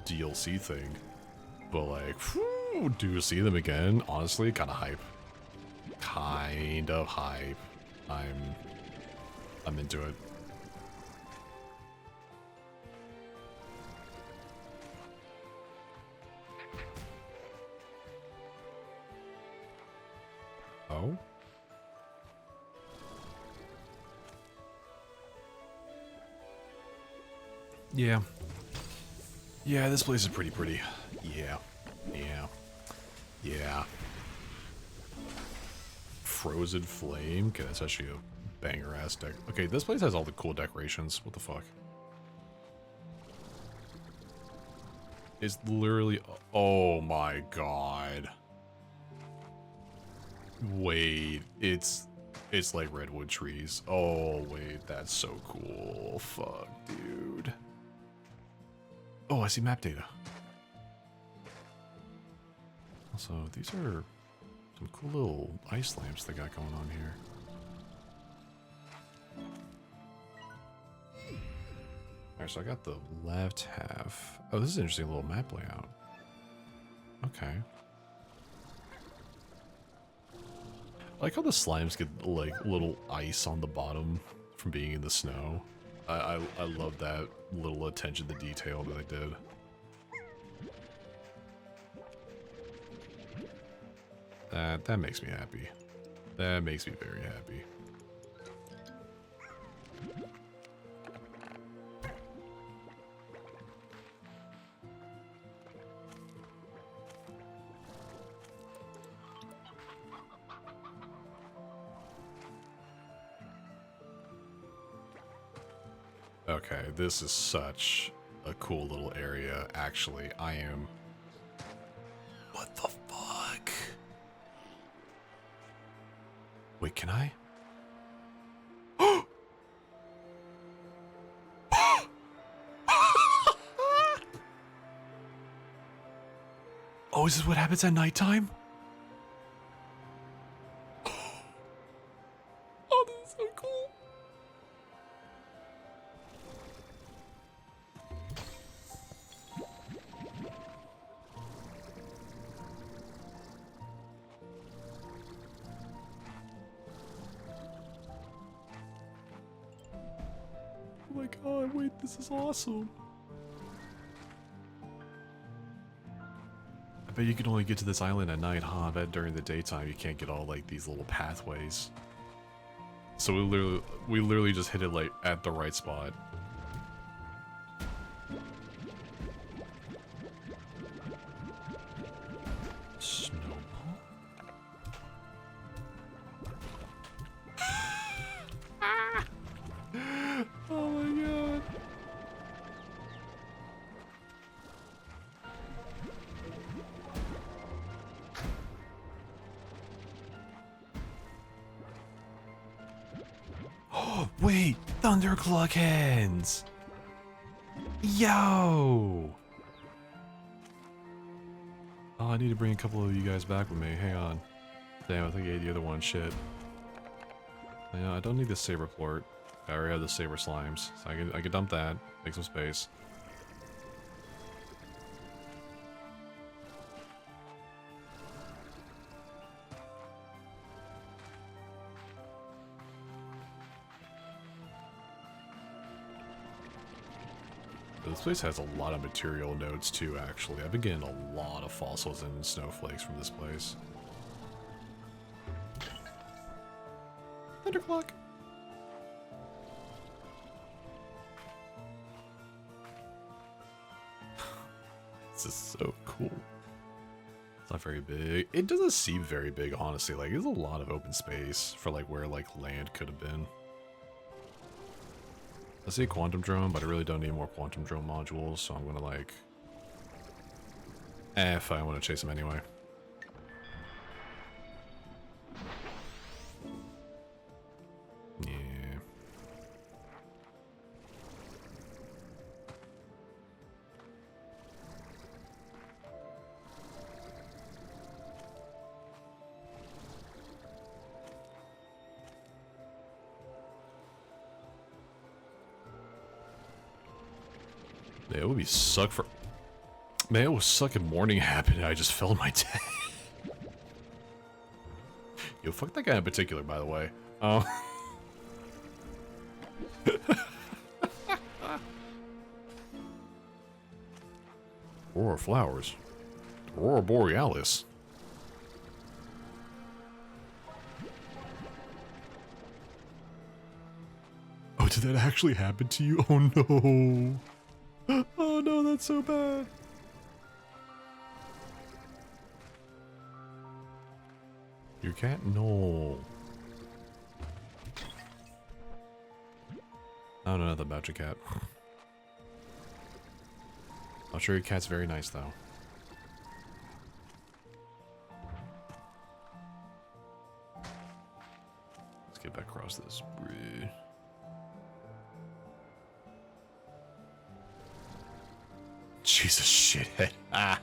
DLC thing. But like, whew, to see them again, honestly, kind of hype. Kind of hype. I'm into it. Oh? Yeah. Yeah, this place is pretty. Yeah. Frozen Flame? Okay, that's actually a banger-ass deck. Okay, this place has all the cool decorations. What the fuck? It's literally... Oh my god. Wait, it's like redwood trees. Oh, wait, that's so cool. Fuck, dude. Oh, I see map data. Also, these are some cool little ice lamps they got going on here. Alright, so I got the left half. Oh, this is an interesting little map layout. Okay. I like how the slimes get like little ice on the bottom from being in the snow. I love that little attention to detail that they did. That makes me happy. That makes me very happy. Okay, this is such a cool little area, actually. I am... What the fuck? Wait, can I? Oh, is this what happens at nighttime? Oh, this is so cool. Oh my god, wait, this is awesome. I bet you can only get to this island at night, huh? I bet during the daytime you can't get all like these little pathways. So we literally just hit it like at the right spot. Snowball? Oh my god. Oh, wait! Thundercloak hands! Yo! Oh, I need to bring a couple of you guys back with me. Hang on. Damn, I think I ate the other one. Shit. Yeah, I don't need the saber plort. I already have the saber slimes, so I can dump that. Make some space. This place has a lot of material nodes too, actually. I've been getting a lot of fossils and snowflakes from this place. Thundercloak! This is so cool. It's not very big. It doesn't seem very big, honestly. Like, there's a lot of open space for, like, where, like, land could have been. I see a quantum drone, but I really don't need more quantum drone modules, so I'm gonna, like... fine, I want to chase them anyway. Yeah. Yeah, it would be suck for... Man, it would suck if morning happened and I just fell in my day. Yo, fuck that guy in particular, by the way. Oh. Aurora flowers. Aurora borealis. Oh, did that actually happen to you? Oh no. Oh no, that's so bad. Your cat? No. I don't know nothing about your cat. I'm sure your cat's very nice though. Let's get back across this bridge. Jesus shithead. Ah.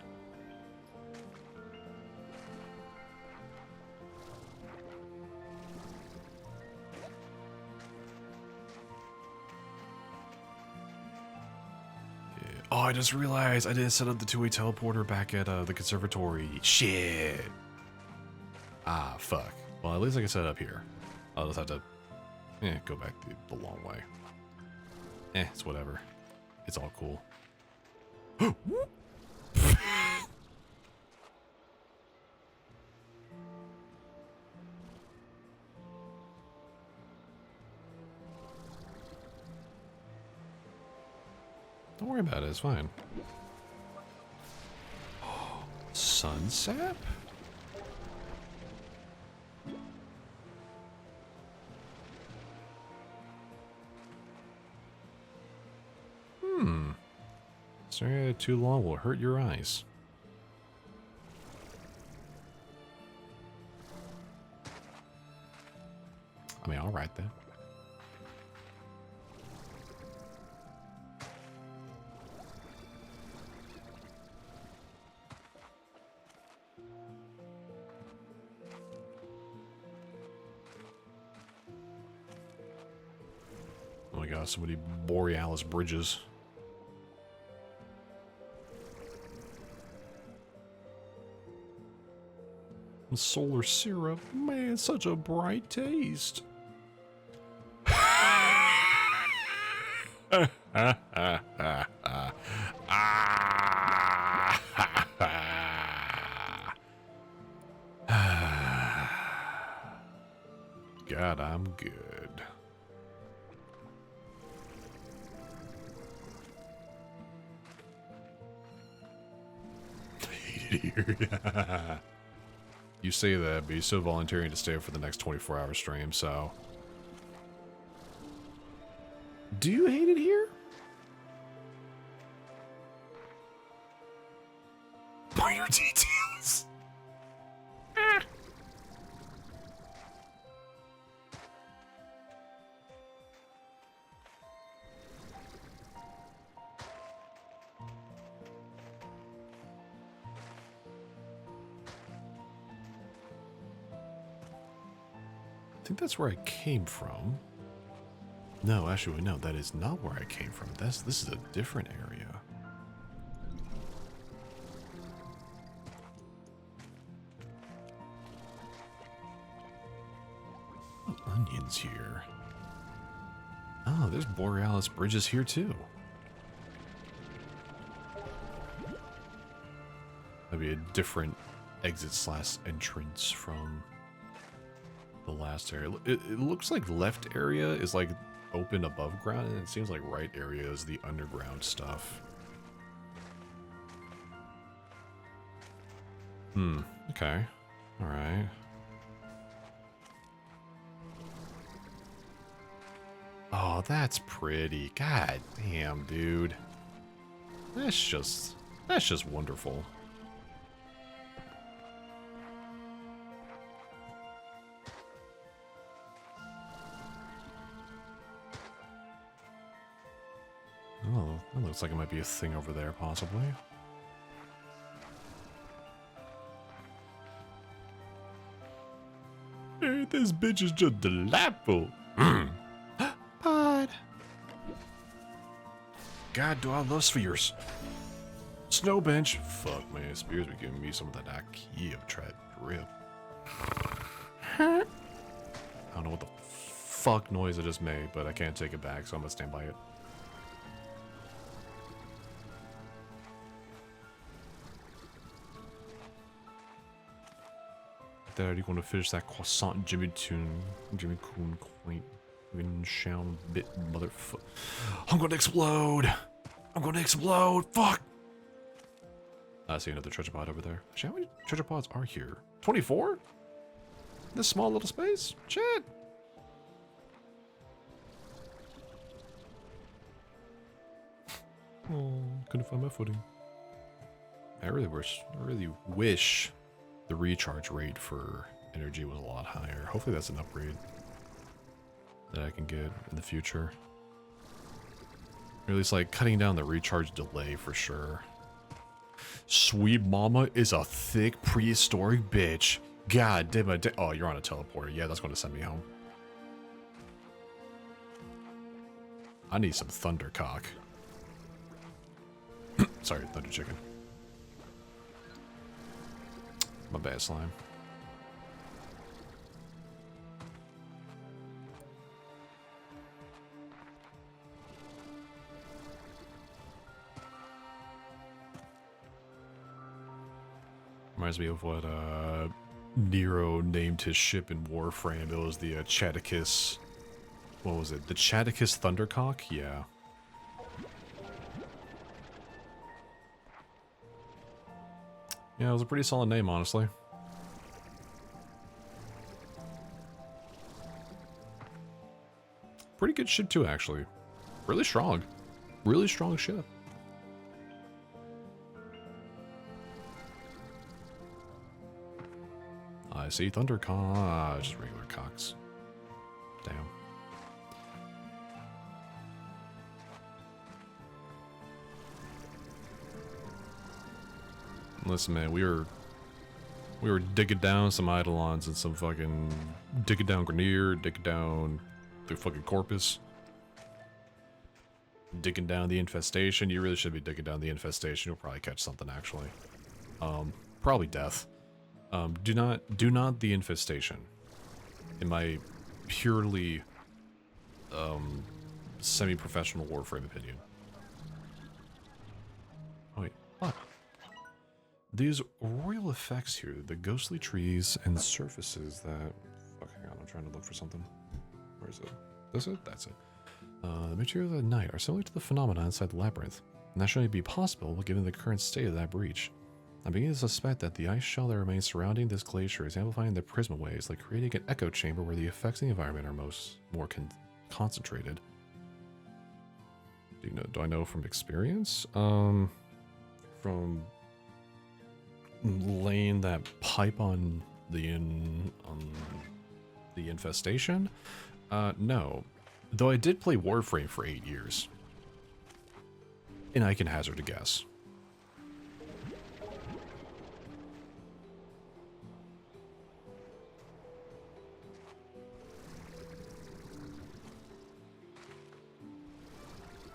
Yeah. Oh, I just realized I didn't set up the two-way teleporter back at the conservatory. Shit. Ah, fuck. Well, at least I can set it up here. I'll just have to go back the long way. It's whatever. It's all cool. Don't worry about it, it's fine. Sunsap? Staring at it too long will hurt your eyes. I mean, alright then. Oh my god, so many Borealis bridges. Solar syrup, man, such a bright taste. God, I'm good. You say that, but you're still volunteering to stay for the next 24-hour stream, so... Do you hate it here? Minor details! I think that's where I came from. No, actually, no, that is not where I came from. This is a different area. Oh, onions here. Oh, there's Borealis bridges here too. That'd be a different exit / entrance from the last area. It looks like left area is like open above ground, and it seems like right area is the underground stuff. Okay. Alright. Oh, that's pretty. God damn, dude. That's just wonderful. Oh, that looks like it might be a thing over there, possibly. Hey, this bitch is just delightful. Pod. God, do I love spheres. Snow bench. Fuck, man. Spears be giving me some of that IKEA trap drip. I don't know what the fuck noise I just made, but I can't take it back, so I'm gonna stand by it. Daddy gonna finish that croissant Jimmy Coon quaint sound bit motherfucker. I'm gonna explode! I'm gonna explode! Fuck! I see another treasure pod over there. Actually, how many treasure pods are here? 24? This small little space? Shit! Oh, couldn't find my footing. I really wish the recharge rate for energy was a lot higher. Hopefully that's an upgrade that I can get in the future. Or at least like cutting down the recharge delay for sure. Sweet mama is a thick prehistoric bitch. God damn it. Oh, you're on a teleporter. Yeah, that's going to send me home. I need some Thundercock. Sorry, Thunder Chicken. My bad, slime. Reminds me of what Nero named his ship in Warframe. It was the Chaticus. What was it? The Chaticus Thundercock? Yeah. Yeah, it was a pretty solid name, honestly. Pretty good ship too, actually. Really strong. Really strong ship. I see Thundercock. Just regular cocks. Damn. Listen, man, we were digging down some Eidolons and some fucking digging down Grenier, digging down the fucking Corpus, digging down the Infestation. You really should be digging down the Infestation. You'll probably catch something actually. Probably death. Do not the Infestation. In my purely semi-professional Warframe opinion. Oh wait, what? These royal effects here, the ghostly trees and surfaces that... Fuck, hang on, I'm trying to look for something. Where is it? This it? That's it. The materials at night are similar to the phenomena inside the labyrinth, and that should only be possible given the current state of that breach. I'm beginning to suspect that the ice shell that remains surrounding this glacier is amplifying the prisma waves, like creating an echo chamber where the effects of the environment are more concentrated. Do I know from experience? From laying that pipe on the Infestation? No. Though I did play Warframe for 8 years. And I can hazard a guess.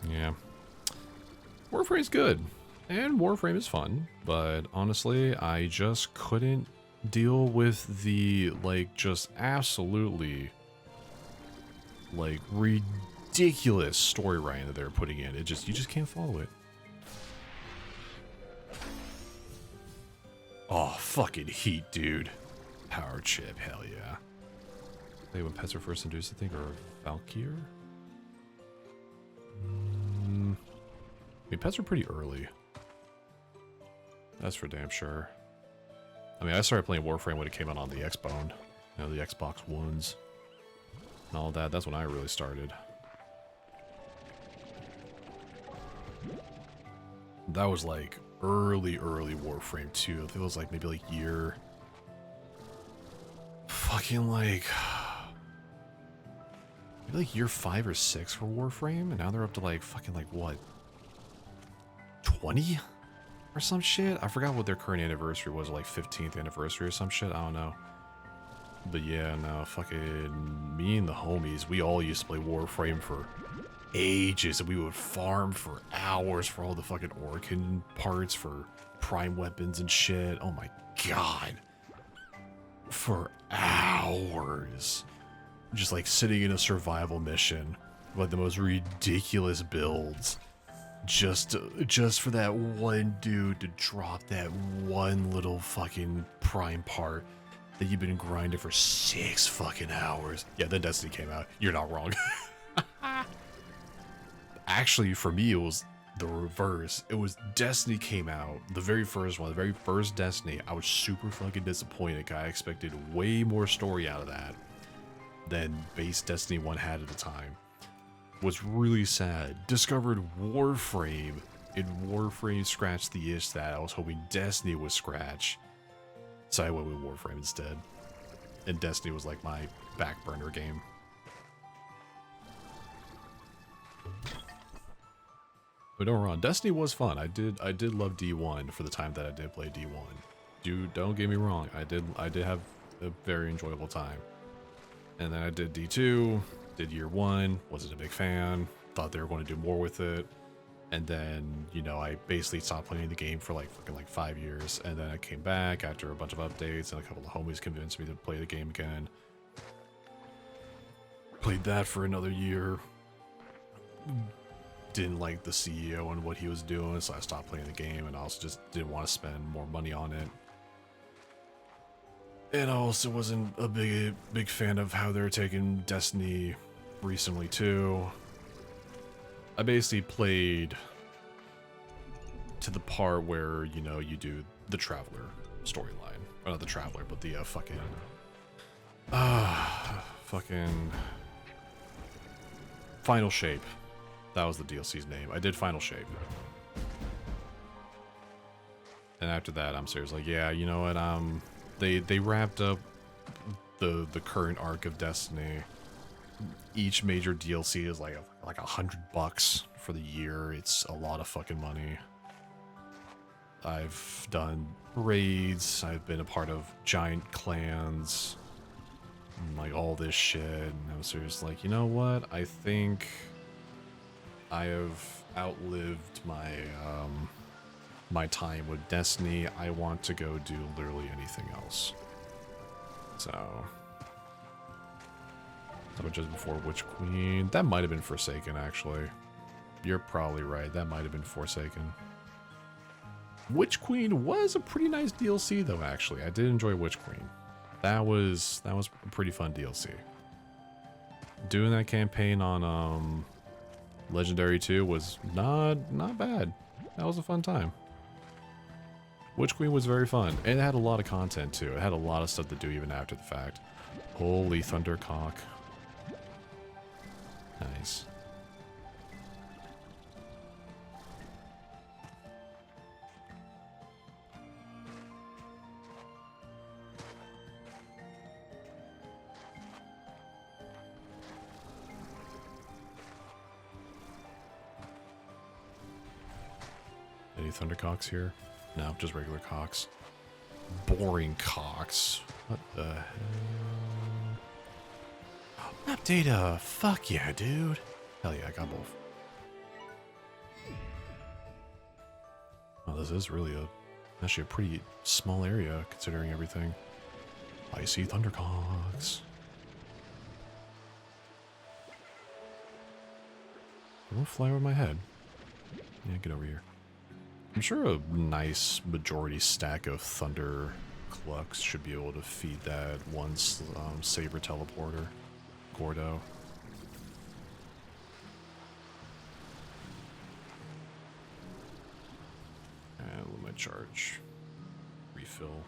Yeah. Warframe's good. And Warframe is fun, but honestly, I just couldn't deal with the, like, just absolutely, like, ridiculous story writing that they're putting in. You just can't follow it. Oh, fucking heat, dude. Power chip, hell yeah. Hey, when pets were first introduced, I think, or Valkyr? I mean, pets were pretty early. That's for damn sure. I mean, I started playing Warframe when it came out on the Xbone. You know, the Xbox Ones. And all that. That's when I really started. That was like early Warframe too. It was like maybe like year... Fucking like... Maybe like year 5 or 6 for Warframe. And now they're up to like fucking like what? 20? Or some shit? I forgot what their current anniversary was, like 15th anniversary or some shit, I don't know. But yeah, no, fucking me and the homies, we all used to play Warframe for ages, and we would farm for hours for all the fucking Orkin parts for prime weapons and shit. Oh my god. For hours. Just like sitting in a survival mission, like the most ridiculous builds. Just for that one dude to drop that one little fucking prime part that you've been grinding for 6 fucking hours. Yeah, then Destiny came out. You're not wrong. Actually, for me, it was the reverse. It was Destiny came out, the very first one, the very first Destiny. I was super fucking disappointed. I expected way more story out of that than base Destiny 1 had at the time. Was really sad. Discovered Warframe, and Warframe scratched the itch that I was hoping Destiny would scratch. So I went with Warframe instead. And Destiny was like my back burner game. But don't get me wrong, Destiny was fun. I did love D1 for the time that I did play D1. Don't get me wrong, I did have a very enjoyable time. And then I did D2. Did year 1, wasn't a big fan, thought they were going to do more with it, and then, you know, I basically stopped playing the game for like fucking like 5 years, and then I came back after a bunch of updates, and a couple of homies convinced me to play the game again. Played that for another year. Didn't like the CEO and what he was doing, so I stopped playing the game, and I also just didn't want to spend more money on it. And I also wasn't a big fan of how they're taking Destiny recently too. I basically played to the part where, you know, you do the Traveler storyline. Or not the Traveler, but the fucking Final Shape. That was the DLC's name. I did Final Shape. And after that, I'm seriously like, yeah, you know what? They wrapped up the current arc of Destiny. Each major DLC is like $100 for the year. It's a lot of fucking money. I've done raids. I've been a part of giant clans. And like all this shit. And I was seriously like, you know what? I think I have outlived my my time with Destiny. I want to go do literally anything else. So, how about just before Witch Queen? That might have been Forsaken, actually. You're probably right. That might have been Forsaken. Witch Queen was a pretty nice DLC, though. Actually, I did enjoy Witch Queen. That was a pretty fun DLC. Doing that campaign on Legendary 2 was not bad. That was a fun time. Witch Queen was very fun, and it had a lot of content too. It had a lot of stuff to do even after the fact. Holy Thundercock. Nice. Any Thundercocks here? No, just regular cocks. Boring cocks. What the hell? Map data! Fuck yeah, dude! Hell yeah, I got both. Well, this is really actually a pretty small area considering everything. I see Thundercocks. Don't fly over my head. Yeah, get over here. I'm sure a nice majority stack of Thunder Clucks should be able to feed that one Saber teleporter, Gordo. And limit charge. Refill.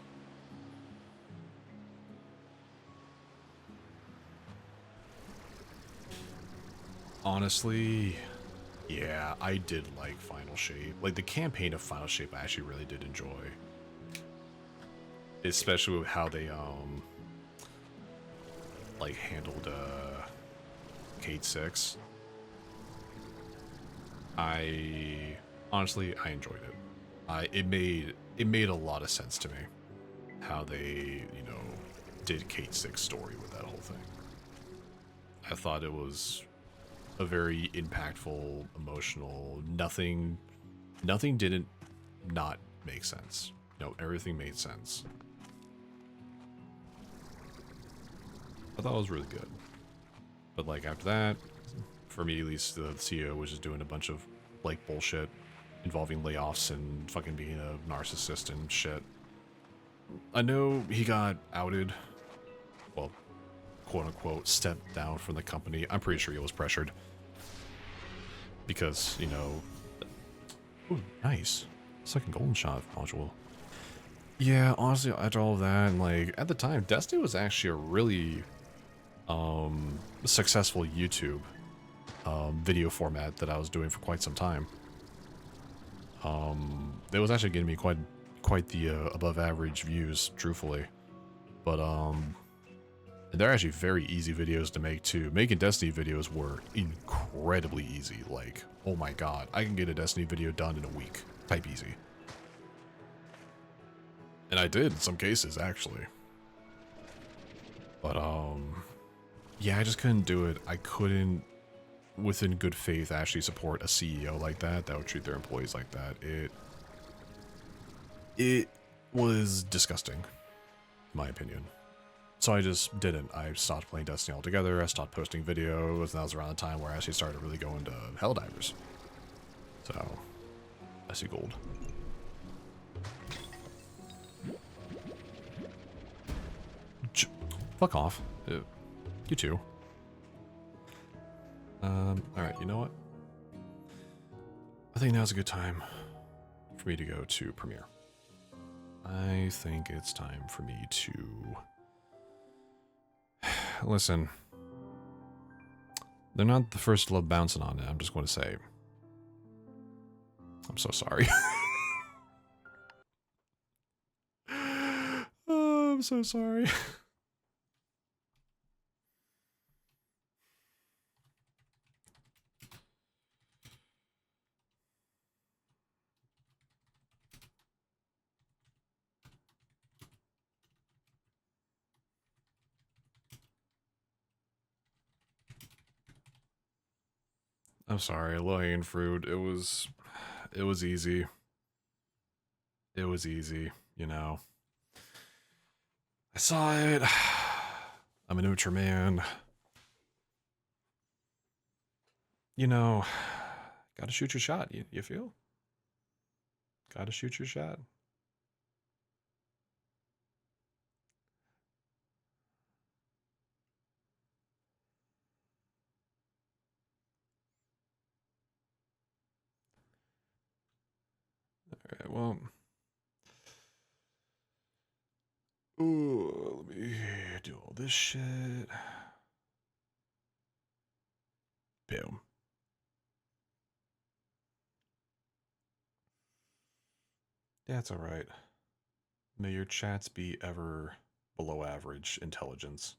Honestly, yeah, I did like Final Shape. Like, the campaign of Final Shape I actually really did enjoy. Especially with how they, like, handled, Cait Six. Honestly, I enjoyed it. It made a lot of sense to me. How they, you know, did Cait Six story with that whole thing. I thought it was a very impactful, emotional, nothing didn't not make sense. No, everything made sense. I thought it was really good. But like after that, for me at least, the CEO was just doing a bunch of like bullshit involving layoffs and fucking being a narcissist and shit. I know he got outed. Well, quote unquote, stepped down from the company. I'm pretty sure he was pressured. Because, you know... Ooh, nice. Second golden shot module. Yeah, honestly, after all of that, and like, at the time, Destiny was actually a really, successful YouTube, video format that I was doing for quite some time. It was actually getting me quite the, above average views, truthfully. But, they're actually very easy videos to make too. Making Destiny videos were incredibly easy. Like, oh my god, I can get a Destiny video done in a week. Type easy. And I did in some cases, actually. But, yeah, I just couldn't do it. I couldn't, within good faith, actually support a CEO like that would treat their employees like that. It was disgusting, in my opinion. So I just didn't. I stopped playing Destiny altogether. I stopped posting videos, and that was around the time where I actually started really going to Helldivers. So, I see gold. Fuck off. You too. Alright, you know what? I think now's a good time for me to go to Premiere. I think it's time for me to... Listen. They're not the first to love bouncing on it, I'm just going to say. I'm so sorry. Oh, I'm so sorry. I'm sorry, low-hanging fruit. It was easy. It was easy, you know. I saw it. I'm an immature man. You know, gotta shoot your shot, you feel? Gotta shoot your shot. Alright, well... Ooh, let me do all this shit. Boom. That's alright. May your chats be ever below average intelligence.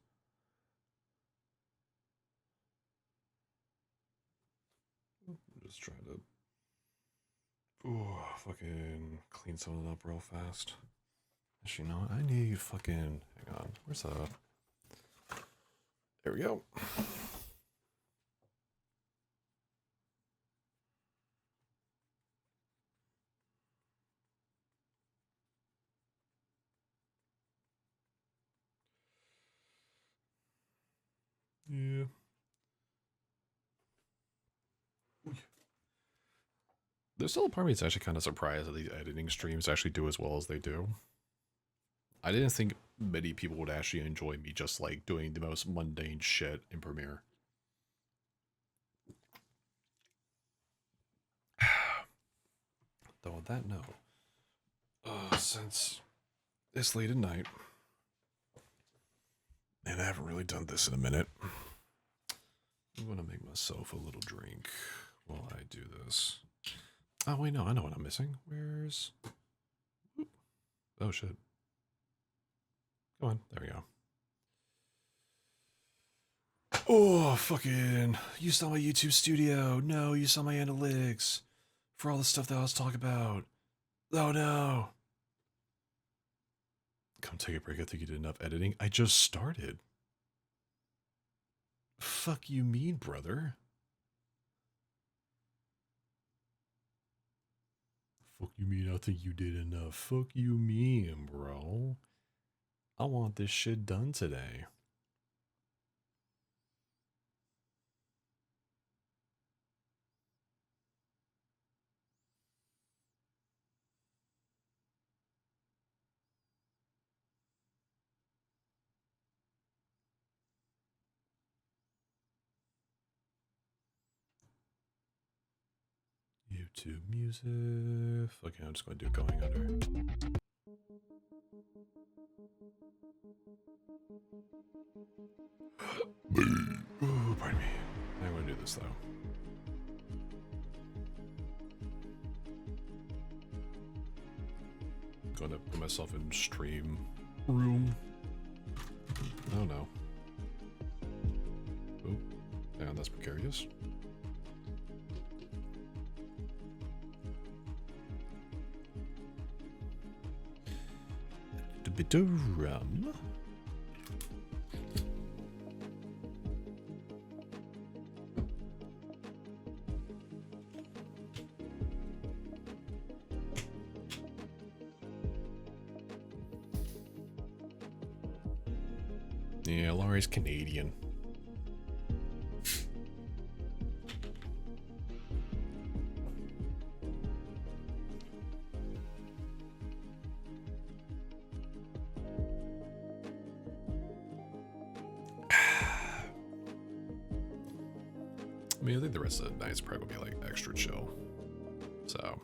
Just trying to... Ooh, fucking clean something up real fast. Actually, you know what? I need fucking... Hang on. Where's the... There we go. Yeah. There's still a part of me that's actually kind of surprised that these editing streams actually do as well as they do. I didn't think many people would actually enjoy me just like doing the most mundane shit in Premiere. Though on that note, since it's late at night, and I haven't really done this in a minute, I'm gonna make myself a little drink while I do this. Oh wait, no, I know what I'm missing. Where's... Oop. Oh shit. Come on, there we go. Oh, fucking... You saw my YouTube studio. No, you saw my analytics. For all the stuff that I was talking about. Oh no. Come take a break. I think you did enough editing. I just started. Fuck you mean, brother? Fuck you mean I think you did enough? Fuck you mean, bro? I want this shit done today. YouTube music. Okay, I'm just gonna do Going Under. Ooh, pardon me. I'm gonna do this though. Gonna put myself in stream room. Oh no. Oh, hang on, that's precarious. A bit of rum. Yeah, Laurie's Canadian. I mean, I think the rest of the night's probably gonna be like extra chill. So.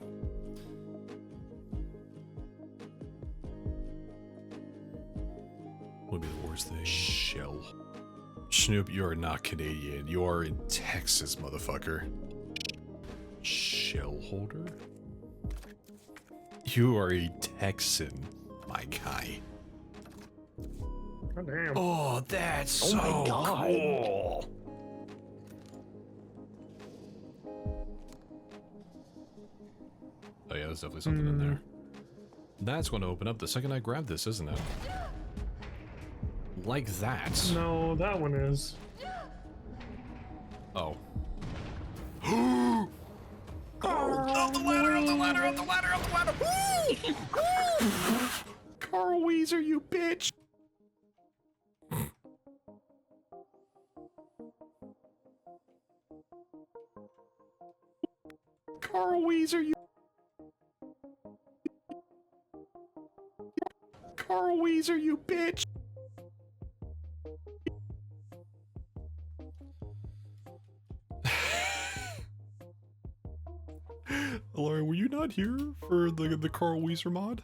Would be the worst thing. Shell. Snoop, you are not Canadian. You are in Texas, motherfucker. Shell holder? You are a Texan, my guy. God damn. Oh, that's Oh so my God. cool. Oh yeah, there's definitely something in there. That's going to open up the second I grab this, isn't it? Like that. No, that one is. Oh. Oh, up the ladder, up the ladder, up the ladder, up the ladder. Woo! Carl Weezer, you bitch. Carl Weezer, you. Carl Weezer, you bitch. Lauren, were you not here for the Carl Weezer mod?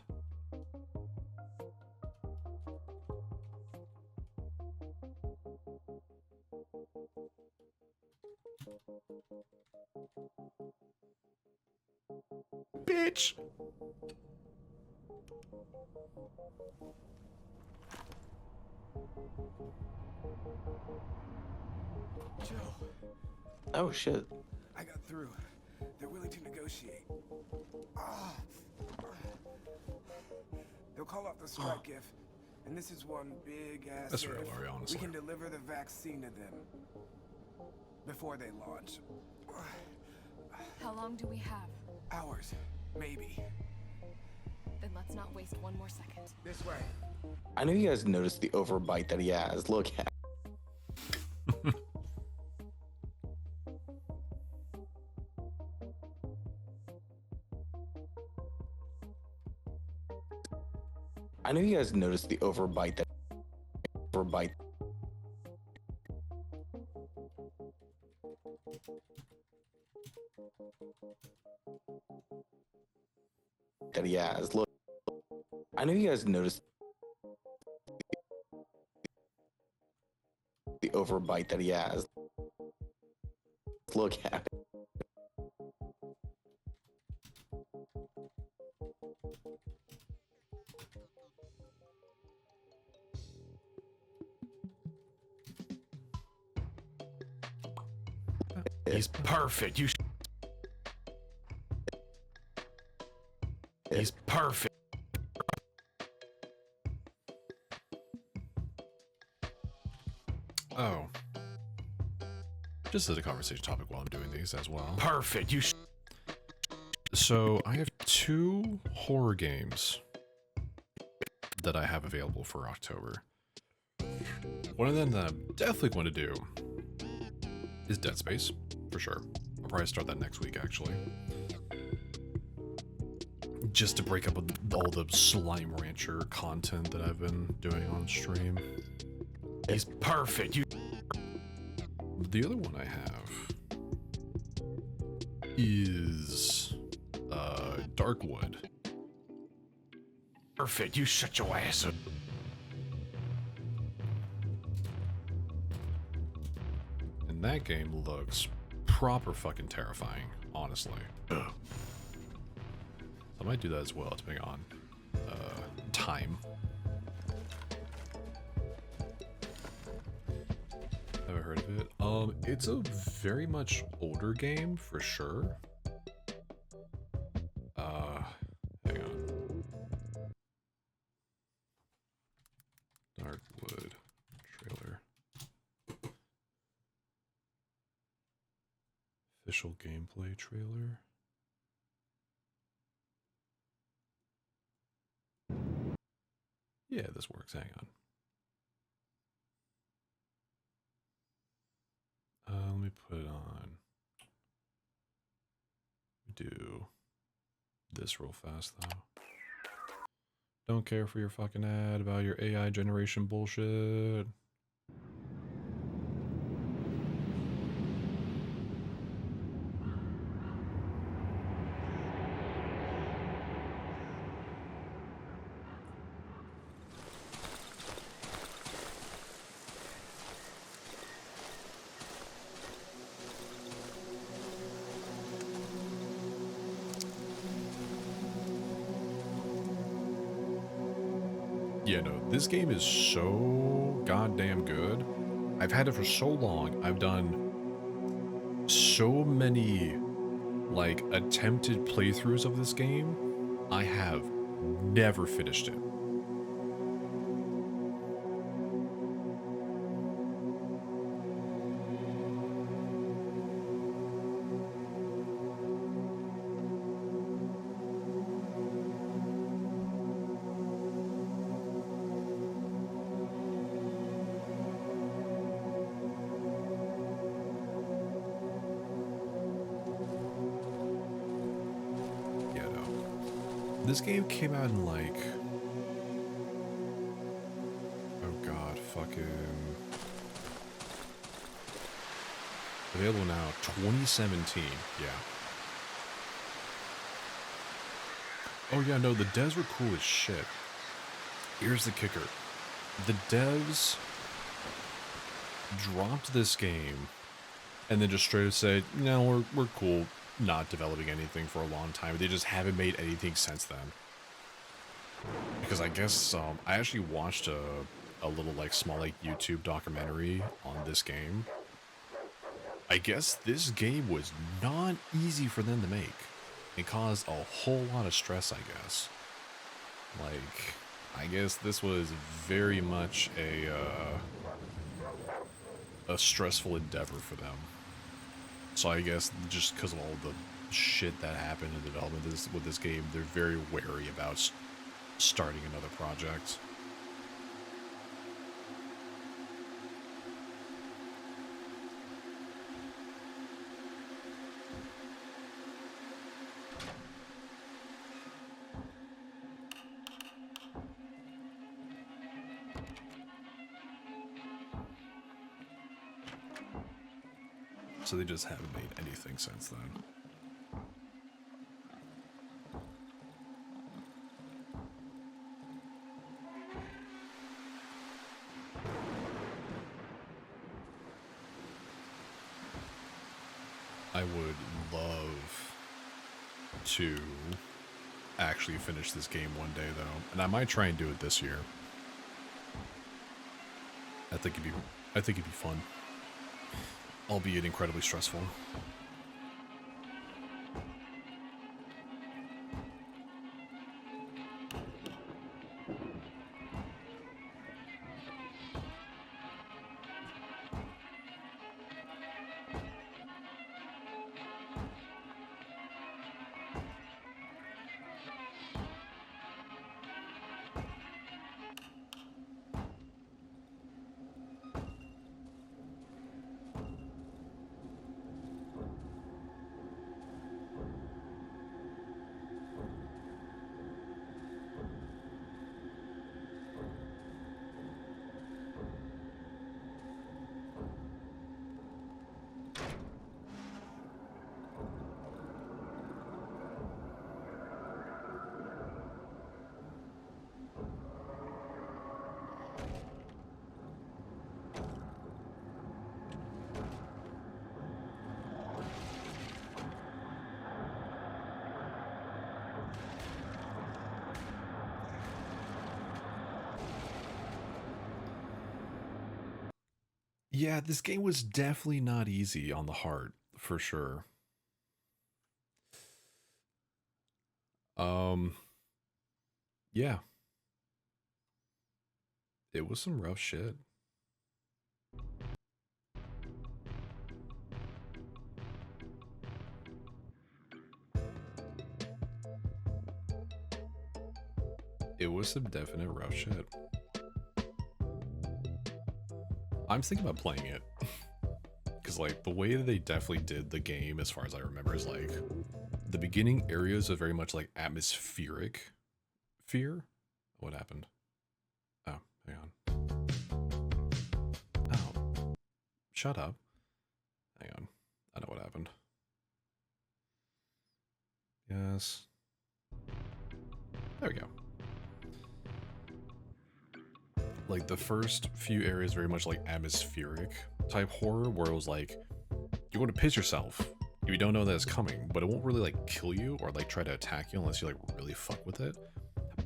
Bitch! Joe, Oh shit. I got through. They're willing to negotiate. Ah. They'll call off the strike if, and this is one big ass That's if, real, Laurie, honestly. we can deliver the vaccine to them before they launch. How long do we have? Hours, maybe. Then let's not waste one more second. This way. I know you guys noticed the overbite that he has. Look at. I know you guys noticed the overbite that. Overbite. That he has. Look. I know you guys noticed the overbite that he has. Look at it. He's perfect. He's perfect. Oh. Just as a conversation topic while I'm doing these as well. Perfect. So I have 2 horror games that I have available for October. One of them that I'm definitely going to do is Dead Space, for sure. I'll probably start that next week, actually. Just to break up all the Slime Rancher content that I've been doing on stream. He's perfect. The other one I have is Darkwood. Perfect. You shut your ass up. And that game looks proper fucking terrifying, honestly. Ugh. I might do that as well, depending on time. Never heard of it. It's a very much older game for sure. Hang on. Darkwood trailer. Official gameplay trailer. Yeah, this works. Hang on. Let me put it on. Do this real fast, though. Don't care for your fucking ad about your AI generation bullshit. This game is so goddamn good. I've had it for so long. I've done so many, like, attempted playthroughs of this game. I have never finished it. This game came out in like, oh god, fucking, available now, 2017, yeah. Oh yeah, no, the devs were cool as shit. Here's the kicker. The devs dropped this game and then just straight up said, no, we're cool not developing anything for a long time. They just haven't made anything since then. Because I guess I actually watched a little like small like YouTube documentary on this game. I guess this game was not easy for them to make. It caused a whole lot of stress, I guess. Like, I guess this was very much a stressful endeavor for them. So I guess just because of all the shit that happened in development with this game, they're very wary about starting another project. So they just haven't made anything since then. I would love to actually finish this game one day though, and I might try and do it this year. I think it'd be fun. Albeit incredibly stressful. Yeah, this game was definitely not easy on the heart, for sure. Yeah. It was some rough shit. It was some definite rough shit. I'm thinking about playing it. Because, like, the way that they definitely did the game, as far as I remember, is, like, the beginning areas are very much, like, atmospheric fear. What happened? Oh, hang on. Oh. Shut up. Hang on. I know what happened. Yes. There we go. Like, the first few areas very much like atmospheric type horror, where it was like, you're going to piss yourself if you don't know that it's coming, but it won't really like kill you or like try to attack you unless you like really fuck with it.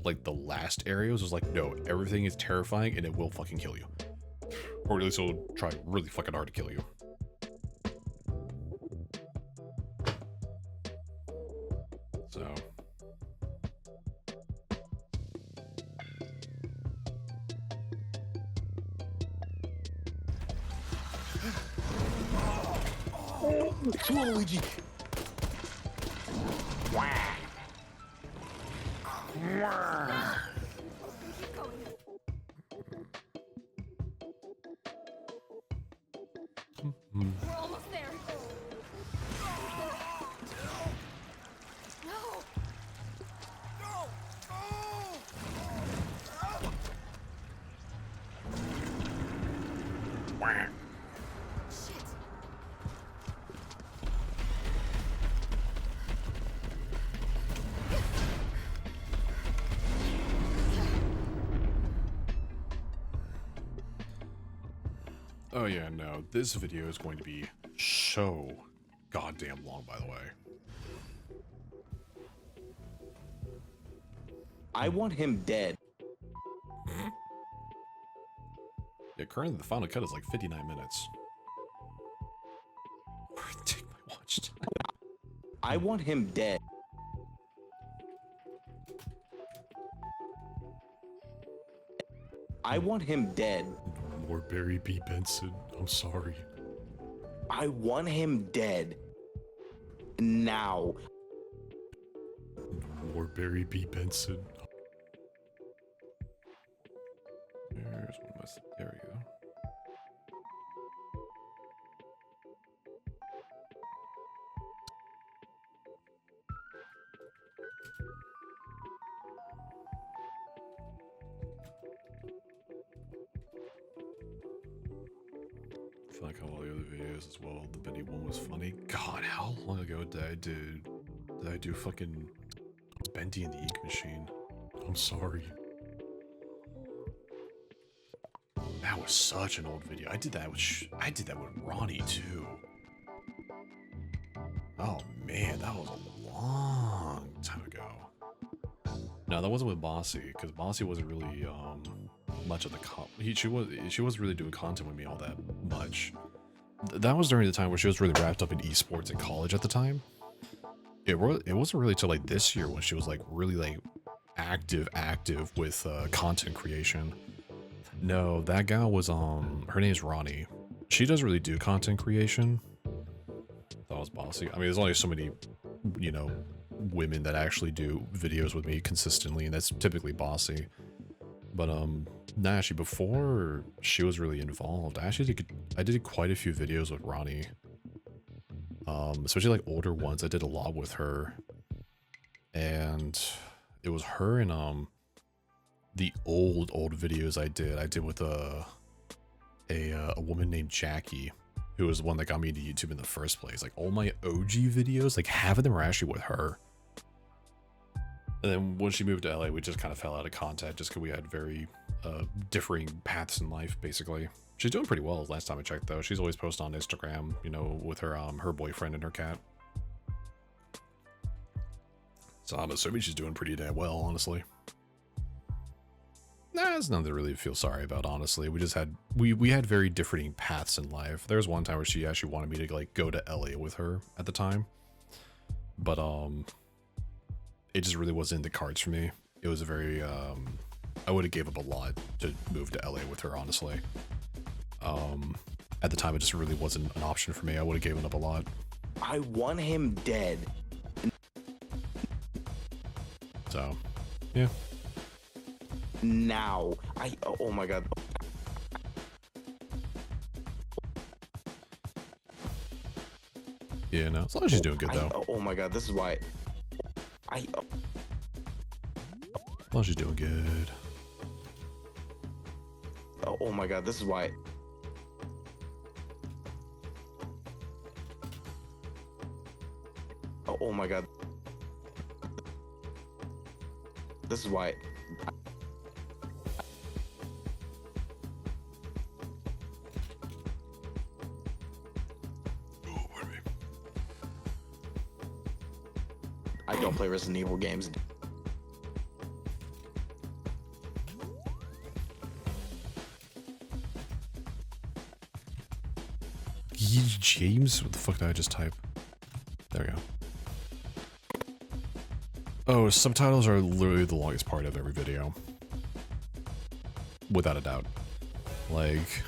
like the last areas was like, no, everything is terrifying and it will fucking kill you. Or at least it'll try really fucking hard to kill you. So. It's Luigi. We're almost there. No. Shit. Oh yeah, no, this video is going to be so goddamn long, by the way. I want him dead. Yeah, currently the final cut is like 59 minutes. Take my watch time. I want him dead. I want him dead. More Barry B. Benson. I'm sorry. I want him dead. Now. More Barry B. Benson. There's one of my. There we go. I feel like all the other videos as well. The Benny one was funny. God, how long ago did I do fucking Bendy and the Ink Machine? I'm sorry. That was such an old video. I did that with Ronnie too. Oh man, that was a long time ago. No, that wasn't with Bossy, because Bossy wasn't really much of the she wasn't really doing content with me all that much. That was during the time where she was really wrapped up in esports in college at the time. It wasn't really till like this year when she was like really like active with content creation. No, that gal was her name's Ronnie. She doesn't really do content creation. That was Bossy. I mean, there's only so many, you know, women that actually do videos with me consistently, and that's typically Bossy. But nah, actually before she was really involved, I did quite a few videos with Ronnie. Especially like older ones. I did a lot with her. And it was her and the old videos I did with a woman named Jackie, who was the one that got me into YouTube in the first place. Like all my OG videos, like half of them were actually with her. And then when she moved to LA, we just kind of fell out of contact just because we had very differing paths in life, basically. She's doing pretty well last time I checked, though. She's always posting on Instagram, you know, with her her boyfriend and her cat. So I'm assuming she's doing pretty damn well, honestly. Nah, it's nothing to really feel sorry about, honestly. We just had we had very differing paths in life. There was one time where she actually wanted me to like go to LA with her at the time, but it just really wasn't in the cards for me. It was a very I would have gave up a lot to move to LA with her, honestly. At the time, it just really wasn't an option for me. I would have given up a lot. I want him dead. So, yeah. Now. Oh my god. Yeah, no. As long as she's doing good, though. Oh my god, this is why. As long as she's doing good. Oh my god, this is why. Oh my god. This is why. Oh, pardon me. I don't play Resident Evil games. James? What the fuck did I just type? There we go. Oh, subtitles are literally the longest part of every video. Without a doubt. Like,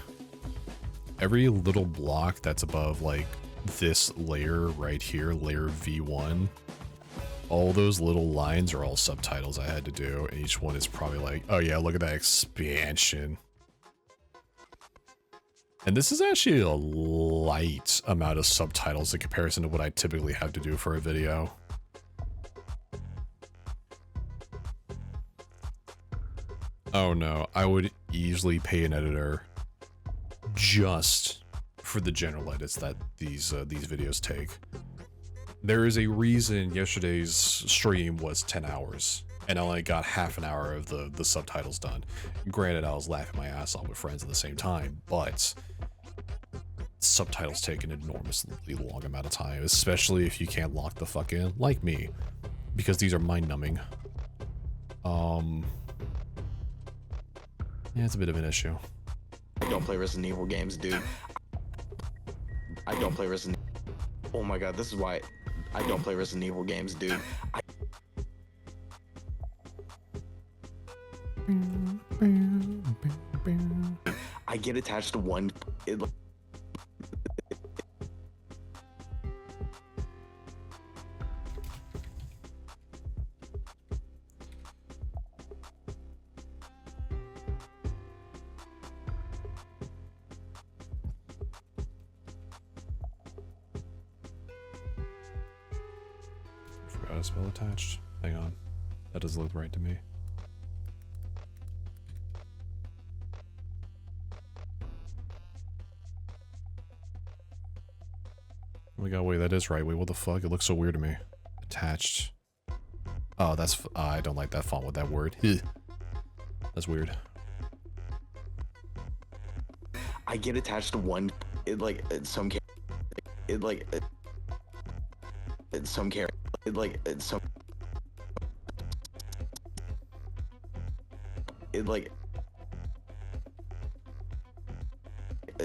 every little block that's above, like, this layer right here, layer V1, all those little lines are all subtitles I had to do, and each one is probably like, oh yeah, look at that expansion. And this is actually a light amount of subtitles in comparison to what I typically have to do for a video. Oh no, I would easily pay an editor just for the general edits that these videos take. There is a reason yesterday's stream was 10 hours, and I only got half an hour of the subtitles done. Granted, I was laughing my ass off with friends at the same time, but subtitles take an enormously long amount of time, especially if you can't lock the fuck in, like me, because these are mind-numbing. Yeah, it's a bit of an issue. I don't play Resident Evil games, dude. I don't play Resident. Oh my god, this is why I don't play Resident Evil games, dude. I get attached to one. Forgot to spell attached. Hang on. That doesn't look right to me. Oh my god, wait, that is right. Wait, what the fuck? It looks so weird to me. Attached. Oh, that's... I don't like that font with that word. That's weird. I get attached to one.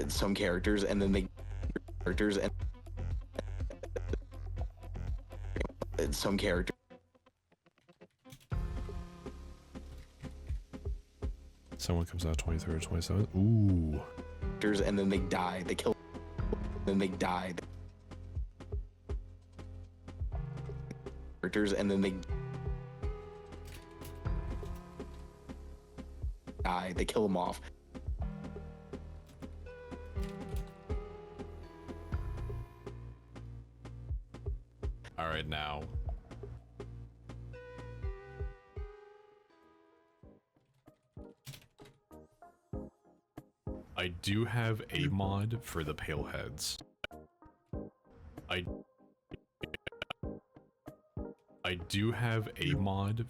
Some characters, and then they characters and some characters. Someone comes out 23rd or 27th. Ooh. And then they die. They kill. Then they die. Characters, and then they die. They kill them off. All right, now. I do have a mod for the pale heads. I do have a mod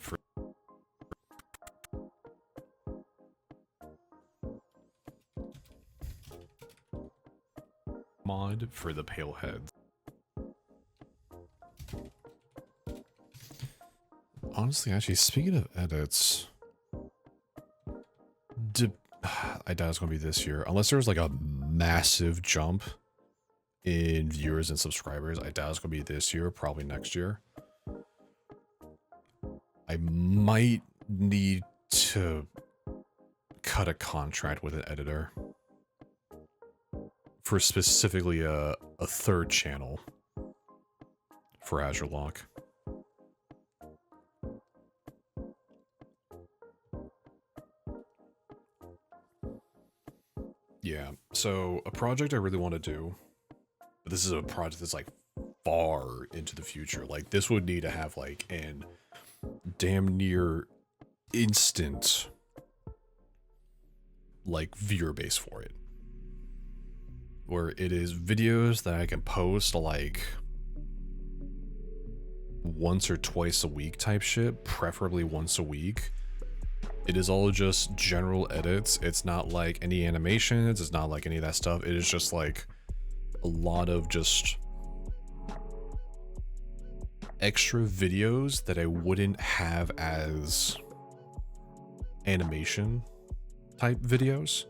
for the pale heads. Honestly, actually, speaking of edits, I doubt it's gonna be this year, unless there's like a massive jump in viewers and subscribers. I doubt it's gonna be this year, probably next year. I might need to cut a contract with an editor for specifically a third channel for Azure Lock. Yeah, so a project I really want to do, but this is a project that's like far into the future. Like this would need to have like an damn near instant like viewer base for it, where it is videos that I can post like once or twice a week type shit, preferably once a week. It is all just general edits. It's not like any animations, it's not like any of that stuff. It is just like a lot of just extra videos that I wouldn't have as animation type videos,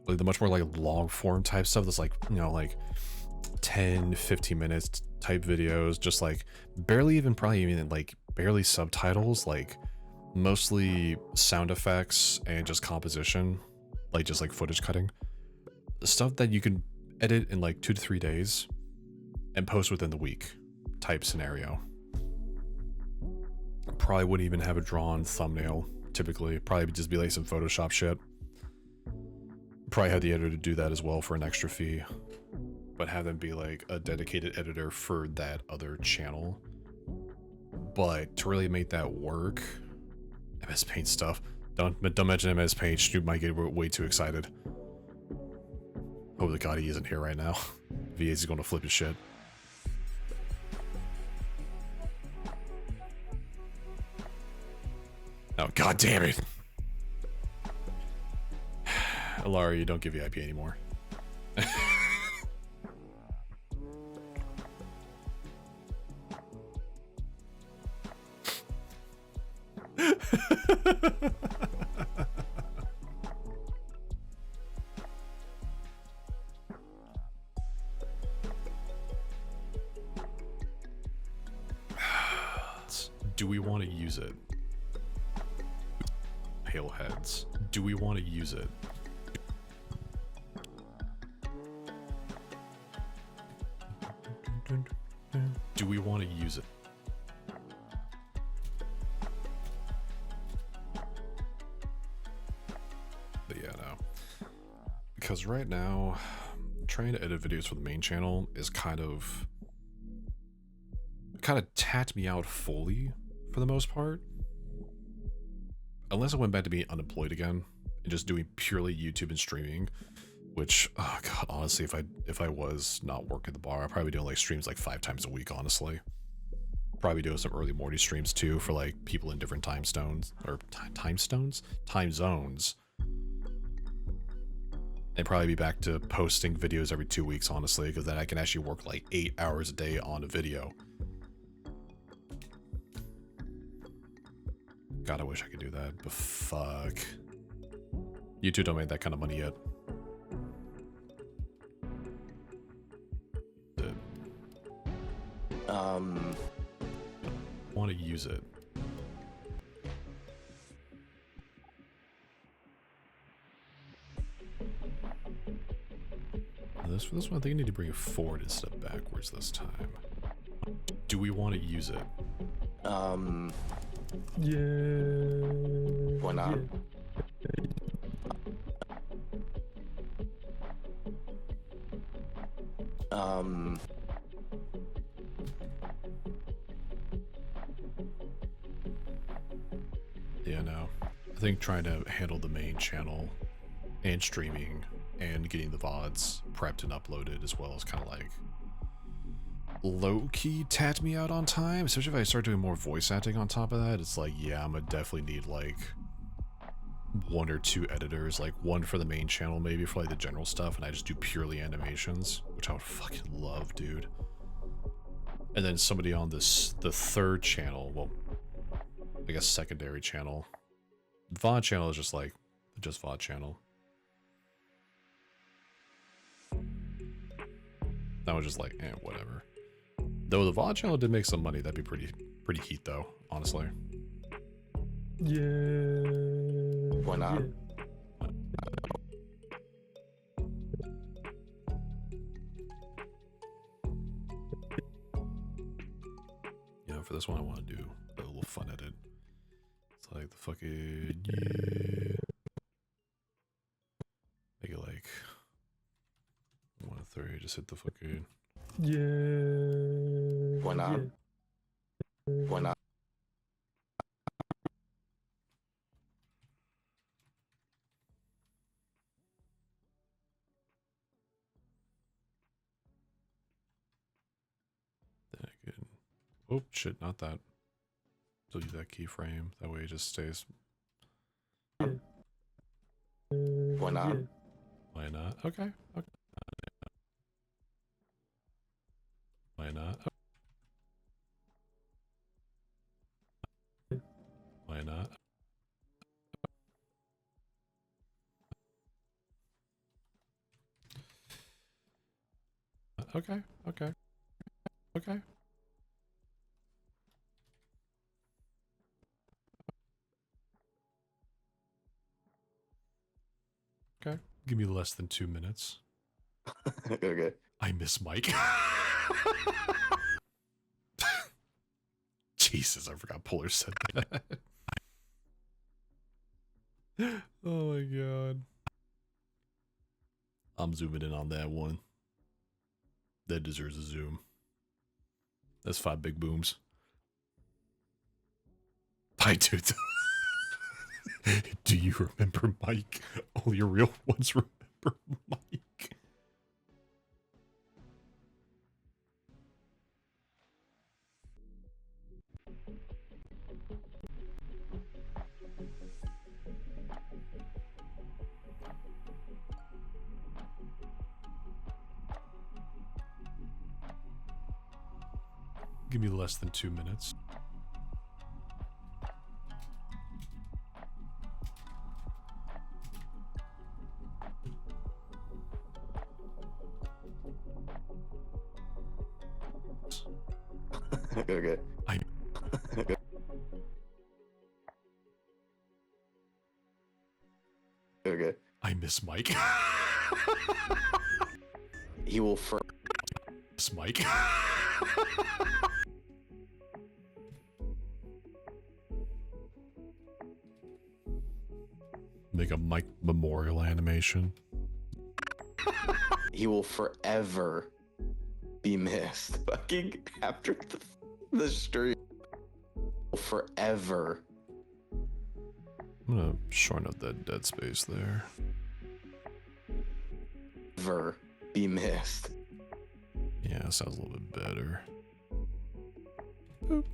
like the much more like long form type stuff that's like, you know, like 10, 15 minutes type videos, just like barely even, probably even like barely subtitles, like mostly sound effects and just composition, like just like footage cutting. Stuff that you can edit in like 2 to 3 days and post within the week type scenario. Probably wouldn't even have a drawn thumbnail typically, probably just be like some Photoshop shit. Probably have the editor do that as well for an extra fee, but have them be like a dedicated editor for that other channel. But to really make that work, MS Paint stuff, don't mention MS Paint. Snoop might get way too excited. Hope to God he isn't here right now. VA's is going to flip his shit. Oh, God damn it. Alara, you don't give VIP anymore. Do we want to use it? Pale heads. Do we want to use it? Do we want to use it? But yeah, no. Because right now, trying to edit videos for the main channel is kind of tapped me out fully for the most part. Unless I went back to being unemployed again and just doing purely YouTube and streaming, which, oh God, honestly, if I was not working at the bar, I'd probably be doing like streams like 5 times a week, honestly. Probably doing some early morning streams too for like people in different time zones. And probably be back to posting videos every 2 weeks, honestly, because then I can actually work like 8 hours a day on a video. God, I wish I could do that, but fuck. YouTube don't make that kind of money yet. Want to use it. For this one, I think I need to bring it forward instead of backwards this time. Do we want to use it? Yeah. Why not? Yeah, no. I think trying to handle the main channel and streaming and getting the VODs prepped and uploaded as well as kind of like low-key tapped me out on time, especially if I start doing more voice acting on top of that. It's like, yeah, I'm gonna definitely need like 1 or 2 editors, like one for the main channel maybe for like the general stuff, and I just do purely animations, which I would fucking love, dude. And then somebody on the 3rd channel, well, I guess secondary channel. VOD channel is just like VOD channel. That was just like, whatever. Though the VOD channel did make some money, that'd be pretty heat though, honestly. Yeah. Why not? You know, for this one I want to do a little fun edit. It's like the fucking, yeah. Make it like 1 to 3, just hit the fucking. Yeah. Why not? Why not? Then I can, oh shit, not that. Still use that keyframe. That way it just stays. Why not? Why not? Okay. Okay. Why not? Why not? Okay. Okay. Okay. Okay. Give me less than 2 minutes. Okay. I miss Mike. Jesus, I forgot Polar said that. Oh my god. I'm zooming in on that one. That deserves a zoom. That's 5 big booms. Bye, dude. Do you remember Mike? All your real ones remember Mike. Give me less than 2 minutes. Okay. I Okay. I miss Mike. He will for Miss Mike. Make a Mike memorial animation. he will forever be missed. Fucking after the stream. Forever. I'm gonna shorten up that dead space there. Ever be missed. Yeah, sounds a little bit better. Boop.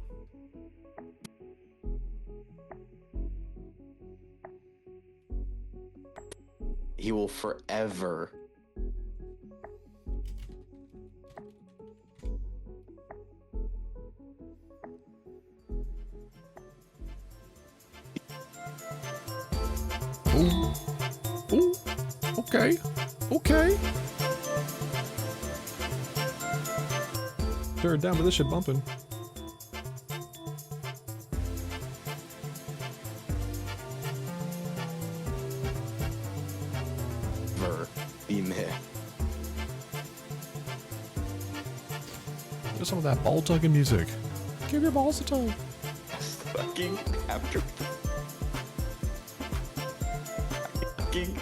He will forever. Ooh. Ooh. Okay. Okay. Turn it down, but this shit bumping. Ever be missed. Just some of that ball tugging music. Give your balls a tug. Fucking after fucking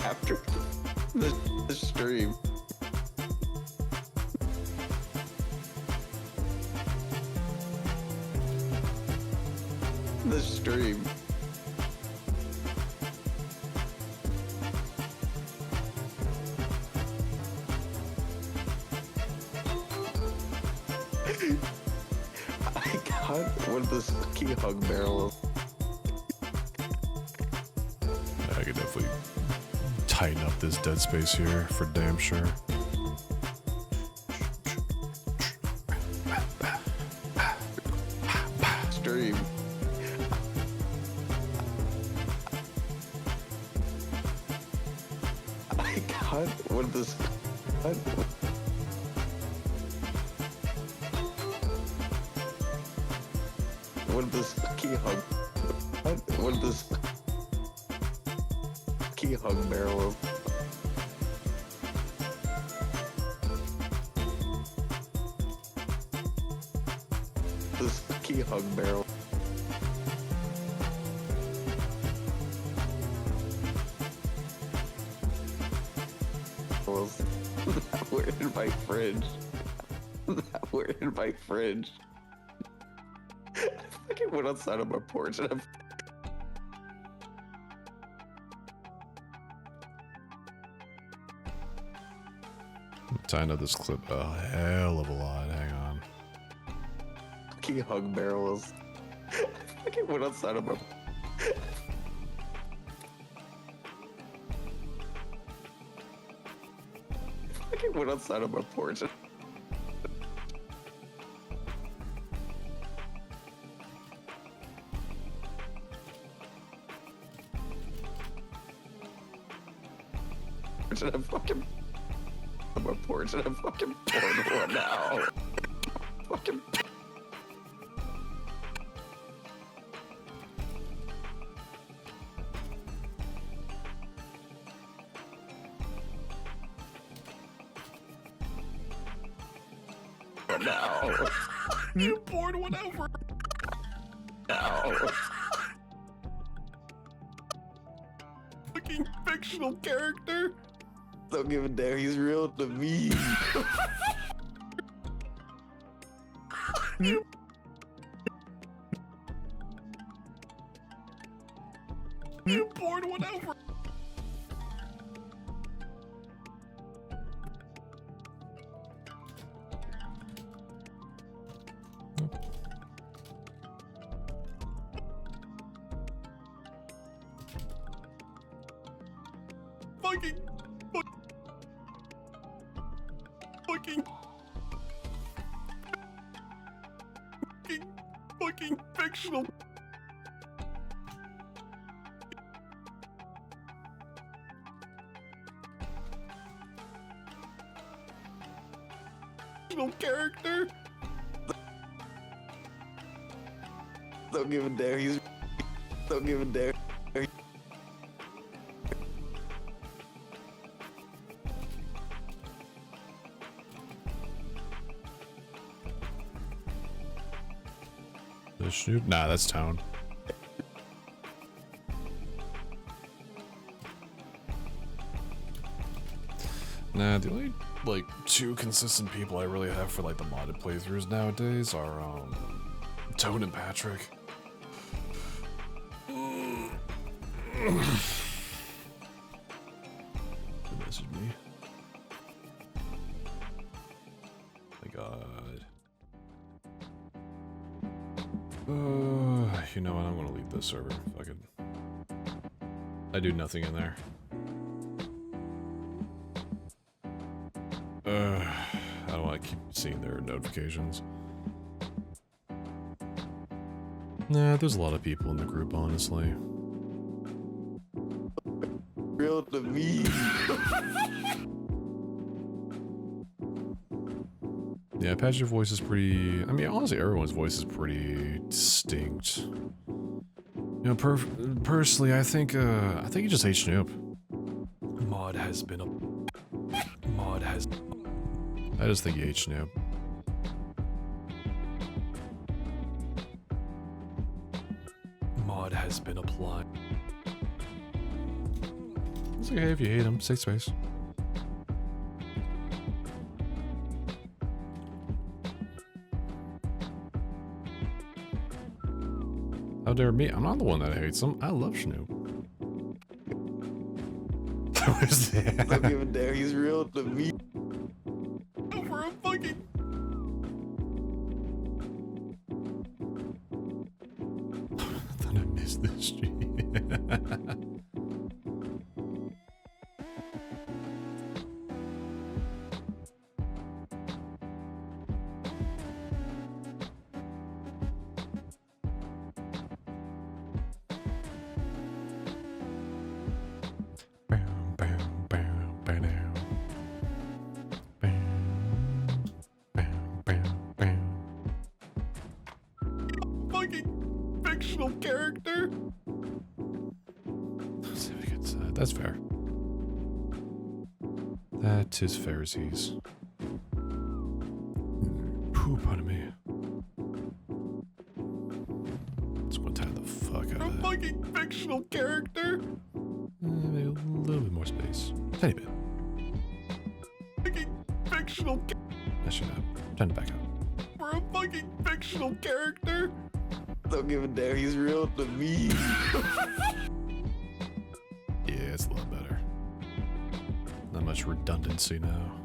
after the stream. The stream. I got one of those fucking hug barrels. I could definitely tighten up this dead space here for damn sure. Stream. I got one of those. One of those fucking hug. One of those fucking hug barrels. This fucking hug barrel. That were in my fridge. That were in my fridge. I fucking went outside on my porch and Tighten up this clip a hell of a lot. Hang on. fucking hug barrels. I fucking went outside on my I fucking went outside on my porch and porch and I'm fucking on my porch and I'm fucking pouring one out. Fucking one out. You poured one over. Now. Fucking fictional character. Don't give a damn, he's real to me. You poured one over. Fucking fictional. Fictional character. Don't give a damn, he's don't give a damn. The Snoop? Nah, that's Town. Nah, the only like two consistent people I really have for like the modded playthroughs nowadays are Toad and Patrick. Who messaged me? My God. You know what? I'm gonna leave this server. Fuck it. I do nothing in there. I don't want to keep seeing their notifications. Nah, there's a lot of people in the group, honestly. Real to me. Yeah, Patrick's voice is pretty... I mean, honestly, everyone's voice is pretty distinct. You know, personally, I think you just hate Snoop. Mod has been a... Mod has... I just think you hate Snoop. Mod has been applied. It's okay if you hate him. Safe space. How dare me? I'm not the one that hates him. I love Snoop. Where's that? Don't give a damn, he's real to me. For a fucking... I thought I missed this street. Fucking fictional character. That's fair. That is Pharisees. Poop on me. Let's go tie the fuck out of that. A fucking fictional character. Maybe a little bit more space. Tiny bit. Fucking fictional. Actually, no. Turn it back up. For a fucking fictional character. Don't give a damn, he's real to me. Yeah, it's a lot better. Not much redundancy now.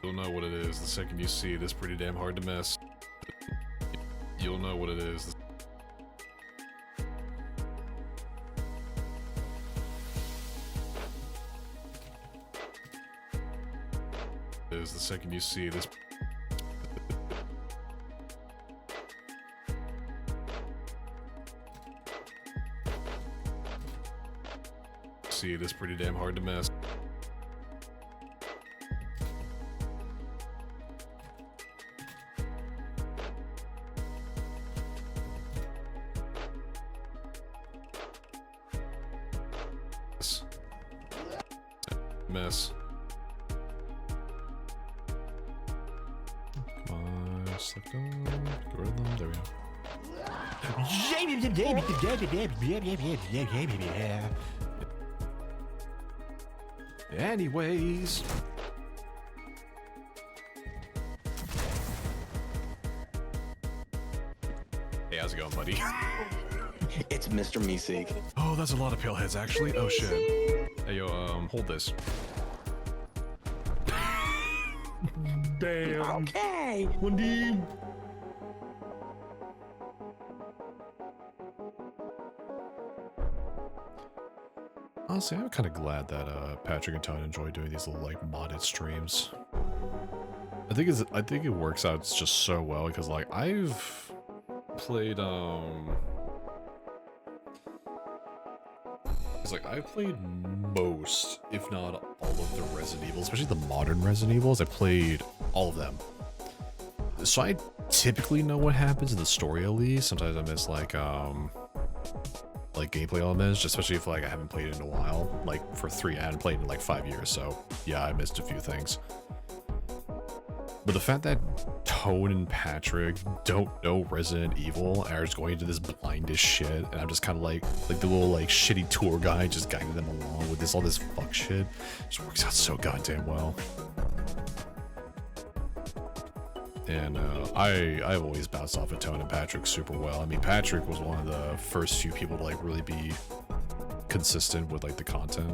You'll know what it is the second you see it. It's pretty damn hard to miss. You'll know what it is. is the second you see this. See, it is pretty damn hard to miss. Miss. Come on, select them, get rid of them, there we go. Anyways. Hey, how's it going, buddy? It's Mr. Meeseek. Oh, that's a lot of pale heads, actually. Oh, shit. Hey, yo, hold this. Damn. Okay. Wendy. Honestly, I'm kind of glad that Patrick and Tone enjoy doing these little like modded streams. I think it works out just so well because like I've played it's like I played most, if not all of the Resident Evil, especially the modern Resident Evils. I played all of them. So I typically know what happens in the story at least. Sometimes I miss like gameplay elements, especially if like I haven't played it in a while. Like for 3, I hadn't played in like 5 years, so yeah, I missed a few things. But the fact that Tone and Patrick don't know Resident Evil and are just going into this blindish shit, and I'm just kind of like the little like shitty tour guide just guiding them along with all this fuck shit, just works out so goddamn well. And I've always bounced off of Tone and Patrick super well. I mean, Patrick was one of the first few people to like really be consistent with like the content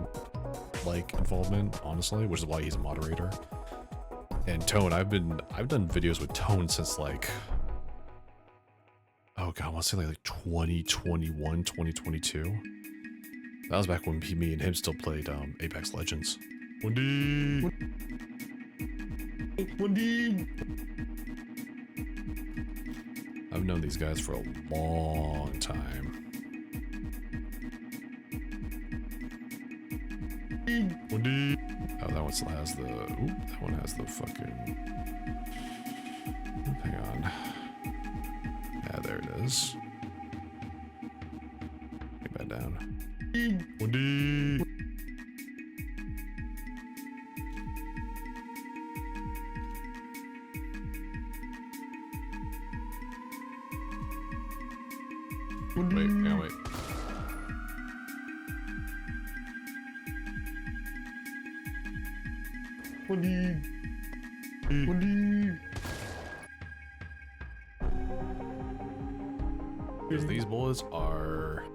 like involvement, honestly, which is why he's a moderator. And Tone, I've done videos with Tone since like, oh god, I want to say like 2021, 2022. That was back when me and him still played Apex Legends. Wendy. Wendy. I've known these guys for a long time. Wendy. Oh, that one still has the. Ooh, that one has the fucking. Hang on. Yeah, there it is. Get that down. Wendy. Wait, yeah, wait. Wendy. Wendy. Because these bullets are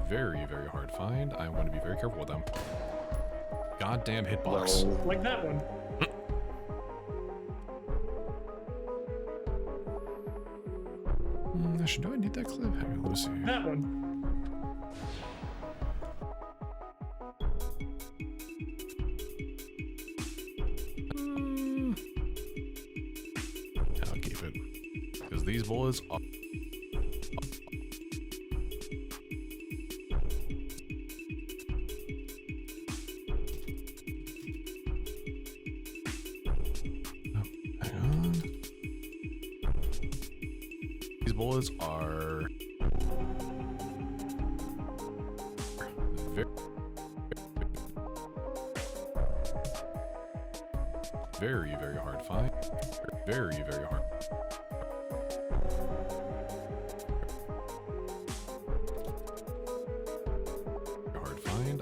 very, very hard to find. I'm going to be very careful with them. Goddamn hitbox. Well, Like that one. Actually, do I need that clip? Hang on, let me see. That one. I'll keep it. Because these bullets are. Oh, hang on. These bullets are. Very, very hard to find. Very, very hard. Hard to find.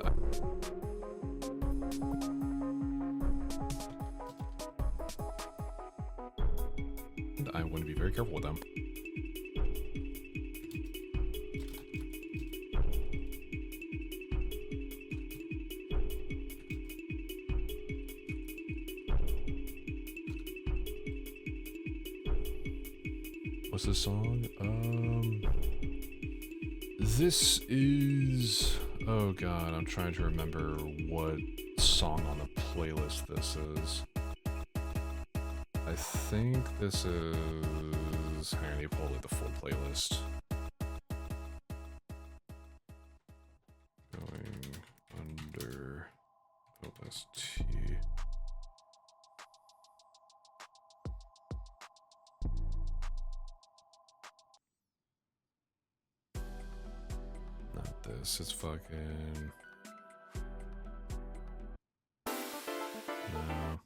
And I'm going to be very careful with them. What's this song? This is Oh god, I'm trying to remember what song on the playlist this is. I think this is... Hang on, I need to pull like the full playlist. Going under OST. Not this, it's fucking... No.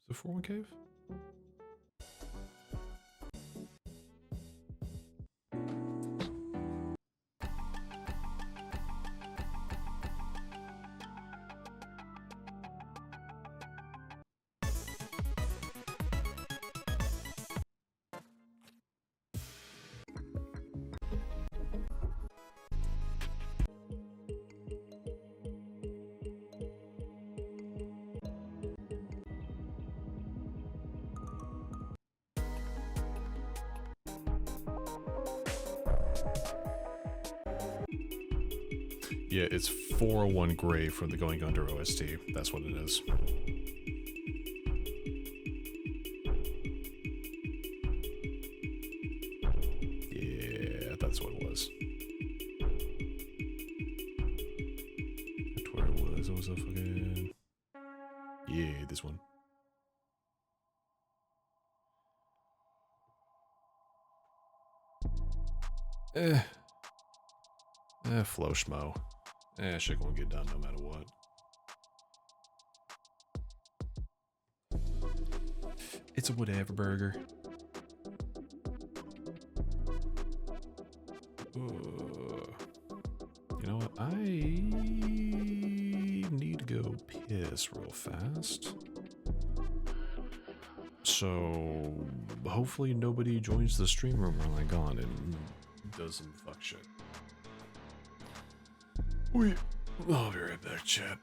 Is it 4-1 cave? Yeah, it's 401 Grave from the Going Under OST. That's what it is. Yeah, that's what it was. That's where it was. It was a fucking... Yeah, this one. Flow schmo. Shit gonna get done no matter what. It's a whatever burger. You know what? I need to go piss real fast. So hopefully nobody joins the stream room while I'm gone and does some fuck shit. I'll be right back, chat.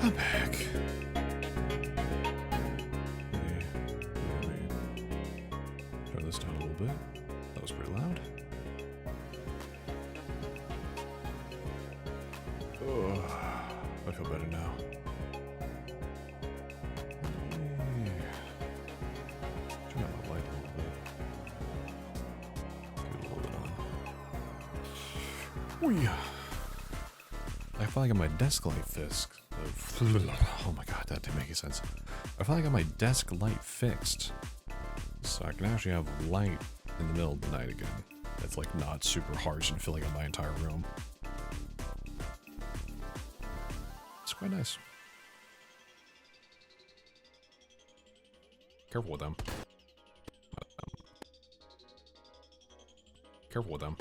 I'm back. Let me turn this down a little bit. That was pretty loud. Oh, I feel better now. Turn out my light a little bit. Get it a little bit on. Whee. I finally got my desk light fixed. Oh my god, that didn't make any sense. I finally got my desk light fixed. So I can actually have light in the middle of the night again. It's like not super harsh and filling up my entire room. It's quite nice. Careful with them. Careful with them.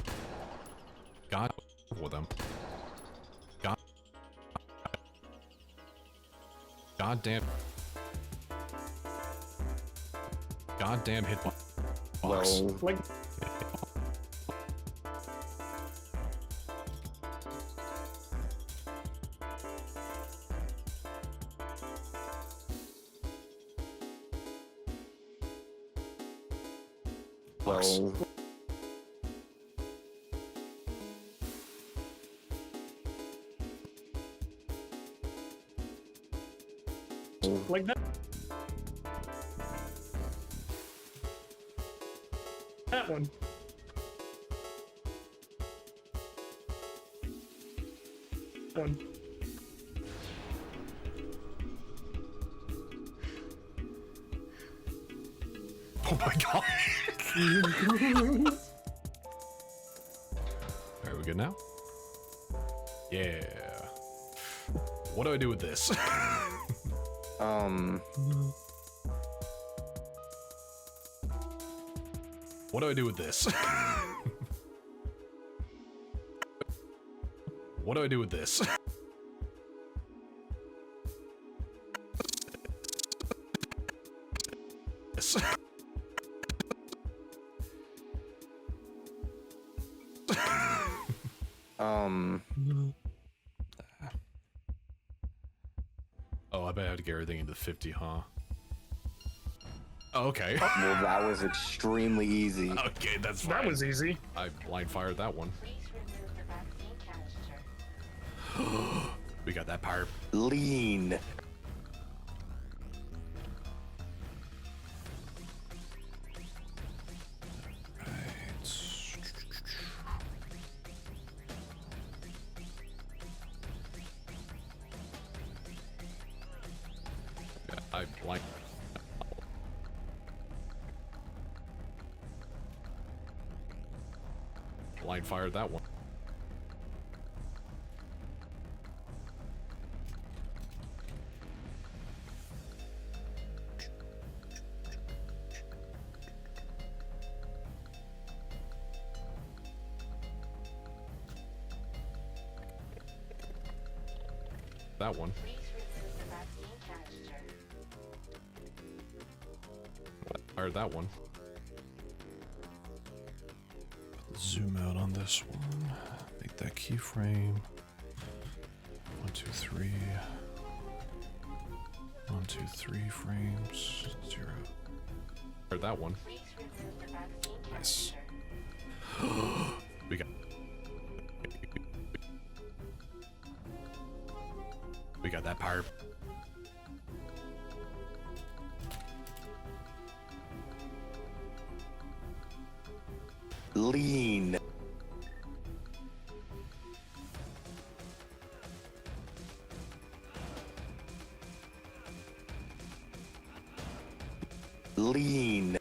God, careful with them. God. Goddamn. Goddamn hitbox. Well, Like, well, like that. That one. One. Oh my god. Alright, we good now? Yeah. What do I do with this? What do I do with this? What do I do with this? This. Oh, I bet I have to get everything into 50, huh? Oh, okay. well, that was extremely easy. Okay, that's fine. That was easy. I blind fired that one. We got that part. Lean. Yeah, I blind fired that one. That one. Fired that one. Zoom out on this one. Make that keyframe. 1, 2, 3. 1, 2, 3 frames. 0. Fired that one. Nice. We got. We got that part. Lean. Lean.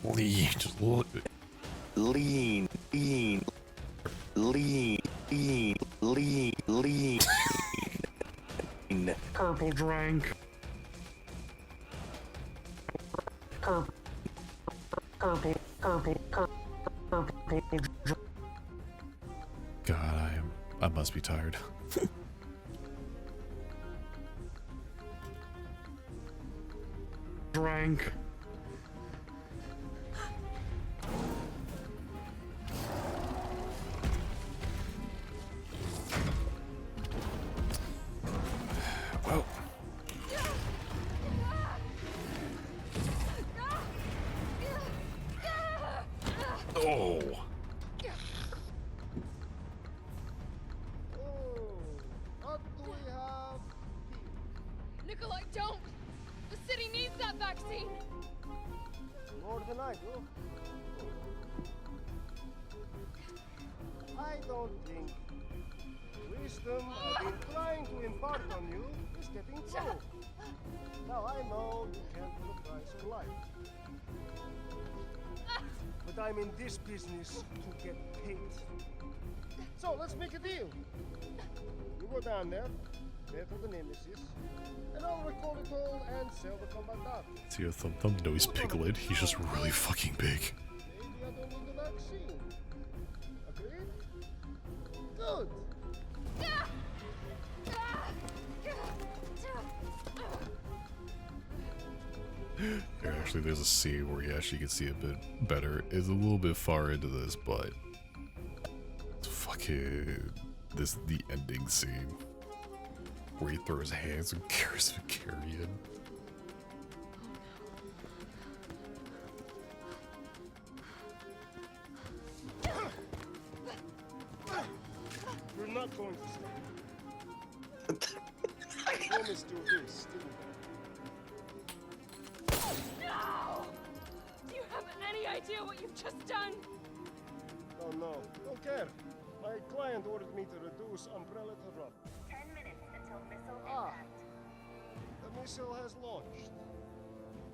Lean. Just look. Lean. Lean. Lean. Lean. Lean. Lean. Lean. Purple drank. Purple. Purple. Purple. Purple. God, I must be tired. Drank. Oh! What do we have? Nikolai, don't! The city needs that vaccine! More than I do. I don't think wisdom I've been trying to impart on you is getting through. Now I know you can't put a price on life. But I'm in this business to get paid. So let's make a deal. You go down there, battle the Nemesis, and I'll record it all and sell the combat dart. See a thumb thumb? No, he's Piglet. He's just really fucking big. Maybe I don't need the vaccine. Agreed? Good. Here, actually, there's a scene where you actually can see a bit better. It's a little bit far into this, but it's fucking the ending scene where he throws hands and carries Vicarian. You're not going to stay. I promised you this, didn't I? No! Do you have any idea what you've just done? Oh no, don't care. My client ordered me to reduce Umbrella to rubber. 10 minutes until missile Ah. impact. The missile has launched.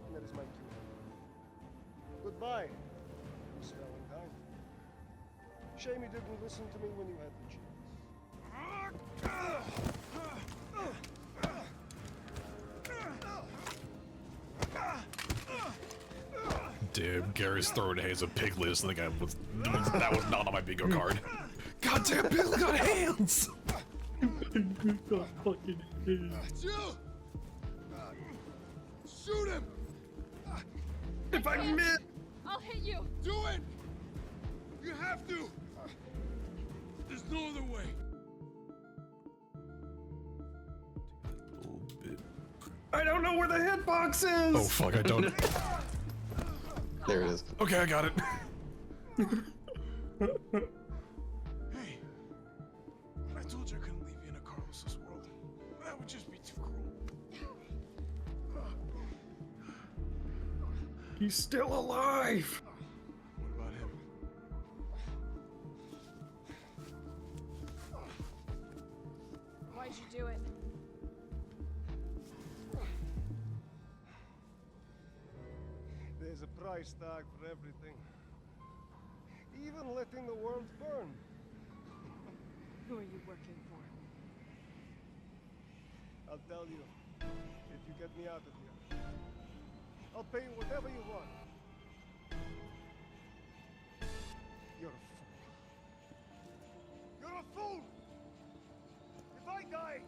And that is my cue. Goodbye, Miss Valentine. Shame you didn't listen to me when you had the chance. Damn, Gary's throwing hands at Piglet. So that was not on my bingo card. Goddamn, Piglet got hands! Jill! Shoot him! If I miss, I'll hit you! Do it! You have to! There's no other way. I don't know where the hitbox is. Oh fuck, I don't. There it is. Okay, I got it. Hey, I told you I couldn't leave you in a Carlos's world. That would just be too cruel. He's still alive. What about him? Why'd you do it? There's a price tag for everything. Even letting the world burn. Who are you working for? I'll tell you, if you get me out of here. I'll pay you whatever you want. You're a fool. You're a fool! If I die,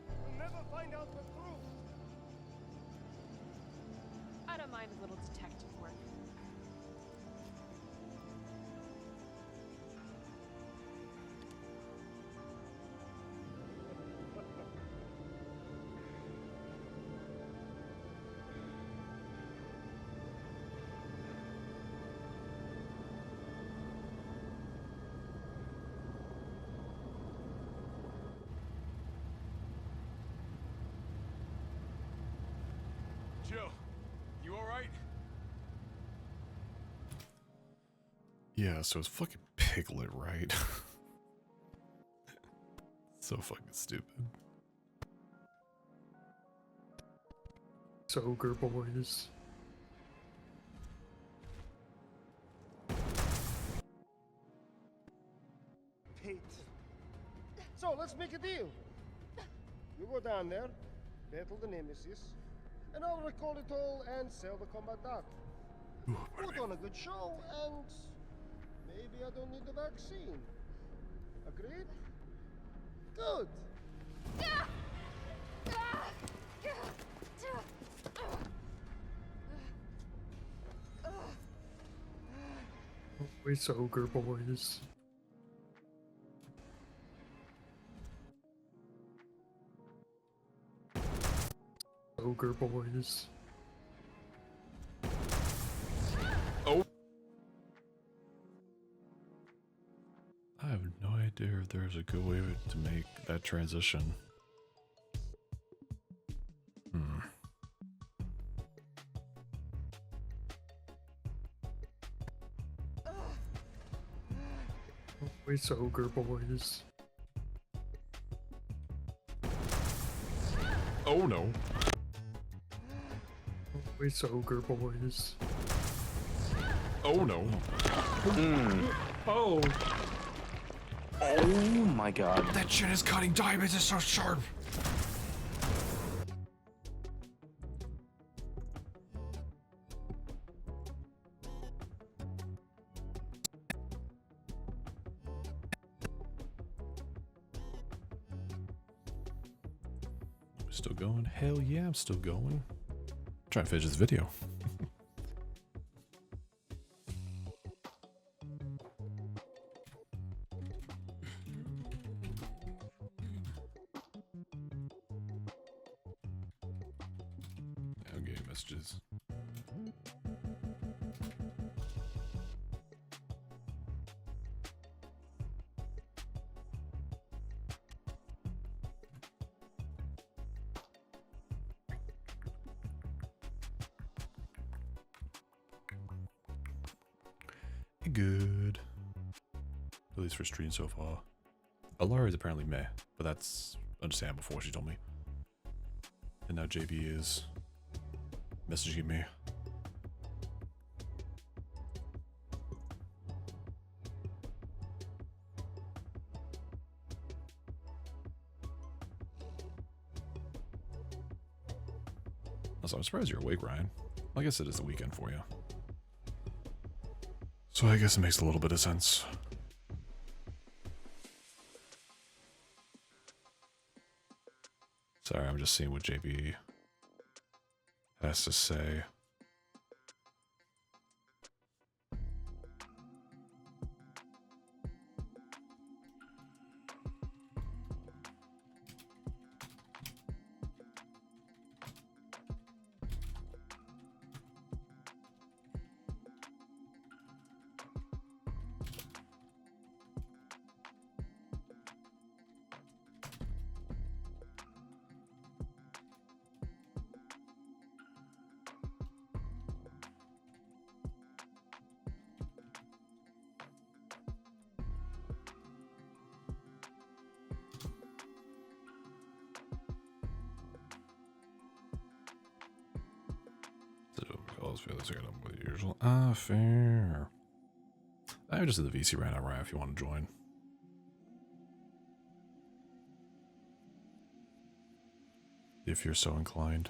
you'll never find out the truth. I don't mind a little detective work. Jill, you alright? Yeah, so it's fucking Piglet, right? So fucking stupid. So Ogre boys. Pete. So let's make a deal. You go down there, battle the Nemesis, and I'll record it all and sell the combat dart. Put on a good show, and maybe I don't need the vaccine. Agreed? Good. Always Ogre boys. Ogre boys. idea if there's a good way to make that transition. It's ogre boys. Oh no. It's ogre boys. Oh no. Oh! Oh my god. That shit is cutting diamonds, it's so sharp. Still going? Hell yeah, I'm still going. Trying to finish this video. Okay, messages. Good. At least for stream so far. Alara is apparently meh, but that's understandable for what she told me. And now JB is messaging me. Also, I'm surprised you're awake, Ryan. I guess it is the weekend for you. So I guess it makes a little bit of sense. Sorry, I'm just seeing what JB has to say. With the usual. Fair. I just did the VC right now, Ryan, if you want to join. If you're so inclined.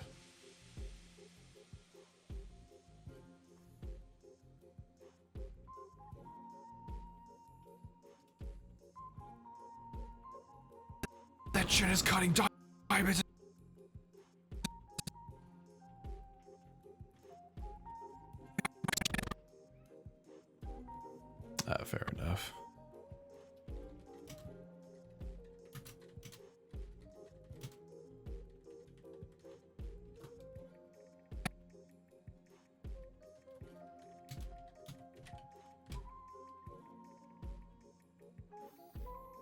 That shit is cutting diamonds. Fair enough.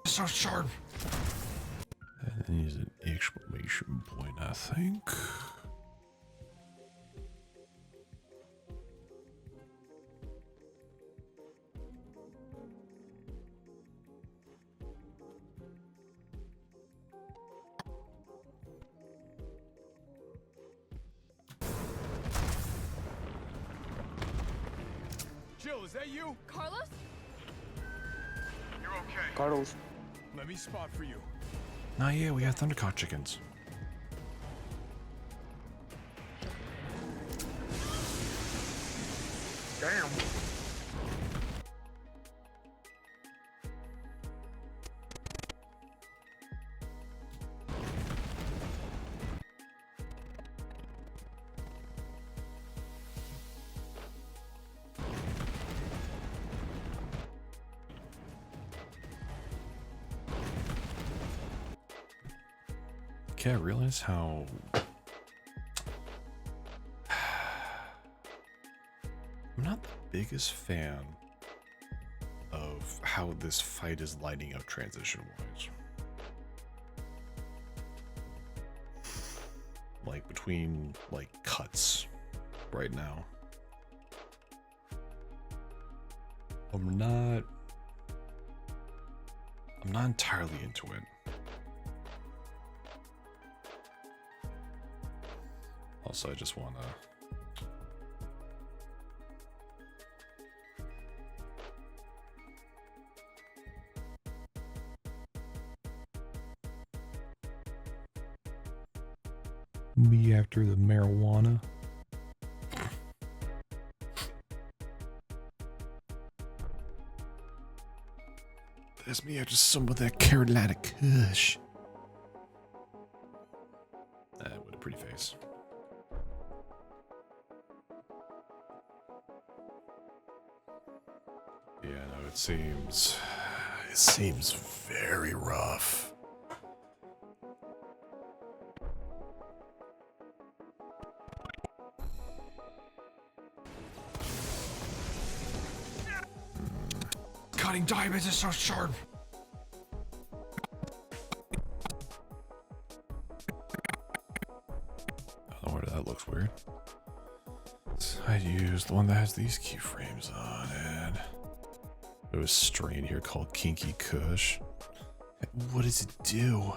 So sharp. That needs an exclamation point, I think. Jill, is that you? Carlos? You're okay. Carlos. Let me spot for you. Not yet, we got Thundercock chickens. Damn. Can't realize how I'm not the biggest fan of how this fight is lining up transition-wise. Like between like cuts right now. I'm not entirely into it. Also, I just want to me after the marijuana. That's me after some of that Carolina Kush. With a pretty face. Yeah, no, it seems very rough. Cutting diamonds is so sharp. Oh, that looks weird. I'd use the one that has these keyframes on it. There's a strain here called Kinky Kush. What does it do?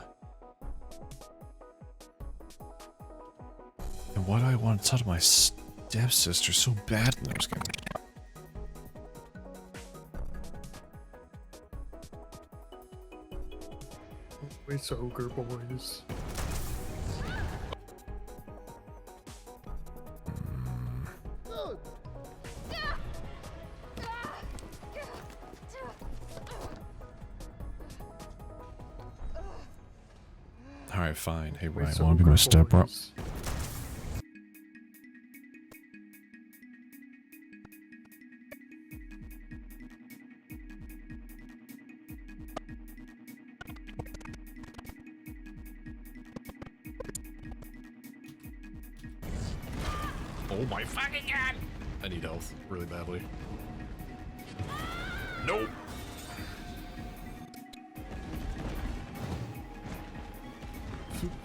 And why do I want to touch my stepsister so bad? No, I'm just kidding. It's ogre boys. Good. Alright, fine. Hey, Ryan, It's wanna be my ogre stepbro? boys. Oh my fucking god! I need health really badly. Nope.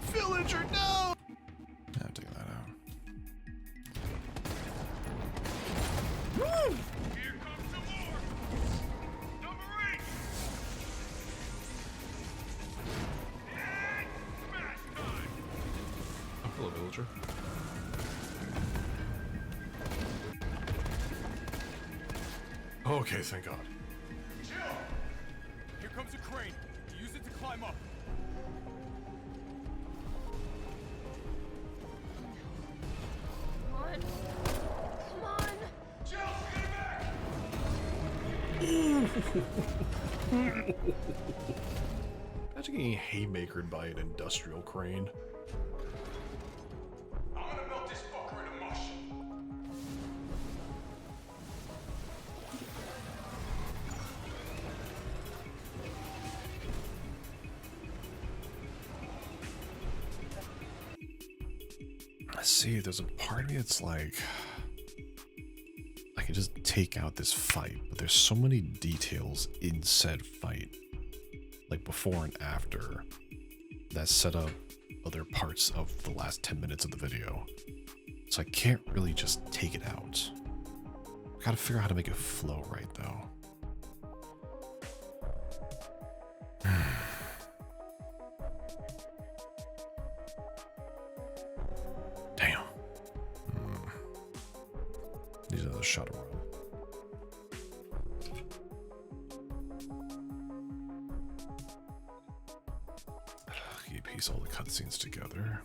Villager, no! I'm taking that out. Woo! Here comes some more. Number 8. And smash time. Oh, hello, villager. Okay, thank God. Chill. Here comes a crane. Use it to climb up. Come on. Come on. Chill. Get back. Imagine getting haymakered by an industrial crane. I'm gonna melt this fucker into mush. See, there's a part of me that's like, I could just take out this fight, but there's so many details in said fight, like before and after, that set up other parts of the last 10 minutes of the video. So I can't really just take it out. Gotta figure out how to make it flow right, though. Damn. These are the shuttle run. Can you piece all the cutscenes together?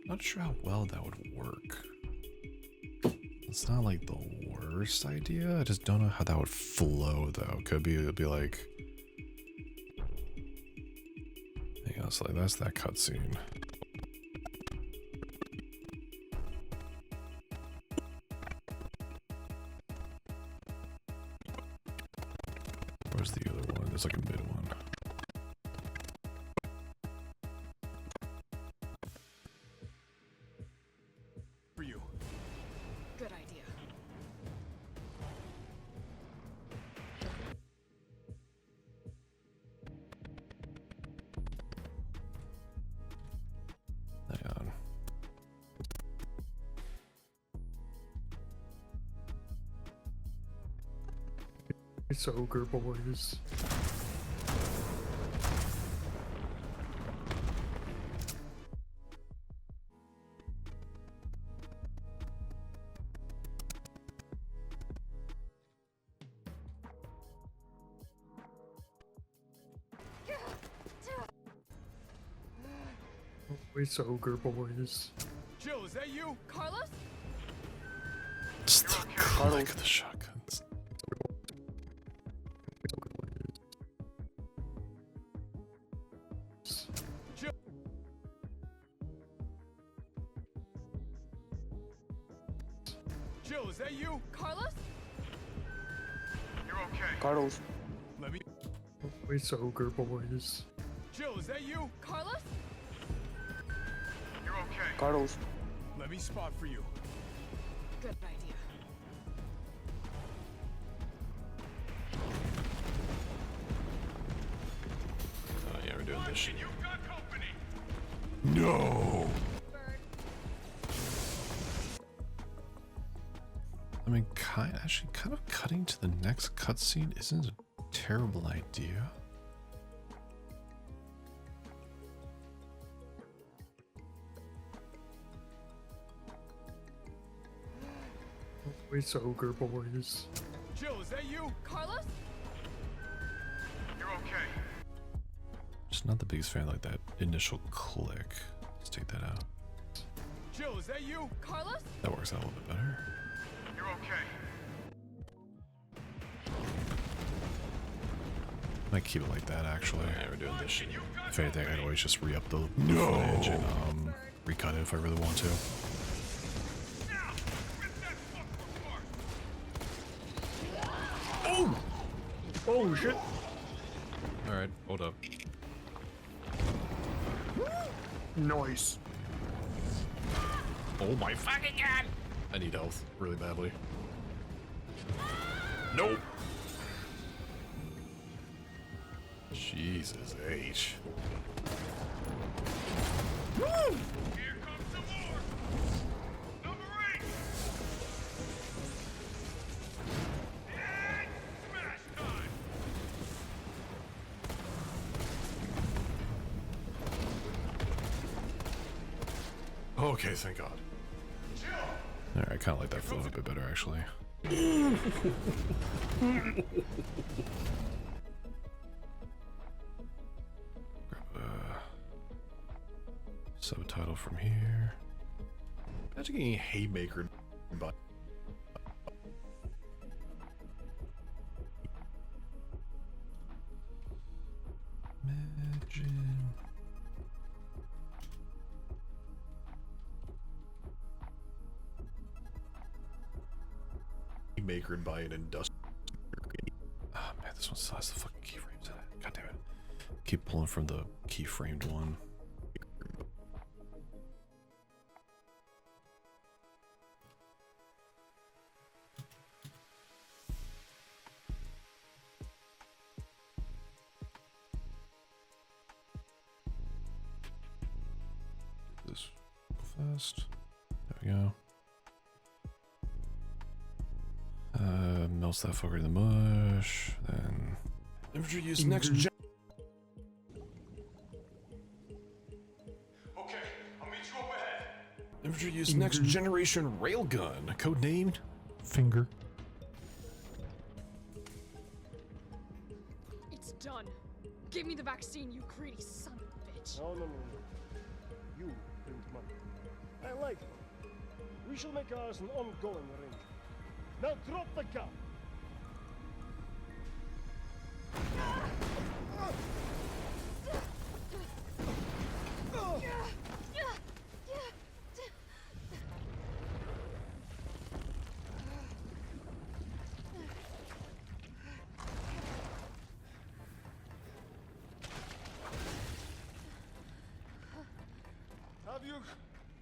Not sure how well that would work. It's not like the worst idea. I just don't know how that would flow though. It'd be like, hang on, so like that's that cutscene. Where's the other one? There's like a mid one. It's ogre boys. It's ogre boys. Jill, is that you? Carlos? Just the click of the shotguns. Jill. Jill, is that you? Carlos? You're okay. Carlos. Let me. It's ogre boys. Jill, is that you? Carlos? You're okay. Carlos. Let me spot for you. Good idea. Oh yeah, we're doing this shit. You've got company. No! Bird. I mean, actually, kind of cutting to the next cutscene isn't a terrible idea. It's ogre boys. Jill, is that you? Carlos? You're okay. Just not the biggest fan of, like, that initial click. Let's take that out. Jill, is that you? Carlos? That works out a little bit better. You're okay. Might keep it like that, actually. Yeah, we're doing this shit. If anything, I'd always just re-up the footage and recut it if I really want to. Now, rip that fucker apart. Oh! Oh shit! Alright, hold up. Nice. Oh my fucking god! I need health really badly. Nope. Jesus H. Here comes some more. Number 8. And smash time. Okay, thank God. Alright, I kind of like that flow a bit better, actually. Grab a subtitle from here. Imagine getting haymaker by. Imagine. Makered by an industrial. Oh man, this one still has the fucking keyframes in it. God damn it. Keep pulling from the keyframed one. This fast. There we go. Melts that fucker in the mush, then infantry use next gen. Okay, I'll meet you up ahead. Infantry use next generation railgun, codenamed Finger. It's done. Give me the vaccine, you greedy son of a bitch. No. You print money. I like it. We shall make ours an ongoing arrangement. Now drop the gun.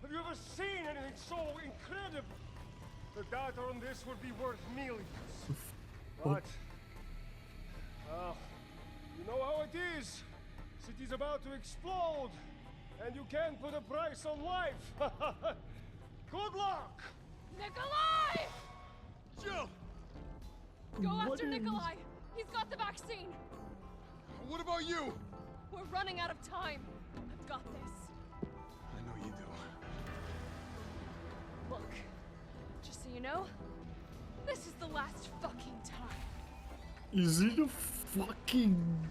Have you ever seen anything so incredible? The data on this would be worth millions. But, you know how it is. City's about to explode, and you can't put a price on life. Good luck! Nikolai! Jill! Go after Nikolai! He's got the vaccine! What about you? We're running out of time. I've got this. I know you do. Look, just so you know, this is the last fucking time. Is it a fucking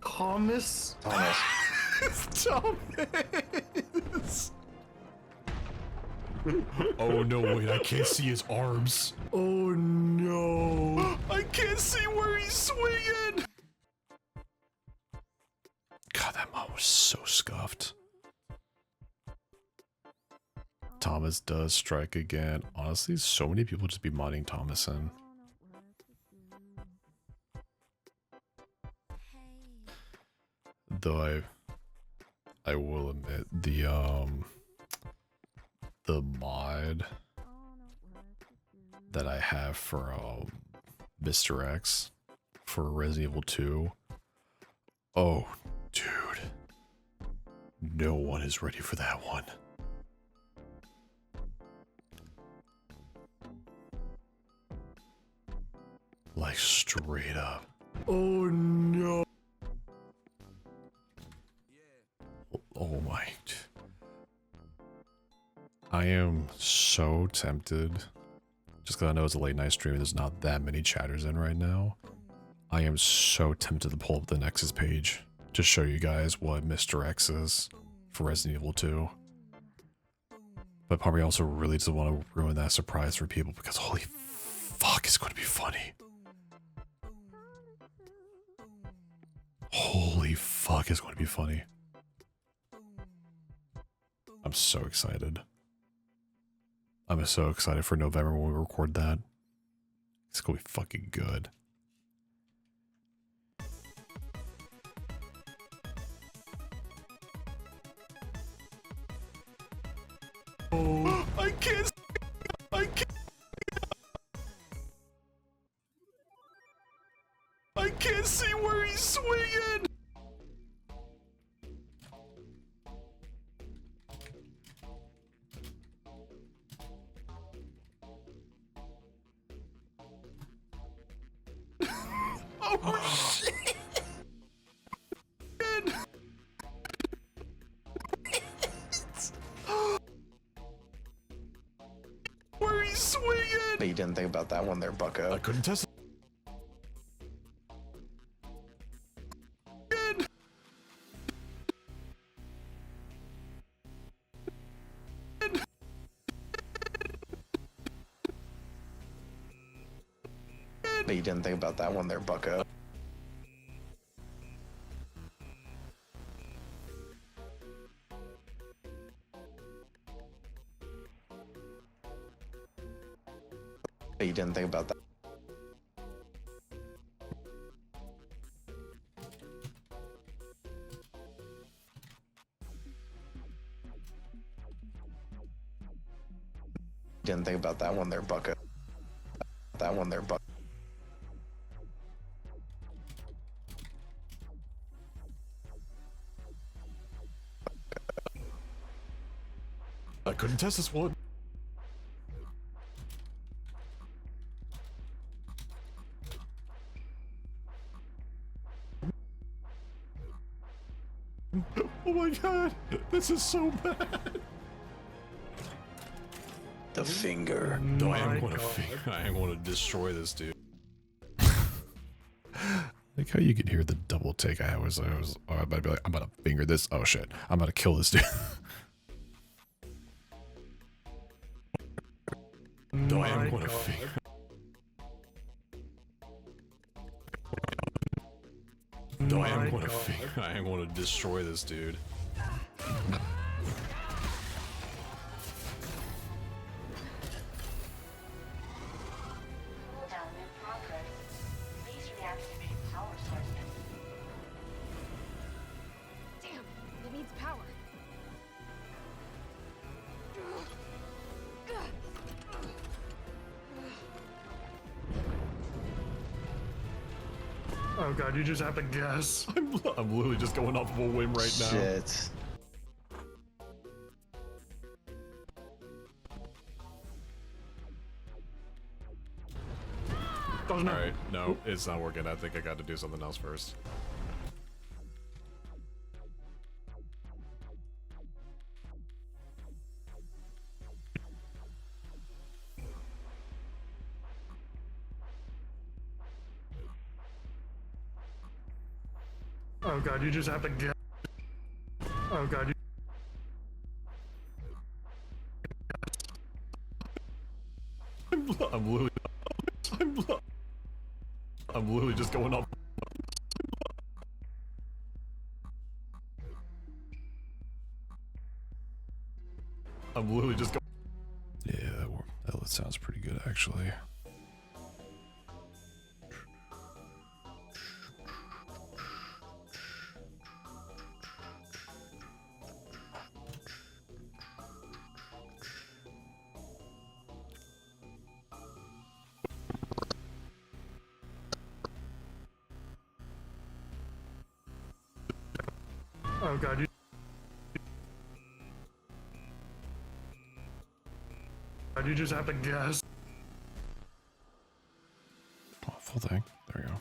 Thomas? Thomas. Thomas! Oh no, wait, I can't see his arms. Oh no. I can't see where he's swinging! God, that mod was so scuffed. Thomas does strike again. Honestly, so many people just be modding Thomas in. Though I will admit the mod that I have for Mr. X for Resident Evil 2. Oh, dude. No one is ready for that one. Like straight up. Oh no. Oh my. I am so tempted. Just because I know it's a late night stream, there's not that many chatters in right now. I am so tempted to pull up the Nexus page to show you guys what Mr. X is for Resident Evil 2. But part of me also really doesn't want to ruin that surprise for people because holy fuck, it's going to be funny. Holy fuck, it's going to be funny. I'm so excited. I'm so excited for November when we record that. It's gonna be fucking good. Oh, I can't. I can't. I can't see where he's swinging. Oh shit! Where he's swinging? But you didn't think about that one there, bucko. I couldn't test it. But you didn't think about that one there, bucko. But you didn't think about that. Didn't think about that one there, bucko. That one there, bucko. I couldn't test this one. Oh my god, this is so bad. The finger. No, I My am going God. to. I am going to destroy this dude. Like how you could hear the double take I was. Oh, I'm about to be like, I'm about to finger this. Oh shit, I'm about to kill this dude. No, I am My going to God. finger. No, I am My going to. God. I am going to destroy this dude. Cooldown in progress. Please reactivate power sources. Damn, it needs power. Oh god, you just have to guess. I'm literally just going off of a whim right now. Shit. Oh no. Alright, no, it's not working. I think I got to do something else first. Oh god, you just have to guess. Oh god, you. I'm literally just going off. I'm literally just going. Yeah, that sounds pretty good actually. Oh god, you. God, you just have to guess. Oh, full thing. There we go.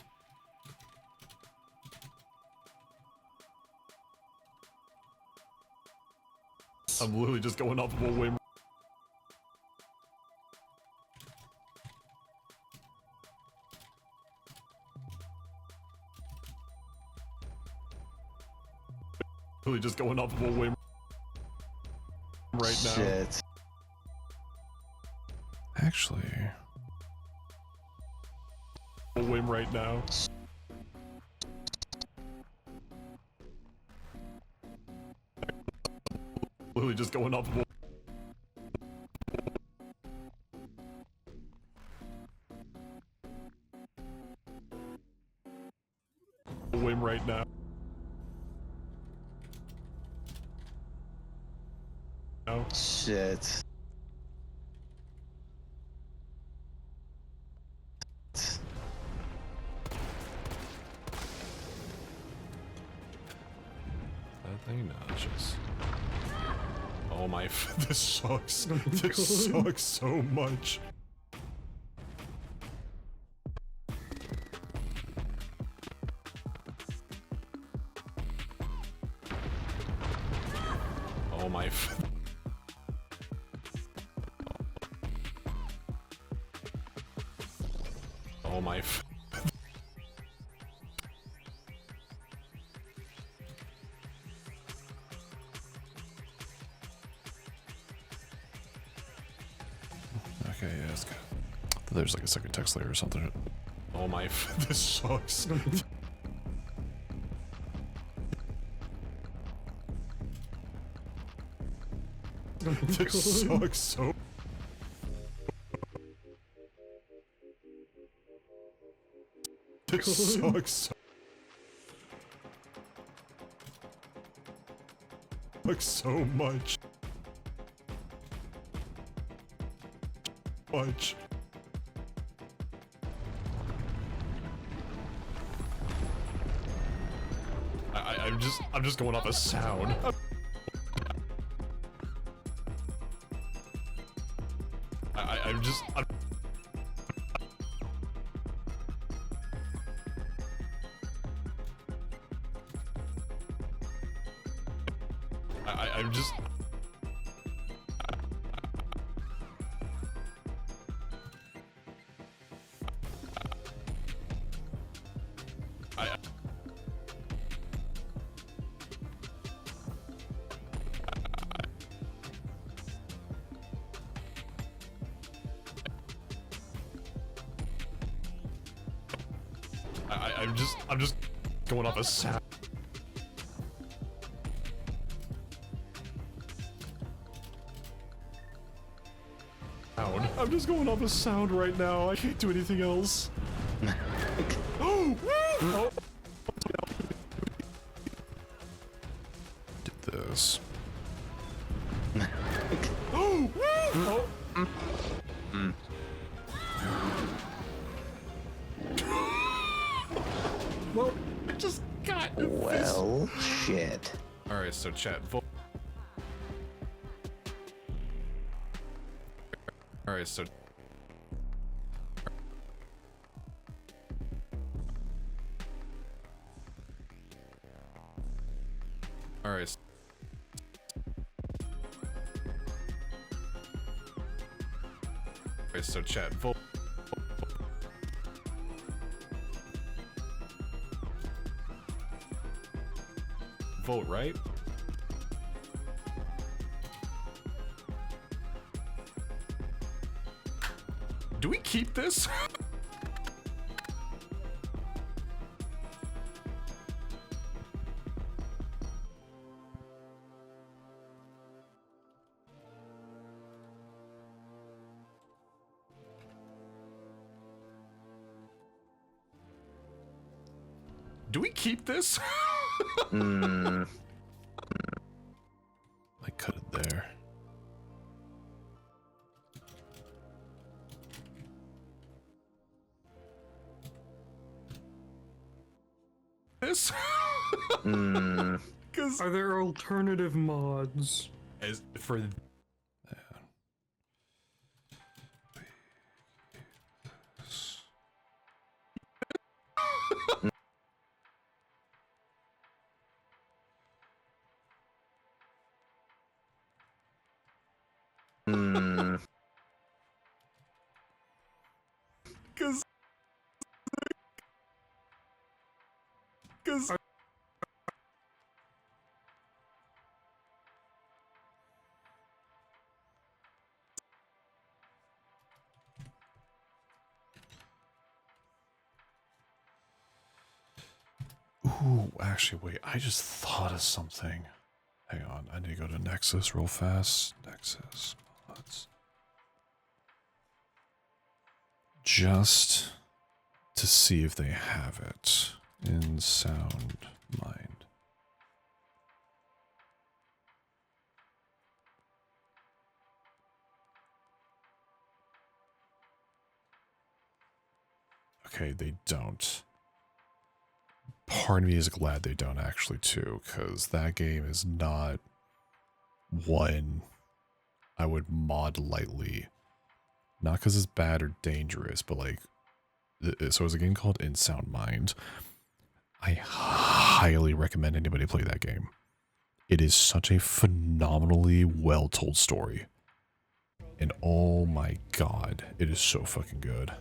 I'm literally just going off of a whim. Literally just going off of a whim right now. Shit. Actually, a whim right now. Literally just going off of a whim right now. Shit. That thing, no, it's just. Oh my, this sucks. This sucks so much. Oh my. Oh my. Okay, yeah, it's good. There's like a second text layer or something. Oh my, this sucks. This sucks so. This sucks so. Sucks so much. Much. I'm just going off a sound. I'm just. I'm just going off a sound. I'm just going off a sound right now. I can't do anything else. Oh! Oh! Did this. Oh! Oh! Well, I just got Well, shit. Alright, so chat. Alright, so. All right. Okay, so chat, vote. Vote, right? Do we keep this? Do we keep this? Mm, I cut it there. This? mm. Because Are there alternative mods? as for Mm. because ooh, actually wait, I just thought of something. Hang on, I need to go to Nexus real fast. Nexus mods. Just to see if they have it in Sound Mind. Okay, they don't. Part of me is glad they don't actually too, because that game is not one I would mod lightly. Not because it's bad or dangerous, but like, so it's a game called In Sound Mind. I highly recommend anybody play that game. It is such a phenomenally well told story. And oh my god, it is so fucking good.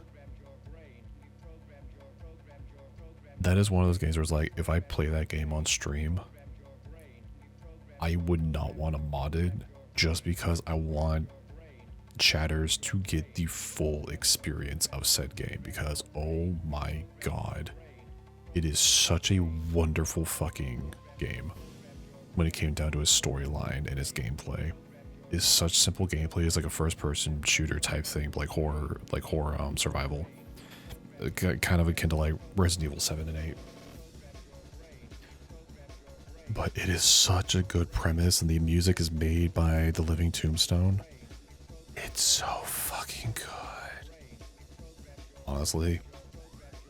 That is one of those games where it's like, if I play that game on stream, I would not want to mod it just because I want chatters to get the full experience of said game, because oh my god, it is such a wonderful fucking game when it came down to its storyline and its gameplay. It's such simple gameplay. It's like a first person shooter type thing, like horror survival. Kind of akin to like Resident Evil 7 and 8. But it is such a good premise, and the music is made by The Living Tombstone. It's so fucking good. Honestly,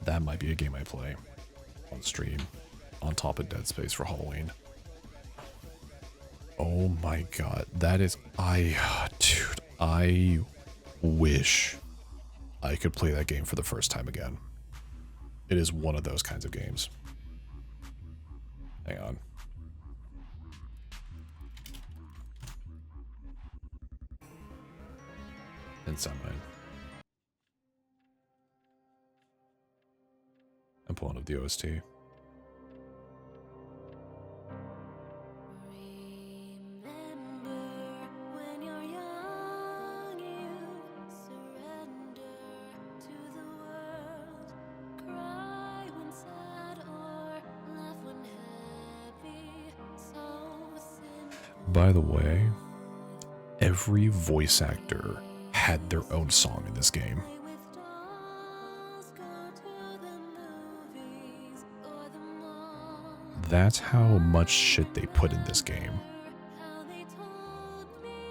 that might be a game I play on stream on top of Dead Space for Halloween. Oh my god, that is, dude, I wish I could play that game for the first time again. It is one of those kinds of games. Hang on. In some way. I'm pulling up the OST. By the way, every voice actor had their own song in this game. That's how much shit they put in this game.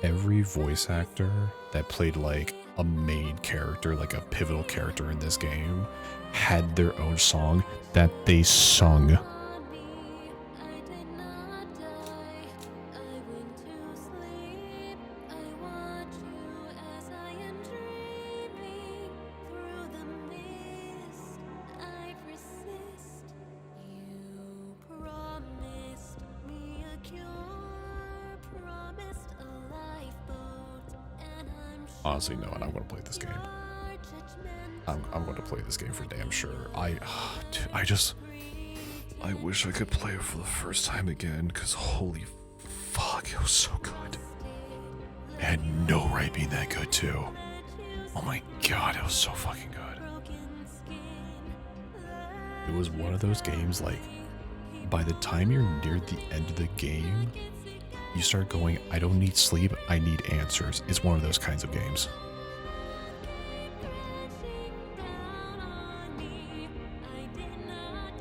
Every voice actor that played like a main character, like a pivotal character in this game, had their own song that they sung. Honestly, no, and I'm going to play this game. I'm going to play this game for damn sure. Dude, I wish I could play it for the first time again, because holy fuck, it was so good. It had no right being that good, too. Oh my god, it was so fucking good. It was one of those games, like, by the time you're near the end of the game, you start going, I don't need sleep, I need answers. It's one of those kinds of games.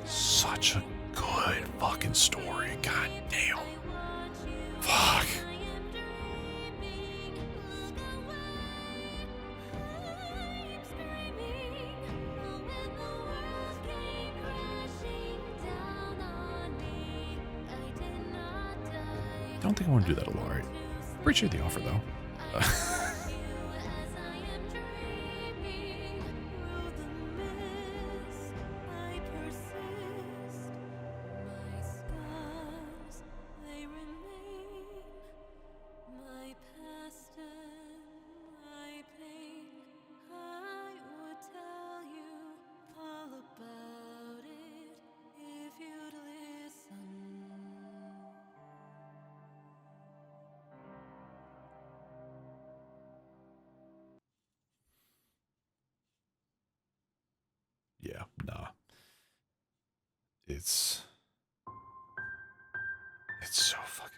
Such a good fucking story. God damn. Fuck. I don't think I want to do that a lot, right? Appreciate the offer, though. Yeah, nah. It's so fucking...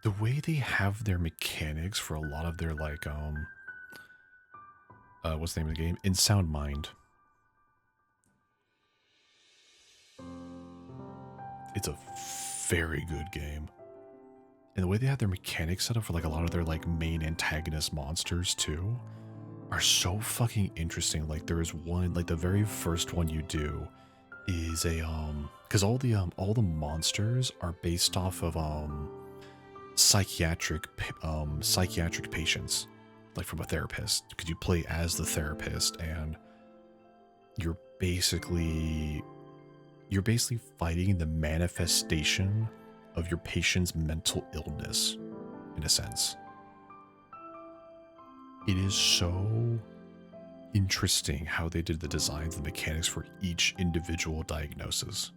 The way they have their mechanics for a lot of their, like, what's the name of the game? In Sound Mind. It's a very good game. And the way they have their mechanics set up for, like, a lot of their, like, main antagonist monsters, too, are so fucking interesting. Like, there is one, like, the very first one you do is a, because all the monsters are based off of, psychiatric patients, like from a therapist, because you play as the therapist, and you're basically fighting the manifestation of your patient's mental illness, in a sense. It is so interesting how they did the designs and the mechanics for each individual diagnosis.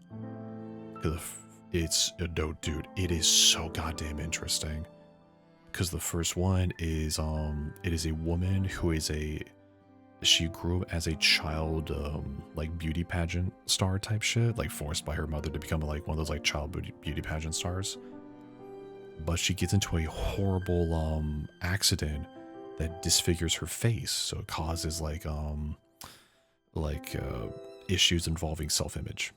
It's a dope, dude. It is so goddamn interesting. Because the first one is, it is a woman who is she grew up as a child, like beauty pageant star type shit, like forced by her mother to become like one of those like child beauty pageant stars. But she gets into a horrible, accident that disfigures her face, so it causes like issues involving self-image.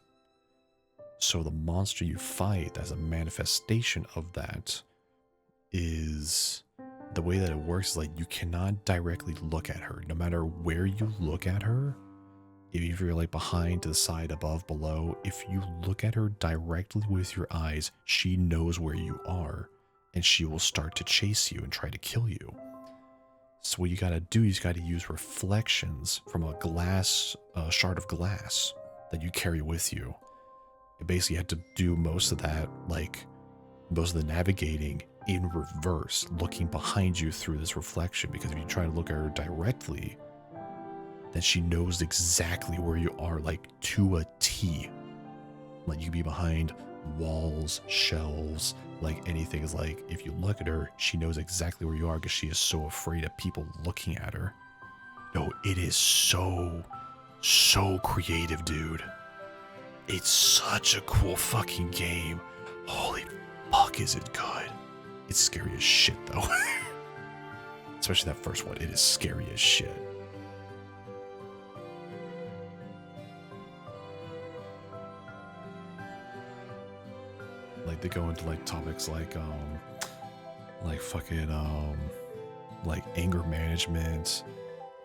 So the monster you fight as a manifestation of that is, the way that it works is like you cannot directly look at her. No matter where you look at her, if you're like behind, to the side, above, below, if you look at her directly with your eyes, she knows where you are, and she will start to chase you and try to kill you. So what you gotta do is you gotta use reflections from a glass, shard of glass that you carry with you. You basically have to do most of that, like most of the navigating in reverse, looking behind you through this reflection, because if you try to look at her directly, then she knows exactly where you are, like to a T. Like you could be behind walls, shelves, like anything. Is like, if you look at her, she knows exactly where you are because she is so afraid of people looking at her. No, it is so creative, dude. It's such a cool fucking game. Holy fuck, is it good. It's scary as shit, though. Especially that first one. It is scary as shit. Like, they go into, like, topics like fucking, like, anger management,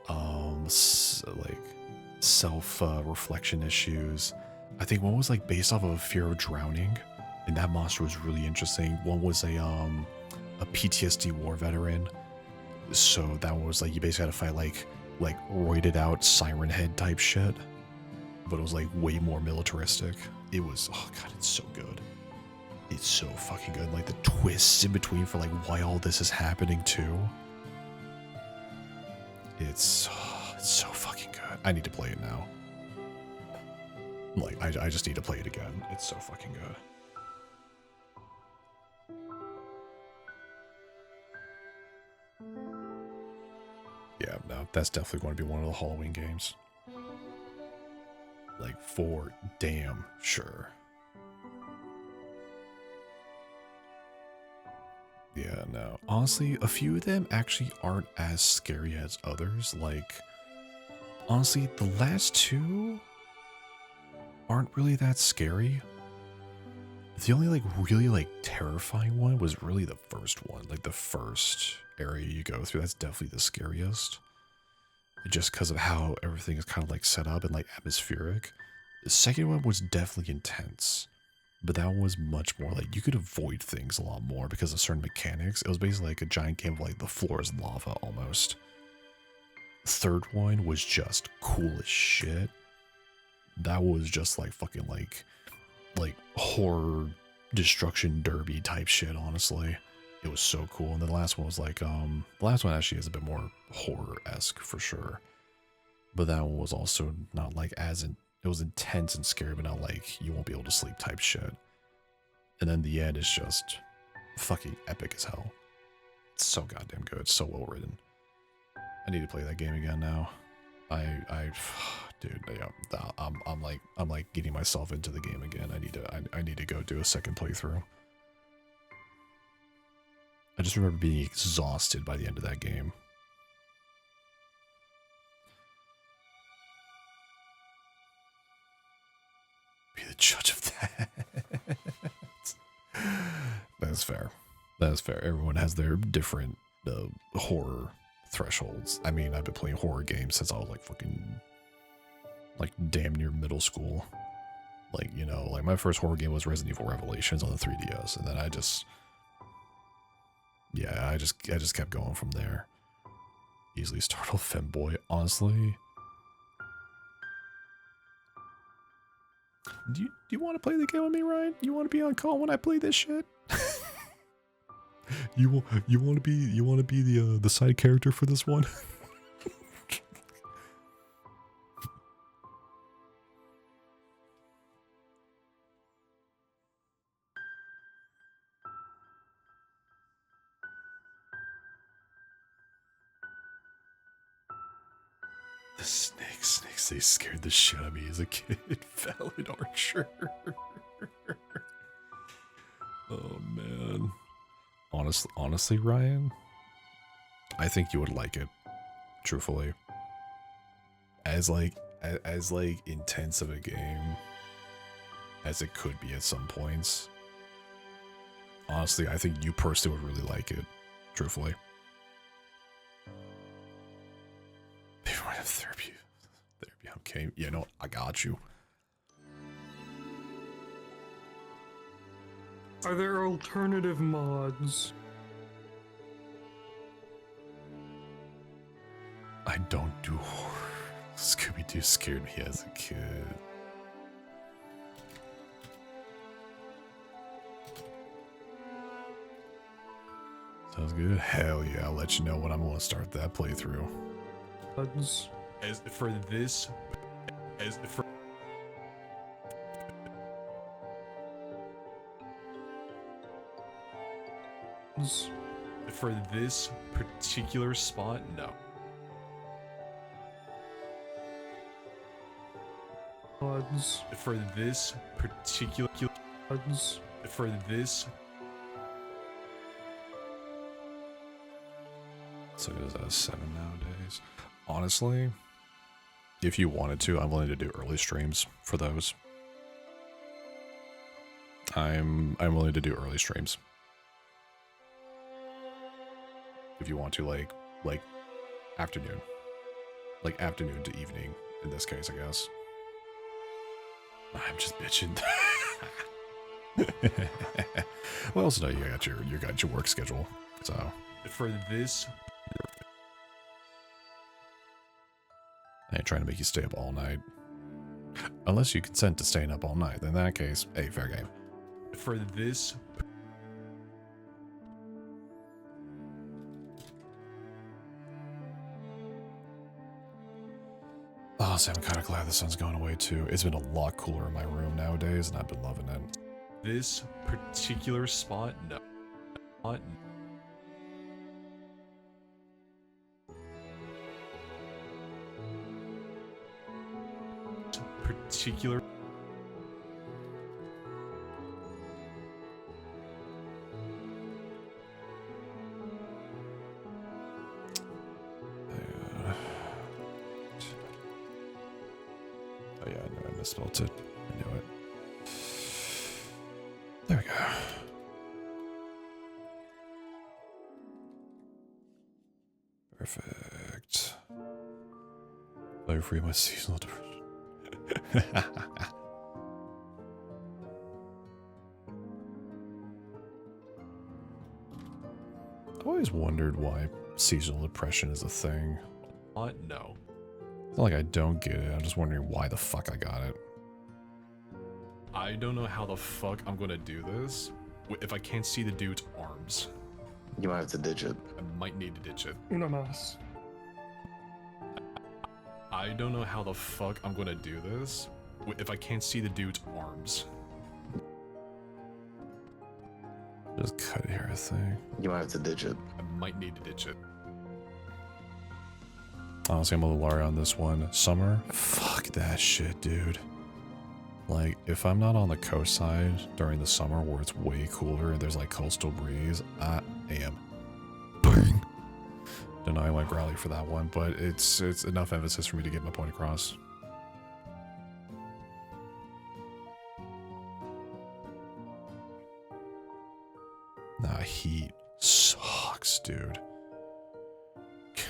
like, self-reflection issues. I think one was, like, based off of a fear of drowning, and that monster was really interesting. One was a PTSD war veteran, so that one was, like, you basically had to fight, like roided out siren head type shit, but it was, like, way more militaristic. It was, oh god, it's so good. It's so fucking good. Like, the twists in between for, like, why all this is happening, too. It's so fucking good. I need to play it now. Like, I just need to play it again. It's so fucking good. Yeah, no, that's definitely going to be one of the Halloween games. Like, for damn sure. Yeah, no. Honestly, a few of them actually aren't as scary as others. Like, honestly, the last two aren't really that scary. The only, like, really, like, terrifying one was really the first one. Like, the first area you go through, that's definitely the scariest. Just because of how everything is kind of, like, set up and, like, atmospheric. The second one was definitely intense. But that one was much more like you could avoid things a lot more because of certain mechanics. It was basically like a giant game of like the floor is lava almost. Third one was just cool as shit. That was just like fucking like horror destruction derby type shit, honestly. It was so cool. And then the last one was like the last one actually is a bit more horror-esque for sure. But that one was also not like as in it was intense and scary, but not like you won't be able to sleep type shit. And then the end is just fucking epic as hell. It's so goddamn good. It's so well written. I need to play that game again now. Dude, yeah, I'm like getting myself into the game again. I need to go do a second playthrough. I just remember being exhausted by the end of that game. Be the judge of that. That's fair. That's fair. Everyone has their different horror thresholds. I mean, I've been playing horror games since I was like fucking like damn near middle school. Like, you know, like my first horror game was Resident Evil Revelations on the 3DS, and then I just kept going from there. Easily startled femboy, honestly. Do you want to play the game with me, Ryan? You want to be on call when I play this shit? you want to be the side character for this one? The snakes, they scared the shit out of me as a kid. Valid Archer. Oh, man. Honestly, Ryan, I think you would like it, truthfully. As intense of a game as it could be at some points. Honestly, I think you personally would really like it, truthfully. They might have therapy. Okay, you know, I got you. Are there alternative mods? I don't do horror. Scooby-Doo scared me as a kid. Sounds good. Hell yeah, I'll let you know when I'm going to start that playthrough. Mods. As for this particular spot, no. Mods. For this particular Mods. for this. So it is at 7 nowadays. Honestly, if you wanted to, I'm willing to do early streams for those. I'm willing to do early streams. If you want to, like afternoon. Like afternoon to evening, in this case, I guess. I'm just bitching. Well, also know you got your work schedule, so. For this, I ain't trying to make you stay up all night. Unless you consent to staying up all night, then in that case, hey, fair game. For this. Honestly, I'm kind of glad the sun's going away too. It's been a lot cooler in my room nowadays, and I've been loving it. This particular spot, no. Spot, particular. Oh yeah, I know I misspelled it. I knew it. There we go. Perfect. Fire free my seasonal depression. I've always wondered why seasonal depression is a thing. What? No. It's not like I don't get it. I'm just wondering why the fuck I got it. I don't know how the fuck I'm gonna do this if I can't see the dude's arms. You might have to ditch it. I might need to ditch it. Uno más. I don't know how the fuck I'm gonna do this if I can't see the dude's arms. Just cut it here, I think. You might have to ditch it. I might need to ditch it. Honestly, I'm a little worried on this one. Summer? Fuck that shit, dude. Like, if I'm not on the coast side during the summer where it's way cooler and there's like coastal breeze, I am bang. Denying my growly for that one, but it's enough emphasis for me to get my point across. Nah, heat sucks, dude.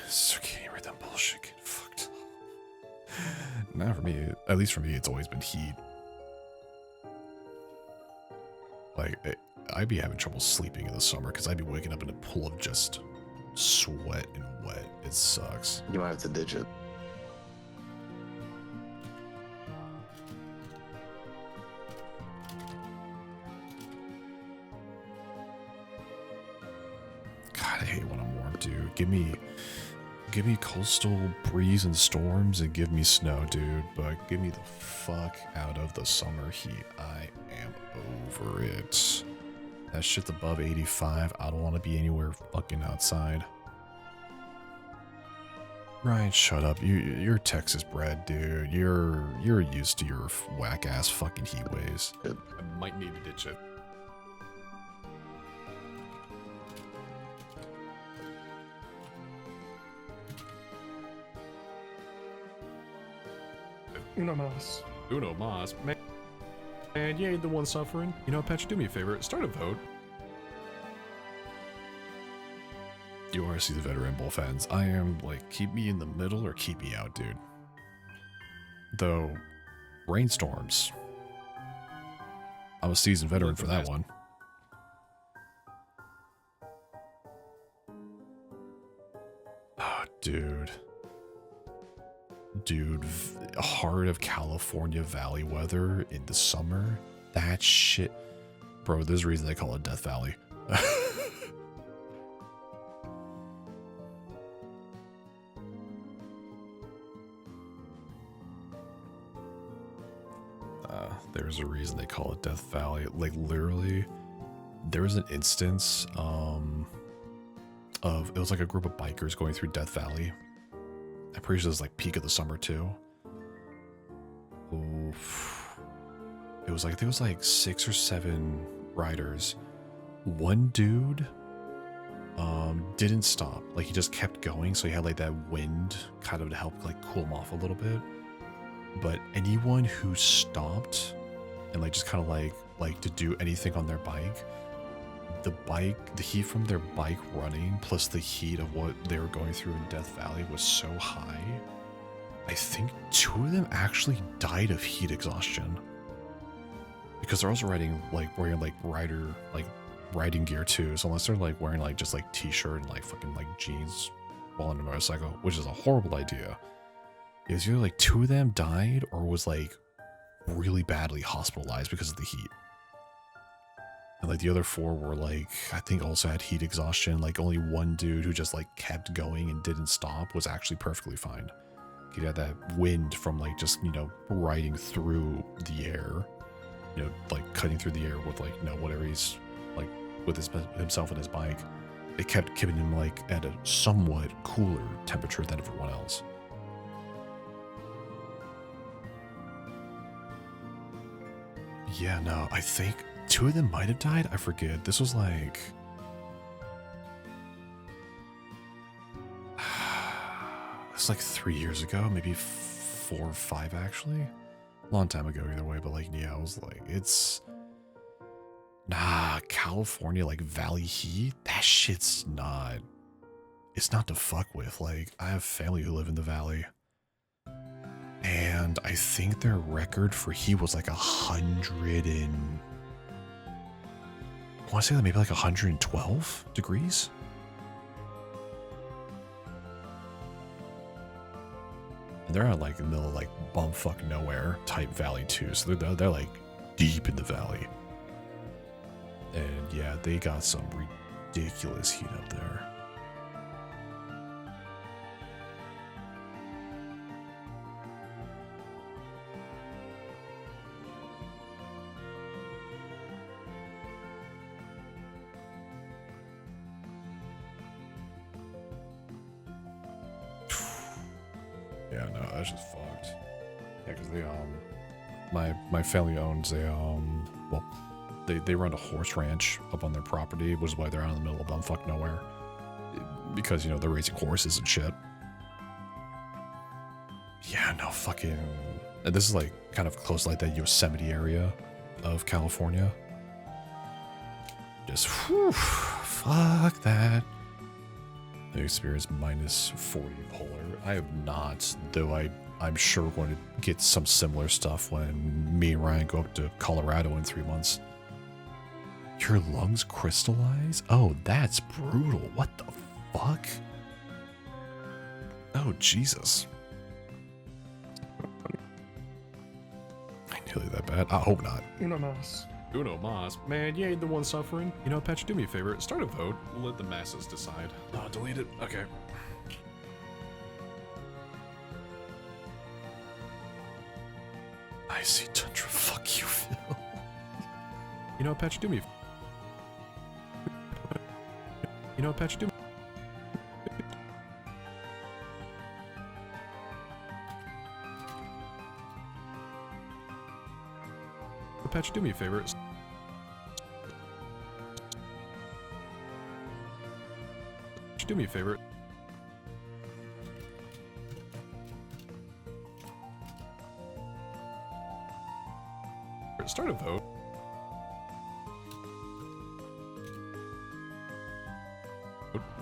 Circadian rhythm bullshit get fucked up. Not for me. At least for me, it's always been heat. Like, I'd be having trouble sleeping in the summer because I'd be waking up in a pool of just sweat and wet. It sucks. You might have to ditch it. God, I hate when I'm warm, dude. Give me coastal breeze and storms and give me snow, dude. But give me the fuck out of the summer heat. I am over it. That shit's above 85. I don't want to be anywhere fucking outside. Ryan, shut up. You're Texas bred, dude. You're used to your whack ass fucking heat waves. I might need to ditch it. Uno más. Uno mas. Man, you ain't the one suffering. You know, Patch, do me a favor. Start a vote. You are the veteran Bull fans. I am like, keep me in the middle or keep me out, dude. Though, rainstorms. I'm a seasoned veteran for that one. Oh, dude. Dude, heart of California Valley weather in the summer. That shit. Bro, there's a reason they call it Death Valley. There's a reason they call it Death Valley. Like, literally, there was an instance of, it was like a group of bikers going through Death Valley. I'm pretty sure it was like peak of the summer too. Oof. It was like, there was like 6 or 7 riders. One dude didn't stop. Like, he just kept going, so he had like that wind kind of to help like cool him off a little bit. But anyone who stopped and like just kind of like to do anything on their bike, the heat from their bike running plus the heat of what they were going through in Death Valley was so high. I think 2 of them actually died of heat exhaustion. Because they're also wearing like riding gear too. So unless they're like wearing like just like t-shirt and like fucking like jeans while on a motorcycle, which is a horrible idea. It was either like 2 of them died or was like really badly hospitalized because of the heat. And like the other 4 were like, I think also had heat exhaustion. Like only one dude who just like kept going and didn't stop was actually perfectly fine. He had that wind from like just, you know, riding through the air, you know, like cutting through the air with like, you know, whatever he's like with himself and his bike. It kept keeping him like at a somewhat cooler temperature than everyone else. Yeah, no, I think 2 of them might have died. I forget. This was like... It's like 3 years ago, maybe 4 or 5 actually. Long time ago either way, but like, yeah, I was like, it's... Nah, California, like Valley heat, that shit's not... It's not to fuck with. Like, I have family who live in the Valley. And I think their record for heat was like 100 and... I want to say that maybe like 112 degrees? And they're at like in the middle of like bumfuck nowhere type valley too. So they're like deep in the valley. And yeah, they got some ridiculous heat up there. Yeah, no, that's just fucked. Yeah, because they my family owns a well, they run a horse ranch up on their property, which is why they're out in the middle of bumfuck nowhere. Because, you know, they're raising horses and shit. Yeah, no fucking... And this is like kind of close to like that Yosemite area of California. Just, whew, fuck that. I experienced minus 40 polar. I have not, though I'm sure going to get some similar stuff when me and Ryan go up to Colorado in 3 months. Your lungs crystallize? Oh, that's brutal. What the fuck? Oh, Jesus. I nearly that bad. I hope not. Uno mas. Uno mas. Man, you ain't the one suffering. You know, Patch, do me a favor. Start a vote. Let the masses decide. Oh, delete it. Okay. I see Tundra. Fuck you, Phil. You know, Patch, do me. You know, Patch, do me. Patch, do me a favor. Do me a favor. Start a vote.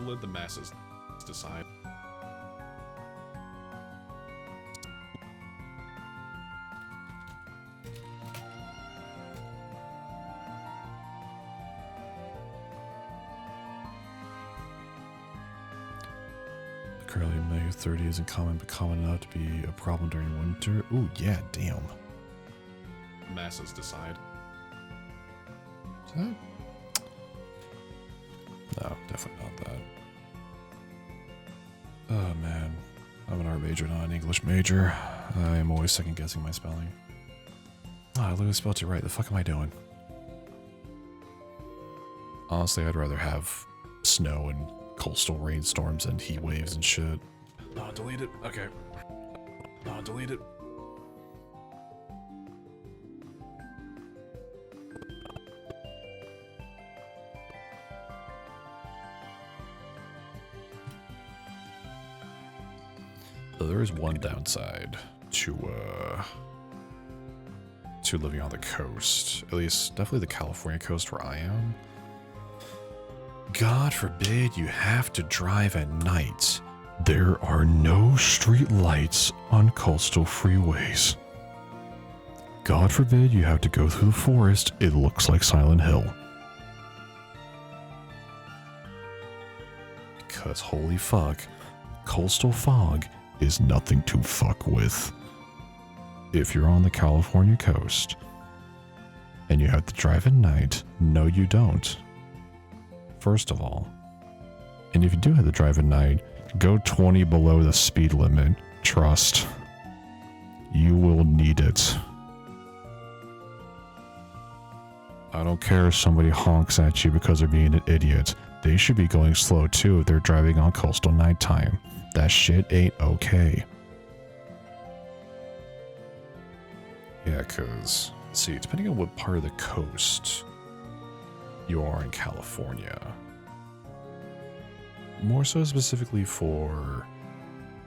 Let the masses decide. Currently, May 30 isn't common, but common enough to be a problem during winter. Ooh, yeah, damn. Masses decide. Is that? No, definitely not that. Oh, man. I'm an art major, not an English major. I am always second guessing my spelling. Oh, I literally spelled it right. The fuck am I doing? Honestly, I'd rather have snow and coastal rainstorms and heat waves and shit. Oh, delete it. Okay. Oh, delete it. So there is one downside to living on the coast. At least, definitely the California coast where I am. God forbid you have to drive at night. There are no street lights on coastal freeways. God forbid you have to go through the forest. It looks like Silent Hill. Because holy fuck, coastal fog is nothing to fuck with. If you're on the California coast and you have to drive at night, no you don't. First of all, and if you do have to drive at night, go 20 below the speed limit Trust. You will need it. I don't care if somebody honks at you because they're being an idiot. They should be going slow too if they're driving on coastal nighttime. That shit ain't okay. Yeah, because, see, depending on what part of the coast you are in California, more so specifically for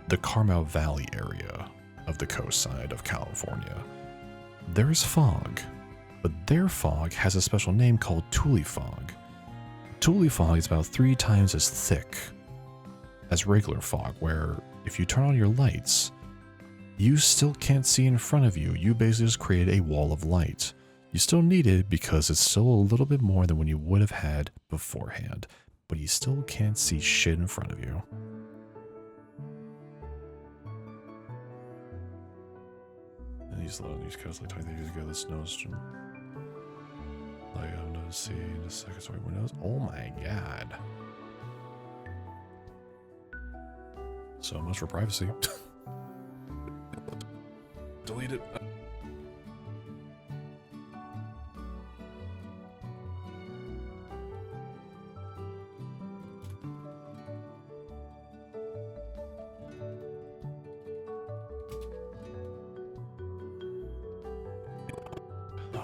the Carmel Valley area of the coast side of California, there's fog, but their fog has a special name called Thule fog. Thule fog is about 3 times as thick as regular fog, where if you turn on your lights, you still can't see in front of you. You basically just create a wall of light. You still need it because it's still a little bit more than what you would have had beforehand, but you still can't see shit in front of you. And these low on the East Coast like 23 years ago, the snowstorm. Like, I'm gonna see the second story windows. Oh my god. So much for privacy. Delete it.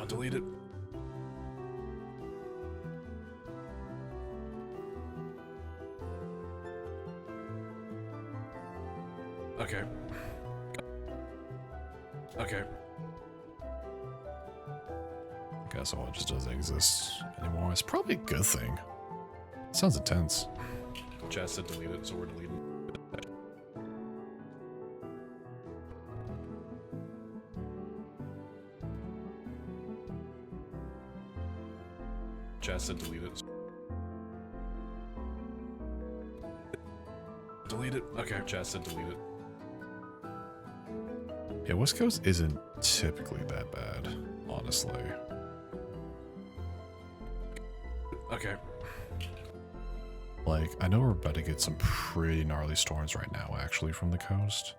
Delete it. Okay. Okay. I guess all just doesn't exist anymore. It's probably a good thing. Sounds intense. Chat said delete it, so we're deleting. Chat said delete it. Delete it. Okay. Chat said delete it. Yeah, West Coast isn't typically that bad, honestly. Okay. Like, I know we're about to get some pretty gnarly storms right now, actually, from the coast.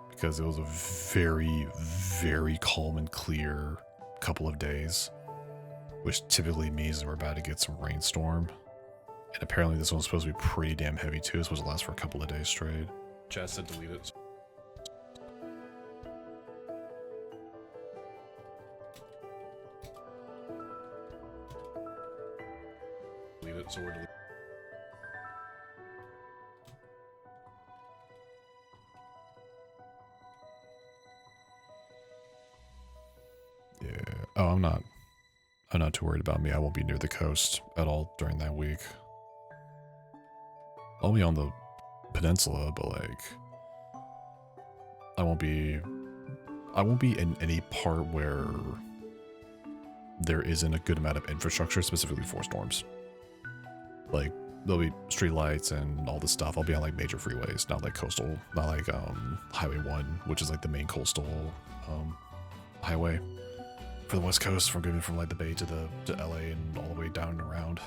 Because it was a very, very calm and clear couple of days. Which typically means we're about to get some rainstorm. And apparently this one's supposed to be pretty damn heavy too. It's supposed to last for a couple of days straight. Chat said delete it. Delete it, so we're deleting. Yeah. Oh, I'm not too worried about me. I won't be near the coast at all during that week. I'll be on the peninsula, but like, I won't be in any part where there isn't a good amount of infrastructure specifically for storms. Like, there'll be street lights and all this stuff. I'll be on like major freeways, not like coastal, not like Highway 1, which is like the main coastal highway for the West Coast, from like the Bay to LA and all the way down and around.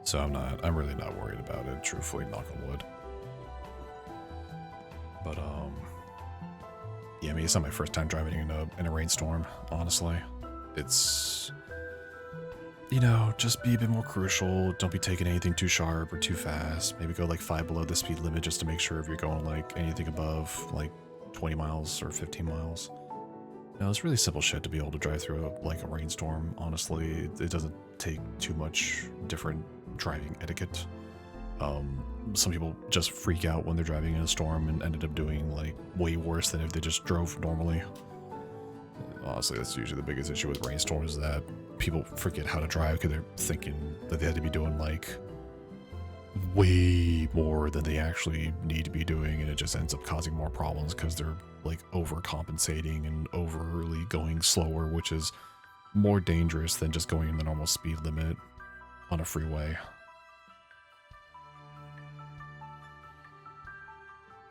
So I'm really not worried about it, truthfully, knock on wood. But yeah, I mean, it's not my first time driving in a rainstorm, honestly. It's, you know, just be a bit more crucial. Don't be taking anything too sharp or too fast. Maybe go like 5 below the speed limit just to make sure if you're going like anything above like 20 miles or 15 miles. No, it's really simple shit to be able to drive through like a rainstorm. Honestly, it doesn't take too much different driving etiquette. Some people just freak out when they're driving in a storm and ended up doing like way worse than if they just drove normally. Honestly, that's usually the biggest issue with rainstorms, is that people forget how to drive because they're thinking that they had to be doing like way more than they actually need to be doing, and it just ends up causing more problems because they're like overcompensating and overly going slower, which is more dangerous than just going in the normal speed limit on a freeway.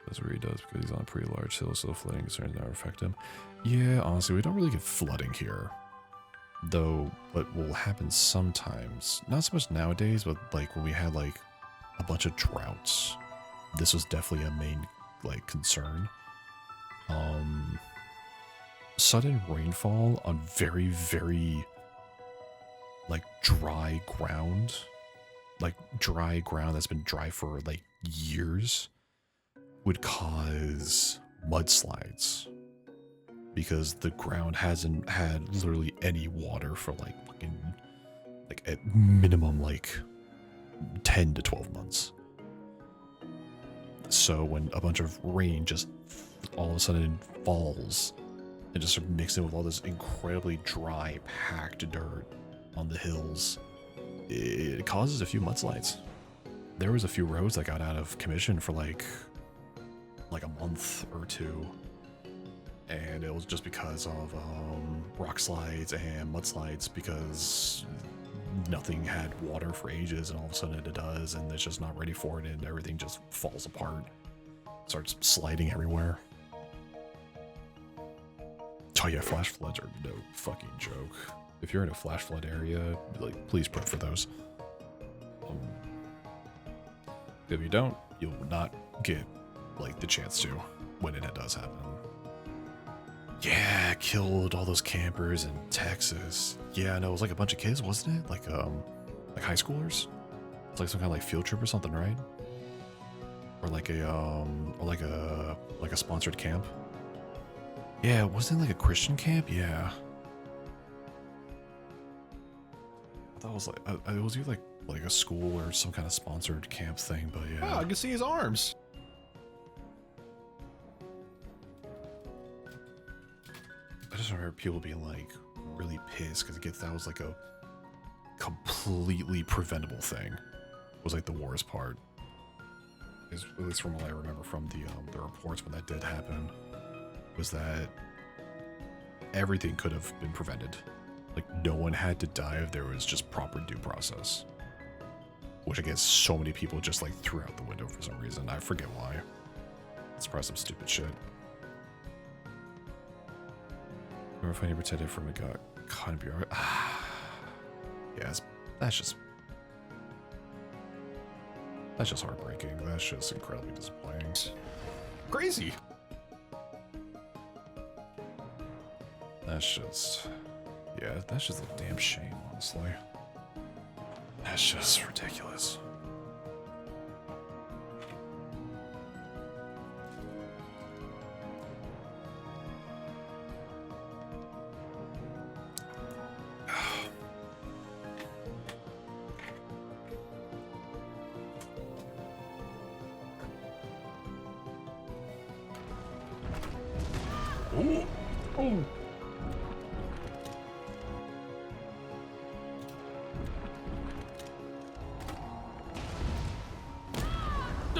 That's where he does, because he's on a pretty large hill, so flooding concerns never affect him. Yeah, honestly, we don't really get flooding here. Though, what will happen sometimes, not so much nowadays, but like when we had like a bunch of droughts, this was definitely a main like concern. Sudden rainfall on very, very like dry ground that's been dry for like years would cause mudslides because the ground hasn't had literally any water for like fucking like at minimum like 10 to 12 months. So when a bunch of rain just all of a sudden falls and just sort of mixed in with all this incredibly dry packed dirt on the hills, it causes a few mudslides. There was a few roads that got out of commission for like a month or two, and it was just because of rock slides and mudslides, because nothing had water for ages and all of a sudden it does, and it's just not ready for it, and everything just falls apart, starts sliding everywhere. Oh yeah, flash floods are no fucking joke. If you're in a flash flood area, like, please prep for those. If you don't, you'll not get like the chance to when it does happen. Yeah, killed all those campers in Texas. Yeah, no, it was like a bunch of kids, wasn't it? Like high schoolers. It's like some kind of like field trip or something, right? Or like a sponsored camp. Yeah, wasn't it like a Christian camp? Yeah. I thought it was like it was either like a school or some kind of sponsored camp thing, but yeah. Oh, I can see his arms. I just remember people being like really pissed because that was like a completely preventable thing. Was like the worst part. At least from what I remember from the reports when that did happen, was that everything could have been prevented. Like no one had to die if there was just proper due process. Which I guess so many people just like threw out the window for some reason. I forget why. It's probably some stupid shit. Remember finding protected from a kind of bureau. Yes, that's just heartbreaking. That's just incredibly disappointing. Crazy. That's just a damn shame, honestly. That's just ridiculous. Ooh. Oh.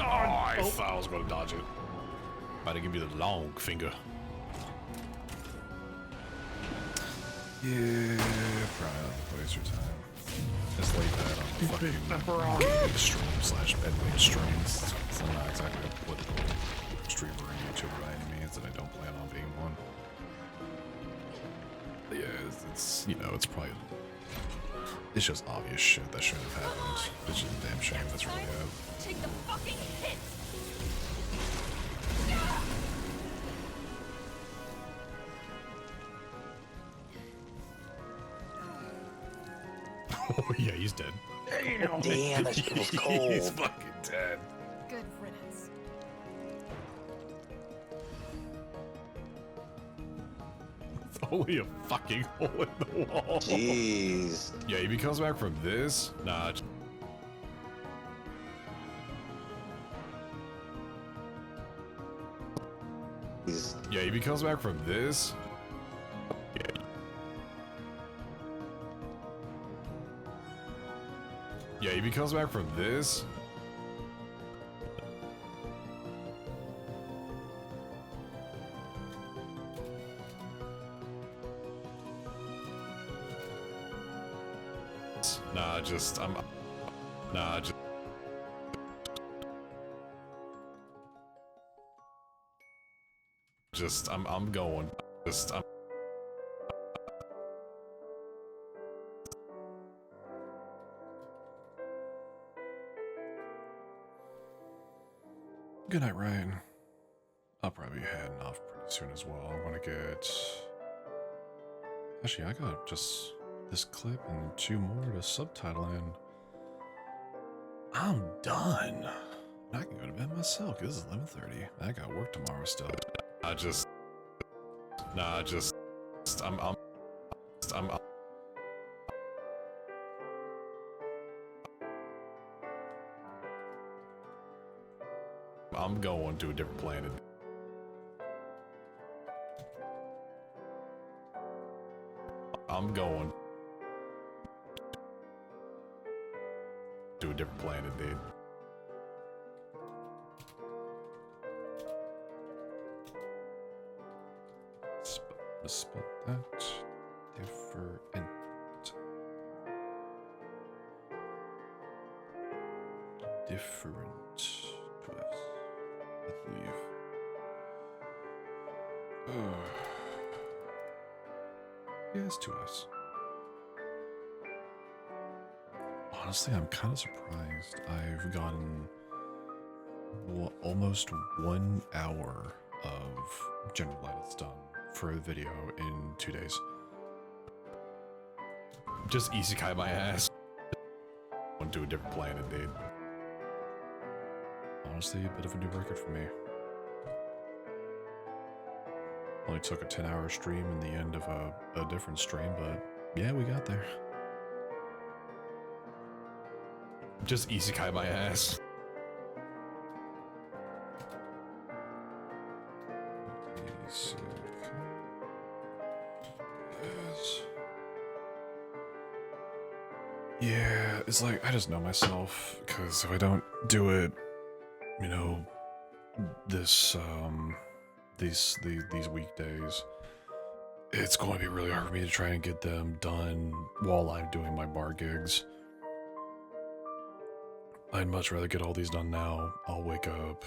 I thought I was going to dodge it. About to give you the long finger. Yeah, probably not waste your time. Just lay that on the fucking stream / bedway streams. So I'm not exactly a political streamer or YouTuber by any means, and I don't plan on being one. But yeah, it's you know, it's probably, it's just obvious shit that shouldn't have happened. It's just a damn shame that's really it. Take the fucking hit! Oh yeah, he's dead. Damn, that shit was He's cold. fucking dead. Good riddance. It's only a fucking hole in the wall. Jeez. Yeah, if he comes back from this, nah. Yeah, if he comes back from this. Yeah, if he comes back from this. Nah, just I'm. Nah, just I'm going. Just I'm. Good night, Ryan. I'll probably be heading off pretty soon as well. I want to get... Actually, I got just this clip and 2 more to subtitle in. I'm done. I can go to bed myself, 'cause this is 11:30. I got work tomorrow still. I'm going to a different planet. I'm going to a different planet, dude. Spell that different. Different to us, I believe. Yes, to us. Honestly, I'm kind of surprised. I've gotten almost 1 hour of general edits done for a video in 2 days. Just isekai my ass. Went to a different planet, dude. Honestly, a bit of a new record for me. Only took a 10-hour stream in the end of a different stream, but yeah, we got there. Just isekai my ass. Yeah, it's like, I just know myself, because if I don't do it, you know, these weekdays, it's going to be really hard for me to try and get them done while I'm doing my bar gigs. I'd much rather get all these done now. I'll wake up,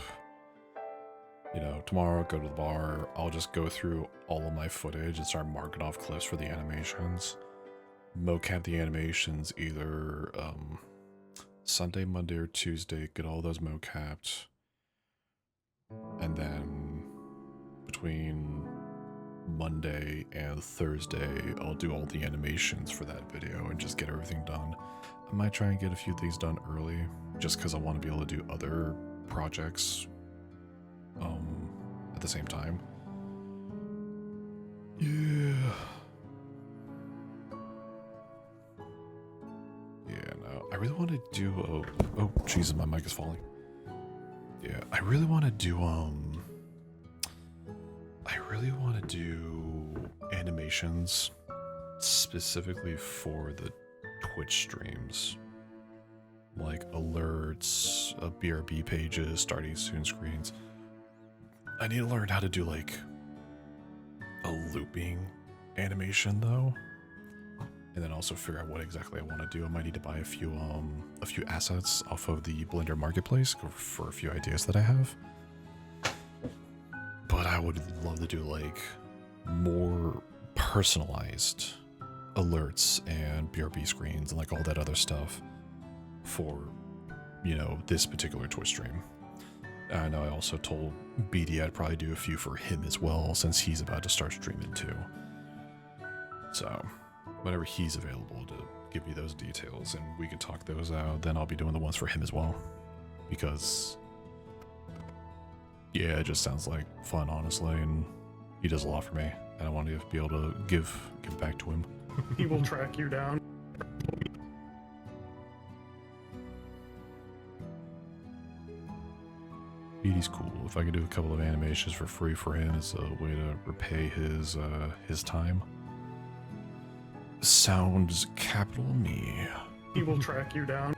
you know, tomorrow, go to the bar, I'll just go through all of my footage and start marking off clips for the animations. Mocap the animations either Sunday, Monday, or Tuesday, get all those mocapped, and then between Monday and Thursday, I'll do all the animations for that video and just get everything done. I might try and get a few things done early, just because I want to be able to do other projects at the same time. Yeah. Yeah, no, I really want to do oh Jesus, my mic is falling. Yeah, I really want to do animations specifically for the Twitch streams, like alerts, BRB pages, starting soon screens. I need to learn how to do like a looping animation though, and then also figure out what exactly I want to do. I might need to buy a few assets off of the Blender Marketplace for a few ideas that I have. But I would love to do like more personalized alerts and BRB screens and like all that other stuff for, you know, this particular Twitch stream. I know I also told BD I'd probably do a few for him as well, since he's about to start streaming too. So whenever he's available to give me those details and we can talk those out, then I'll be doing the ones for him as well. Because yeah, it just sounds like fun, honestly, and he does a lot for me, and I want to be able to give back to him. He will track you down. BD's cool. If I could do a couple of animations for free for him, it's a way to repay his time. Sounds capital me. He will track you down.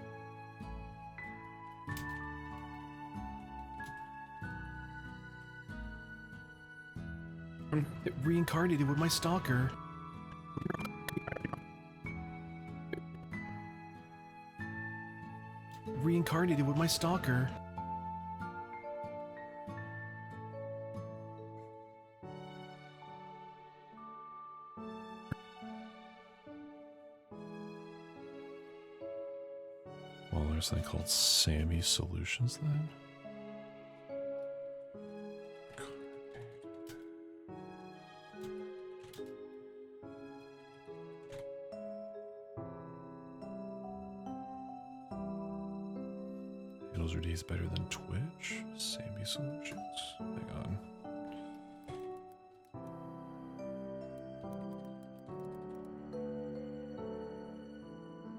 It reincarnated with my stalker. Reincarnated with my stalker. Well, there's something called Sammy Solutions then. Handles redeems better than Twitch. Sammy Solutions. Hang on.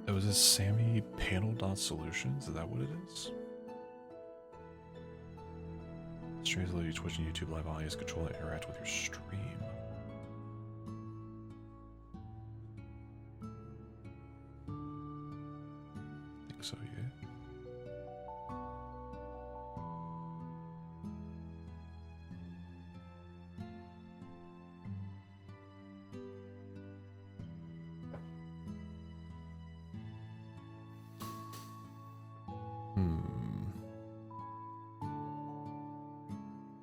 Oh, is this Sammy Panel.Solutions? Is that what it is? Streams let you Twitch and YouTube live audience control and interact with your stream. I think so, yeah.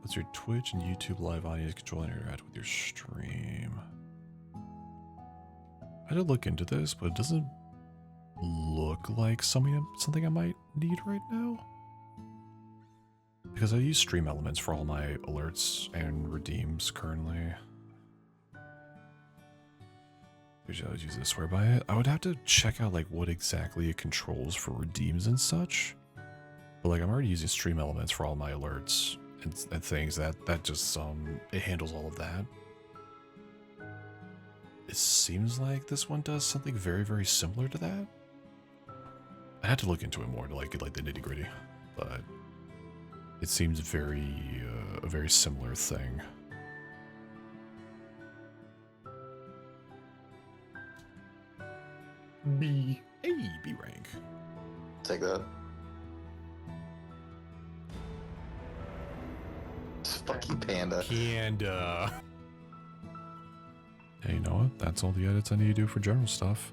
Let's your Twitch and YouTube live audience control and interact with your stream. I did look into this, but it doesn't look like something I might need right now. Because I use Stream Elements for all my alerts and redeems currently. Usually I would use this whereby it. I would have to check out like what exactly it controls for redeems and such. But like I'm already using Stream Elements for all my alerts and things that just it handles all of that. It seems like this one does something very, very similar to that. I had to look into it more to get like the nitty gritty, but it seems a very similar thing. B. Hey, B rank. Take that. Fucking panda. Panda. Hey, you know what? That's all the edits I need to do for general stuff.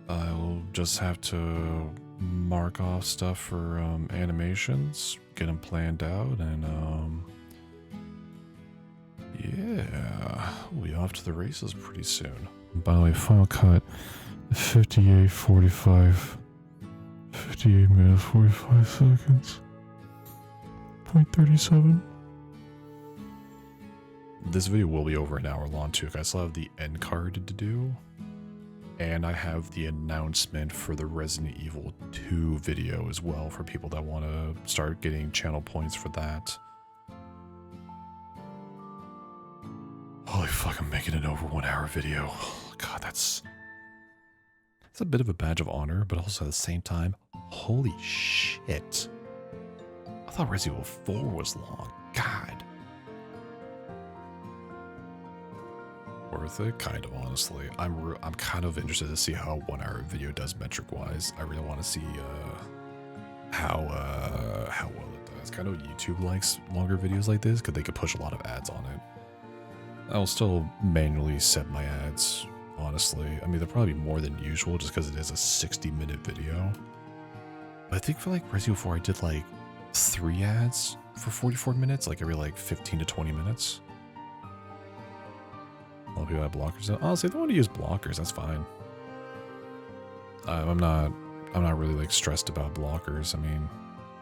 I'll just have to mark off stuff for animations, get them planned out, and yeah, we'll be off to the races pretty soon. By the way, Final Cut 58:45, 58 minutes 45 seconds. 0.37. This video will be over an hour long too. I still have the end card to do. And I have the announcement for the Resident Evil 2 video as well for people that want to start getting channel points for that. Holy fuck, I'm making an over 1 hour video. God, that's a bit of a badge of honor, but also at the same time, holy shit. I thought Resident Evil 4 was long. God. Worth it, kind of, honestly. I'm kind of interested to see how a 1 hour video does metric wise. I really want to see how well it does. Kind of YouTube likes longer videos like this because they could push a lot of ads on it. I'll still manually set my ads, honestly. I mean, they'll probably be more than usual just because it is a 60-minute video. But I think for like Resident Evil 4, I did like 3 ads for 44 minutes, like every like 15 to 20 minutes. A lot of people have blockers. Honestly, if they want to use blockers, that's fine. I'm not really like stressed about blockers. I mean,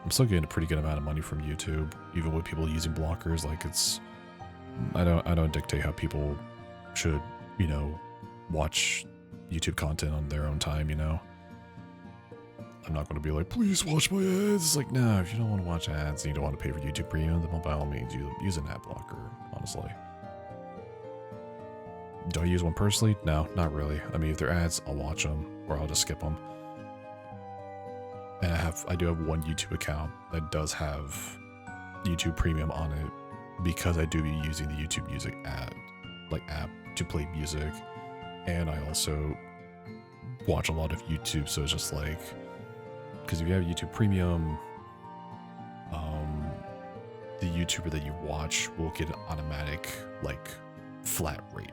I'm still getting a pretty good amount of money from YouTube, even with people using blockers. Like I don't dictate how people should, you know, watch YouTube content on their own time, you know. I'm not going to be like, please watch my ads. It's like, no, if you don't want to watch ads and you don't want to pay for YouTube Premium, then by all means, you use an ad blocker, honestly. Do I use one personally? No, not really. I mean, if they're ads, I'll watch them or I'll just skip them. And I do have one YouTube account that does have YouTube Premium on it because I do be using the YouTube Music app to play music, and I also watch a lot of YouTube. So it's just like, because if you have YouTube Premium, the YouTuber that you watch will get an automatic like flat rate,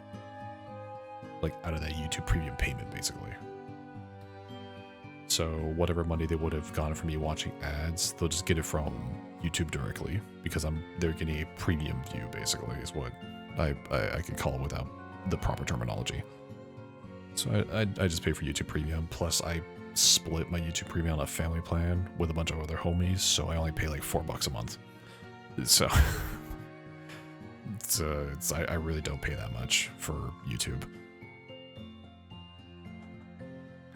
like out of that YouTube Premium payment, basically. So whatever money they would have gotten from me watching ads, they'll just get it from YouTube directly because they're getting a premium view, basically, is what I could call it without the proper terminology. So I just pay for YouTube Premium, plus I split my YouTube Premium on a family plan with a bunch of other homies, so I only pay like $4 a month. So I really don't pay that much for YouTube.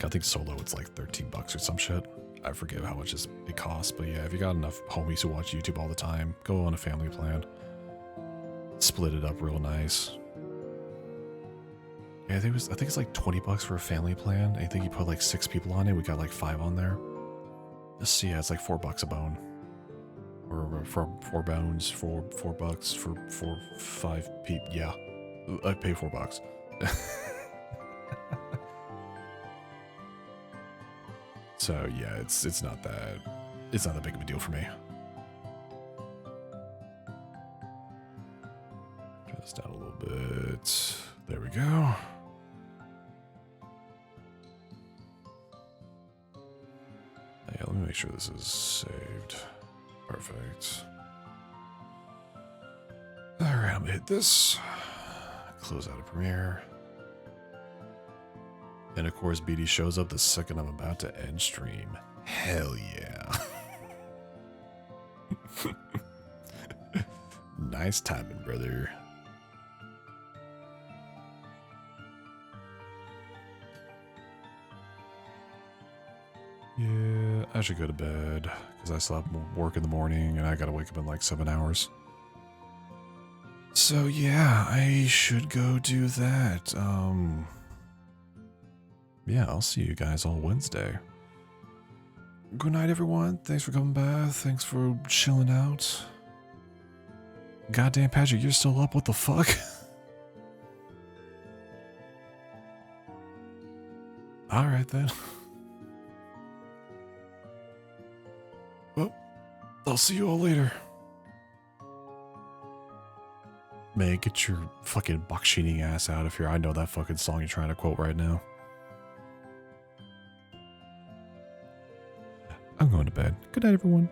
I think solo it's like $13 or some shit. I forget how much it costs, but yeah, if you got enough homies who watch YouTube all the time, go on a family plan. Split it up real nice. Yeah, I think it's like $20 for a family plan. I think you put like 6 people on it. We got like 5 on there. Let's see, yeah, it's like $4 a bone. Or for 4 bones for $4 for 5 people. Yeah, I pay $4. So yeah, it's not that big of a deal for me. Turn this down a little bit. There we go. Yeah, let me make sure this is saved. Perfect. Alright, I'm gonna hit this. Close out of Premiere. And of course, BD shows up the second I'm about to end stream. Hell yeah. Nice timing, brother. Yeah, I should go to bed because I still have work in the morning and I gotta wake up in like 7 hours. So yeah, I should go do that. Yeah, I'll see you guys all Wednesday. Good night, everyone. Thanks for coming by. Thanks for chilling out. Goddamn, Patrick, you're still up? What the fuck? Alright then. Well, I'll see you all later. Man, get your fucking box cheating ass out of here. I know that fucking song you're trying to quote right now. I'm going to bed. Good night, everyone.